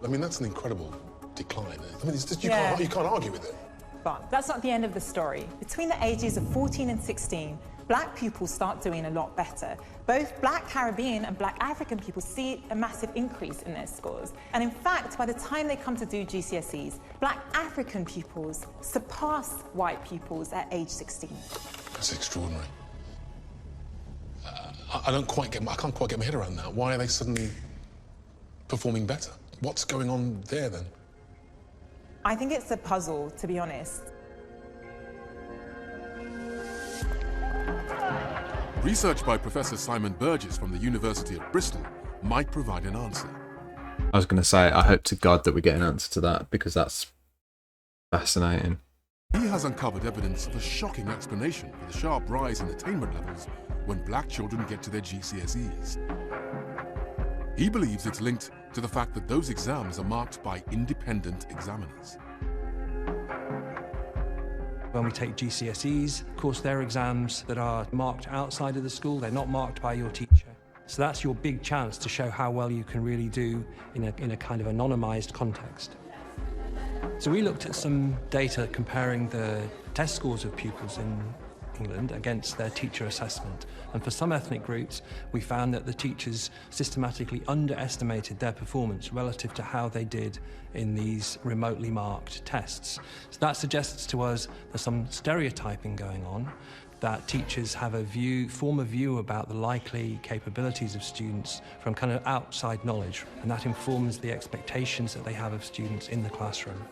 I mean, that's an incredible decline. I mean, it's just, you can't argue with it. But that's not the end of the story. Between the ages of 14 and 16, Black pupils start doing a lot better. Both Black Caribbean and Black African pupils see a massive increase in their scores. And in fact, by the time they come to do GCSEs, Black African pupils surpass white pupils at age 16. That's extraordinary. I can't quite get my head around that. Why are they suddenly performing better? What's going on there then? I think it's a puzzle, to be honest. Research by Professor Simon Burgess from the University of Bristol might provide an answer. I was going to say, I hope to God that we get an answer to that, because that's fascinating. He has uncovered evidence of a shocking explanation for the sharp rise in attainment levels when black children get to their GCSEs. He believes it's linked to the fact that those exams are marked by independent examiners. When we take GCSEs, of course, they're exams that are marked outside of the school. They're not marked by your teacher. So that's your big chance to show how well you can really do in a kind of anonymized context. So we looked at some data comparing the test scores of pupils in England against their teacher assessment. And for some ethnic groups, we found that the teachers systematically underestimated their performance relative to how they did in these remotely marked tests. So that suggests to us there's some stereotyping going on, that teachers have form a view about the likely capabilities of students from kind of outside knowledge, and that informs the expectations that they have of students in the classroom.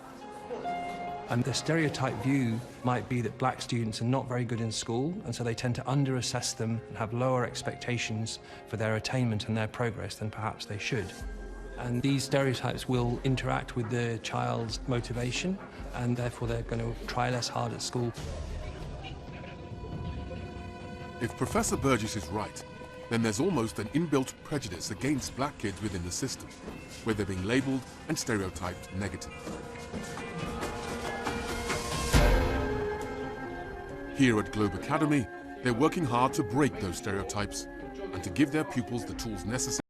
And the stereotype view might be that black students are not very good in school, and so they tend to underassess them and have lower expectations for their attainment and their progress than perhaps they should. And these stereotypes will interact with the child's motivation, and therefore they're going to try less hard at school. If Professor Burgess is right, then there's almost an inbuilt prejudice against black kids within the system, where they're being labelled and stereotyped negatively. Here at Globe Academy, they're working hard to break those stereotypes and to give their pupils the tools necessary.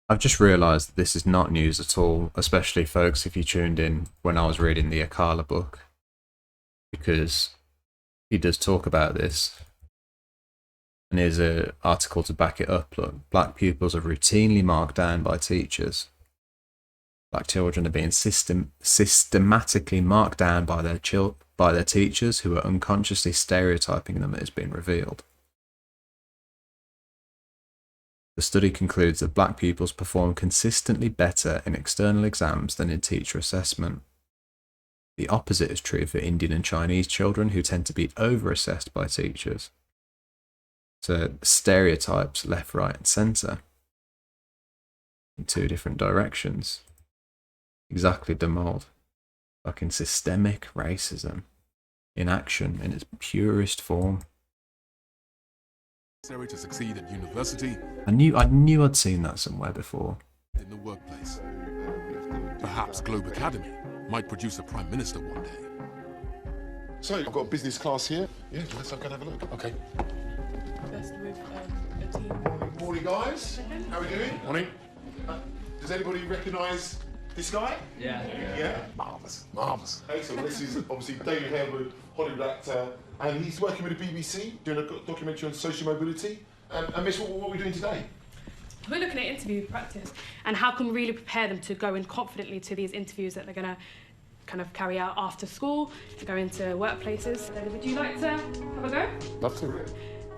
I've just realised that this is not news at all, especially folks if you tuned in when I was reading the Akala book, because he does talk about this. And here's an article to back it up. Look, black pupils are routinely marked down by teachers. Black children are being systematically marked down by their teachers, who are unconsciously stereotyping them, as been revealed. The study concludes that black pupils perform consistently better in external exams than in teacher assessment. The opposite is true for Indian and Chinese children, who tend to be over-assessed by teachers. So stereotypes left, right and centre in two different directions. Exactly, Demold. Fucking systemic racism in action in its purest form. To succeed at university. I knew I'd seen that somewhere before. In the workplace. Perhaps Globe Academy might produce a prime minister one day. So, I've got a business class here. Yeah, let's go and have a look. Okay. First with a team. Morning, guys. How are we doing? Morning. Does anybody recognise this guy? Yeah. Yeah? Marvellous. Marvellous. Okay, so this is obviously David Harewood, Hollywood actor, and he's working with the BBC, doing a documentary on social mobility. And Miss, what are we doing today? We're looking at interview practice and how can we really prepare them to go in confidently to these interviews that they're going to kind of carry out after school, to go into workplaces. Would you like to have a go? Love to.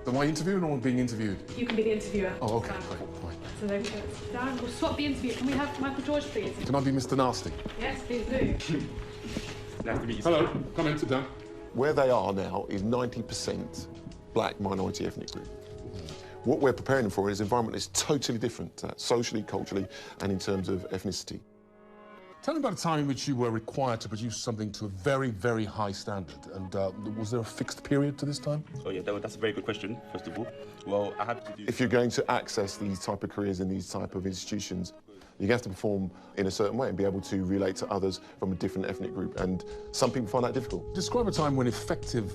Am I interviewing or being interviewed? You can be the interviewer. Oh, okay. Fine. So then Dan, we'll swap the interview. Can we have Michael George, please? Can I be Mr. Nasty? Yes, please do. Nice to meet you. Hello. Come in, sit down. Where they are now is 90% black minority ethnic group. What we're preparing them for is an environment that's totally different, socially, culturally, and in terms of ethnicity. Tell me about a time in which you were required to produce something to a very, very high standard. And was there a fixed period to this time? Oh yeah, that's a very good question, first of all. Well, I had to do... If you're going to access these type of careers in these type of institutions, you have to perform in a certain way and be able to relate to others from a different ethnic group. And some people find that difficult. Describe a time when effective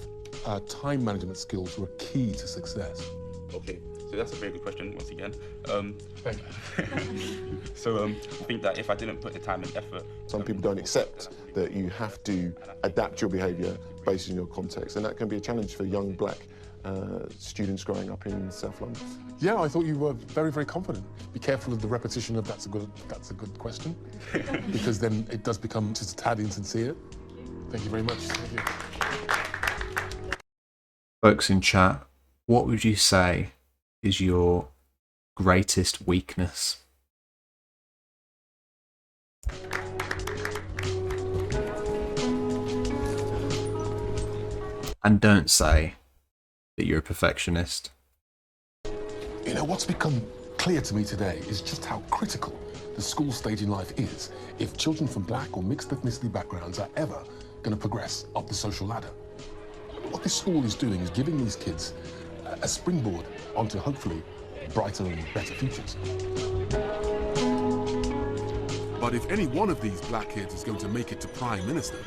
time management skills were key to success. Okay, so that's a very good question, once again. So I think that if I didn't put the time and effort... Some people don't accept that you have to adapt your behaviour based on your context, and that can be a challenge for young black students growing up in South London. Yeah, I thought you were very, very confident. Be careful of the repetition of that's a good question, because then it does become just a tad insincere. Thank you very much. Thank you. Folks in chat, what would you say is your greatest weakness? And don't say that you're a perfectionist. You know, what's become clear to me today is just how critical the school stage in life is if children from black or mixed ethnicity backgrounds are ever going to progress up the social ladder. What this school is doing is giving these kids a springboard onto hopefully brighter and better futures. But if any one of these black kids is going to make it to Prime Minister,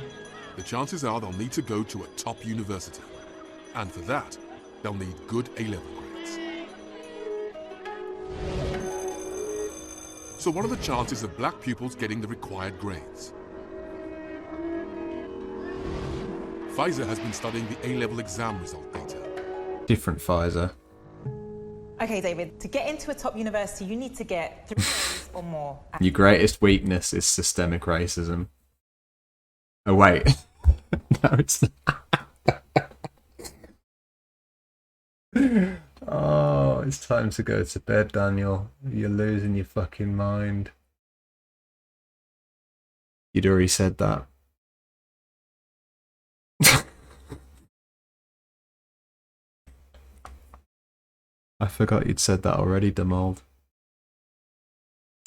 the chances are they'll need to go to a top university. And for that, they'll need good A-level grades. So what are the chances of black pupils getting the required grades? Pfizer has been studying the A-level exam result data. Different Pfizer. Okay, David, to get into a top university, you need to get 3 A's or more. Your greatest weakness is systemic racism. Oh, wait. No, it's not. Oh, it's time to go to bed, Daniel. You're losing your fucking mind. You'd already said that. I forgot you'd said that already, Demold.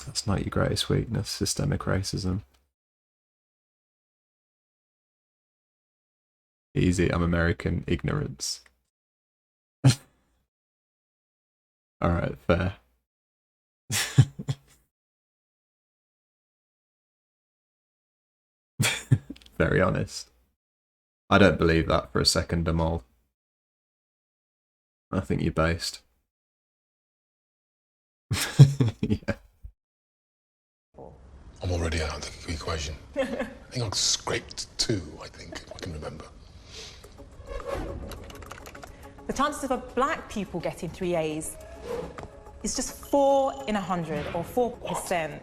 That's not your greatest weakness, systemic racism. Easy, I'm American. Ignorance. Alright, fair. Very honest. I don't believe that for a second, Amal. I think you're based. Yeah. I'm already out of the equation. I think I scraped 2, I think, if I can remember. The chances of a black pupil getting 3 A's is just 4 in 100, or 4%.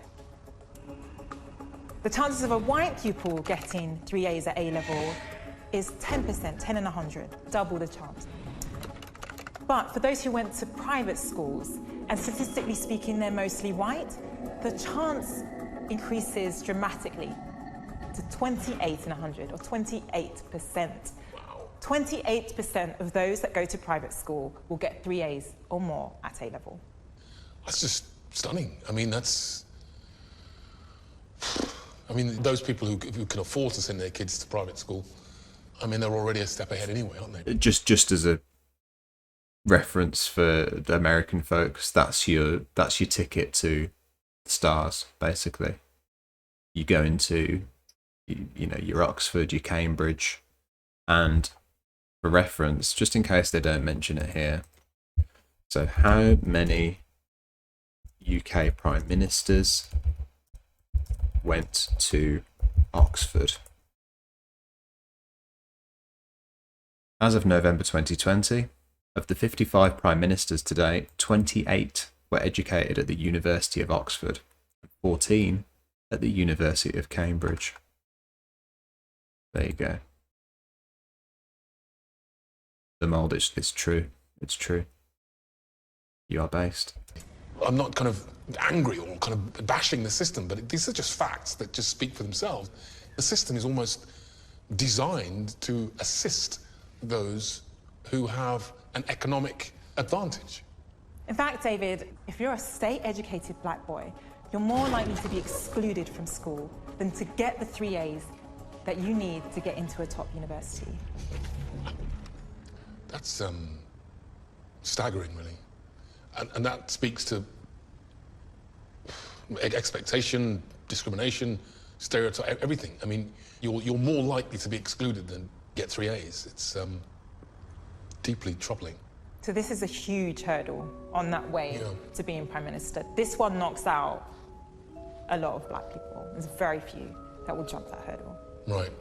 The chances of a white pupil getting 3 A's at A level is 10%, 10 in 100, double the chance. But for those who went to private schools, and statistically speaking, they're mostly white, the chance increases dramatically to 28 in 100, or 28%. 28% of those that go to private school will get 3 A's or more at A level. That's just stunning. I mean, those people who can afford to send their kids to private school, I mean, they're already a step ahead anyway, aren't they? Just as a reference for the American folks, that's your ticket to stars, basically. You go into, your Oxford, your Cambridge, and for reference, just in case they don't mention it here, so how many UK Prime Ministers went to Oxford? As of November 2020, of the 55 Prime Ministers to date, 28 were educated at the University of Oxford, and 14 at the University of Cambridge. There you go. The mould, it's true. It's true. You are based. I'm not kind of angry or kind of bashing the system, but these are just facts that just speak for themselves. The system is almost designed to assist those who have an economic advantage. In fact, David, if you're a state-educated black boy, you're more likely to be excluded from school than to get the 3 A's that you need to get into a top university. That's staggering, really. And that speaks to expectation, discrimination, stereotype, everything. I mean, you're more likely to be excluded than get 3 A's. It's deeply troubling. So this is a huge hurdle on that way to being Prime Minister. This one knocks out a lot of black people. There's very few that will jump that hurdle. Right.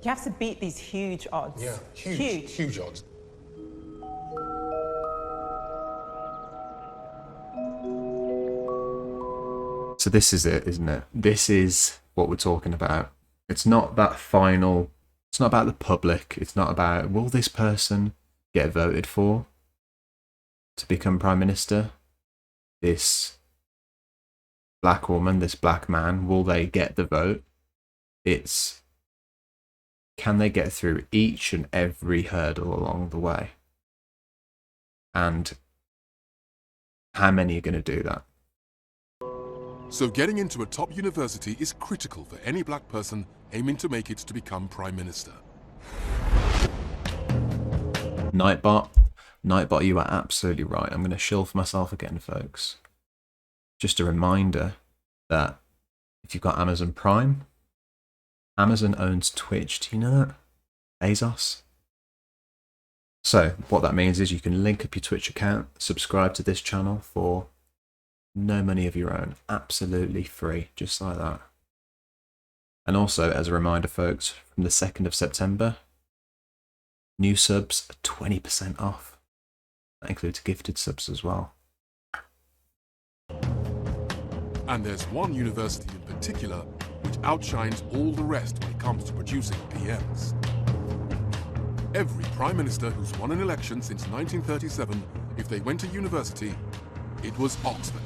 You have to beat these huge odds. Yeah, huge odds. So this is it, isn't it? This is what we're talking about. It's not that final, it's not about the public. It's not about, will this person get voted for to become Prime Minister? This black woman, this black man, will they get the vote? It's, can they get through each and every hurdle along the way? And how many are going to do that? So getting into a top university is critical for any black person aiming to make it to become Prime Minister. Nightbot, you are absolutely right. I'm going to shill for myself again, folks. Just a reminder that if you've got Amazon Prime, Amazon owns Twitch. Do you know that? Bezos. So what that means is you can link up your Twitch account, subscribe to this channel for no money of your own, absolutely free, just like that. And also, as a reminder, folks, from the 2nd of September, new subs are 20% off. That includes gifted subs as well. And there's one university in particular which outshines all the rest when it comes to producing PMs. Every Prime Minister who's won an election since 1937, if they went to university, it was Oxford,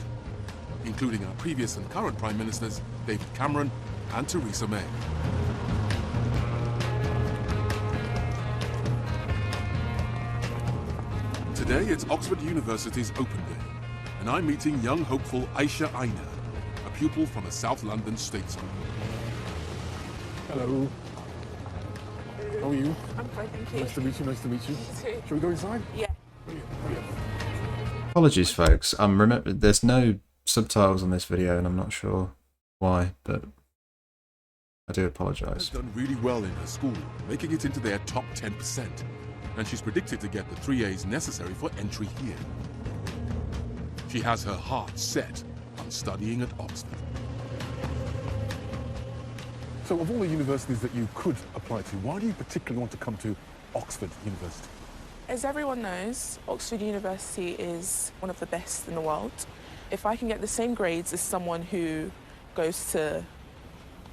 including our previous and current Prime Ministers, David Cameron and Theresa May. Today it's Oxford University's Open Day, and I'm meeting young hopeful Aisha Aina, a pupil from a South London state school. Hello. How are you? I'm fine, thank you. Nice to meet you, nice to meet you. You too. Shall we go inside? Yeah. Apologies, folks. Remember, there's no subtitles on this video, and I'm not sure why, but I do apologise. Has done really well in her school, making it into their top 10%. And she's predicted to get the 3 A's necessary for entry here. She has her heart set on studying at Oxford. So of all the universities that you could apply to, why do you particularly want to come to Oxford University? As everyone knows, Oxford University is one of the best in the world. If I can get the same grades as someone who goes to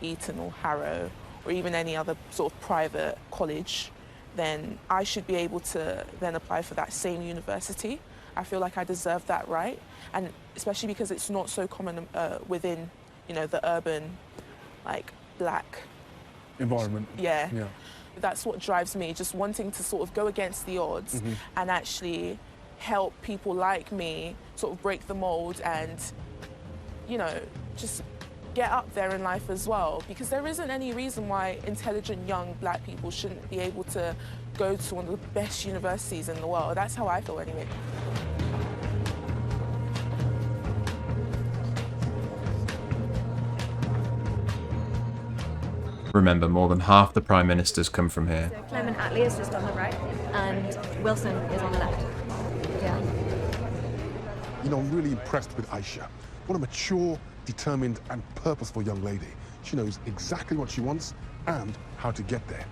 Eton or Harrow or even any other sort of private college, then I should be able to then apply for that same university. I feel like I deserve that right, and especially because it's not so common within, you know, the urban, like, black environment. Yeah. That's what drives me, just wanting to sort of go against the odds and actually help people like me sort of break the mold and, you know, just get up there in life as well. Because there isn't any reason why intelligent young black people shouldn't be able to go to one of the best universities in the world. That's how I feel anyway. Remember, more than half the prime ministers come from here. So Clement Attlee is just on the right, and Wilson is on the left. Yeah. You know, I'm really impressed with Aisha. What a mature, determined and purposeful young lady. She knows exactly what she wants and how to get there.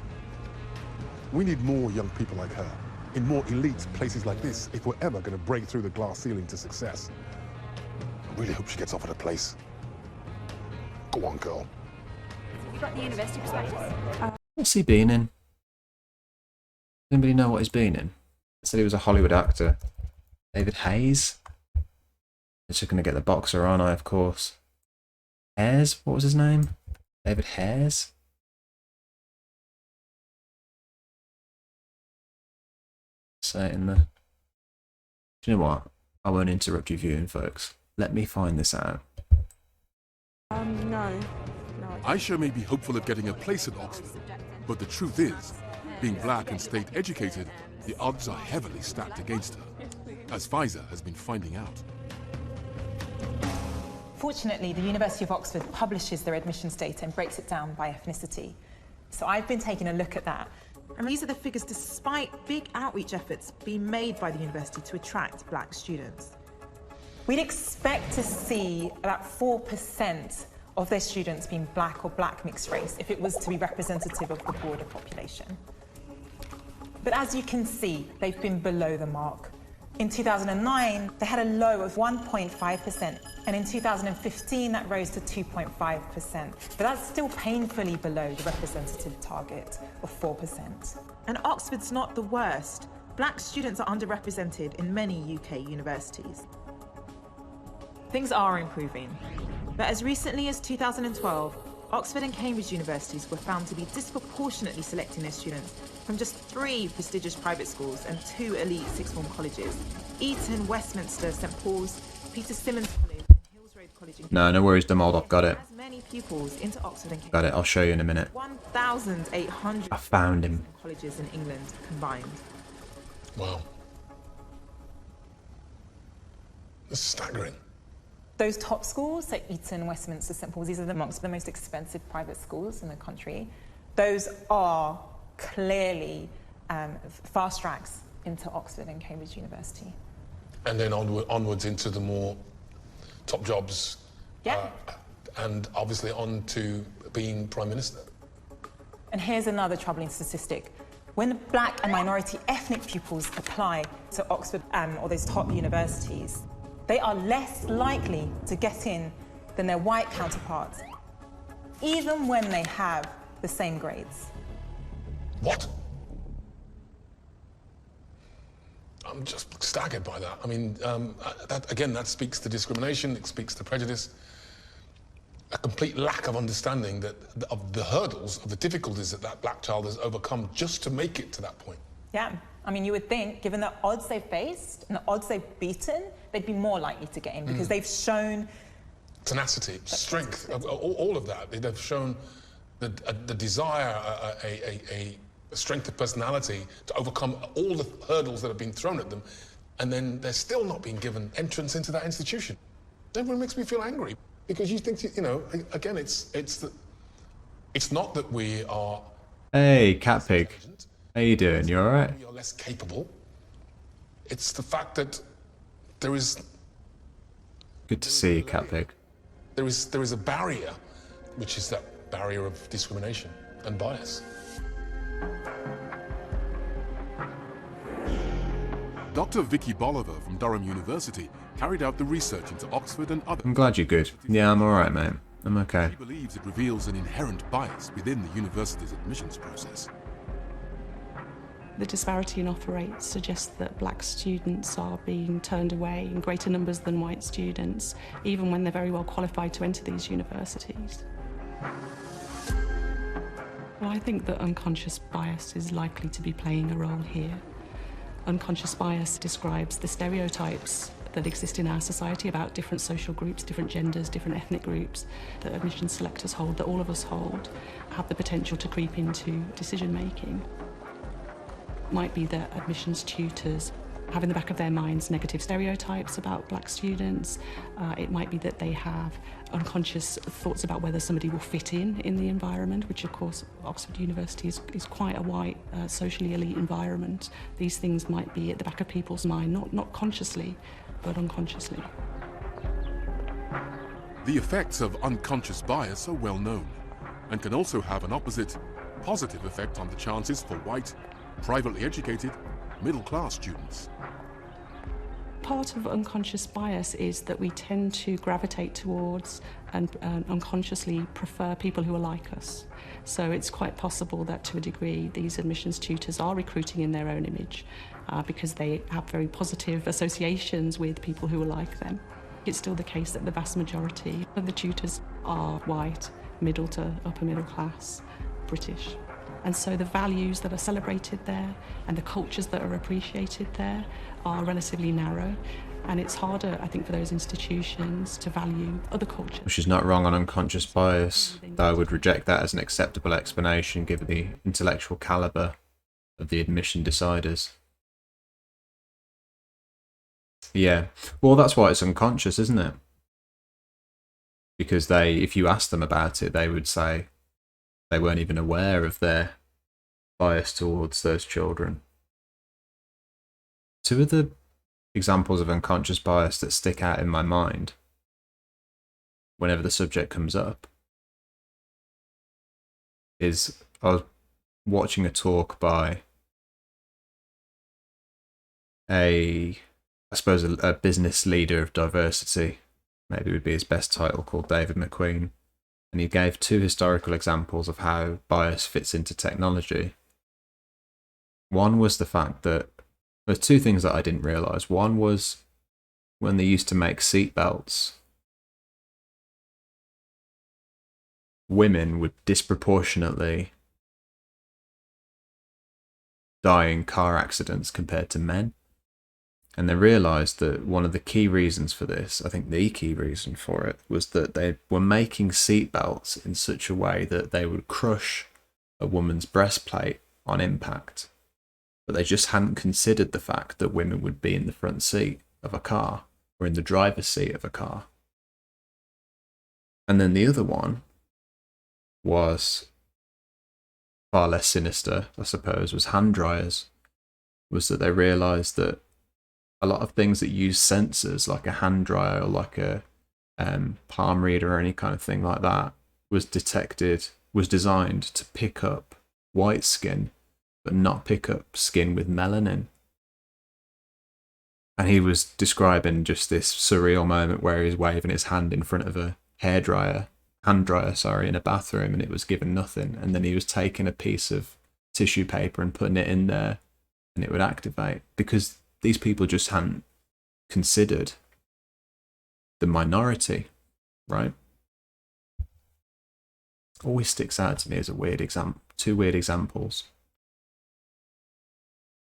We need more young people like her in more elite places like this if we're ever going to break through the glass ceiling to success. I really hope she gets offered a place. Go on, girl. You got the university prospectus? What's he been in? Anybody know what he's been in? I said he was a Hollywood actor. David Hayes? I'm just going to get the boxer, aren't I, of course. Hares? What was his name? David Hares? Say it in the... Do you know what? I won't interrupt your viewing, folks. Let me find this out. No. Aisha may be hopeful of getting a place at Oxford, but the truth is, being black and state educated, the odds are heavily stacked against her, as Pfizer has been finding out. Fortunately, the University of Oxford publishes their admissions data and breaks it down by ethnicity. So I've been taking a look at that. And these are the figures despite big outreach efforts being made by the university to attract black students. We'd expect to see about 4% of their students being black or black mixed race if it was to be representative of the broader population. But as you can see, they've been below the mark. In 2009, they had a low of 1.5%, and in 2015, that rose to 2.5%. But that's still painfully below the representative target of 4%. And Oxford's not the worst. Black students are underrepresented in many UK universities. Things are improving. But as recently as 2012, Oxford and Cambridge universities were found to be disproportionately selecting their students from just 3 prestigious private schools and 2 elite sixth form colleges: Eton, Westminster, St Paul's, Peter Symonds College, and Hills Road College. No worries, Demold, I've got it. As many pupils into Oxford and Cambridge. Got it, I'll show you in a minute. 1,800 I found him. colleges in England combined. Wow. This is staggering. Those top schools, so Eton, Westminster, St Paul's, these are amongst the most expensive private schools in the country. Those are clearly fast tracks into Oxford and Cambridge University. And then onwards into the more top jobs. Yeah. And obviously on to being Prime Minister. And here's another troubling statistic. When black and minority ethnic pupils apply to Oxford or those top universities, they are less likely to get in than their white counterparts, even when they have the same grades. What? I'm just staggered by that. I mean, that speaks to discrimination, it speaks to prejudice, a complete lack of understanding of the hurdles, of the difficulties that black child has overcome just to make it to that point. Yeah, I mean, you would think, given the odds they've faced and the odds they've beaten, they'd be more likely to get in because they've shown tenacity, strength, all of that. They've shown the desire, a strength of personality to overcome all the hurdles that have been thrown at them, and then they're still not being given entrance into that institution. Everyone makes me feel angry because you think, you know, again, it's It's not that we are Hey, Cat Pig. How you doing? You alright? we are less capable. It's the fact that there is Good to see you, Cat Pig. there is a barrier, which is that barrier of discrimination and bias. Dr. Vicky Bolivar from Durham University carried out the research into Oxford and other. I'm glad you're good. Yeah, I'm alright, mate. I'm okay. He believes it reveals an inherent bias within the university's admissions process. The disparity in offer rates suggests that black students are being turned away in greater numbers than white students, even when they're very well qualified to enter these universities. Well, I think that unconscious bias is likely to be playing a role here. Unconscious bias describes the stereotypes that exist in our society about different social groups, different genders, different ethnic groups that admissions selectors hold, that all of us hold, have the potential to creep into decision making. Might be that admissions tutors have in the back of their minds negative stereotypes about black students. It might be that they have unconscious thoughts about whether somebody will fit in the environment, which of course Oxford University is quite a white, socially elite environment. These things might be at the back of people's mind, not consciously, but unconsciously. The effects of unconscious bias are well known and can also have an opposite, positive effect on the chances for white, privately educated, middle-class students. Part of unconscious bias is that we tend to gravitate towards and unconsciously prefer people who are like us. So it's quite possible that to a degree these admissions tutors are recruiting in their own image because they have very positive associations with people who are like them. It's still the case that the vast majority of the tutors are white, middle to upper middle class, British. And so the values that are celebrated there and the cultures that are appreciated there are relatively narrow. And it's harder, I think, for those institutions to value other cultures. She's not wrong on unconscious bias, though I would reject that as an acceptable explanation given the intellectual calibre of the admission deciders. Yeah, well, that's why it's unconscious, isn't it? Because if you ask them about it, they would say they weren't even aware of their bias towards those children. Two of the examples of unconscious bias that stick out in my mind whenever the subject comes up is I was watching a talk by a business leader of diversity, maybe would be his best title, called David McQueen. And he gave two historical examples of how bias fits into technology. One was the fact that there's two things that I didn't realise. One was when they used to make seatbelts, women would disproportionately die in car accidents compared to men. And they realised that one of the key reasons for this, I think the key reason for it, was that they were making seatbelts in such a way that they would crush a woman's breastplate on impact. But they just hadn't considered the fact that women would be in the front seat of a car or in the driver's seat of a car. And then the other one was far less sinister, I suppose, was hand dryers. Was that they realised that a lot of things that use sensors, like a hand dryer or like a palm reader or any kind of thing like that, was designed to pick up white skin, but not pick up skin with melanin. And he was describing just this surreal moment where he was waving his hand in front of a hand dryer, in a bathroom, and it was given nothing. And then he was taking a piece of tissue paper and putting it in there, and it would activate, because these people just hadn't considered the minority, right? Always sticks out to me as a weird example. Two weird examples.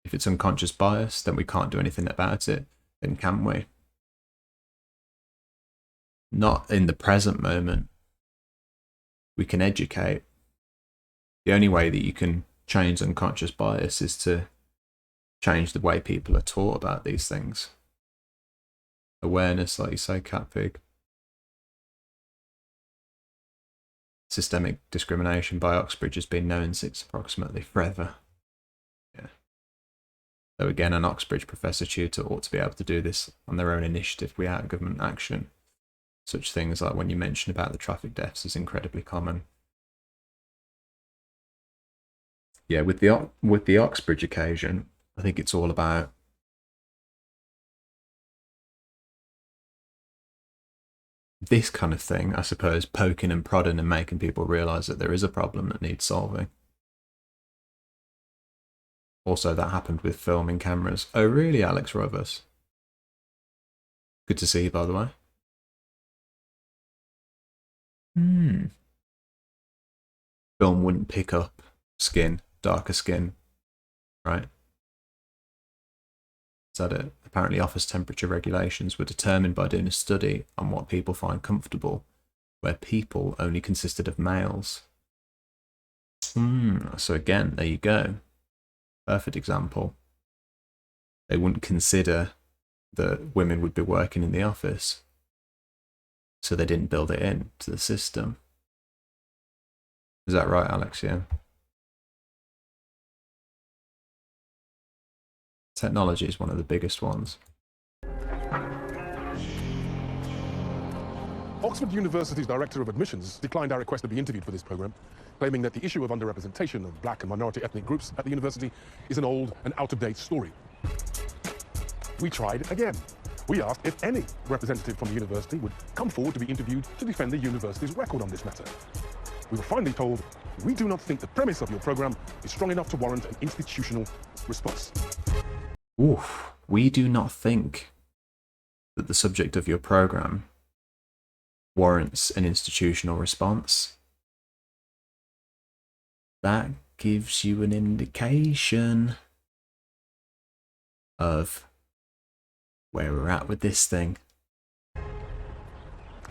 If it's unconscious bias, then we can't do anything about it, then can we? Not in the present moment. We can educate. The only way that you can change unconscious bias is to change the way people are taught about these things. Awareness, like you say, Cat Pig. systemic discrimination by Oxbridge has been known since approximately forever. Yeah. So again, an Oxbridge professor tutor ought to be able to do this on their own initiative without government action. Such things like when you mention about the traffic deaths is incredibly common. Yeah, with the Oxbridge occasion, I think it's all about this kind of thing, I suppose, poking and prodding and making people realise that there is a problem that needs solving. Also, that happened with filming cameras. Oh, really, Alex Rovers? Good to see you, by the way. Film wouldn't pick up skin, darker skin, right? Is that it? Apparently office temperature regulations were determined by doing a study on what people find comfortable, where people only consisted of males. So again, there you go. Perfect example. They wouldn't consider that women would be working in the office, so they didn't build it in to the system. Is that right, Alex? Yeah. Technology is one of the biggest ones. Oxford University's Director of Admissions declined our request to be interviewed for this programme, claiming that the issue of underrepresentation of black and minority ethnic groups at the university is an old and out-of-date story. We tried again. We asked if any representative from the university would come forward to be interviewed to defend the university's record on this matter. We were finally told, we do not think the premise of your programme is strong enough to warrant an institutional response. Oof, we do not think that the subject of your programme warrants an institutional response. That gives you an indication of where we're at with this thing. I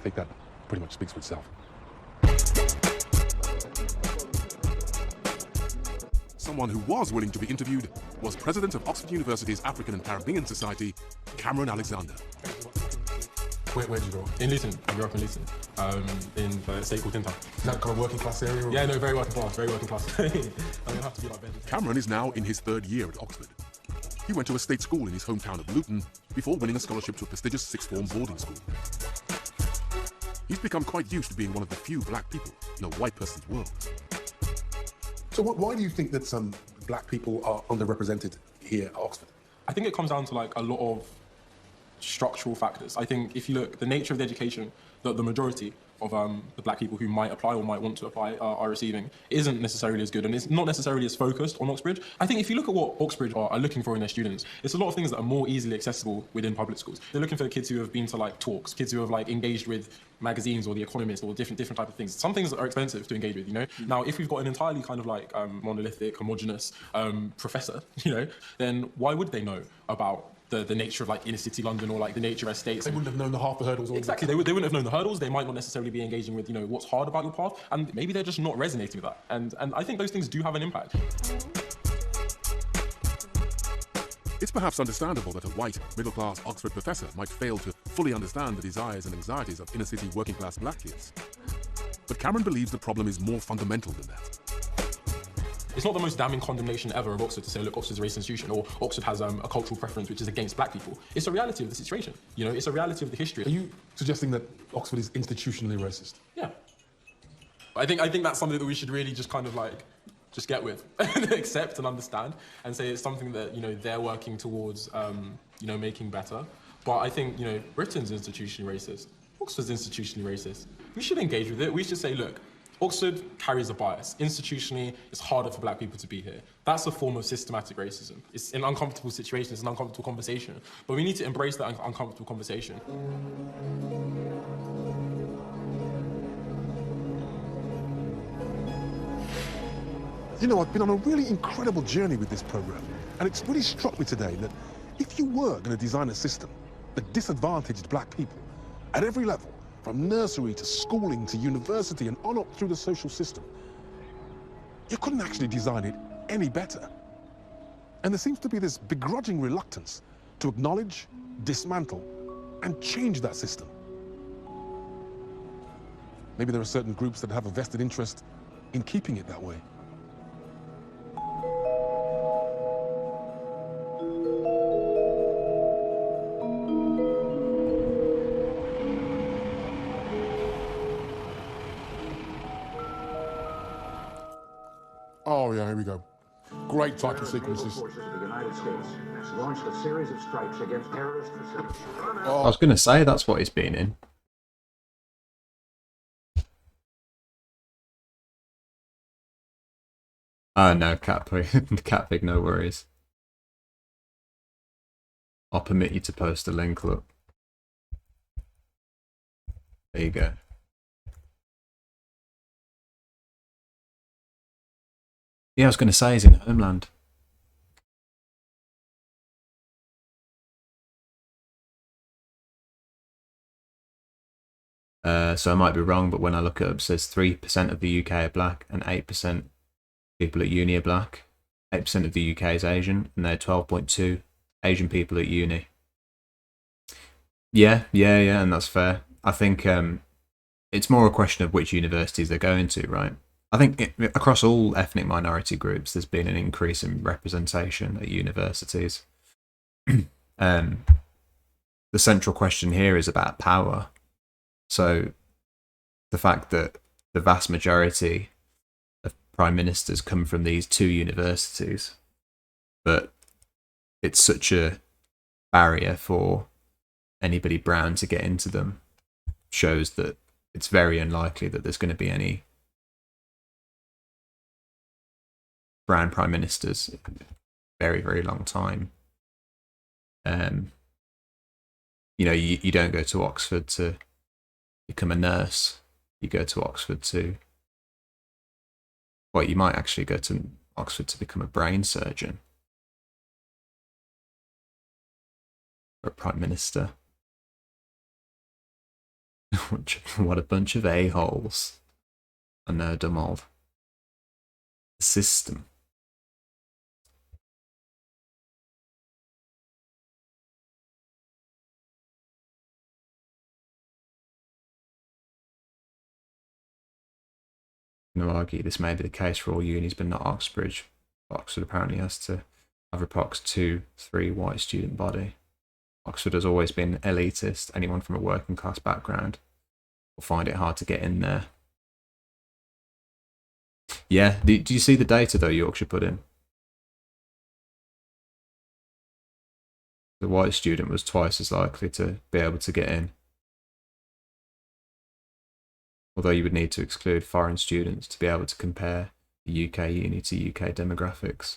think that pretty much speaks for itself. Someone who was willing to be interviewed was President of Oxford University's African and Caribbean Society, Cameron Alexander. Where did you grow up? In Luton. I grew up in Luton, in a state called Tintown. Is that kind of working class area? Or? Yeah, no, very working class, very working class. I mean, have to be like Benji. Cameron is now in his third year at Oxford. He went to a state school in his hometown of Luton before winning a scholarship to a prestigious sixth-form boarding school. He's become quite used to being one of the few black people in a white person's world. So why do you think that some black people are underrepresented here at Oxford? I think it comes down to like a lot of structural factors. I think if you look, the nature of the education that the majority of the black people who might apply or might want to apply are receiving isn't necessarily as good, and it's not necessarily as focused on Oxbridge. I think if you look at what Oxbridge are looking for in their students, it's a lot of things that are more easily accessible within public schools. They're looking for the kids who have been to like talks, kids who have like engaged with magazines or The Economist or different type of things. Some things that are expensive to engage with, you know? Now, if we've got an entirely kind of like monolithic, homogenous professor, you know, then why would they know about the nature of like inner city London or like the nature of estates? They wouldn't have known the half the hurdles. Exactly, they wouldn't have known the hurdles. They might not necessarily be engaging with, you know, what's hard about your path, and maybe they're just not resonating with that. And I think those things do have an impact. It's perhaps understandable that a white, middle-class Oxford professor might fail to fully understand the desires and anxieties of inner-city working-class black kids. But Cameron believes the problem is more fundamental than that. It's not the most damning condemnation ever of Oxford to say, look, Oxford's a racist institution, or Oxford has a cultural preference which is against black people. It's a reality of the situation. You know, it's a reality of the history. Are you suggesting that Oxford is institutionally racist? Yeah. I think that's something that we should really just kind of like, just get with, and accept and understand, and say it's something that, you know, they're working towards, you know, making better. But I think, you know, Britain's institutionally racist. Oxford's institutionally racist. We should engage with it. We should say, look, Oxford carries a bias. Institutionally, it's harder for black people to be here. That's a form of systematic racism. It's an uncomfortable situation, it's an uncomfortable conversation. But we need to embrace that uncomfortable conversation. You know, I've been on a really incredible journey with this program, and it's really struck me today that if you were going to design a system that disadvantaged black people at every level, from nursery to schooling to university and on up through the social system, you couldn't actually design it any better. And there seems to be this begrudging reluctance to acknowledge, dismantle, and change that system. Maybe there are certain groups that have a vested interest in keeping it that way. Oh yeah, here we go. Great title sequences. I was going to say that's what he's been in. Oh no, Catpig, no worries. I'll permit you to post a link, look. There you go. Yeah, I was going to say he's in Homeland. So I might be wrong, but when I look it up, it says 3% of the UK are black and 8% people at uni are black. 8% of the UK is Asian, and they're 12.2 Asian people at uni. Yeah, and that's fair. I think it's more a question of which universities they're going to, right? I think across all ethnic minority groups, there's been an increase in representation at universities. The central question here is about power. So the fact that the vast majority of prime ministers come from these two universities, but it's such a barrier for anybody brown to get into them, shows that it's very unlikely that there's going to be any brown prime ministers in a very, very long time. You know, you don't go to Oxford to become a nurse. You go to Oxford to, well, you might actually go to Oxford to become a brain surgeon or a prime minister. What a bunch of a-holes. I know, Dumold. The system. I'm going to argue this may be the case for all unis, but not Oxbridge. Oxford apparently has to have approx 2-3 white student body. Oxford has always been elitist. Anyone from a working class background will find it hard to get in there. Yeah, do you see the data though Yorkshire put in? The white student was twice as likely to be able to get in. Although you would need to exclude foreign students to be able to compare the UK uni to UK demographics.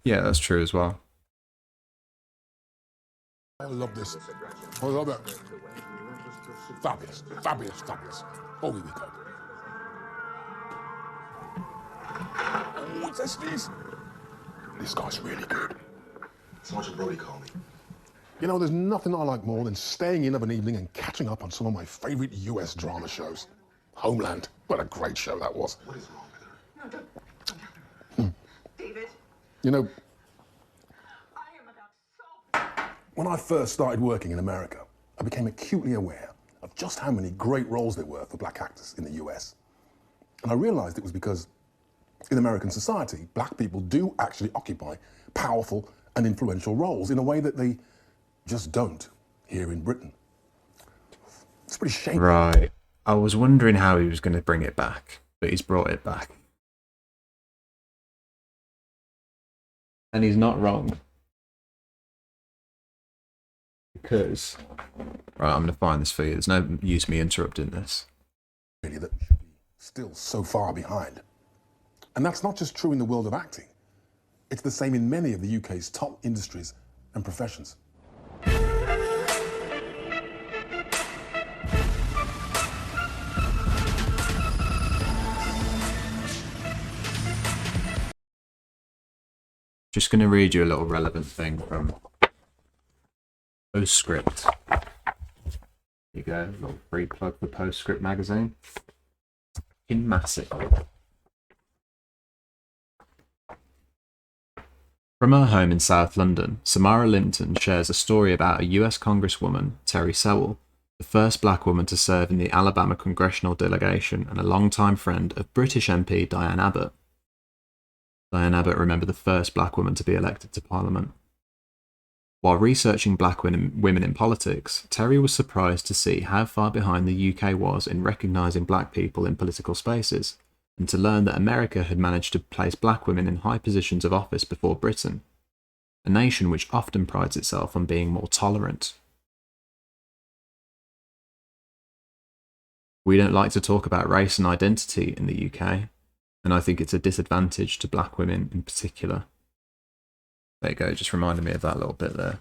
Yeah, that's true as well. I love this. I love it. Fabulous, fabulous, fabulous. Oh, here we go. Oh, what's this? This guy's really good. Sergeant Brody called me. You know, there's nothing I like more than staying in of an evening and catching up on some of my favourite US drama shows. Homeland. What a great show that was. What is wrong with her? David? You know, when I first started working in America, I became acutely aware of just how many great roles there were for black actors in the US. And I realised it was because in American society, black people do actually occupy powerful and influential roles in a way that they just don't here in Britain. It's pretty shameful. Right. I was wondering how he was going to bring it back, but he's brought it back. And he's not wrong. Because... Right, I'm going to find this for you. There's no use me interrupting this. Really, that should be still so far behind. And that's not just true in the world of acting. It's the same in many of the UK's top industries and professions. Just going to read you a little relevant thing from Postscript. Here you go, a little free plug for Postscript magazine. In massive. From her home in South London, Samara Linton shares a story about a US Congresswoman, Terry Sewell, the first black woman to serve in the Alabama congressional delegation and a longtime friend of British MP Diane Abbott. Diane Abbott, remember, the first black woman to be elected to Parliament. While researching black women in politics, Terry was surprised to see how far behind the UK was in recognising black people in political spaces, and to learn that America had managed to place black women in high positions of office before Britain, a nation which often prides itself on being more tolerant. We don't like to talk about race and identity in the UK, and I think it's a disadvantage to black women in particular. There you go, just reminded me of that little bit there.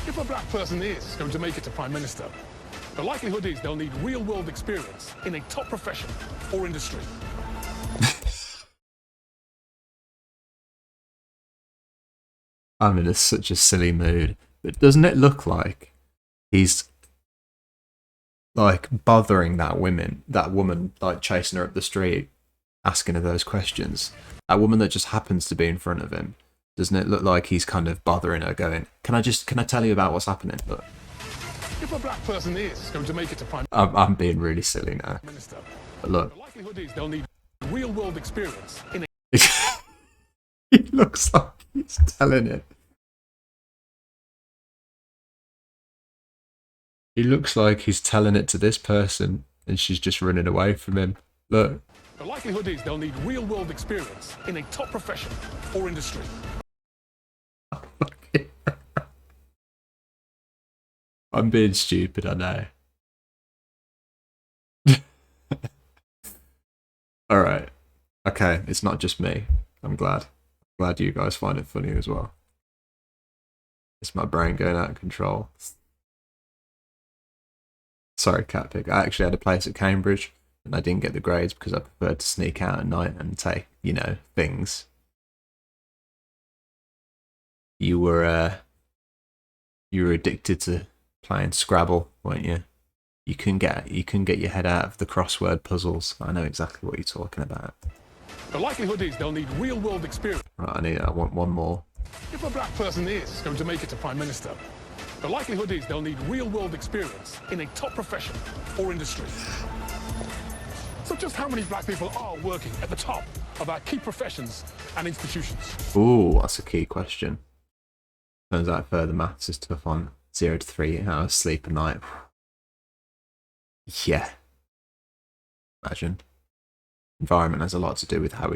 If a black person is going to make it to Prime Minister, the likelihood is they'll need real-world experience in a top profession or industry. I'm in such a silly mood, but doesn't it look like he's like bothering that woman, like chasing her up the street, asking her those questions? That woman that just happens to be in front of him. Doesn't it look like he's kind of bothering her, going, can I tell you about what's happening? Look. If a black person is going to make it to Prime I'm being really silly now. Minister, But look. the likelihood is they'll need real-world experience in a... He looks like he's telling it. He looks like he's telling it to this person and she's just running away from him. Look. The likelihood is they'll need real-world experience in a top profession or industry. I'm being stupid, I know. Alright. Okay, it's not just me. I'm glad. Glad you guys find it funny as well. It's my brain going out of control. Sorry, Catpick. I actually had a place at Cambridge and I didn't get the grades because I preferred to sneak out at night and take, things. You were addicted to playing Scrabble, weren't you? You couldn't get your head out of the crossword puzzles. I know exactly what you're talking about. The likelihood is they'll need real-world experience. Right, I want one more. If a black person is going to make it to Prime Minister, the likelihood is they'll need real-world experience in a top profession or industry. So just how many black people are working at the top of our key professions and institutions? Ooh, that's a key question. Turns out further maths is tough on 0 to 3 hours sleep a night. Yeah. Imagine. Environment has a lot to do with how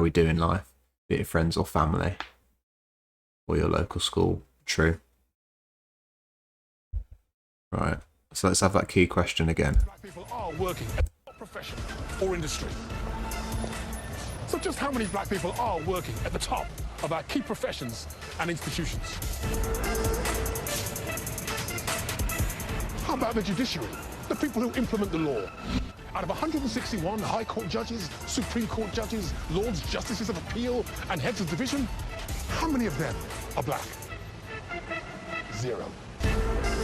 we do in life, be it friends or family, or your local school. True. Right. So let's have that key question again. Black people are working at the top profession or industry. So just how many black people are working at the top of our key professions and institutions? How about the judiciary? The people who implement the law. Out of 161 High Court judges, Supreme Court judges, Lords Justices of Appeal, and heads of division, how many of them are black? 0.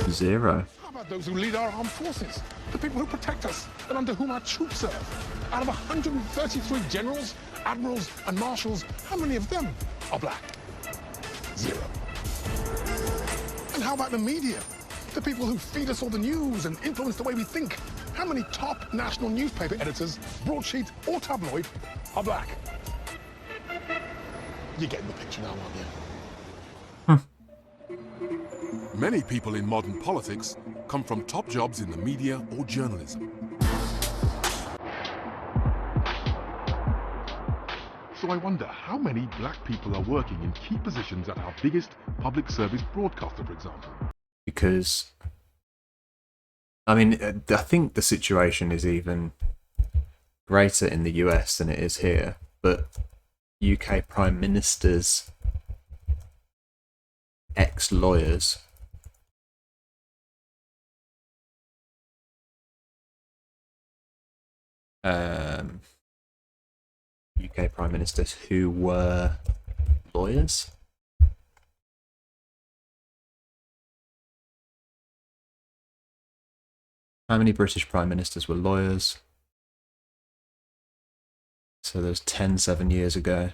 0. How about those who lead our armed forces? The people who protect us and under whom our troops serve? Out of 133 generals, admirals, and marshals, how many of them are black? 0. And how about the media? The people who feed us all the news and influence the way we think. How many top national newspaper editors, broadsheet or tabloid, are black? You're getting the picture now, aren't you? Many people in modern politics come from top jobs in the media or journalism. So I wonder how many black people are working in key positions at our biggest public service broadcaster, for example. Because, I think the situation is even greater in the US than it is here, but UK Prime Minister's ex-lawyers UK Prime Ministers who were lawyers. How many British Prime Ministers were lawyers? So there's 7 years ago.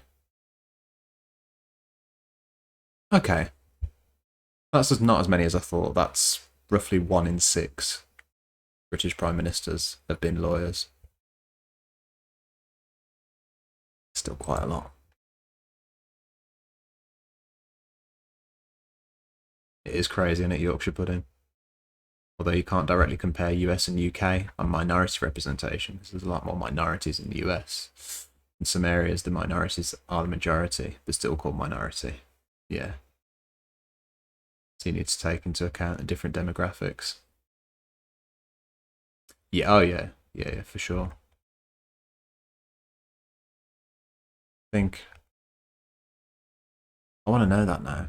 Okay. That's not as many as I thought. That's roughly 1 in 6 British Prime Ministers have been lawyers. Still quite a lot. It is crazy, isn't it, Yorkshire pudding? Although you can't directly compare US and UK on minority representation, because there's a lot more minorities in the US. In some areas, the minorities are the majority, but still called minority. Yeah. So you need to take into account the different demographics. Yeah, oh yeah. Yeah, for sure. I think I want to know that now.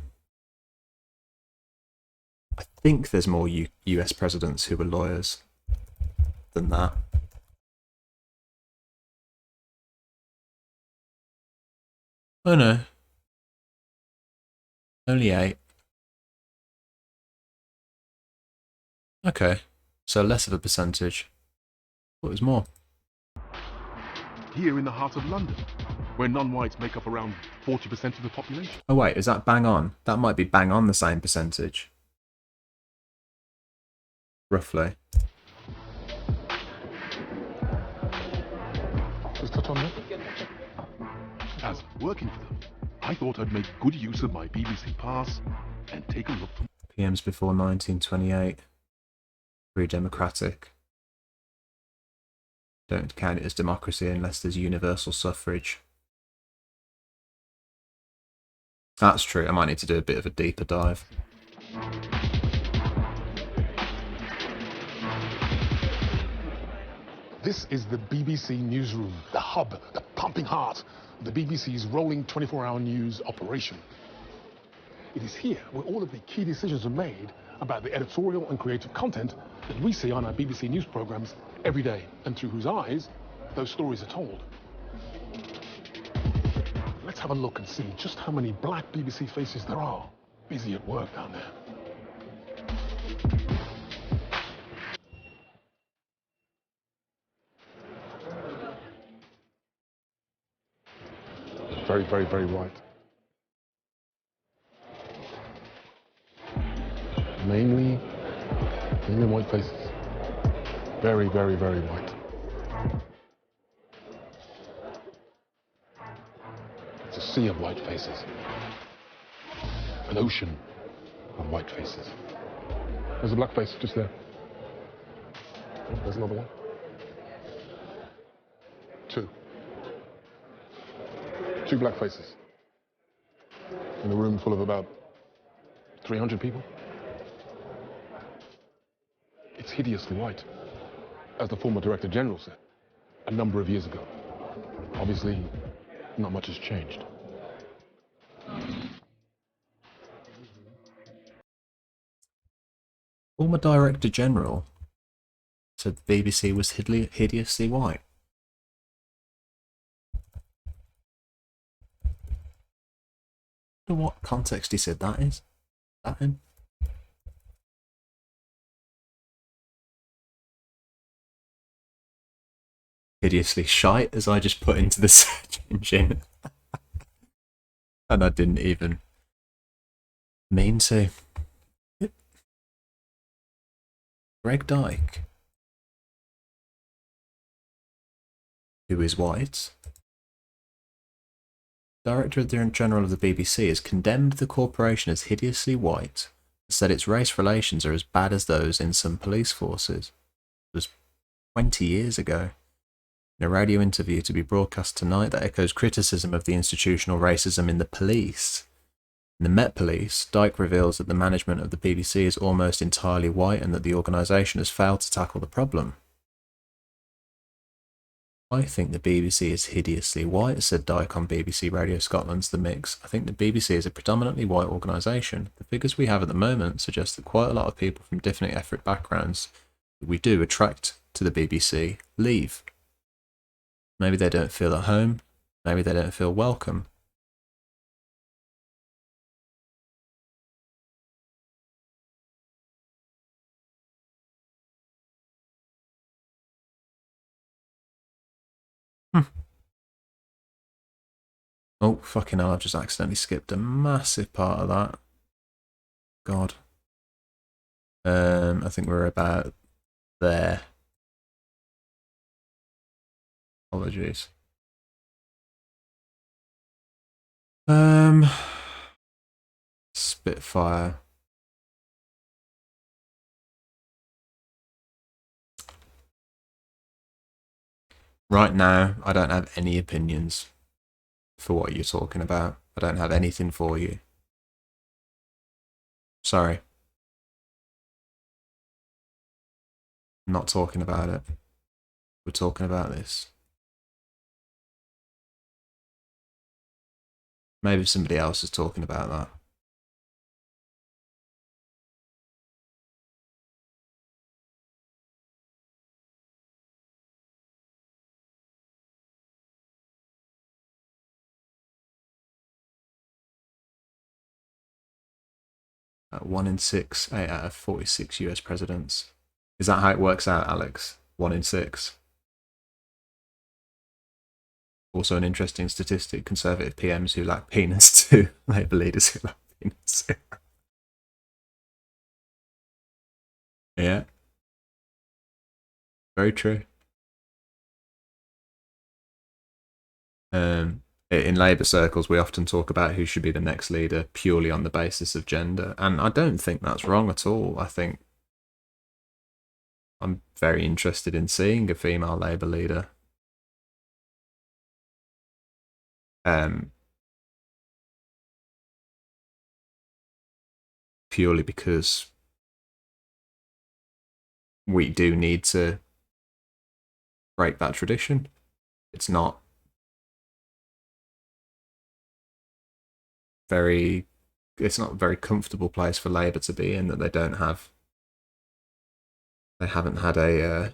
I think there's more US presidents who were lawyers than that. Oh no. Only 8. Okay. So less of a percentage. What was more? Here in the heart of London, where non-whites make up around 40% of the population. Oh wait, is that bang on? That might be bang on the same percentage. Roughly. Just touch on that. As working for them, I thought I'd make good use of my BBC pass and take a look from PMs before 1928. Very democratic. Don't count it as democracy unless there's universal suffrage. That's true. I might need to do a bit of a deeper dive. This is the BBC newsroom, the hub, the pumping heart of the BBC's rolling 24-hour news operation. It is here where all of the key decisions are made about the editorial and creative content that we see on our BBC News programmes every day, and through whose eyes those stories are told. Let's have a look and see just how many black BBC faces there are busy at work down there. Very, very, very white. Mainly white faces. Very, very, very white. It's a sea of white faces. An ocean of white faces. There's a black face just there. There's another one. 2. 2 black faces. In a room full of about 300 people. It's hideously white, as the former Director General said a number of years ago. Obviously, not much has changed. Former Director General said the BBC was hideously white. I wonder what context he said that is. That in? Hideously shite, as I just put into the search engine. And I didn't even mean to. Greg Dyke, who is white, Director General of the BBC, has condemned the corporation as hideously white and said its race relations are as bad as those in some police forces. It was 20 years ago. In a radio interview to be broadcast tonight that echoes criticism of the institutional racism in the police. In the Met Police, Dyke reveals that the management of the BBC is almost entirely white and that the organisation has failed to tackle the problem. I think the BBC is hideously white, said Dyke on BBC Radio Scotland's The Mix. I think the BBC is a predominantly white organisation. The figures we have at the moment suggest that quite a lot of people from different ethnic backgrounds that we do attract to the BBC leave. Maybe they don't feel at home, maybe they don't feel welcome. Oh, fucking hell, I've just accidentally skipped a massive part of that. God. I think we're about there. Apologies. Spitfire. Right now, I don't have any opinions for what you're talking about. I don't have anything for you. Sorry. I'm not talking about it. We're talking about this. Maybe somebody else is talking about that. At 1 in 6, 8 out of 46 US presidents. Is that how it works out, Alex? 1 in 6. Also an interesting statistic, Conservative PMs who lack penis to Labour leaders who lack penis. Yeah. Very true. In Labour circles, we often talk about who should be the next leader purely on the basis of gender, and I don't think that's wrong at all. I think I'm very interested in seeing a female Labour leader. Purely because we do need to break that tradition. It's not a very comfortable place for Labour to be in, that they haven't had a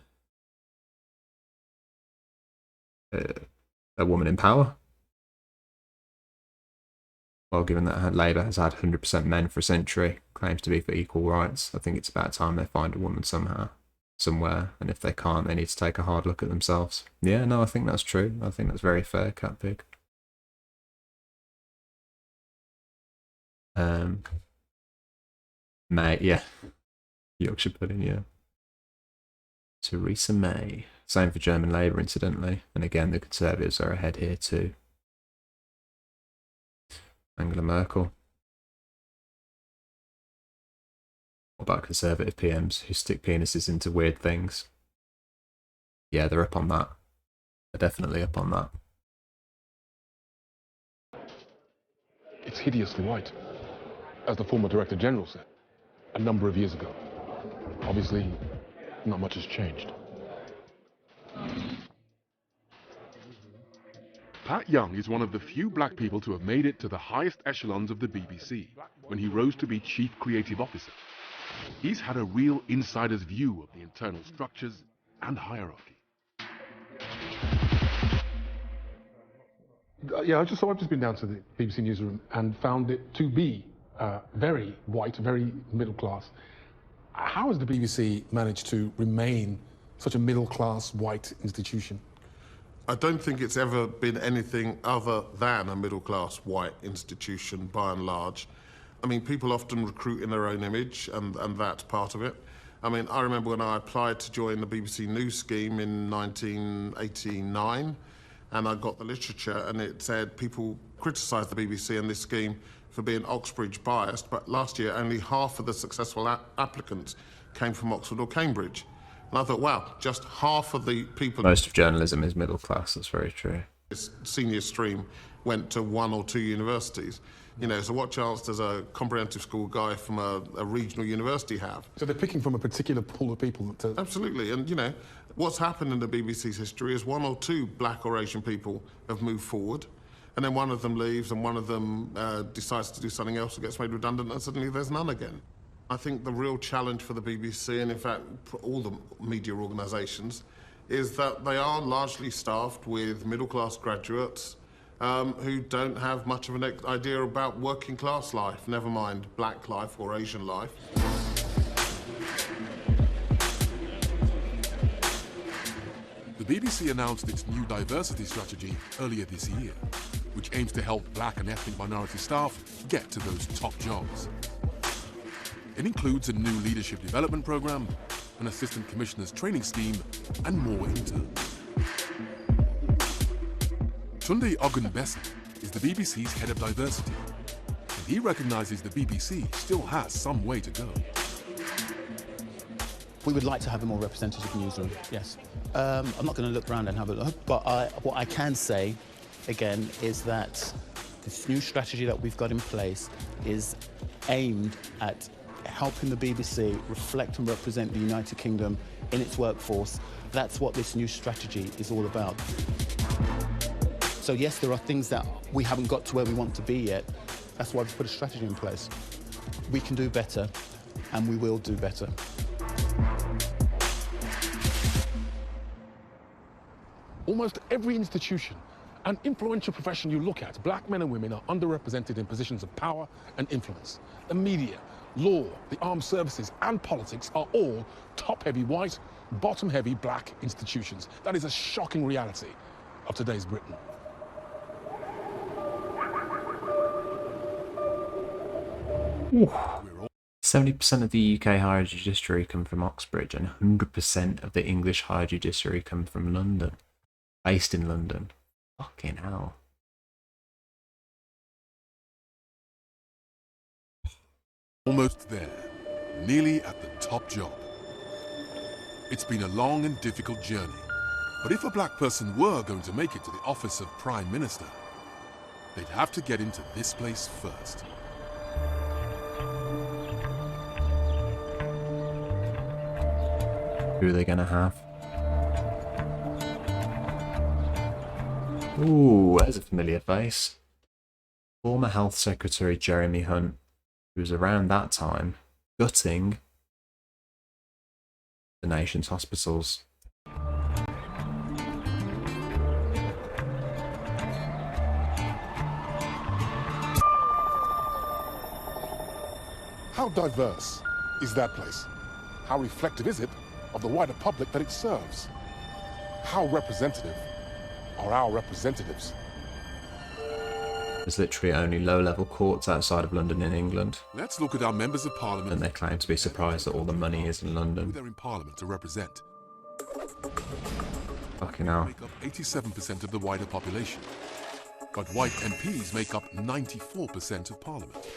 woman in power. Well, given that Labour has had 100% men for a century, claims to be for equal rights, I think it's about time they find a woman somehow, somewhere, and if they can't, they need to take a hard look at themselves. Yeah, no, I think that's true. I think that's very fair, Cat Pig. May, yeah. Yorkshire pudding, yeah. Theresa May. Same for German Labour, incidentally. And again, the Conservatives are ahead here too. Angela Merkel. What about Conservative PMs who stick penises into weird things? Yeah, they're up on that. They're definitely up on that. It's hideously white, as the former Director General said a number of years ago. Obviously, not much has changed. Pat Young is one of the few black people to have made it to the highest echelons of the BBC when he rose to be Chief Creative Officer. He's had a real insider's view of the internal structures and hierarchy. Yeah, I've just been down to the BBC newsroom and found it to be very white, very middle class. How has the BBC managed to remain such a middle class white institution? I don't think it's ever been anything other than a middle class white institution by and large. I mean, people often recruit in their own image, and that's part of it. I mean, I remember when I applied to join the BBC News scheme in 1989, and I got the literature, and it said people criticised the BBC and this scheme for being Oxbridge biased, but last year only half of the successful applicants came from Oxford or Cambridge. And I thought, wow, just half of the people... Most of journalism is middle class, that's very true. This senior stream went to 1 or 2 universities. You know, so what chance does a comprehensive school guy from a regional university have? So they're picking from a particular pool of people to... Absolutely, and you know, what's happened in the BBC's history is 1 or 2 black or Asian people have moved forward, and then one of them leaves and one of them decides to do something else or gets made redundant, and suddenly there's none again. I think the real challenge for the BBC, and in fact all the media organisations, is that they are largely staffed with middle-class graduates who don't have much of an idea about working class life, never mind black life or Asian life. The BBC announced its new diversity strategy earlier this year. which aims to help black and ethnic minority staff get to those top jobs. It includes a new leadership development program, an assistant commissioner's training scheme, and more interns. Tunde Ogunbesi is the BBC's head of diversity, and he recognises the BBC still has some way to go. We would like to have a more representative newsroom, yes. I'm not going to look around and have a look, but what I can say, again, is that this new strategy that we've got in place is aimed at helping the BBC reflect and represent the United Kingdom in its workforce. That's what this new strategy is all about. So yes, there are things that we haven't got to where we want to be yet. That's why we've put a strategy in place. We can do better, and we will do better. Almost every institution and influential profession you look at, black men and women are underrepresented in positions of power and influence. The media, law, the armed services, and politics are all top-heavy white, bottom-heavy black institutions. That is a shocking reality of today's Britain. Ooh. 70% of the UK higher judiciary come from Oxbridge, and 100% of the English higher judiciary come from London. Based in London. Fucking hell. Almost there, nearly at the top job. It's been a long and difficult journey, but if a black person were going to make it to the office of Prime Minister, they'd have to get into this place first. Who are they gonna have? Ooh, there's a familiar face. Former Health Secretary Jeremy Hunt, who was around that time gutting the nation's hospitals. How diverse is that place? How reflective is it of the wider public that it serves? How representative are our representatives? There's literally only low-level courts outside of London in England. Let's look at our members of parliament. And they claim to be surprised that all the money is in London. Who they're in parliament to represent. Fucking hell. Make up 87% of the wider population. But white MPs make up 94% of parliament.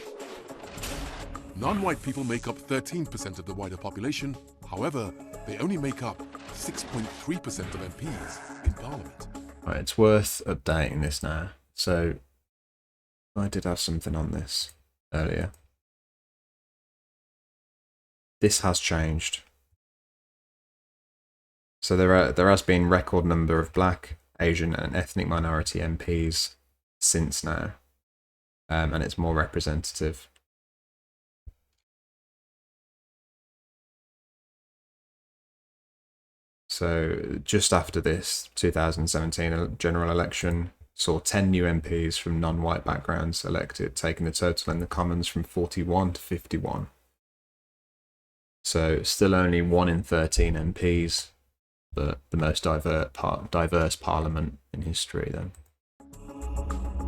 Non-white people make up 13% of the wider population. However, they only make up 6.3% of MPs in parliament. Right, it's worth updating this now. So, I did have something on this earlier. This has changed. So there has been record number of black, Asian and ethnic minority MPs since now. And it's more representative. So just after this 2017 general election saw 10 new MPs from non-white backgrounds elected, taking the total in the Commons from 41 to 51. So still only 1 in 13 MPs, but the most diverse parliament in history then.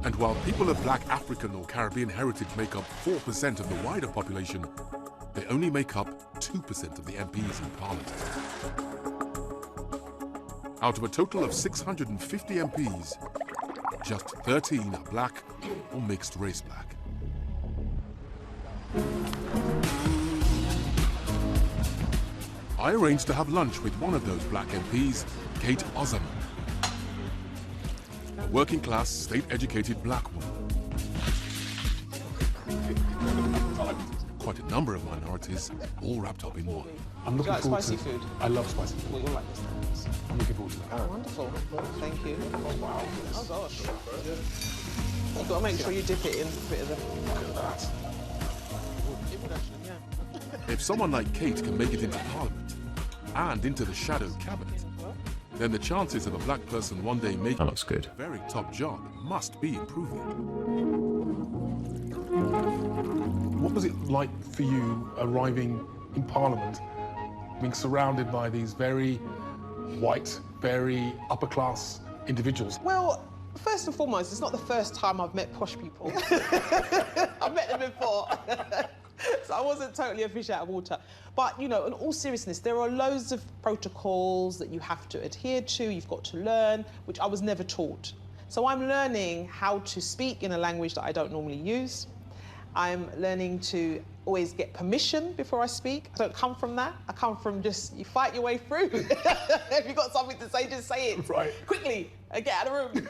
And while people of black African or Caribbean heritage make up 4% of the wider population, they only make up 2% of the MPs in parliament. Out of a total of 650 MPs, just 13 are black or mixed race black. I arranged to have lunch with one of those black MPs, Kate Osamah, a working class, state-educated black woman. Quite a number of minorities, all wrapped up in one. I'm looking like forward spicy to food? I love spicy food. Well, you like this. I'm looking forward to that. Oh, wonderful. Thank you. Oh, wow. Oh, gosh. You've got to make sure you dip it in a bit of the... If someone like Kate can make it into Parliament and into the shadow cabinet, then the chances of a black person one day making that looks good. a very top job must be improving. What was it like for you arriving in Parliament, being surrounded by these very white, very upper-class individuals? Well, First and foremost, it's not the first time I've met posh people. I've met them before. So I wasn't totally a fish out of water. But, you know, in all seriousness, there are loads of protocols that you have to adhere to, you've got to learn, which I was never taught. So I'm learning how to speak in a language that I don't normally use. I'm learning to always get permission before I speak. I don't come from that. I come from just, you fight your way through. If you've got something to say, just say it. Right. Quickly, and get out of the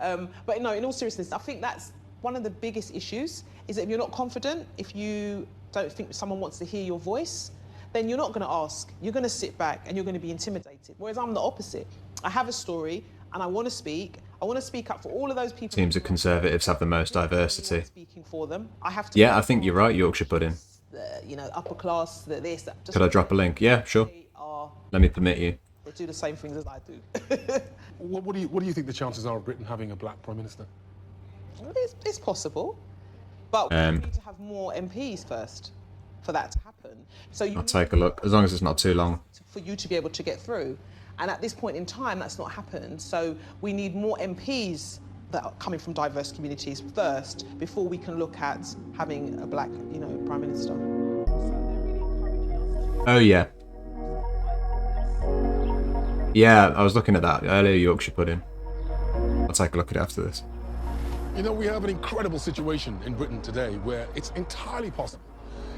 room. But no, in all seriousness, I think that's one of the biggest issues, is that if you're not confident, if you don't think someone wants to hear your voice, then you're not going to ask. You're going to sit back and you're going to be intimidated. Whereas I'm the opposite. I have a story and I want to speak. I want to speak up for all of those people. Seems the Conservatives have the most diversity. Speaking for them. I have to. Yeah, I think you're right, Yorkshire Pudding. You know, upper class, this, that. Could I drop a link? Yeah, sure. Let me permit you. They do the same things as I do. What do you think the chances are of Britain having a black Prime Minister? It's possible, but we need to have more MPs first for that to happen. So I'll take a look, as long as it's not too long. For you to be able to get through. And at this point in time, that's not happened. So we need more MPs that are coming from diverse communities first, before we can look at having a black, you know, Prime Minister. Oh, yeah. Yeah, I was looking at that earlier, Yorkshire Pudding. I'll take a look at it after this. You know, we have an incredible situation in Britain today where it's entirely possible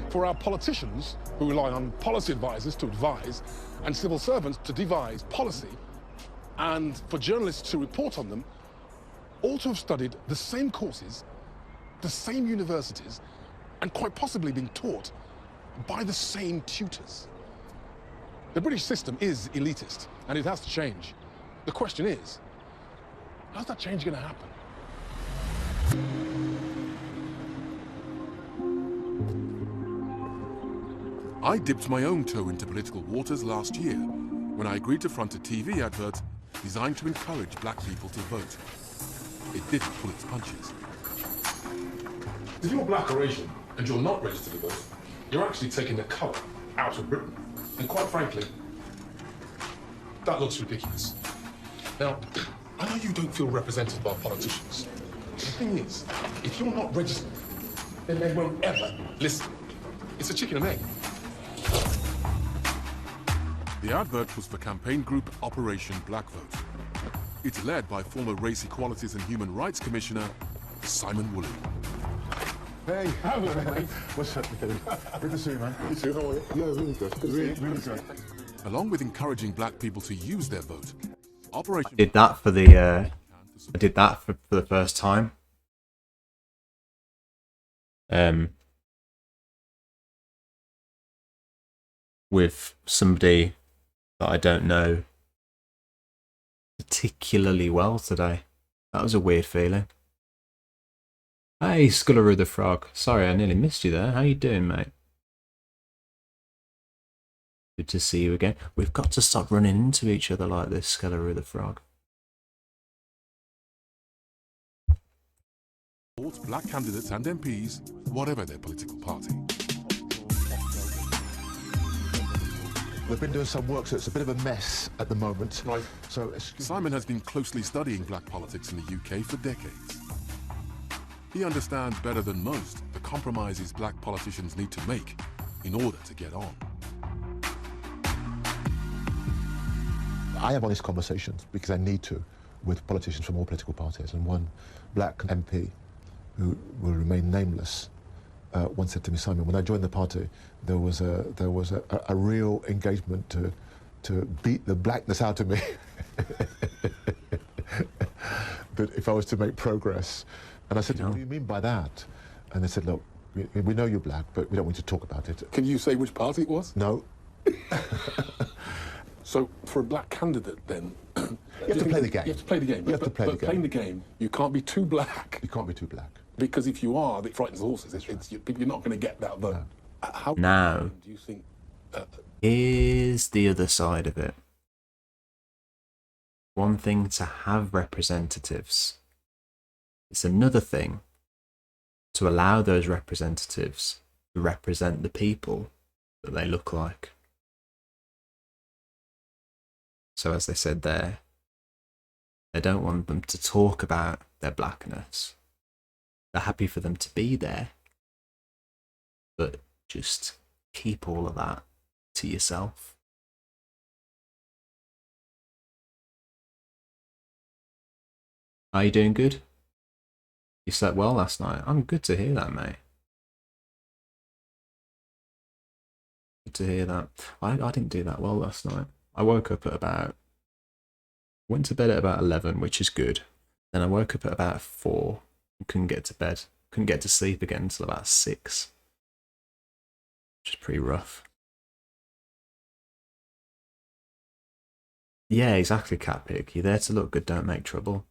for our politicians, who rely on policy advisors to advise, and civil servants to devise policy, and for journalists to report on them, all to have studied the same courses, the same universities, and quite possibly been taught by the same tutors. The British system is elitist, and it has to change. The question is, how's that change going to happen? I dipped my own toe into political waters last year when I agreed to front a TV advert designed to encourage black people to vote. It didn't pull its punches. If you're black or Asian and you're not registered to vote, you're actually taking the colour out of Britain. And quite frankly, that looks ridiculous. Now, I know you don't feel represented by politicians. The thing is, if you're not registered, then they won't ever listen. It's a chicken and egg. The advert was for campaign group Operation Black Vote. It's led by former Race Equalities and Human Rights Commissioner Simon Woolley. Hey, mate. What's up, dude? Good to see you, man. You too, how are you? Yeah, really good. Really good. Along with encouraging black people to use their vote, Operation... I did that for the first time. With somebody that I don't know particularly well today. That was a weird feeling. Hey, Sculleroo the Frog. Sorry, I nearly missed you there. How you doing, mate? Good to see you again. We've got to stop running into each other like this, Sculleroo the Frog. Support black candidates and MPs, whatever their political party. We've been doing some work, so it's a bit of a mess at the moment. Right. So Simon has been closely studying black politics in the UK for decades. He understands better than most the compromises black politicians need to make in order to get on. I have honest conversations, because I need to, with politicians from all political parties. And one black MP, who will remain nameless, once said to me, Simon, when I joined the party, there was a real engagement to beat the blackness out of me. That if I was to make progress. And I said, what do you mean by that? And they said, look, we know you're black, but we don't want you to talk about it. Can you say which party it was? No. So for a black candidate, then... You have to play the game. You have to play the game. You have to play the game. Playing the game, you can't be too black. You can't be too black. Because if you are, it frightens the horses. You're not going to get that vote. No. How now, do you think... here's the other side of it. One thing to have representatives. It's another thing to allow those representatives to represent the people that they look like. So as they said there, They don't want them to talk about their blackness. They're happy for them to be there, but just keep all of that to yourself. Are you doing good? You slept well last night? I'm good to hear that, mate. Good to hear that. I didn't do that well last night. I woke up at about... Went to bed at about 11, which is good. Then I woke up at about 4 and couldn't get to bed. Couldn't get to sleep again until about 6. Which is pretty rough. Yeah, exactly, Cat Pig. You're there to look good, don't make trouble.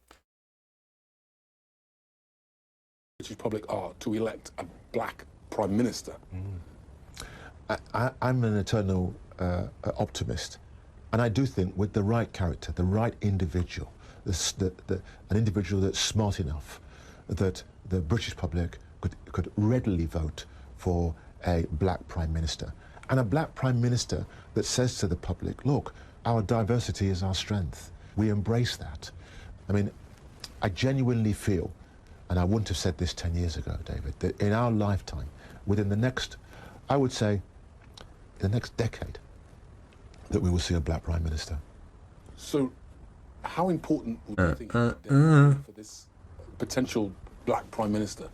British public are to elect a black prime minister. I'm an eternal optimist, and I do think with the right character, the right individual, an individual that's smart enough that the British public could readily vote for a black prime minister, and a black prime minister that says to the public, look, our diversity is our strength. We embrace that. I mean, I genuinely feel, and I wouldn't have said this 10 years ago, David, that in our lifetime, within the next, I would say, in the next decade, that we will see a black prime minister. So, how important would you think for this potential black prime minister?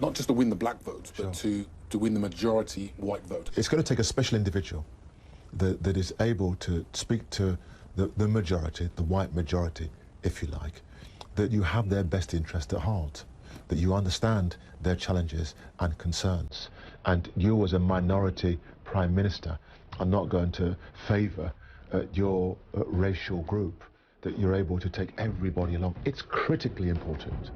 Not just to win the black vote, but to win the majority white vote. It's going to take a special individual that is able to speak to the majority, the white majority, if you like, that you have their best interest at heart, that you understand their challenges and concerns. And you as a minority prime minister are not going to favour your racial group, that you're able to take everybody along. It's critically important.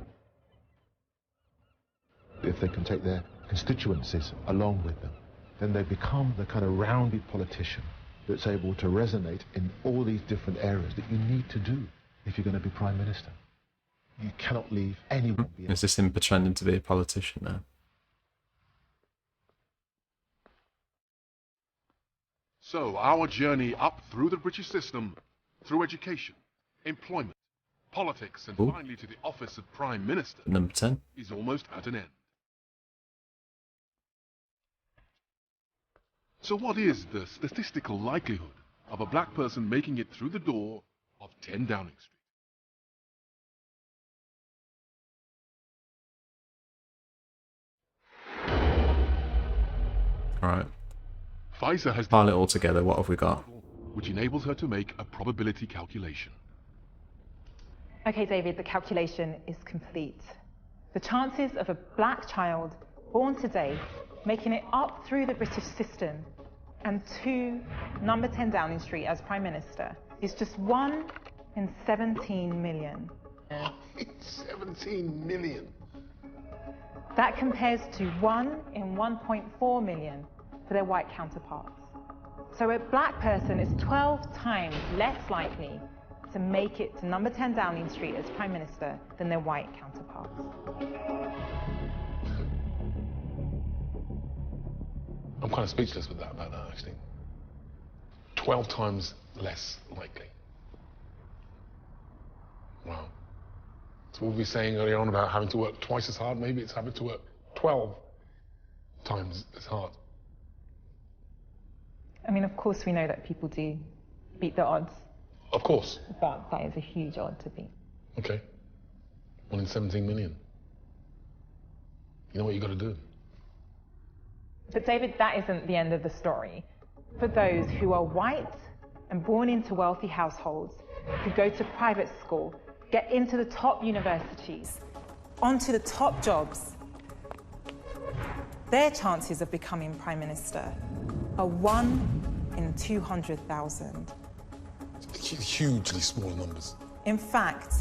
If they can take their constituencies along with them, then they become the kind of rounded politician that's able to resonate in all these different areas that you need to do if you're going to be prime minister. You cannot leave anyone behind. Is this him pretending to be a politician now? So our journey up through the British system, through education, employment, politics, and finally to the office of Prime Minister, Number 10. is almost at an end. So what is the statistical likelihood of a black person making it through the door of 10 Downing Street? Alright. Pfizer has pile it all together. What have we got? which enables her to make a probability calculation. Okay, David, the calculation is complete. The chances of a black child born today making it up through the British system and to number 10 Downing Street as Prime Minister is just 1 in 17 million. 17 million? That compares to 1 in 1.4 million for their white counterparts. So a black person is 12 times less likely to make it to number 10 Downing Street as Prime Minister than their white counterparts. I'm kind of speechless with that, about that, actually. 12 times less likely. Wow. So what were we saying earlier on about having to work twice as hard? Maybe it's having to work 12 times as hard. I mean, of course we know that people do beat the odds. Of course. But that is a huge odd to beat. Okay. 1 in 17 million. You know what you got to do? But David, that isn't the end of the story. For those who are white and born into wealthy households, who go to private school, get into the top universities, onto the top jobs, their chances of becoming Prime Minister are 1 in 200,000. Hugely small numbers. In fact,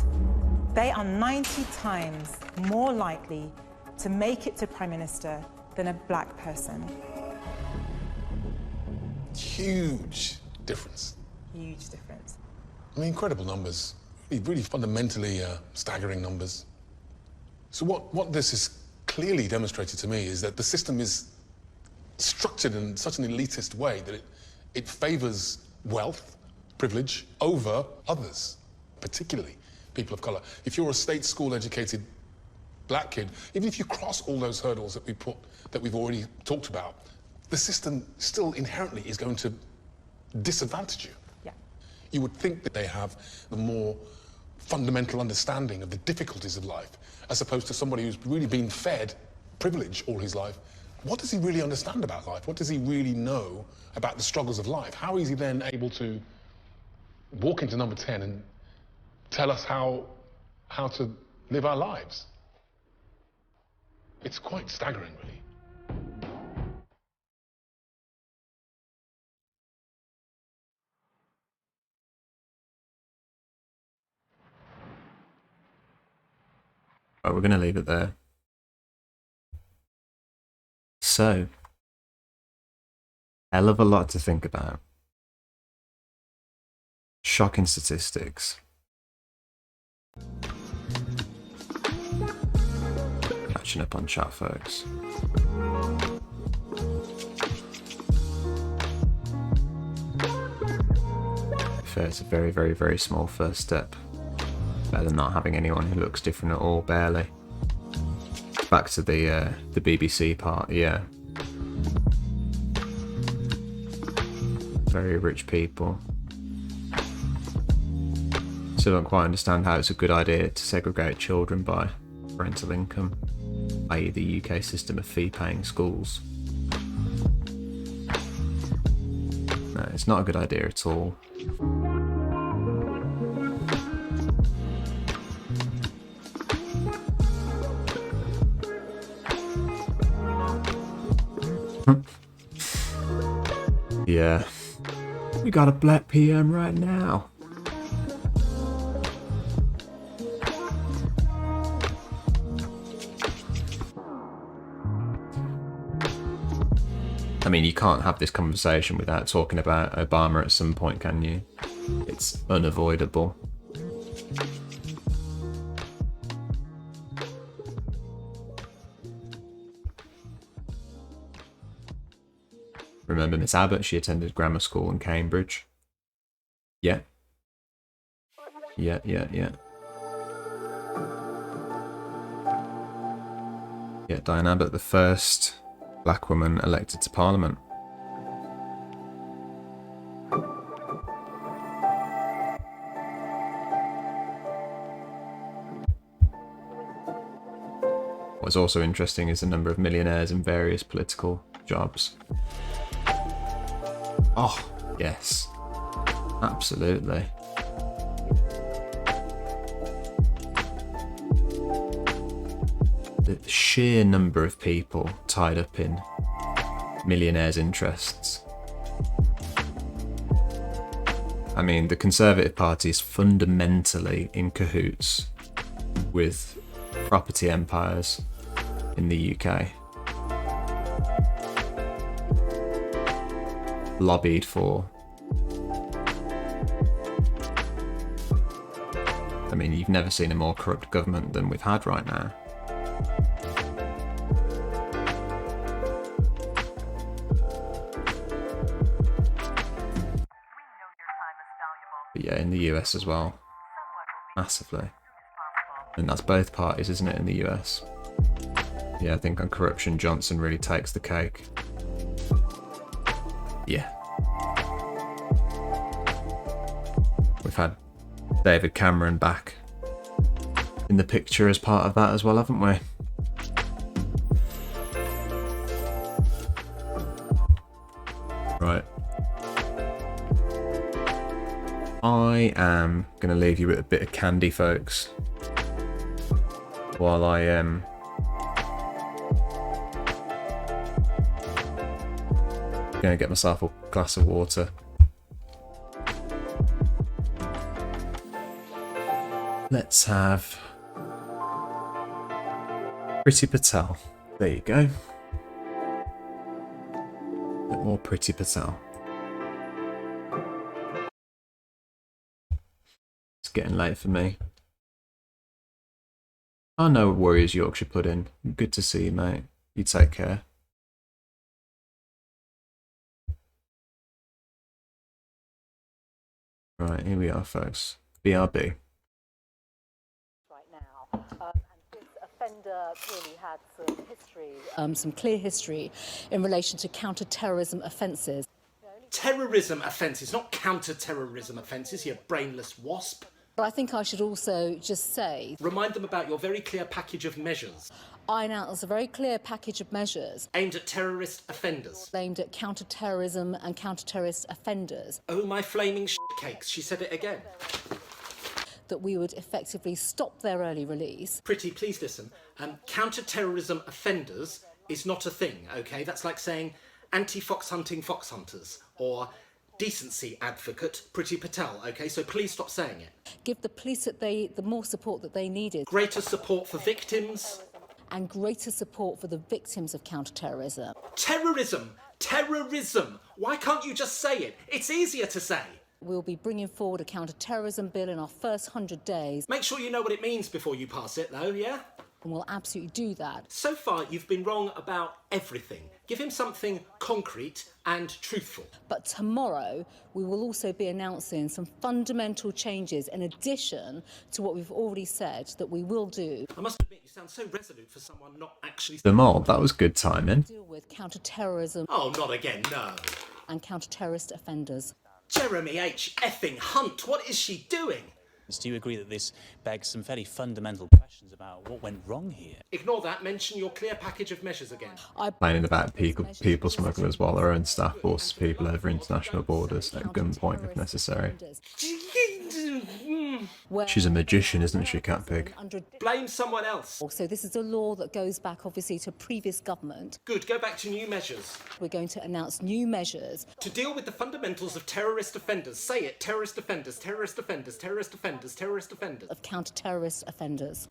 they are 90 times more likely to make it to Prime Minister than a black person. Huge difference. Huge difference. I mean, incredible numbers. Really fundamentally staggering numbers. So what this has clearly demonstrated to me is that the system is structured in such an elitist way that it favours wealth, privilege, over others. particularly people of colour. If you're a state school educated black kid, even if you cross all those hurdles that we've already talked about, the system still inherently is going to disadvantage you. Yeah. You would think that they have the more fundamental understanding of the difficulties of life, as opposed to somebody who's really been fed privilege all his life. What does he really understand about life? What does he really know about the struggles of life? How is he then able to walk into number 10 and tell us how to live our lives? It's quite staggering, really. Right, we're going to leave it there. So, hell of a lot to think about. Shocking statistics. Catching up on chat, folks. Fair, it's a very, very, very small first step. Better than not having anyone who looks different at all, barely. Back to the BBC part, yeah. Very rich people. Still don't quite understand how it's a good idea to segregate children by parental income, i.e. the UK system of fee-paying schools. No, it's not a good idea at all. Yeah, we got a black PM right now. I mean, you can't have this conversation without talking about Obama at some point, can you? It's unavoidable. Remember Miss Abbott? She attended grammar school in Cambridge. Yeah. Yeah. Yeah, Diane Abbott, the first black woman elected to Parliament. What's also interesting is the number of millionaires in various political jobs. Oh, yes. Absolutely. The sheer number of people tied up in millionaires' interests. I mean, the Conservative Party is fundamentally in cahoots with property empires in the UK. Lobbied for. I mean, you've never seen a more corrupt government than we've had right now. But yeah, in the US as well. Massively. And that's both parties, isn't it, in the US? Yeah, I think on corruption, Johnson really takes the cake. Yeah. We've had David Cameron back in the picture as part of that as well, haven't we? Right. I am going to leave you with a bit of candy, folks, while I going to get myself a glass of water. Let's have Priti Patel. There you go. A bit more Priti Patel. It's getting late for me. I know Warriors Yorkshire pudding. Good to see you, mate. You take care. Right, here we are, folks. BRB. offender clearly had some history, some clear history in relation to counter-terrorism offences. Terrorism offences, not counter-terrorism offences, you brainless wasp. But I think I should also just say... Remind them about your very clear package of measures. I announced a very clear package of measures... aimed at terrorist offenders. Aimed at counter-terrorism and counter-terrorist offenders. Oh, my flaming cakes, she said it again. That we would effectively stop their early release. Pretty, please listen. Counter-terrorism offenders is not a thing, OK? That's like saying anti-fox hunting fox hunters or decency advocate Priti Patel, OK? So please stop saying it. Give the police the more support that they needed. Greater support for victims. And greater support for the victims of counter-terrorism. Terrorism! Terrorism! Why can't you just say it? It's easier to say. We'll be bringing forward a counter-terrorism bill in our first 100 days. Make sure you know what it means before you pass it, though, yeah? And we'll absolutely do that. So far, you've been wrong about everything. Give him something concrete and truthful. But tomorrow, we will also be announcing some fundamental changes in addition to what we've already said that we will do. I must admit, you sound so resolute for someone not actually... The Mole, that was good timing. Deal with counter-terrorism. Oh, not again, no. And counter-terrorist offenders. Jeremy H. effing Hunt, what is she doing? Do you agree that this begs some fairly fundamental questions about what went wrong here? Ignore that, mention your clear package of measures again. Complaining about people smugglers while their own staff forces people over international borders at gunpoint if necessary. She's a magician, isn't she, Catpig? Blame someone else. So this is a law that goes back, obviously, to previous government. Good, go back to new measures. We're going to announce new measures. To deal with the fundamentals of terrorist offenders. Say it, terrorist offenders, terrorist offenders, terrorist offenders, terrorist offenders. Of counter-terrorist offenders.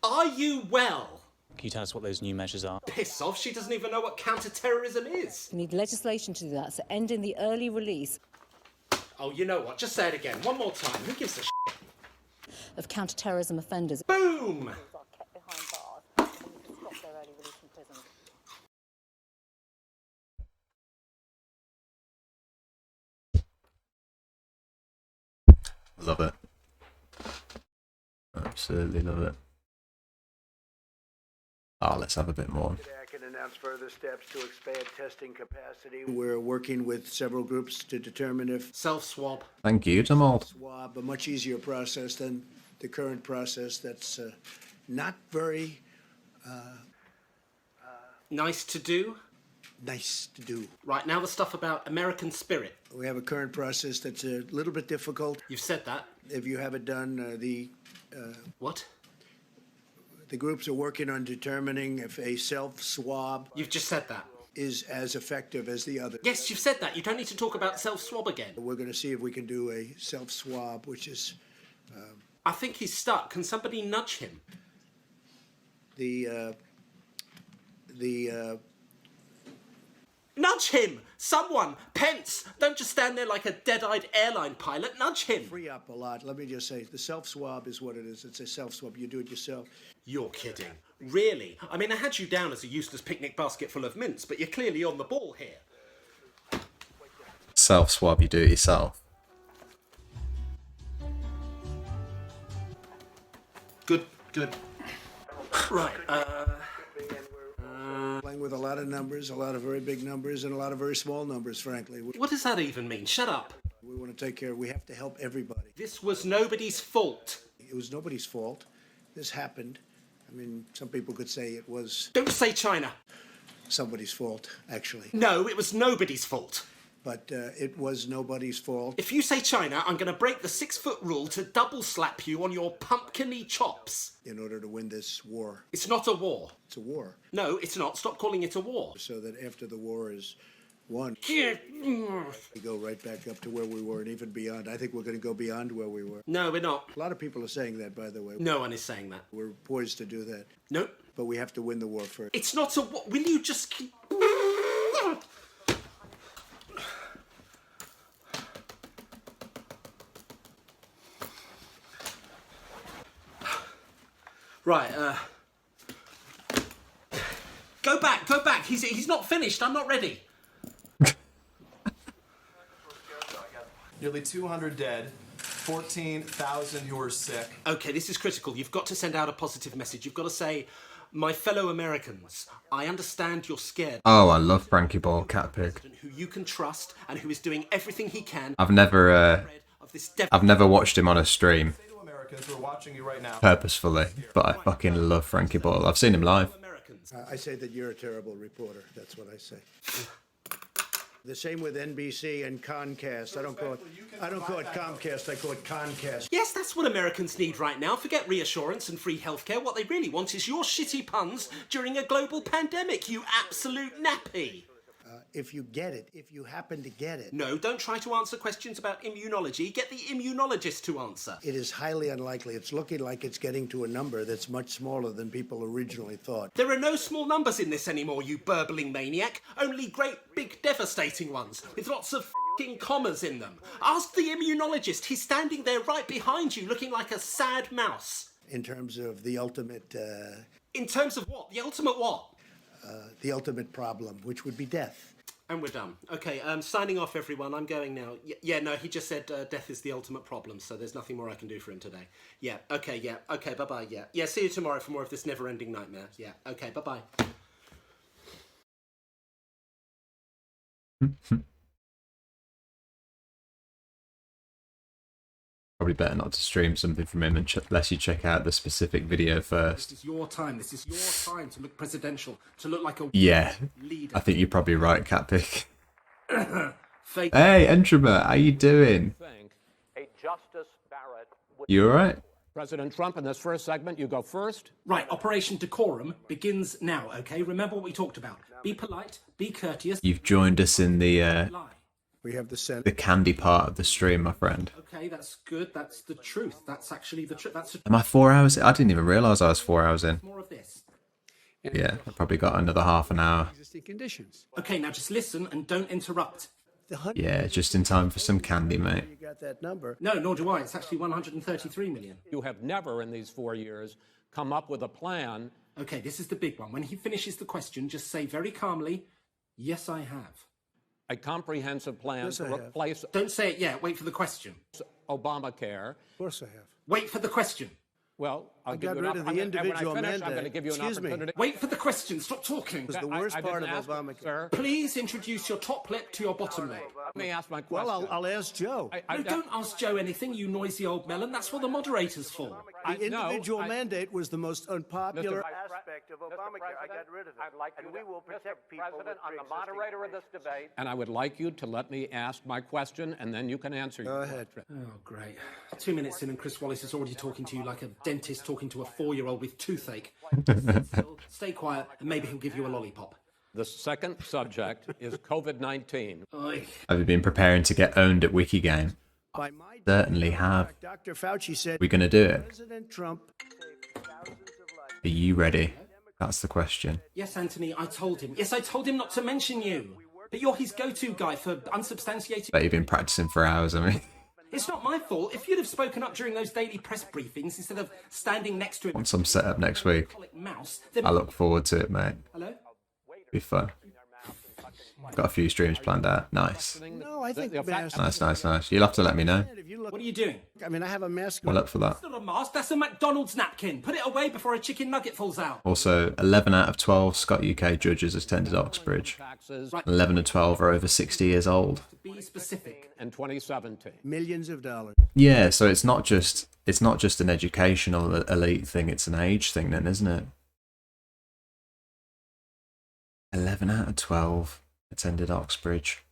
Are you well? Can you tell us what those new measures are? Piss off, she doesn't even know what counter-terrorism is. We need legislation to do that, so ending the early release. Oh, you know what, just say it again, one more time, who gives a shit? Of counter-terrorism offenders. Boom! Love it. Absolutely love it. Ah, let's have a bit more. I can announce further steps to expand testing capacity. We're working with several groups to determine if self-swab. Thank you, Tamal. Swab, a much easier process than the current process that's not very nice to do. Nice to do. Right, now the stuff about American Spirit. We have a current process that's a little bit difficult. You've said that. If you haven't done what? The groups are working on determining if a self-swab... You've just said that. ...is as effective as the other. Yes, you've said that. You don't need to talk about self-swab again. We're going to see if we can do a self-swab, which is... I think he's stuck. Can somebody nudge him? Nudge him! Someone! Pence! Don't just stand there like a dead-eyed airline pilot. Nudge him! Free up a lot. Let me just say, the self-swab is what it is. It's a self-swab. You do it yourself. You're kidding. Really? I mean, I had you down as a useless picnic basket full of mints, but you're clearly on the ball here. Self-swab, you do it yourself. Good. Right, Playing with a lot of numbers, a lot of very big numbers, and a lot of very small numbers, frankly. What does that even mean? Shut up. We want to take care. We have to help everybody. This was nobody's fault. It was nobody's fault. This happened. I mean, some people could say it was... Don't say China. Somebody's fault, actually. No, it was nobody's fault. But it was nobody's fault. If you say China, I'm going to break the 6-foot rule to double slap you on your pumpkin-y chops. In order to win this war. It's not a war. It's a war. No, it's not. Stop calling it a war. So that after the war is won, we go right back up to where we were and even beyond. I think we're going to go beyond where we were. No, we're not. A lot of people are saying that, by the way. No one is saying that. We're poised to do that. Nope. But we have to win the war first. It's not a war. Will you just keep... Right, Go back. He's not finished. I'm not ready. Nearly 200 dead, 14,000 who are sick. Okay, this is critical. You've got to send out a positive message. You've got to say, My fellow Americans, I understand you're scared. Oh, I love Frankie Ball, Cat Pig. Who you can trust and who is doing everything he can. I've never watched him on a stream Who are watching you right now. purposefully, but I fucking love Frankie Ball. I've seen him live. I say that you're a terrible reporter. That's what I say. The same with NBC and Comcast. I don't call it Comcast. I call it Concast. Yes, that's what Americans need right now. Forget reassurance and free healthcare. What they really want is your shitty puns during a global pandemic, you absolute nappy. If you get it, if you happen to get it. No, don't try to answer questions about immunology. Get the immunologist to answer. It is highly unlikely. It's looking like it's getting to a number that's much smaller than people originally thought. There are no small numbers in this anymore, you burbling maniac. Only great, big, devastating ones, with lots of f***ing commas in them. Ask the immunologist. He's standing there right behind you, looking like a sad mouse. In terms of the ultimate... In terms of what? The ultimate what? The ultimate problem, which would be death. And we're done. Okay, signing off, everyone. I'm going now. Yeah, no, he just said death is the ultimate problem, so there's nothing more I can do for him today. Yeah, okay, bye-bye, yeah. Yeah, see you tomorrow for more of this never-ending nightmare. Yeah, okay, bye-bye. Probably better not to stream something from him unless you check out the specific video first. This is your time. This is your time to look presidential, to look like a Yeah, leader. I think you're probably right, Cat Pig. Fake. Hey, Entrama, how you doing? You alright? President Trump, in this first segment, you go first. Right, Operation Decorum begins now, okay? Remember what we talked about. Be polite, be courteous. You've joined us in the We have the Senate. the candy part of the stream, my friend. Okay, that's good. That's the truth. That's actually the truth. That's Am I 4 hours? I didn't even realise I was 4 hours in. more of this. Yeah, I probably got another half an hour. Conditions. Okay, now just listen and don't interrupt. Yeah, just in time for some candy, mate. You got that number. No, nor do I. It's actually 133 million. You have never, in these 4 years, come up with a plan. Okay, this is the big one. When he finishes the question, just say very calmly, yes, I have. A comprehensive plan Yes, I to have. replace Don't say it yet. Wait for the question. Obamacare. Of course I have. Wait for the question. Well, I'll I give got you an rid of the opportunity. individual When I finish, I'm mandate. going to give you an Excuse me. opportunity. Wait for the question. Stop talking. It was the worst I part of didn't ask, Obamacare. sir. Please introduce your top lip to your bottom lip. Let me ask my question. Well, I'll ask Joe. No, don't ask Joe anything, you noisy old melon. That's what the moderator's for. The individual mandate was the most unpopular aspect of Obamacare. I got rid of it. I'd like and you we to- will protect Mr. people President, with I'm the pre-existing moderator of this conditions. debate, and I would like you to let me ask my question, and then you can answer. Go ahead. Oh, great. 2 minutes in and Chris Wallace is already talking to you like a dentist talking to a 4-year-old with toothache. Stay quiet and maybe he'll give you a lollipop. The second subject is COVID-19. Have you been preparing to get owned at Wikigame? By my Certainly have. Dr. Fauci said. We're going to do it. President Trump. Are you ready? That's the question. Yes, Anthony, I told him. Yes, I told him not to mention you. But you're his go-to guy for unsubstantiated... Bet you've been practicing for hours, I mean. It's not my fault. If you'd have spoken up during those daily press briefings instead of standing next to him... Once I'm set up next week, mouse, then... I look forward to it, mate. Hello? Be fun. Got a few streams planned out. Nice. No, I think Nice. You'll have to let me know. What are you doing? I mean, I have a mask. Well up for that. That's not a mask, that's a McDonald's napkin. Put it away before a chicken nugget falls out. Also, 11 out of 12 Scott UK judges attended Oxbridge. 11 of 12 are over 60 years old. Be specific. In 2017. Millions of dollars. Yeah, so it's not just an educational elite thing, it's an age thing then, isn't it? 11 out of 12 attended Oxbridge.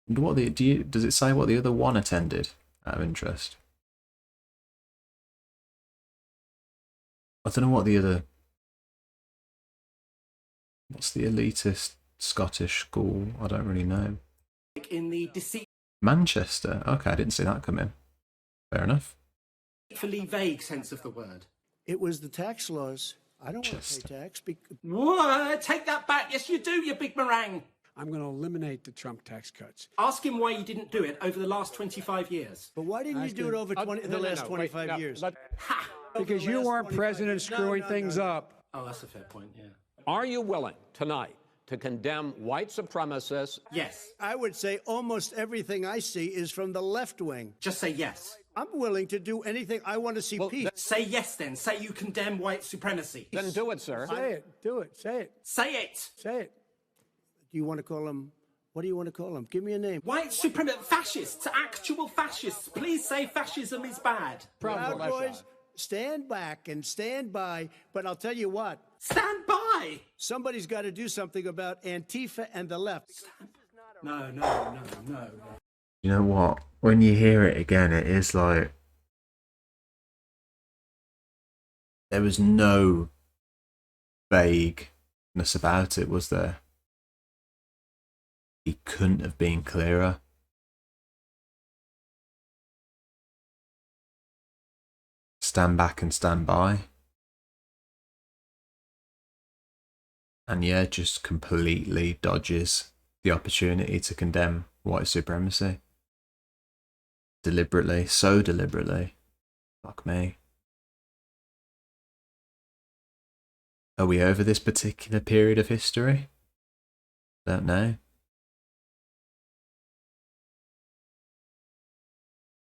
And what does it say what the other one attended out of interest? I don't know what the other... What's the elitist Scottish school? I don't really know. In the Manchester. Okay, I didn't see that come in. Fair enough. deceitfully vague sense of the word. It was the tax laws. I don't want to pay tax. What? Take that back. Yes, you do, you big meringue. I'm going to eliminate the Trump tax cuts. Ask him why he didn't do it over the last 25 years. But why didn't you do it over the last 25 years? Because you weren't president screwing things up. Oh, that's a fair point, yeah. Are you willing tonight to condemn white supremacists? Yes. I would say almost everything I see is from the left wing. Just say yes. I'm willing to do anything. I want to see peace. Say yes then. Say you condemn white supremacy. Then do it, sir. Say it. Do it. Say it. Say it. Say it. Do you want to call them? What do you want to call them? Give me a name. White supremacy fascists, actual fascists. Please say fascism is bad. Proud Boys, stand back and stand by. But I'll tell you what. Stand by. Somebody's got to do something about Antifa and the left. No. You know what? When you hear it again, it is like there was no vagueness about it, was there? He couldn't have been clearer. Stand back and stand by. And yeah, just completely dodges the opportunity to condemn white supremacy. Deliberately, so deliberately. Fuck me. Are we over this particular period of history? Don't know.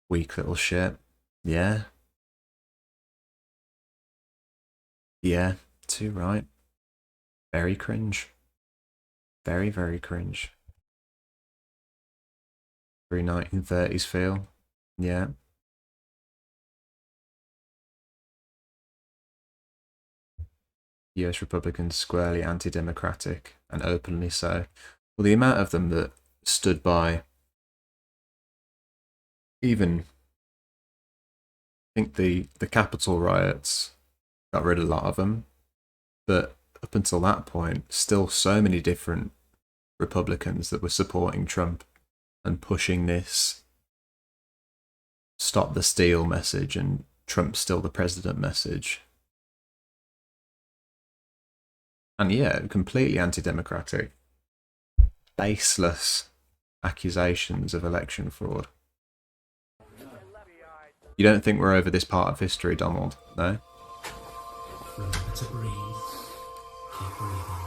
Weak little shit. Yeah. Yeah, too right. Very cringe. Very, very cringe. Very 1930s feel. Yeah. US Republicans squarely anti-democratic and openly so. Well, the amount of them that stood by, even, I think the Capitol riots got rid of a lot of them, but up until that point, still so many different Republicans that were supporting Trump and pushing this stop the steal message and Trump's still the president message. And yeah, completely anti-democratic. Baseless accusations of election fraud. You don't think we're over this part of history, Donald? No? Remember to breathe. Keep breathing.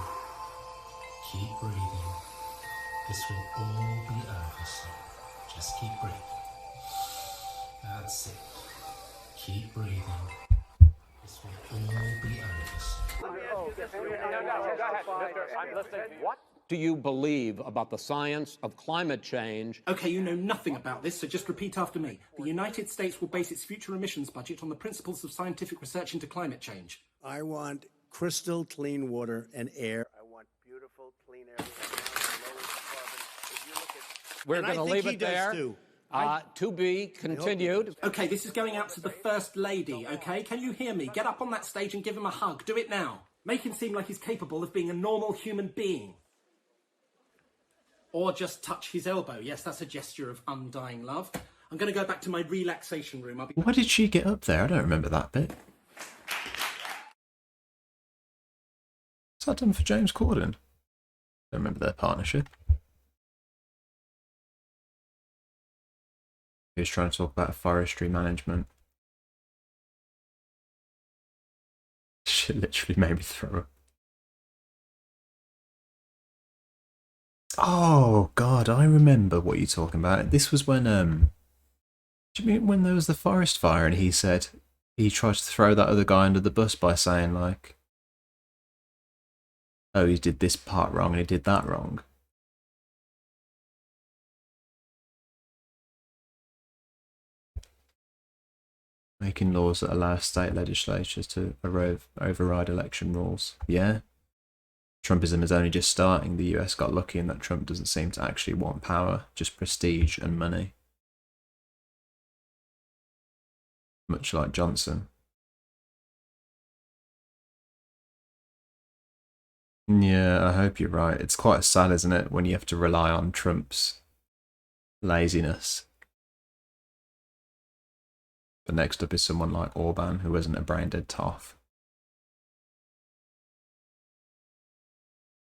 Keep breathing. This will all be over soon. Just keep breathing. That's it. Keep breathing. This will all be over soon. What do you believe about the science of climate change? Okay, you know nothing about this, so just repeat after me. The United States will base its future emissions budget on the principles of scientific research into climate change. I want crystal clean water and air. I want beautiful clean air. We're going to leave it there. To be continued. Okay, this is going out to the First Lady, okay? Can you hear me? Get up on that stage and give him a hug. Do it now. Make him seem like he's capable of being a normal human being. Or just touch his elbow. Yes, that's a gesture of undying love. I'm going to go back to my relaxation room. Why did she get up there? I don't remember that bit. Is that done for James Corden? I don't remember their partnership. He was trying to talk about forestry management. Shit literally made me throw up. Oh god, I remember what you're talking about. This was when do you mean when there was the forest fire and he said he tried to throw that other guy under the bus by saying like, oh, he did this part wrong and he did that wrong. Making laws that allow state legislatures to override election rules. Yeah. Trumpism is only just starting. The US got lucky in that Trump doesn't seem to actually want power, just prestige and money. Much like Johnson. Yeah, I hope you're right. It's quite sad, isn't it, when you have to rely on Trump's laziness. But next up is someone like Orban, who isn't a brain-dead toff.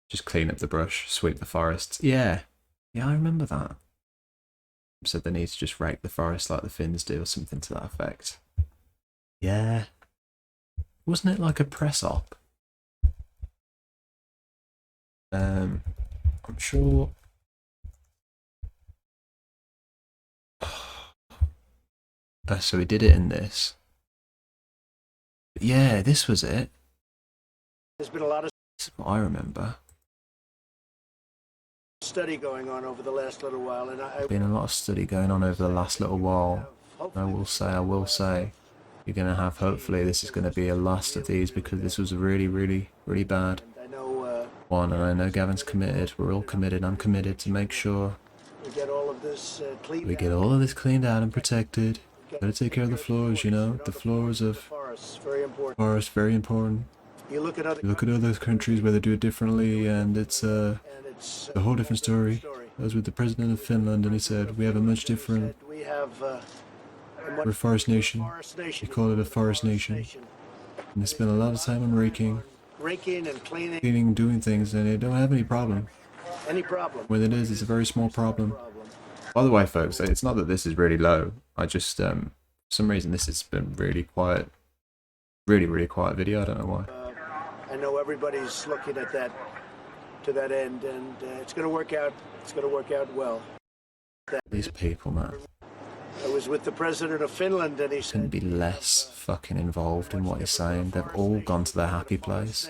Just clean up the brush, sweep the forests. Yeah, I remember that. Said they need to just rake the forest like the Finns do, or something to that effect. Yeah. Wasn't it like a press op? I'm sure. So he did it in this. But yeah, this was it. There's been a lot of This is what I remember. study going on over the last little while, and Been a lot of study going on over the last little while. I will say, you're gonna have. Hopefully, this is gonna be a last of these because this was a really, really, really bad one, and I know Gavin's committed. We're all committed. I'm committed to make sure we get all of this cleaned we get all of this cleaned out and protected. Gotta take care of the floors, you know. The floors of forests, very important. forests, very important. You look at other countries where they do it differently, and it's a whole different story. I was with the president of Finland, and he said we have a much different. we have We're a forest nation. We call it a forest nation. And they spend a lot of time on raking and cleaning, doing things, and they don't have any problem. Any problem? When it is, it's a very small problem. By the way, folks, it's not that this is really low. I just, for some reason, this has been really quiet. Really, really quiet video. I don't know why. I know everybody's looking at that, to that end, and it's going to work out. It's going to work out well. These people, man. I was with the president of Finland, and he said, Couldn't be less fucking involved in what he's saying. They've all gone to their happy place.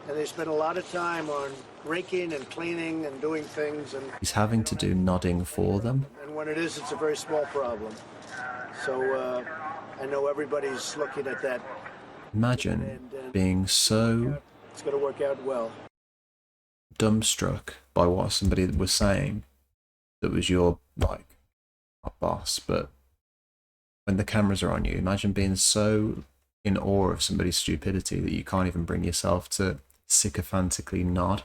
and they spend a lot of time on raking and cleaning and doing things, and He's having to do nodding for them. when it is, it's a very small problem. So I know everybody's looking at that. Imagine being so It's going to work out well. dumbstruck by what somebody was saying that was your, like, not boss, but when the cameras are on you, imagine being so in awe of somebody's stupidity that you can't even bring yourself to sycophantically nod.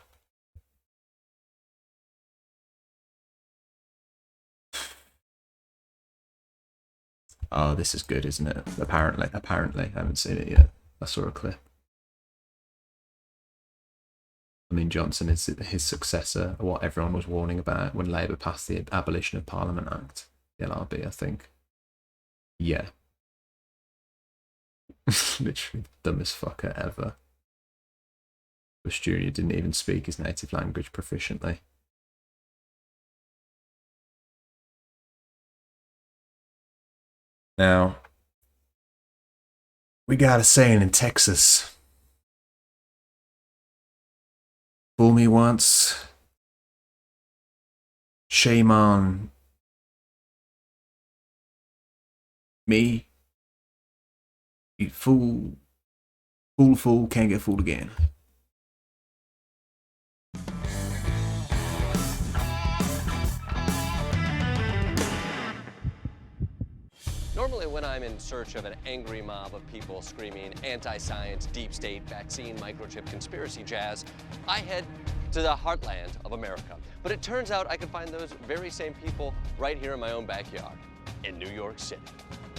Oh, this is good, isn't it? Apparently. I haven't seen it yet. I saw a clip. I mean, Johnson is his successor, what everyone was warning about when Labour passed the Abolition of Parliament Act, the LRB, I think. Yeah. Literally the dumbest fucker ever. Bush Jr. didn't even speak his native language proficiently. Now, we got a saying in Texas. Fool me once, shame on me. You fool, can't get fooled again. Normally when I'm in search of an angry mob of people screaming anti-science, deep state, vaccine, microchip, conspiracy jazz, I head to the heartland of America. But it turns out I can find those very same people right here in my own backyard, in New York City.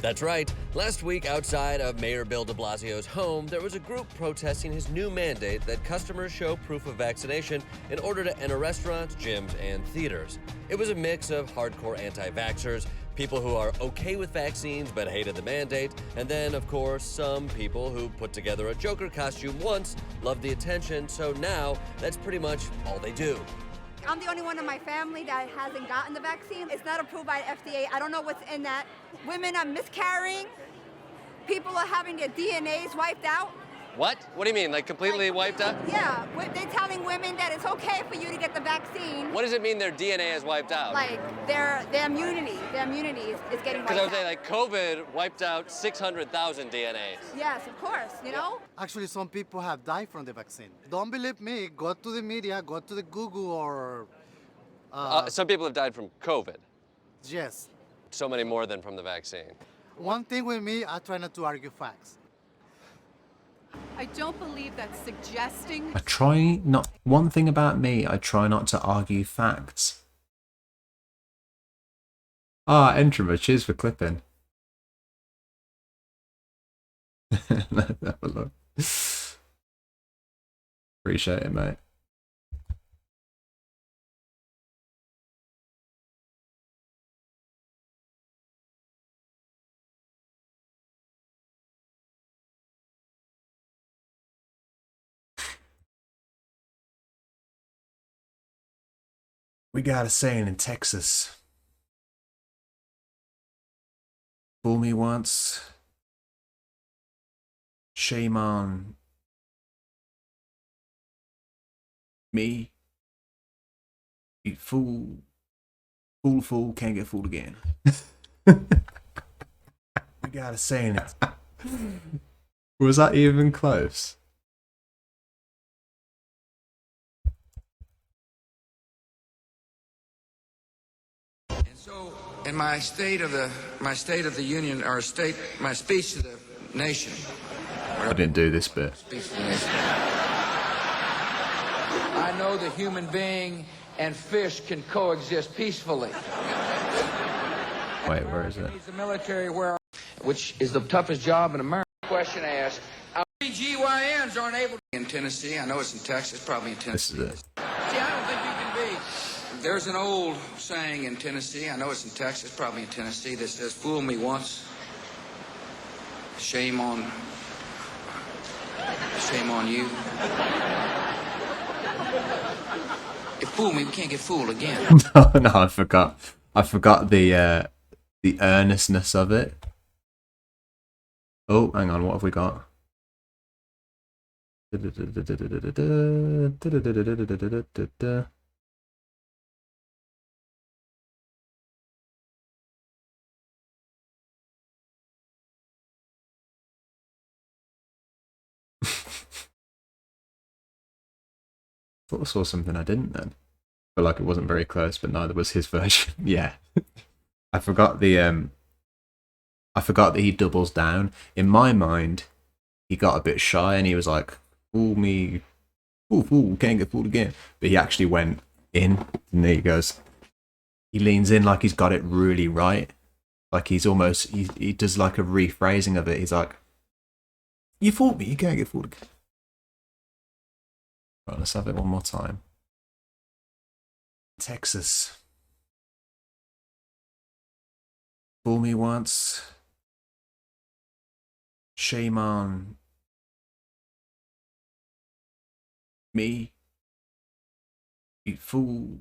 That's right. Last week, outside of Mayor Bill de Blasio's home, there was a group protesting his new mandate that customers show proof of vaccination in order to enter restaurants, gyms, and theaters. It was a mix of hardcore anti-vaxxers, people who are okay with vaccines but hated the mandate, and then, of course, some people who put together a Joker costume once, loved the attention, so now that's pretty much all they do. I'm the only one in my family that hasn't gotten the vaccine. It's not approved by the FDA. I don't know what's in that. Women are miscarrying. People are having their DNAs wiped out. What? What do you mean, like completely wiped out? Yeah, they're telling women that it's okay for you to get the vaccine. What does it mean their DNA is wiped out? Like their immunity is getting wiped Because I out. would say, like, COVID wiped out 600,000 DNAs. Yes, of course, you know? Actually, some people have died from the vaccine. Don't believe me, go to the media, go to the Google or... Some people have died from COVID. Yes. So many more than from the vaccine. One thing with me, I try not to argue facts. I don't believe that suggesting... I try not... One thing about me, I try not to argue facts. Ah, Entrama, cheers for clipping. Let's have a look. Appreciate it, mate. We got a saying in Texas. Fool me once. Shame on me. You fool. Fool, can't get fooled again. We gotta say it. Was that even close? So, in my State of the Union, or my speech to the nation. I didn't do this bit. I know the human being and fish can coexist peacefully. Wait, where is it? The military, which is the toughest job in America. Question asked. GYNs aren't able to in Tennessee. I know it's in Texas, probably in Tennessee. This is it. See, I don't think you can be. There's an old saying in Tennessee. I know it's in Texas, probably in Tennessee, that says, "Fool me once, shame on you." If fool me, we can't get fooled again. No, I forgot. I forgot the earnestness of it. Oh, hang on, what have we got? Thought I saw something I didn't then. Feel like it wasn't very close, but neither was his version. Yeah. I forgot that he doubles down. In my mind, he got a bit shy and he was like, fool me, fool, can't get fooled again. But he actually went in, and there he goes. He leans in like he's got it really right. Like he's almost, he does like a rephrasing of it. He's like, you fooled me, you can't get fooled again. Right, let's have it one more time. Texas. Fool me once. Shame on me. You fool,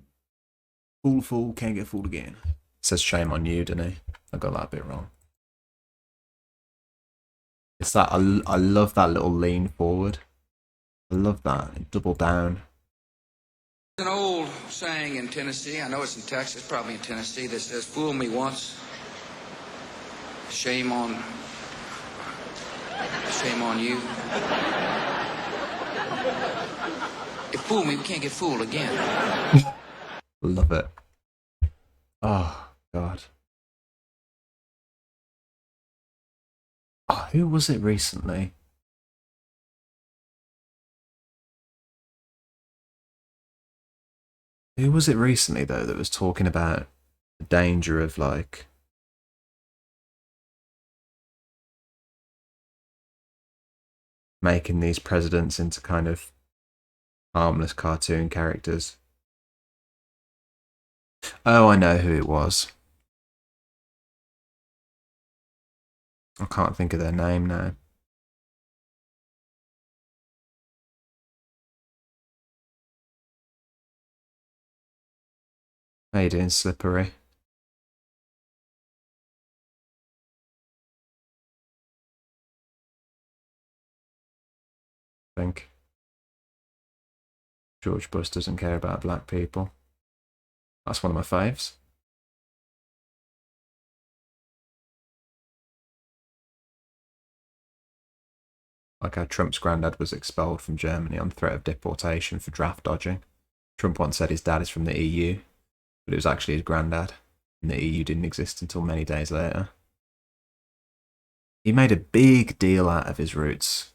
can't get fooled again. Says shame on you, didn't he? I got that bit wrong. It's that, I love that little lean forward. I love that. Double down. There's an old saying in Tennessee, I know it's in Texas, probably in Tennessee, that says, "Fool me once, shame on you." If fool me, we can't get fooled again. Love it. Oh, God. Oh, who was it recently? Who was it recently, though, that was talking about the danger of, like, making these presidents into kind of harmless cartoon characters? Oh, I know who it was. I can't think of their name now. How you doing, Slippery? I think George Bush doesn't care about black people. That's one of my faves. Like how Trump's granddad was expelled from Germany on threat of deportation for draft dodging. Trump once said his dad is from the EU, but it was actually his granddad, and the EU didn't exist until many days later. He made a big deal out of his roots.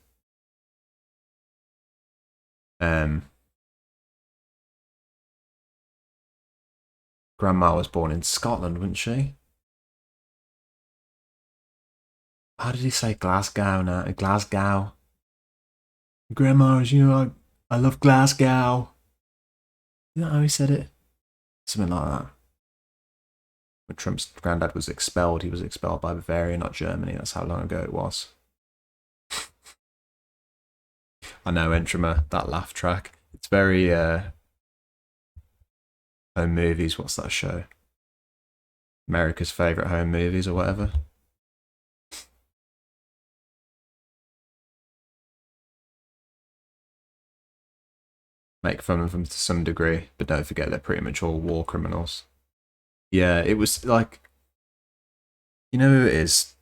Grandma was born in Scotland, wasn't she? How did he say Glasgow now? Glasgow. Grandma's, I love Glasgow. You know how he said it? Something like that. When Trump's granddad was expelled, he was expelled by Bavaria, not Germany. That's how long ago it was. I know, Entrama, that laugh track. It's very, home movies, what's that show? America's Favourite Home Movies or whatever. make fun of them to some degree, but don't forget they're pretty much all war criminals. Yeah, it was like, you know who it is?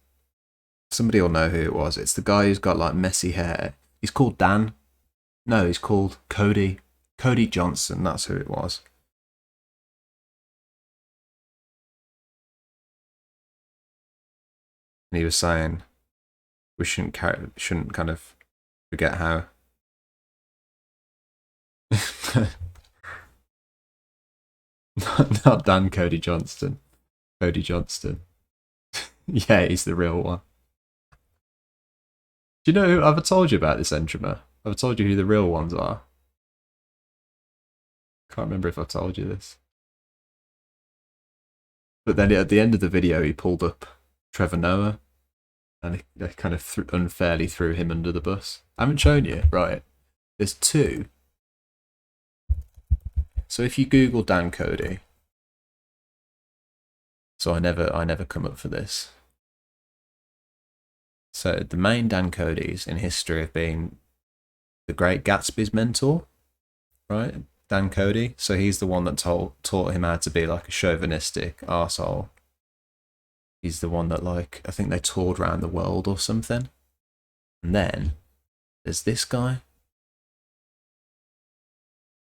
Somebody will know who it was. It's the guy who's got like messy hair. He's called Dan. No, he's called Cody. Cody Johnson, that's who it was. And he was saying we shouldn't kind of forget how not Dan Cody Johnston. Cody Johnston. Yeah, he's the real one. Do you know, I've told you about this, Entrama. I've told you who the real ones are. Can't remember if I told you this. But then at the end of the video, he pulled up Trevor Noah, and he kind of unfairly threw him under the bus. I haven't shown you, right? There's two. So if you Google Dan Cody, so I never come up for this. So the main Dan Codys in history have been the Great Gatsby's mentor, right? Dan Cody. So he's the one that taught him how to be like a chauvinistic arsehole. He's the one that, like, I think they toured around the world or something. And then there's this guy,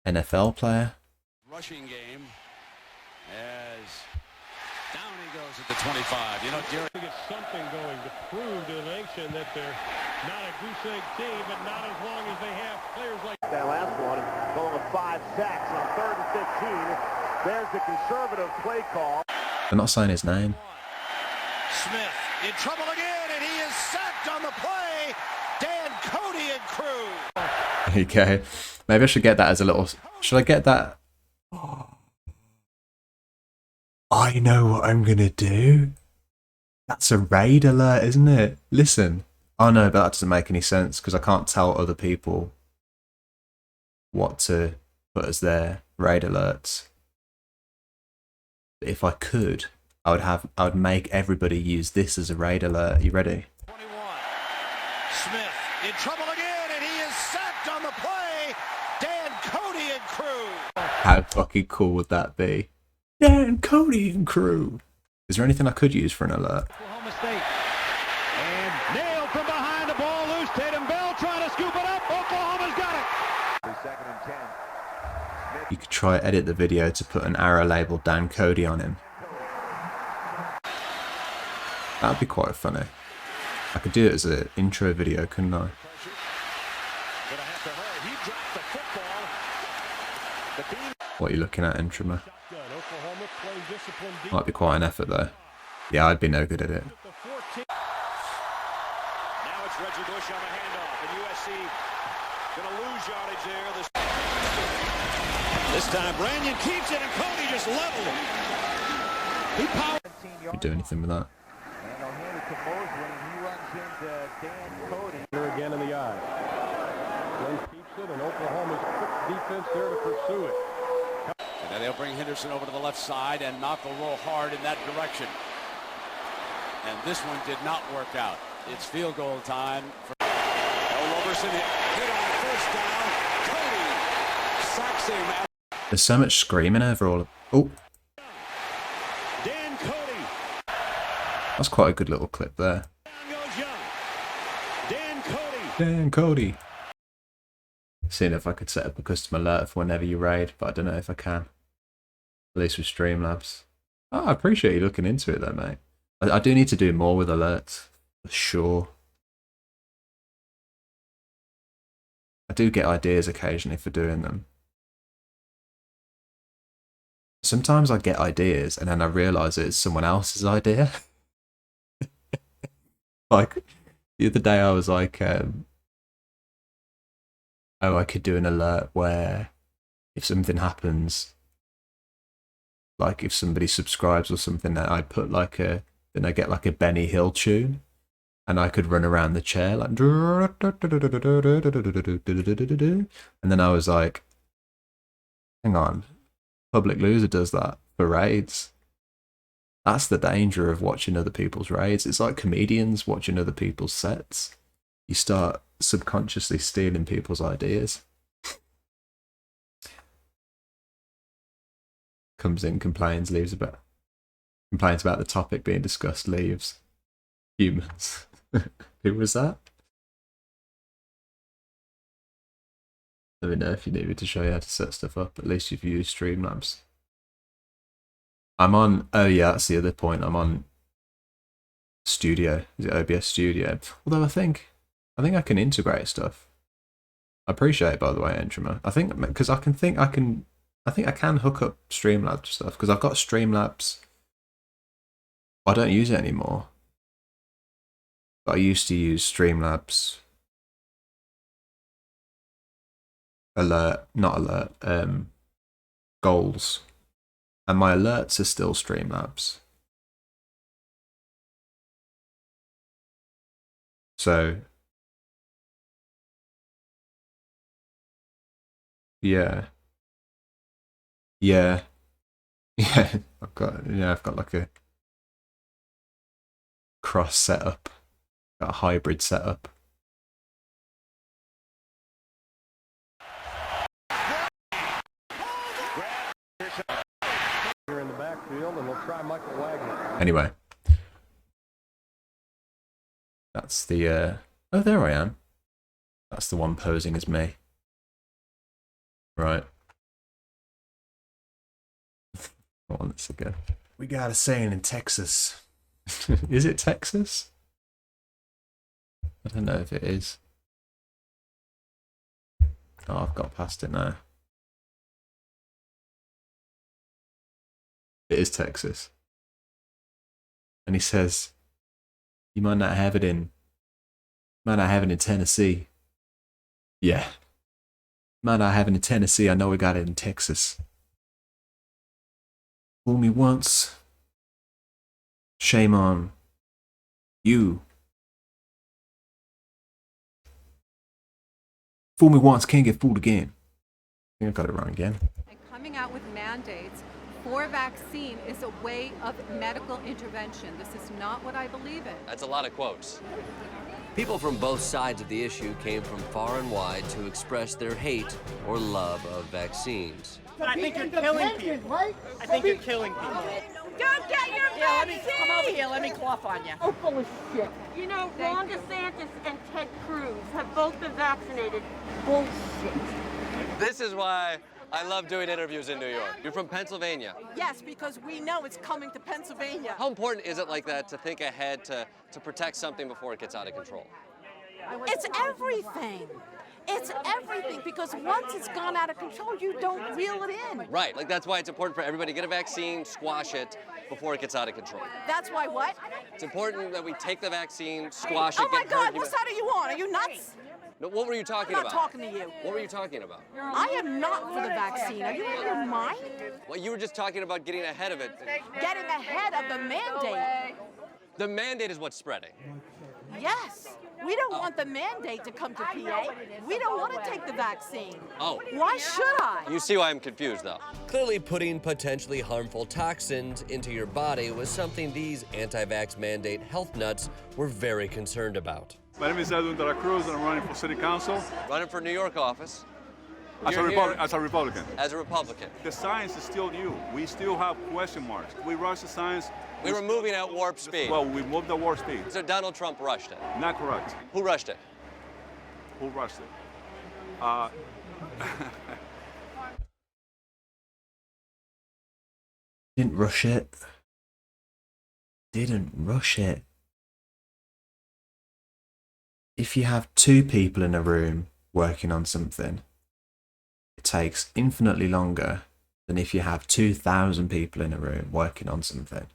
NFL player. Rushing game as down he goes at the 25. You know, Jerry get something going to prove to the nation that they're not a goose egg team, but not as long as they have players like that last one, going with 5 sacks on 3rd and 15. There's the conservative play call. They're not saying his name. Smith in trouble again, and he is sacked on the play. Dan Cody and crew. Okay, maybe I should get that as a little. Should I get that? I know what I'm gonna do. That's a raid alert, isn't it? Listen. Oh no, but that doesn't make any sense because I can't tell other people what to put as their raid alerts. But if I could, I would make everybody use this as a raid alert. You ready? 21. Smith in trouble again, and he is sacked on the play. Dan Cody and crew. How fucking cool would that be? Dan Cody and crew. Is there anything I could use for an alert? Oklahoma State. And nailed from behind, the ball loose. Tatum Bell trying to scoop it up. Oklahoma's got it. 2nd and 10. You could try edit the video to put an arrow labeled Dan Cody on him. That'd be quite funny. I could do it as an intro video, couldn't I? What are you looking at, Entrama? Might be quite an effort though. Yeah, I'd be no good at it. Now it's Reggie Bush on the handoff, and USC gonna lose yardage there. This time Branyan keeps it, and Cody just leveled him. He powered. You do anything with that? And they'll hand it to Mosley, and he runs into Dan Cody. Again in the eye. Glenn keeps it, and Oklahoma's quick defense there to pursue it. And then they'll bring Henderson over to the left side, and Knock will roll hard in that direction. And this one did not work out. It's field goal time. Roberson hit on first down. Cody sacks him. There's so much screaming over all of. Oh, Dan Cody. that's quite a good little clip there. Down goes Young. Dan Cody. Dan Cody. Seeing if I could set up a custom alert for whenever you raid, but I don't know if I can. At least with Streamlabs. Oh, I appreciate you looking into it though, mate. I do need to do more with alerts, for sure. I do get ideas occasionally for doing them. Sometimes I get ideas and then I realise it's someone else's idea. Like, the other day I was like, oh, I could do an alert where if something happens, like if somebody subscribes or something, that I put like then I get like a Benny Hill tune, and I could run around the chair like, and then I was like, hang on, Public Loser does that for raids. That's the danger of watching other people's raids. It's like comedians watching other people's sets. You start subconsciously stealing people's ideas. comes in, complains about the topic being discussed, leaves. Humans. Who was that? Let me know if you need me to show you how to set stuff up. At least you've used Streamlabs. I'm on, oh yeah, that's the other point. I'm on Studio. Is it OBS Studio? Although I think I can integrate stuff. I appreciate it, by the way, Entrima. I think because I think I can hook up Streamlabs stuff because I've got Streamlabs. I don't use it anymore. But I used to use Streamlabs goals, and my alerts are still Streamlabs. So yeah. I've got like a cross setup, got a hybrid setup. In the backfield, and they'll try Michael Wagner. Anyway, that's the oh, there I am. That's the one posing as me. Right. Oh, that's a good. We got a saying in Texas. Is it Texas? I don't know if it is. Oh, I've got past it now. It is Texas. And he says, you might not have it in Tennessee. Yeah. Might not have it in Tennessee. I know we got it in Texas. Fool me once. Shame on you. Fool me once, can't get fooled again. I think I got it wrong again. And coming out with mandates for vaccine is a way of medical intervention. This is not what I believe in. That's a lot of quotes. People from both sides of the issue came from far and wide to express their hate or love of vaccines. I think you're killing people. Right? I think you're killing people. Don't get your vaccine! Come over here, let me cough on you. Oh, full of shit. You know, Ron DeSantis and Ted Cruz have both been vaccinated. Bullshit. This is why I love doing interviews in New York. You're from Pennsylvania. Yes, because we know it's coming to Pennsylvania. How important is it like that to think ahead to protect something before it gets out of control? It's everything. It's everything, because once it's gone out of control, you don't reel it in. Right, like that's why it's important for everybody to get a vaccine, squash it before it gets out of control. That's why what? It's important that we take the vaccine, squash it, Oh my get God, herd what side are you on? Are you nuts? No, what were you talking I'm about? not talking to you. What were you talking about? I am not for the vaccine. Are you out of your mind? Well, you were just talking about getting ahead of it. Getting ahead of the mandate. The mandate is what's spreading. Yes. We don't want the mandate to come to PA. We don't want to take the vaccine. Oh. Why should I? You see why I'm confused, though. Clearly, putting potentially harmful toxins into your body was something these anti-vax mandate health nuts were very concerned about. My name is Edwin de la Cruz, and I'm running for city council. Running for New York office. As a Republican. As a Republican. The science is still new. We still have question marks. We rushed the science. We were moving at warp speed. Well, we moved at warp speed. So Donald Trump rushed it. Not correct. Who rushed it? Who rushed it? Didn't rush it. Didn't rush it. If you have two people in a room working on something, it takes infinitely longer than if you have 2,000 people in a room working on something.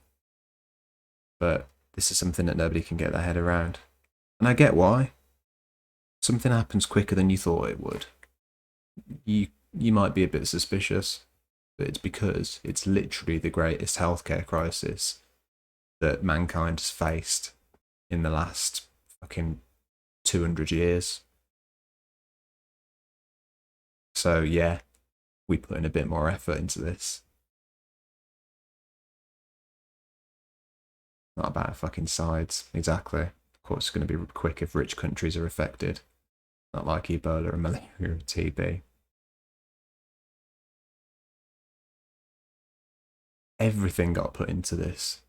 But this is something that nobody can get their head around. And I get why. Something happens quicker than you thought it would. You might be a bit suspicious, but it's because it's literally the greatest healthcare crisis that mankind has faced in the last fucking 200 years. So yeah, we put in a bit more effort into this. Not about fucking sides, exactly. Of course, it's going to be quick if rich countries are affected. Not like Ebola and malaria and TB. Everything got put into this.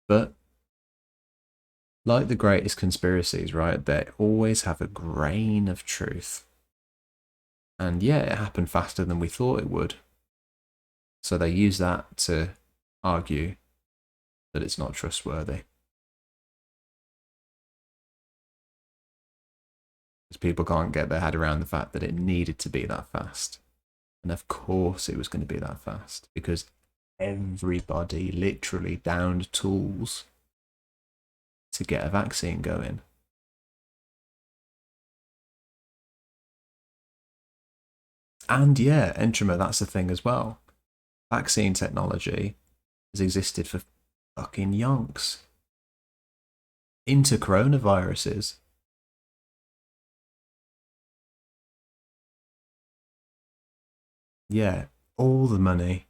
But, like the greatest conspiracies, right, they always have a grain of truth. And yeah, it happened faster than we thought it would. So they use that to argue that it's not trustworthy. Because people can't get their head around the fact that it needed to be that fast. And of course it was going to be that fast. Because everybody literally downed tools to get a vaccine going. And yeah, Entrama, that's the thing as well. Vaccine technology has existed for fucking yonks. Into coronaviruses. Yeah, all the money.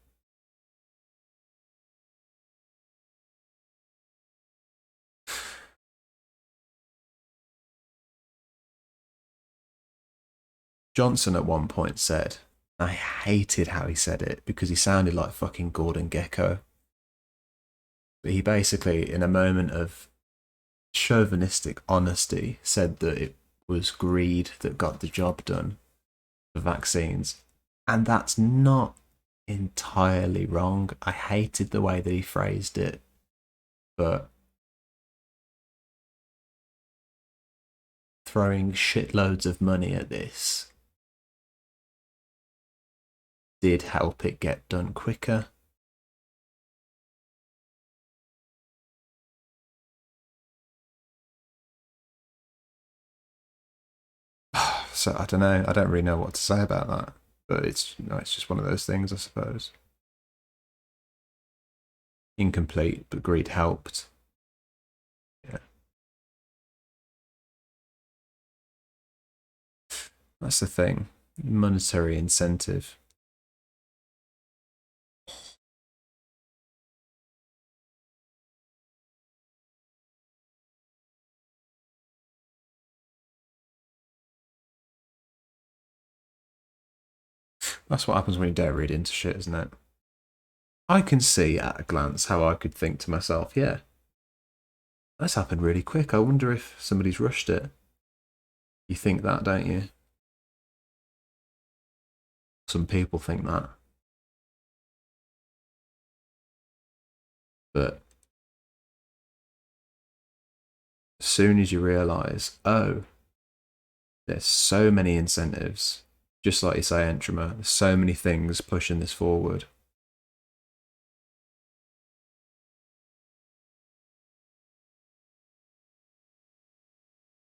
Johnson at one point said, I hated how he said it because he sounded like fucking Gordon Gekko. But he basically, in a moment of chauvinistic honesty, said that it was greed that got the job done for vaccines. And that's not entirely wrong. I hated the way that he phrased it. But throwing shitloads of money at this did help it get done quicker. So I don't know. I don't really know what to say about that. But it's, you know, it's just one of those things, I suppose. Incomplete, but greed helped. Yeah. That's the thing. Monetary incentive. That's what happens when you don't read into shit, isn't it? I can see at a glance how I could think to myself, yeah, that's happened really quick. I wonder if somebody's rushed it. You think that, don't you? Some people think that. But as soon as you realise, oh, there's so many incentives, just like you say, Entrama, there's so many things pushing this forward.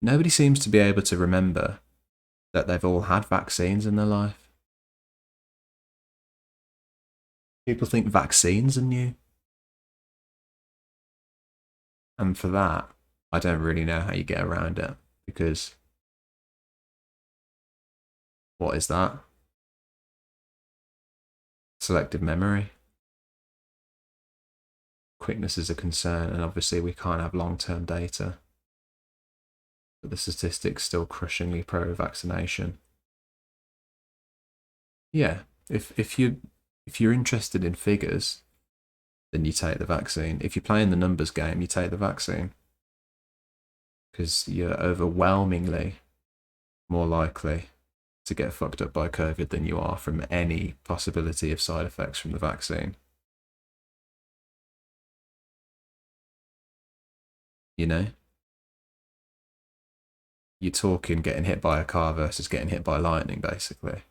Nobody seems to be able to remember that they've all had vaccines in their life. People think vaccines are new. And for that, I don't really know how you get around it, because what is that? Selective memory. Quickness is a concern, and obviously we can't have long-term data. But the statistics still crushingly pro-vaccination. Yeah, if you're interested in figures, then you take the vaccine. If you're playing the numbers game, you take the vaccine. Because you're overwhelmingly more likely to get fucked up by COVID than you are from any possibility of side effects from the vaccine. You know? You're talking getting hit by a car versus getting hit by lightning, basically.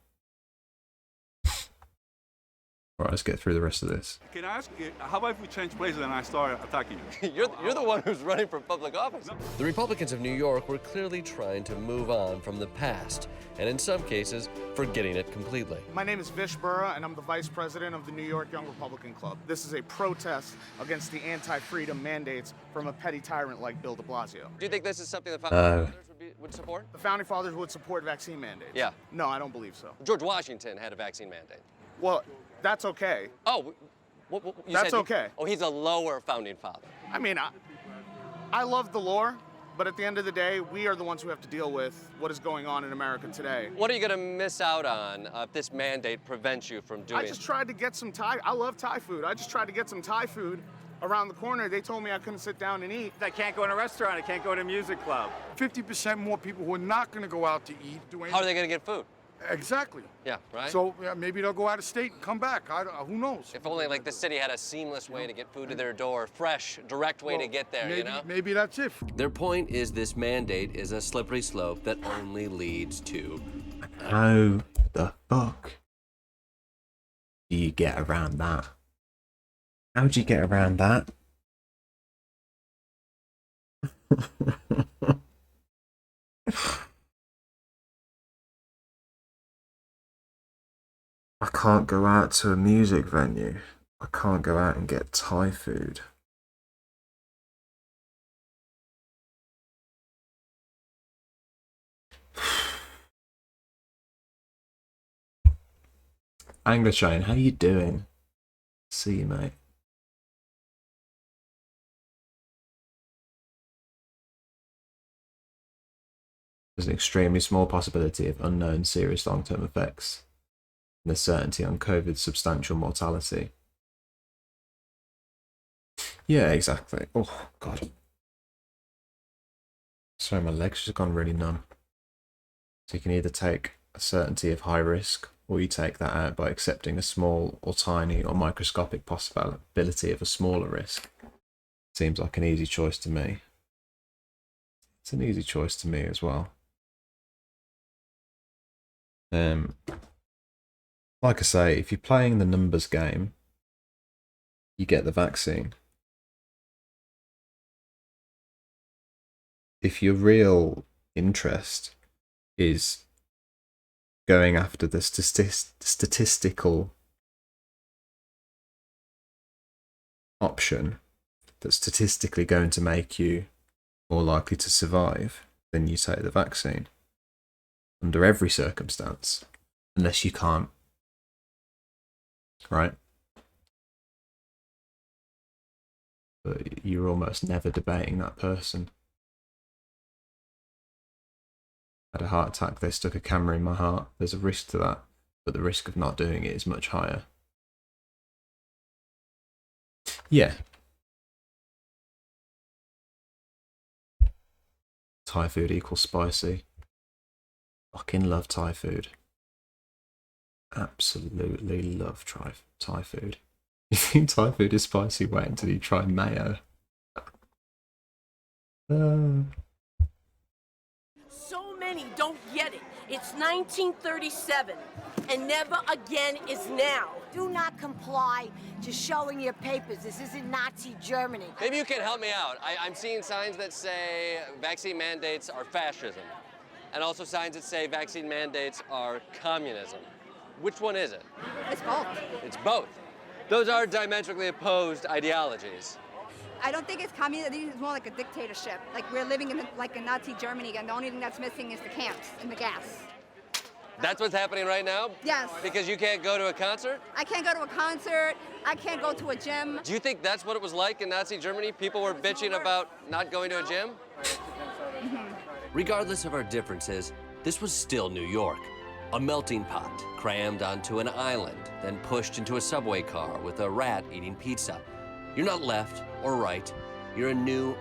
Alright, let's get through the rest of this. Can I ask, how about if we change places and I start attacking you? You're the one who's running for public office. The Republicans of New York were clearly trying to move on from the past, and in some cases, forgetting it completely. My name is Vish Burra, and I'm the vice president of the New York Young Republican Club. This is a protest against the anti-freedom mandates from a petty tyrant like Bill de Blasio. Do you think this is something the founding fathers would support? The founding fathers would support vaccine mandates. Yeah. No, I don't believe so. George Washington had a vaccine mandate. Well, that's okay. Oh, that's okay. Oh, he's a lower founding father. I mean, I love the lore, But at the end of the day, we are the ones who have to deal with what is going on in America today. What are you going to miss out on if this mandate prevents you from doing I just tried to get some Thai. I love Thai food. I just tried to get some Thai food around the corner. They told me I couldn't sit down and eat. I can't go in a restaurant. I can't go to a music club. 50% more people who are not going to go out to eat. How are they going to get food? Exactly. Yeah, right? So maybe they'll go out of state and come back. Who knows? If only like the city had a seamless way to get food to their door, fresh, direct way to get there, maybe, you know? Maybe that's it. Their point is this mandate is a slippery slope that only leads to... How the fuck do you get around that? How do you get around that? I can't go out to a music venue. I can't go out and get Thai food. Anglerchain, how you doing? See you, mate. There's an extremely small possibility of unknown serious long-term effects and the certainty on COVID's substantial mortality. Yeah, exactly. Oh, God. Sorry, my legs just gone really numb. So you can either take a certainty of high risk, or you take that out by accepting a small or tiny or microscopic possibility of a smaller risk. Seems like an easy choice to me. It's an easy choice to me as well. Like I say, if you're playing the numbers game, you get the vaccine. If your real interest is going after the statistical option that's statistically going to make you more likely to survive, then you take the vaccine. Under every circumstance, unless you can't. Right? But you're almost never debating that person. I had a heart attack, they stuck a camera in my heart. There's a risk to that, but the risk of not doing it is much higher. Yeah. Thai food equals spicy. Fucking love Thai food. Absolutely love Thai food. You think Thai food is spicy? Wait until you try mayo. So many don't get it. It's 1937, and never again is now. Do not comply to showing your papers. This isn't Nazi Germany. Maybe you can help me out. I'm seeing signs that say vaccine mandates are fascism, and also signs that say vaccine mandates are communism. Which one is it? It's both. It's both. Those are diametrically opposed ideologies. I don't think it's communism. I think it's more like a dictatorship. Like we're living in like a Nazi Germany, and the only thing that's missing is the camps and the gas. That's what's happening right now? Yes. Because you can't go to a concert? I can't go to a concert. I can't go to a gym. Do you think that's what it was like in Nazi Germany? People were bitching about not going to a gym? Regardless of our differences, this was still New York. A melting pot crammed onto an island, then pushed into a subway car with a rat eating pizza. You're not left or right. You're a New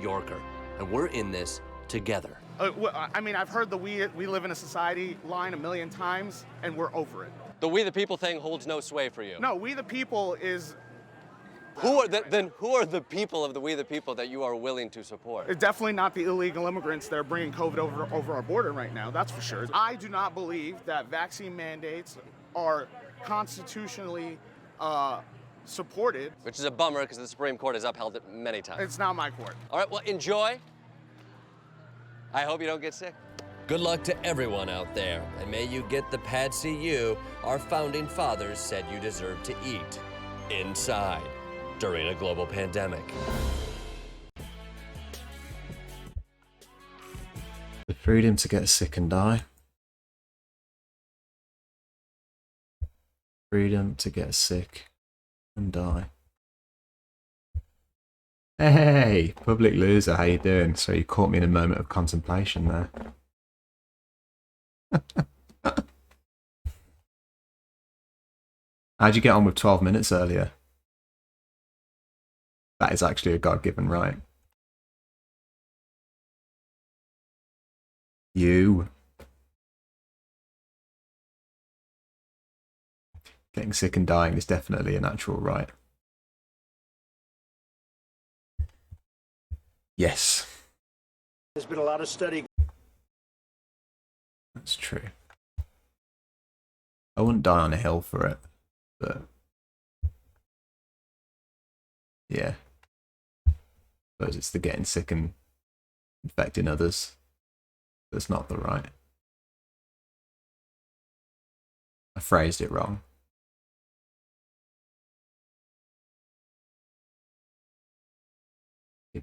Yorker, and we're in this together. I mean, I've heard the we live in a society line a million times, and we're over it. The we the people thing holds no sway for you. No, we the people is... Who are the people of the we the people that you are willing to support? It's definitely not the illegal immigrants that are bringing COVID over our border right now, that's for sure. I do not believe that vaccine mandates are constitutionally supported. Which is a bummer because the Supreme Court has upheld it many times. It's not my court. All right, well, enjoy. I hope you don't get sick. Good luck to everyone out there, and may you get the Patsy you, our founding fathers, said you deserve to eat. Inside, during a global pandemic. The freedom to get sick and die. Freedom to get sick and die. Hey, public loser, how you doing? So you caught me in a moment of contemplation there. How'd you get on with 12 minutes earlier? That is actually a God-given right. You. Getting sick and dying is definitely a natural right. Yes. There's been a lot of study. That's true. I wouldn't die on a hill for it, but yeah. I suppose it's the getting sick and infecting others that's not the right. I phrased it wrong.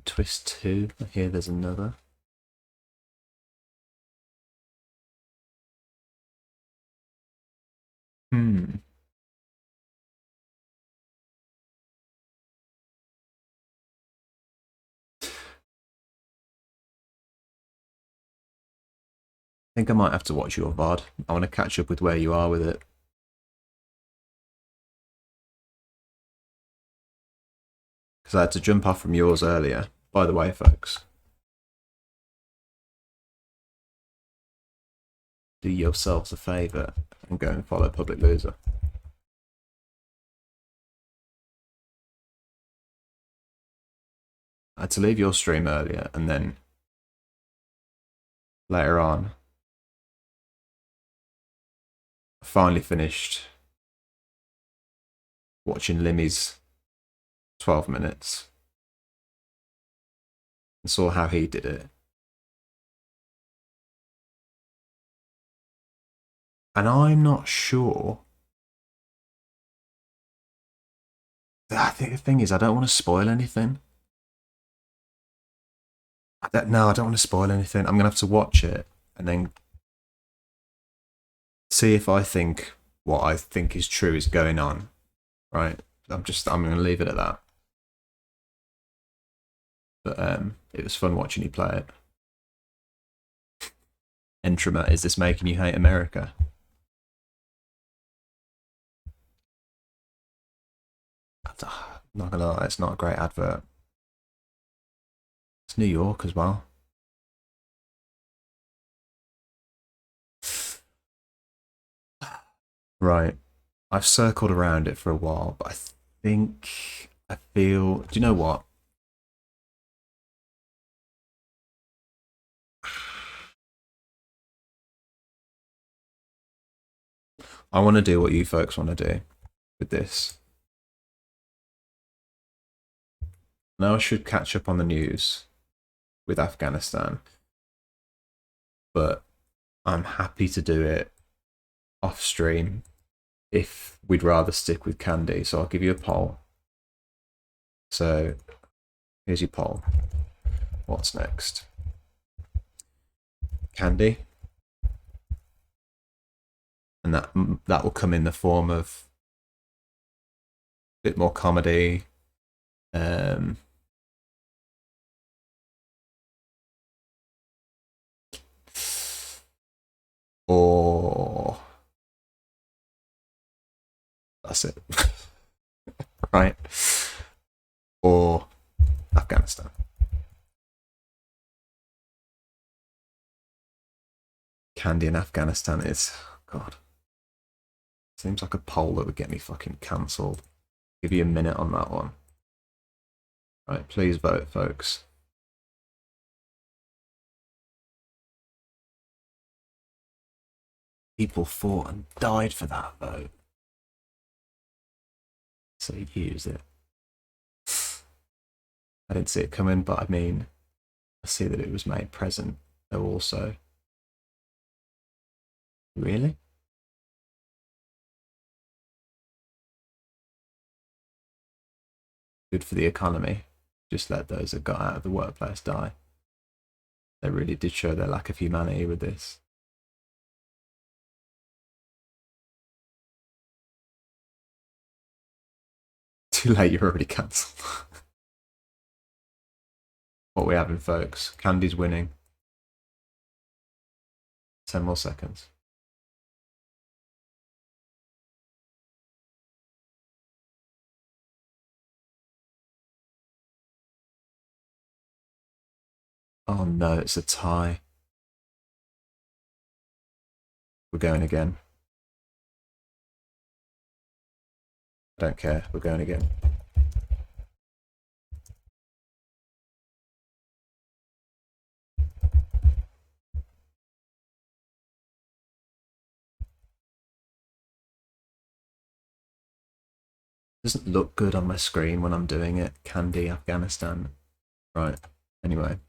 Twist 2. Here there's another. I think I might have to watch your VOD. I want to catch up with where you are with it. Because I had to jump off from yours earlier. By the way, folks, do yourselves a favour and go and follow Public Loser. I had to leave your stream earlier and then later on I finally finished watching Limmy's 12 minutes and saw how he did it. And I'm not sure. I think the thing is, I don't want to spoil anything. No, I don't want to spoil anything. I'm going to have to watch it and then see if I think what I think is true is going on. Right? I'm going to leave it at that. But it was fun watching you play it. Entrama, is this making you hate America? I'm not gonna lie, it's not a great advert. It's New York as well. Right. I've circled around it for a while, but I feel... Do you know what? I want to do what you folks want to do with this. Now I should catch up on the news with Afghanistan, but I'm happy to do it off stream if we'd rather stick with Candy. So I'll give you a poll. So here's your poll. What's next? Candy. And that will come in the form of a bit more comedy. Or that's it. Right? Or Afghanistan. Candy in Afghanistan is, God. Seems like a poll that would get me fucking cancelled. Give you a minute on that one. Right, please vote, folks. People fought and died for that vote. So use it. I didn't see it coming, but I mean, I see that it was made present, though also. Really? Good for the economy. Just let those that got out of the workplace die. They really did show their lack of humanity with this. Too late, you're already cancelled. What we having, folks? Candy's winning. 10 more seconds. Oh no, it's a tie. We're going again. I don't care, we're going again. Doesn't look good on my screen when I'm doing it. Candy, Afghanistan. Right, anyway.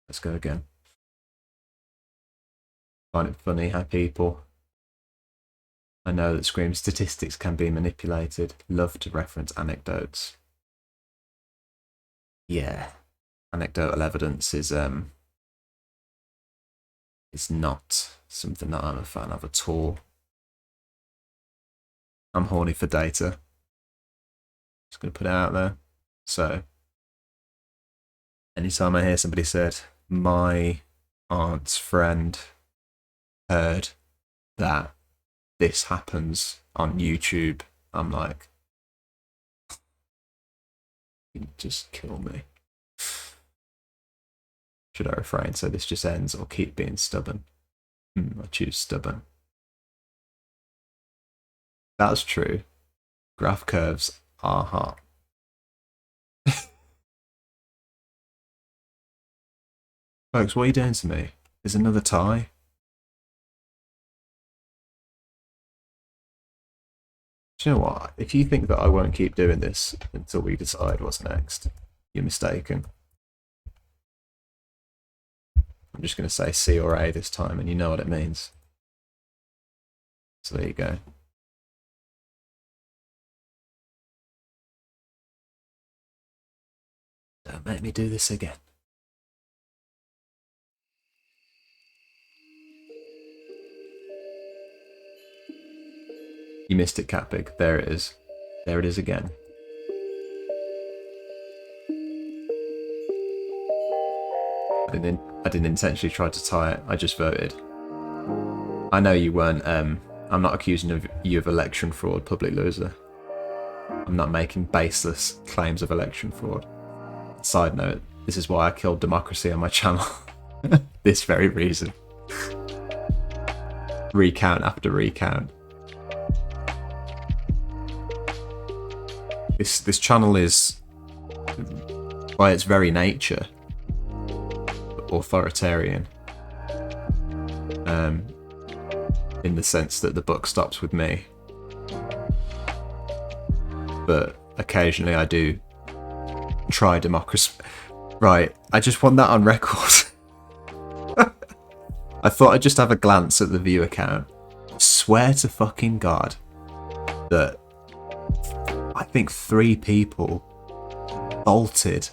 Let's go again. Find it funny how people... I know that Scream statistics can be manipulated. Love to reference anecdotes. Yeah. Anecdotal evidence is not something that I'm a fan of at all. I'm horny for data. Just gonna put it out there. So, anytime I hear somebody said, my aunt's friend heard that this happens on YouTube, I'm like, you just kill me. Should I refrain so this just ends, or keep being stubborn? I choose stubborn. That's true. Graph curves are hot. Folks, what are you doing to me? There's another tie. Do you know what? If you think that I won't keep doing this until we decide what's next, you're mistaken. I'm just going to say C or A this time, and you know what it means. So there you go. Don't make me do this again. You missed it, Catbig. There it is. There it is again. I didn't intentionally try to tie it. I just voted. I know you weren't. I'm not accusing you of election fraud, public loser. I'm not making baseless claims of election fraud. Side note, this is why I killed democracy on my channel. This very reason. Recount after recount. This channel is, by its very nature, authoritarian. In the sense that the book stops with me. But occasionally I do try democracy. Right, I just want that on record. I thought I'd just have a glance at the view account. Swear to fucking God that I think 3 people bolted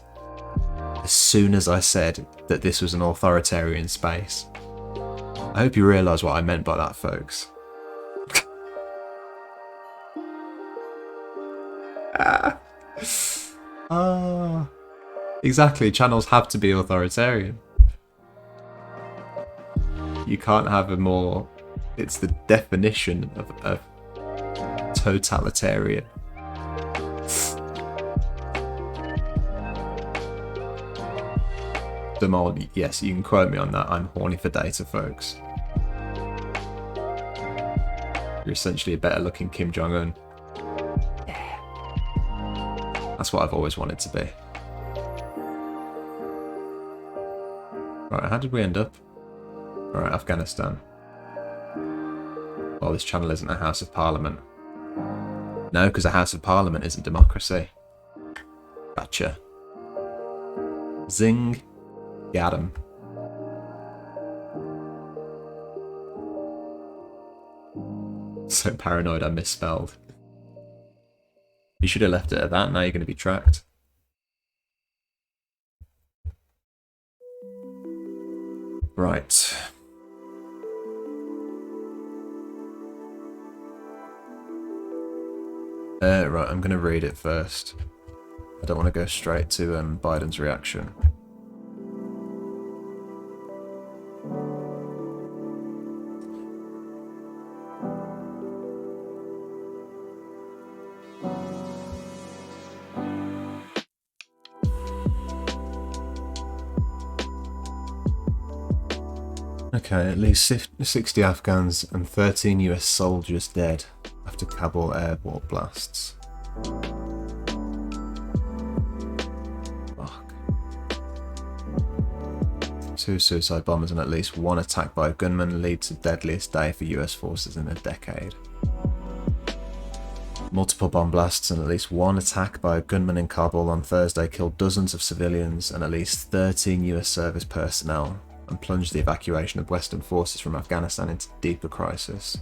as soon as I said that this was an authoritarian space. I hope you realise what I meant by that, folks. Exactly, channels have to be authoritarian. You can't have a more... It's the definition of totalitarian. Demol, yes, you can quote me on that. I'm horny for data, folks. You're essentially a better looking Kim Jong-un. Yeah. That's what I've always wanted to be. Right, how did we end up? Alright, Afghanistan. Well, this channel isn't a House of Parliament. No, because a House of Parliament isn't democracy. Gotcha. Zing. Got him. So paranoid I misspelled. You should have left it at that, now you're going to be tracked. Right. Right, I'm going to read it first. I don't want to go straight to Biden's reaction. Okay, at least 60 Afghans and 13 US soldiers dead after Kabul airport blasts. Fuck. 2 suicide bombers and at least 1 attack by a gunman lead to deadliest day for US forces in a decade. Multiple bomb blasts and at least 1 attack by a gunman in Kabul on Thursday killed dozens of civilians and at least 13 US service personnel, and plunged the evacuation of Western forces from Afghanistan into deeper crisis.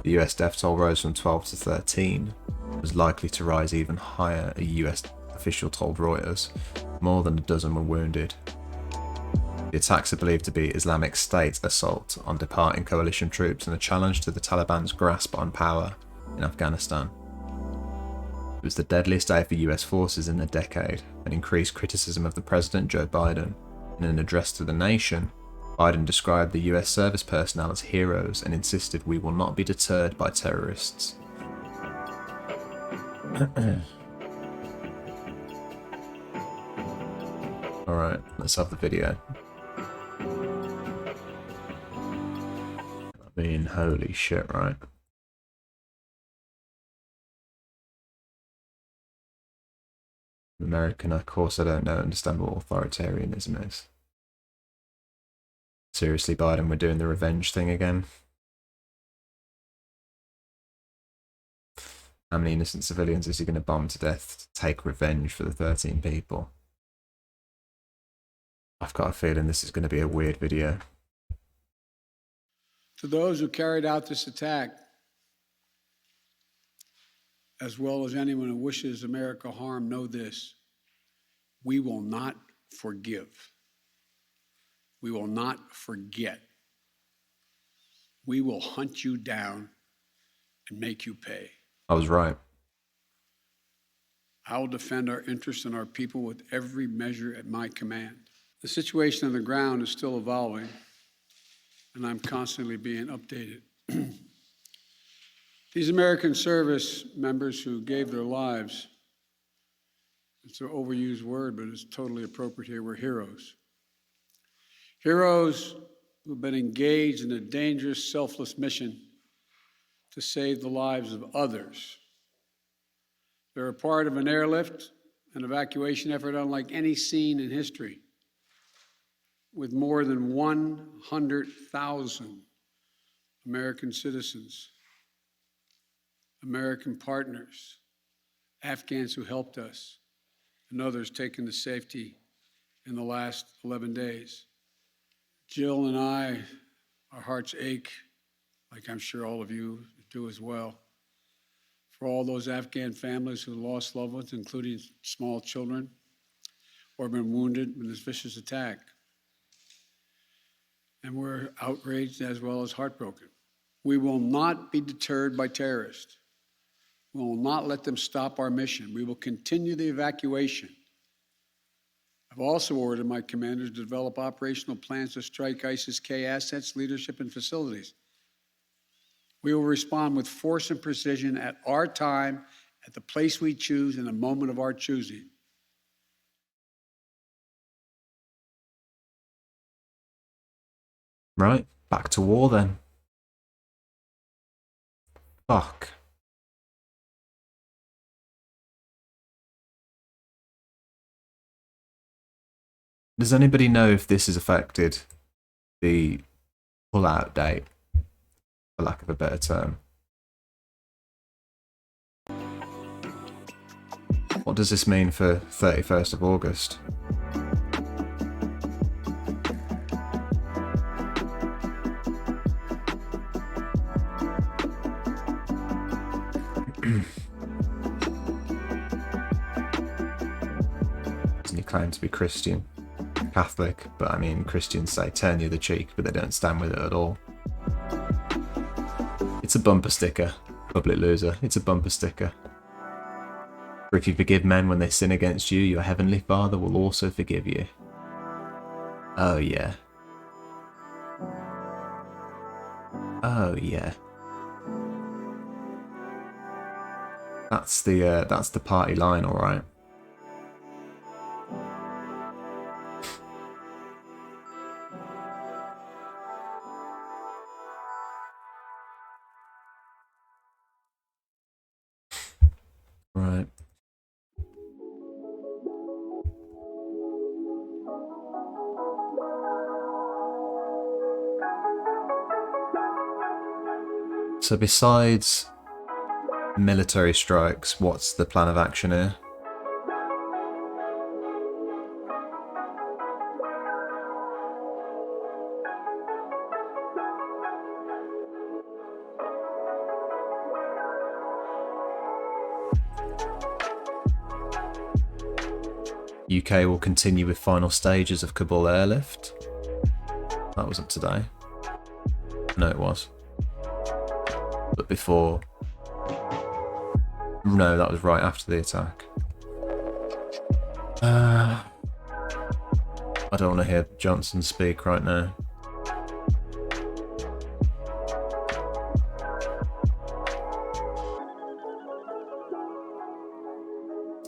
The US death toll rose from 12 to 13, was likely to rise even higher, a US official told Reuters. More than a dozen were wounded. The attacks are believed to be Islamic State assault on departing coalition troops and a challenge to the Taliban's grasp on power in Afghanistan. It was the deadliest day for US forces in a decade, and increased criticism of the President Joe Biden. In an address to the nation, Biden described the US service personnel as heroes and insisted we will not be deterred by terrorists. Alright, let's have the video. I mean, holy shit, right? American, of course I don't understand what authoritarianism is. Seriously, Biden, we're doing the revenge thing again? How many innocent civilians is he going to bomb to death to take revenge for the 13 people? I've got a feeling this is going to be a weird video. To those who carried out this attack, as well as anyone who wishes America harm, know this: we will not forgive. We will not forget. We will hunt you down and make you pay. I was right. I will defend our interests and our people with every measure at my command. The situation on the ground is still evolving, and I'm constantly being updated. These American service members who gave their lives, it's an overused word, but it's totally appropriate here, were heroes. Heroes who've been engaged in a dangerous, selfless mission to save the lives of others. They're a part of an airlift, an evacuation effort unlike any seen in history, with more than 100,000 American citizens, American partners, Afghans who helped us, and others taken to safety in the last 11 days. Jill and I, our hearts ache, like I'm sure all of you do as well, for all those Afghan families who lost loved ones, including small children, or been wounded in this vicious attack. And we're outraged as well as heartbroken. We will not be deterred by terrorists. We will not let them stop our mission. We will continue the evacuation. I've also ordered my commanders to develop operational plans to strike ISIS-K assets, leadership, and facilities. We will respond with force and precision at our time, at the place we choose, in the moment of our choosing. Right, back to war then. Fuck. Does anybody know if this has affected the pull-out date, for lack of a better term? What does this mean for 31st of August? He claimed to be Christian, Catholic, but I mean, Christians say turn the other cheek, but they don't stand with it at all. It's a bumper sticker, public loser. It's a bumper sticker. For if you forgive men when they sin against you, your heavenly Father will also forgive you. Oh yeah. Oh yeah. That's the party line, all right. Right. So besides military strikes, what's the plan of action here? UK will continue with final stages of Kabul airlift. That wasn't today. No, it was. But before... No, that was right after the attack. I don't want to hear Johnson speak right now.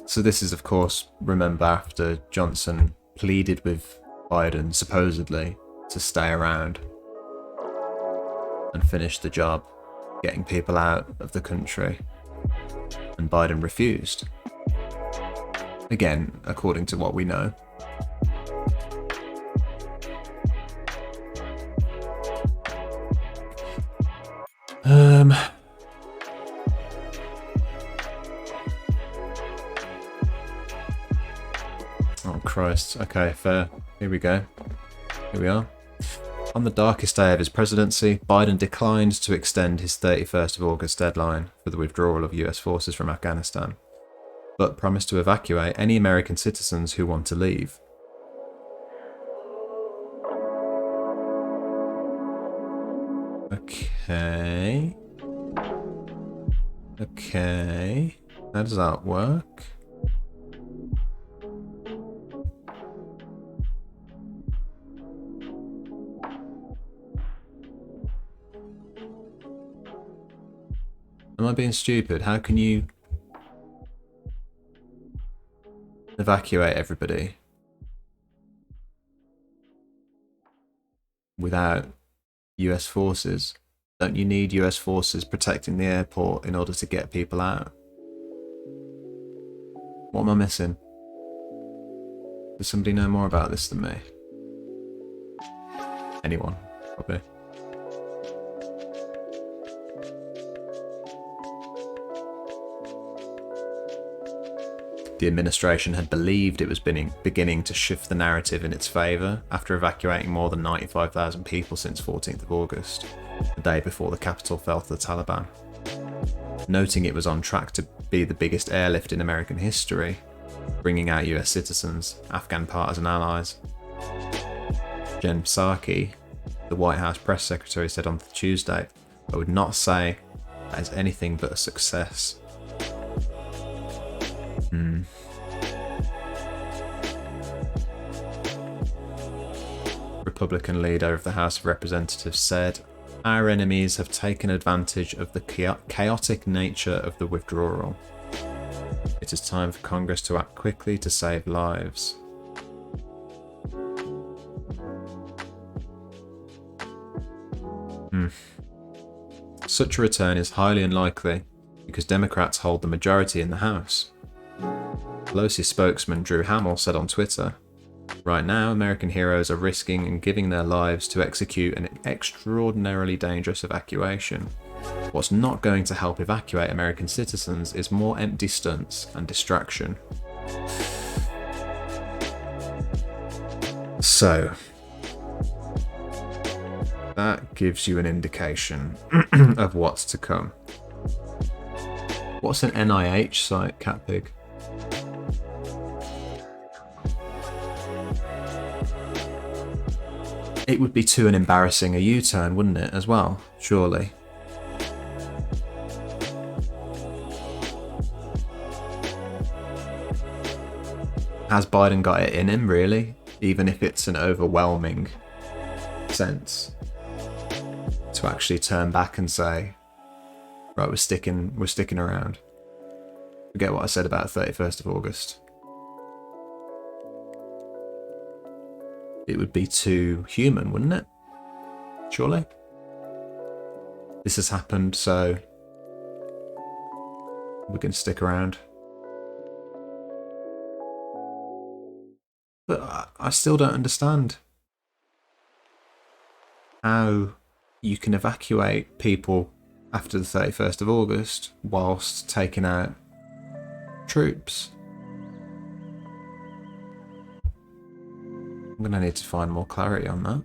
So this is, of course, remember, after Johnson pleaded with Biden, supposedly, to stay around and finish the job, getting people out of the country. And Biden refused. Again, according to what we know. Oh Christ. Okay, fair. Here we go. Here we are. On the darkest day of his presidency, Biden declined to extend his 31st of August deadline for the withdrawal of US forces from Afghanistan, but promised to evacuate any American citizens who want to leave. Okay. Okay. How does that work? Am I being stupid? How can you evacuate everybody without US forces? Don't you need US forces protecting the airport in order to get people out? What am I missing? Does somebody know more about this than me? Anyone, probably. The administration had believed it was beginning to shift the narrative in its favour after evacuating more than 95,000 people since 14th of August, the day before the capital fell to the Taliban. Noting it was on track to be the biggest airlift in American history, bringing out US citizens, Afghan partisan allies. Jen Psaki, the White House press secretary, said on Tuesday, "I would not say that is anything but a success." Republican leader of the House of Representatives said, "Our enemies have taken advantage of the chaotic nature of the withdrawal. It is time for Congress to act quickly to save lives." Such a return is highly unlikely because Democrats hold the majority in the House. Pelosi spokesman Drew Hamill said on Twitter, "Right now, American heroes are risking and giving their lives to execute an extraordinarily dangerous evacuation. What's not going to help evacuate American citizens is more empty stunts and distraction." So, that gives you an indication of what's to come. What's an NIH site, Catpig? It would be too embarrassing a U-turn, wouldn't it, as well, surely? has Biden got it in him, really? Even if it's an overwhelming sense, to actually turn back and say, right, we're sticking around. Forget what I said about 31st of August. It would be too human, wouldn't it? Surely? This has happened, so we're going to stick around. But I still don't understand how you can evacuate people after the 31st of August whilst taking out troops. I'm going to need to find more clarity on that.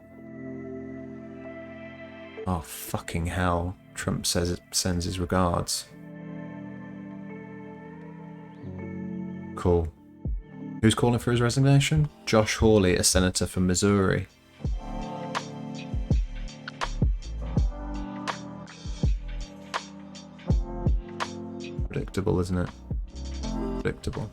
Oh, fucking hell. Trump sends his regards. Cool. Who's calling for his resignation? Josh Hawley, a senator from Missouri. Predictable, isn't it? Predictable.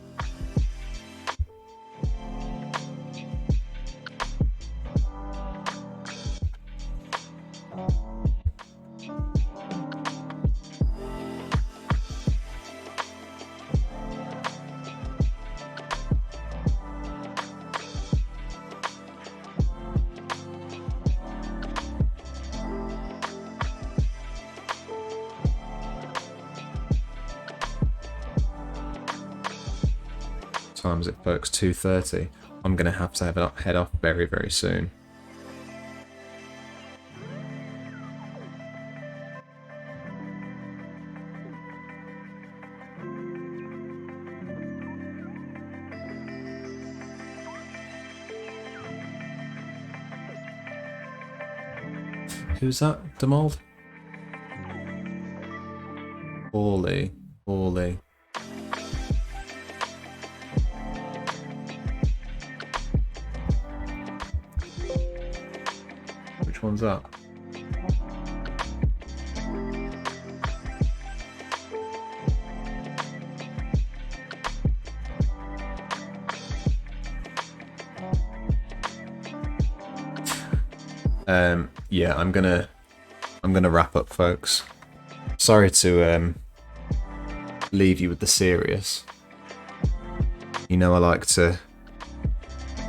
Time's it, folks? 2:30. I'm gonna have to head off very, very soon. Who's that? Demold? Hawley. Which one's that? Yeah, I'm gonna wrap up, folks. Sorry to leave you with the serious. You know I like to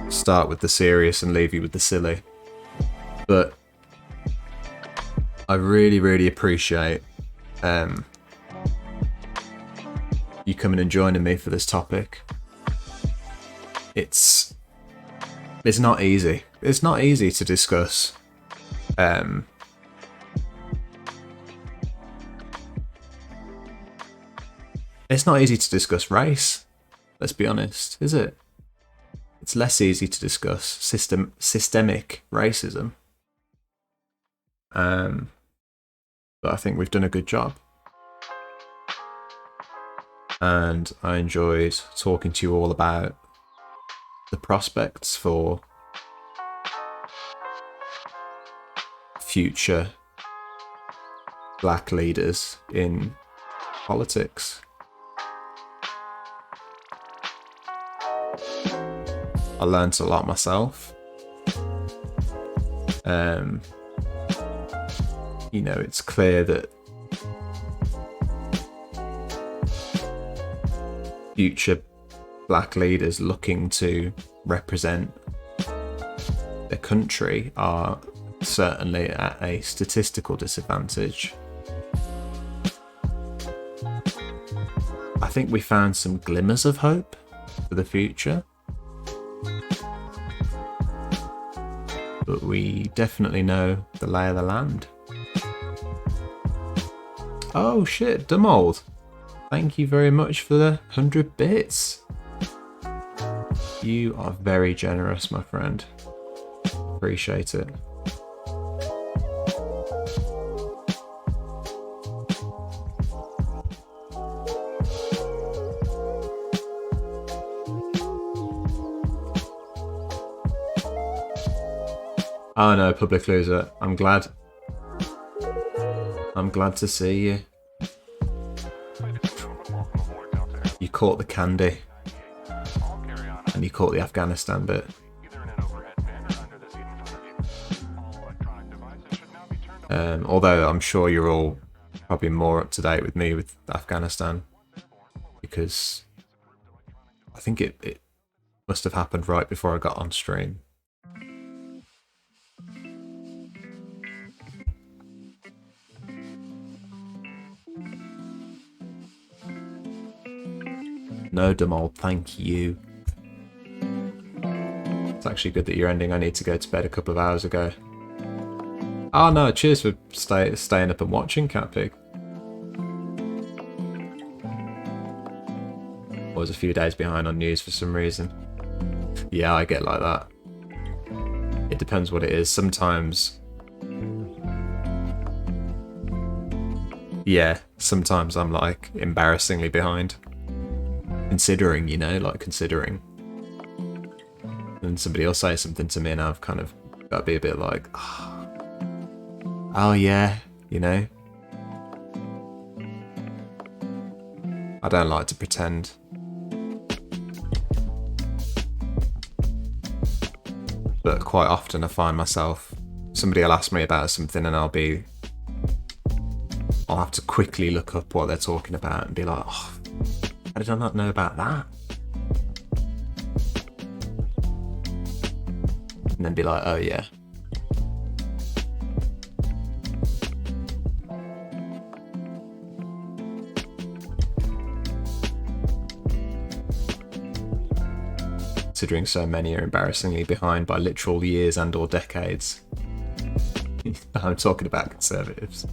start with the serious and leave you with the silly. But I really, really appreciate you coming and joining me for this topic. It's not easy. It's not easy to discuss it's not easy to discuss race, let's be honest, is it? It's less easy to discuss systemic racism. But I think we've done a good job. And I enjoyed talking to you all about the prospects for future black leaders in politics. I learned a lot myself. You know, it's clear that future black leaders looking to represent their country are certainly at a statistical disadvantage. I think we found some glimmers of hope for the future, but we definitely know the lay of the land. Oh shit, Demold. Thank you very much for the 100 bits. You are very generous, my friend. Appreciate it. Oh no, public loser. I'm glad to see you. You caught the candy. And you caught the Afghanistan bit. Although I'm sure you're all probably more up to date with me with Afghanistan, because I think it must have happened right before I got on stream. No, Demold, thank you. It's actually good that you're ending. I need to go to bed a couple of hours ago. Oh no, cheers for staying up and watching, Catpig. I was a few days behind on news for some reason. Yeah, I get like that. It depends what it is. Sometimes... yeah, sometimes I'm like embarrassingly behind. Considering, you know, like considering. And somebody will say something to me and I've kind of got to be a bit like, oh yeah, you know. I don't like to pretend. But quite often I find myself, somebody will ask me about something and I'll have to quickly look up what they're talking about and be like, oh, how did I not know about that? And then be like, oh yeah. Considering so many are embarrassingly behind by literal years and or decades. I'm talking about conservatives.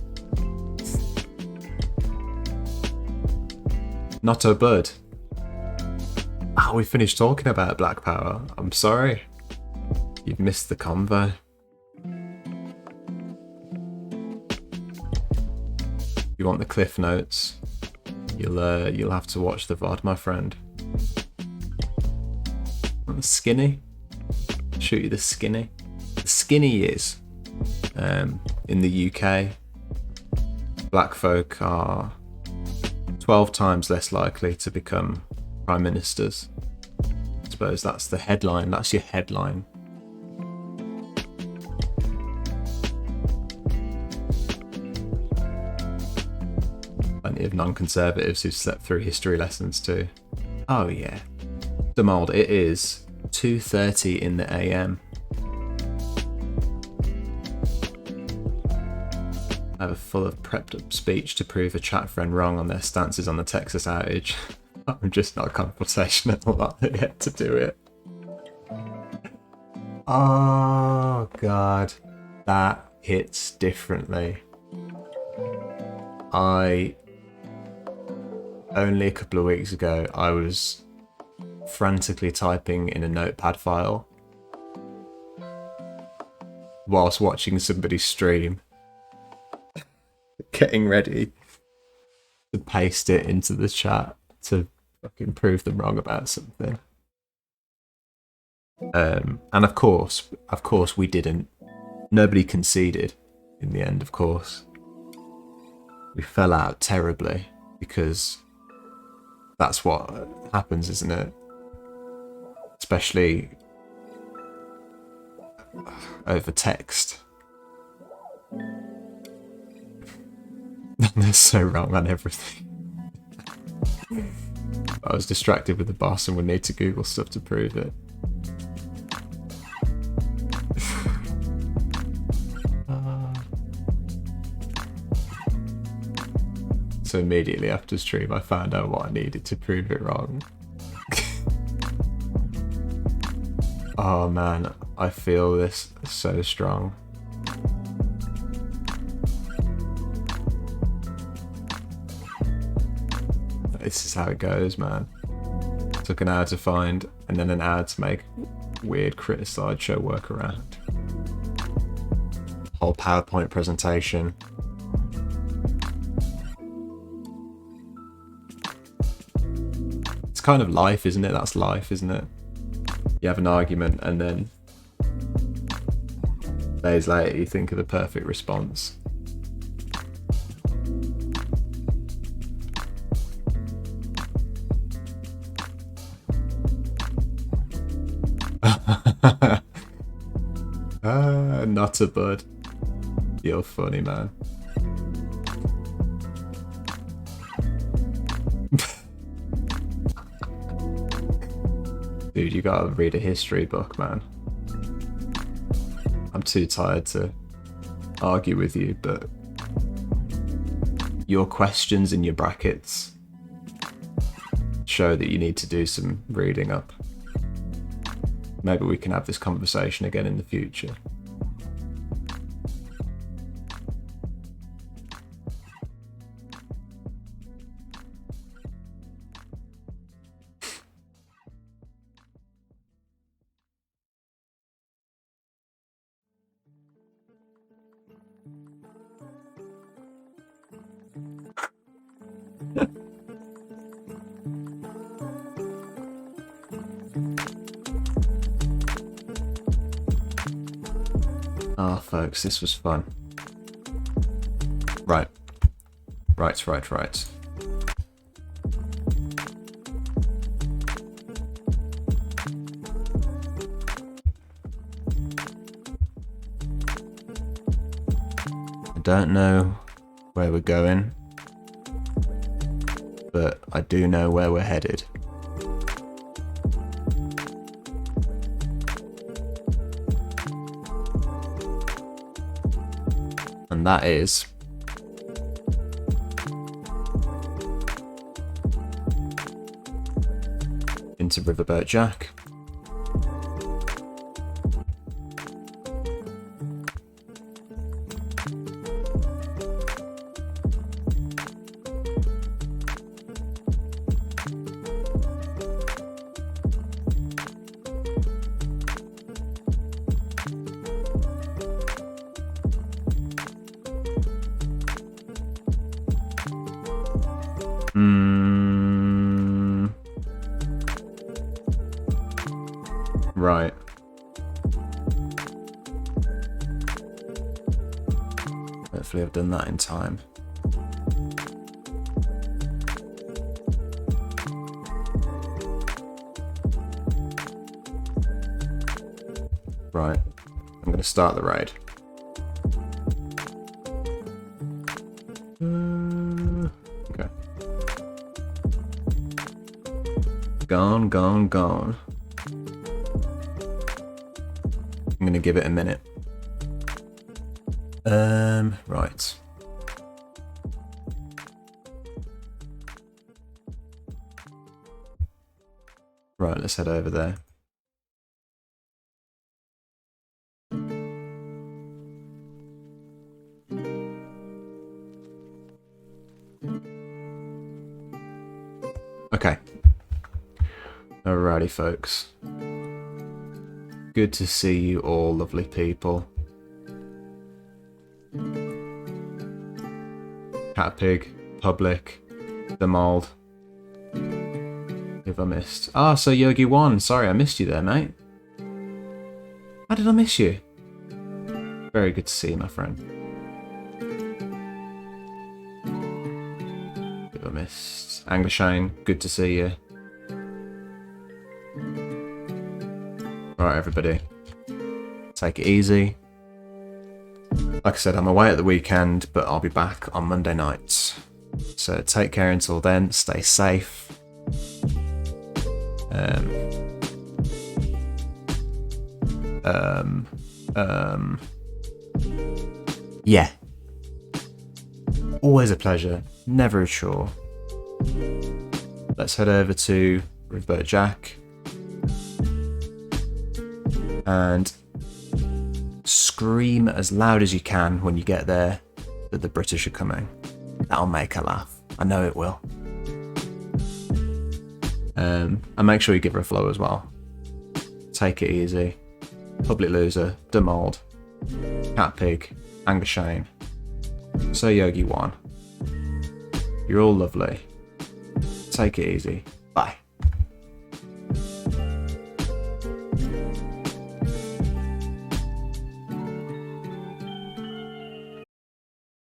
Not a bud. Oh, we finished talking about Black Power. I'm sorry. You've missed the convo. If you want the cliff notes, you'll have to watch the VOD, my friend. Want the skinny? Shoot you the skinny. The skinny is, in the UK, black folk are 12 times less likely to become prime ministers. I suppose that's the headline. That's your headline. Plenty of non-conservatives who've slept through history lessons too. Oh yeah. Demold, it is 2:30 in the AM. I have a full of prepped up speech to prove a chat friend wrong on their stances on the Texas outage. I'm just not confrontational yet to do it. Oh god, that hits differently. Only a couple of weeks ago, I was frantically typing in a notepad file whilst watching somebody stream, getting ready to paste it into the chat to fucking prove them wrong about something. And of course we didn't. Nobody conceded in the end, of course. We fell out terribly because that's what happens, isn't it? Especially over text. They're so wrong on everything. I was distracted with the boss and would need to Google stuff to prove it. So immediately after stream I found out what I needed to prove it wrong. Oh man, I feel this so strong. This is how it goes, man. Took an hour to find and then an hour to make weird crit slideshow workaround. Whole PowerPoint presentation. It's kind of life, isn't it? That's life, isn't it? You have an argument and then days later you think of the perfect response. Not a bud. You're funny, man. Dude, you gotta read a history book, man. I'm too tired to argue with you, but your questions in your brackets show that you need to do some reading up. Maybe we can have this conversation again in the future. Ah, folks, this was fun. Right. Right. I don't know where we're going, but I do know where we're headed. And that is into Riverboat Jack. Right. Hopefully I've done that in time. Right. I'm going to start the raid. Okay. Gone. I'm gonna give it a minute. Right. Right, let's head over there. Okay. Alrighty, folks. Good to see you all, lovely people. Cat Pig, Public, The Mold. Who have I missed? Ah, so Yogi 1. Sorry, I missed you there, mate. How did I miss you? Very good to see you, my friend. Who have I missed? Anglishane, good to see you. Alright, everybody. Take it easy. Like I said, I'm away at the weekend, but I'll be back on Monday nights. So take care until then. Stay safe. Yeah. Always a pleasure. Never a chore. Let's head over to Riverboat Jack. And scream as loud as you can when you get there that the British are coming. That'll make her laugh. I know it will. And make sure you give her a follow as well. Take it easy. Public Loser, Demold, Cat Pig, Anglishane, So Yogi 1. You're all lovely. Take it easy.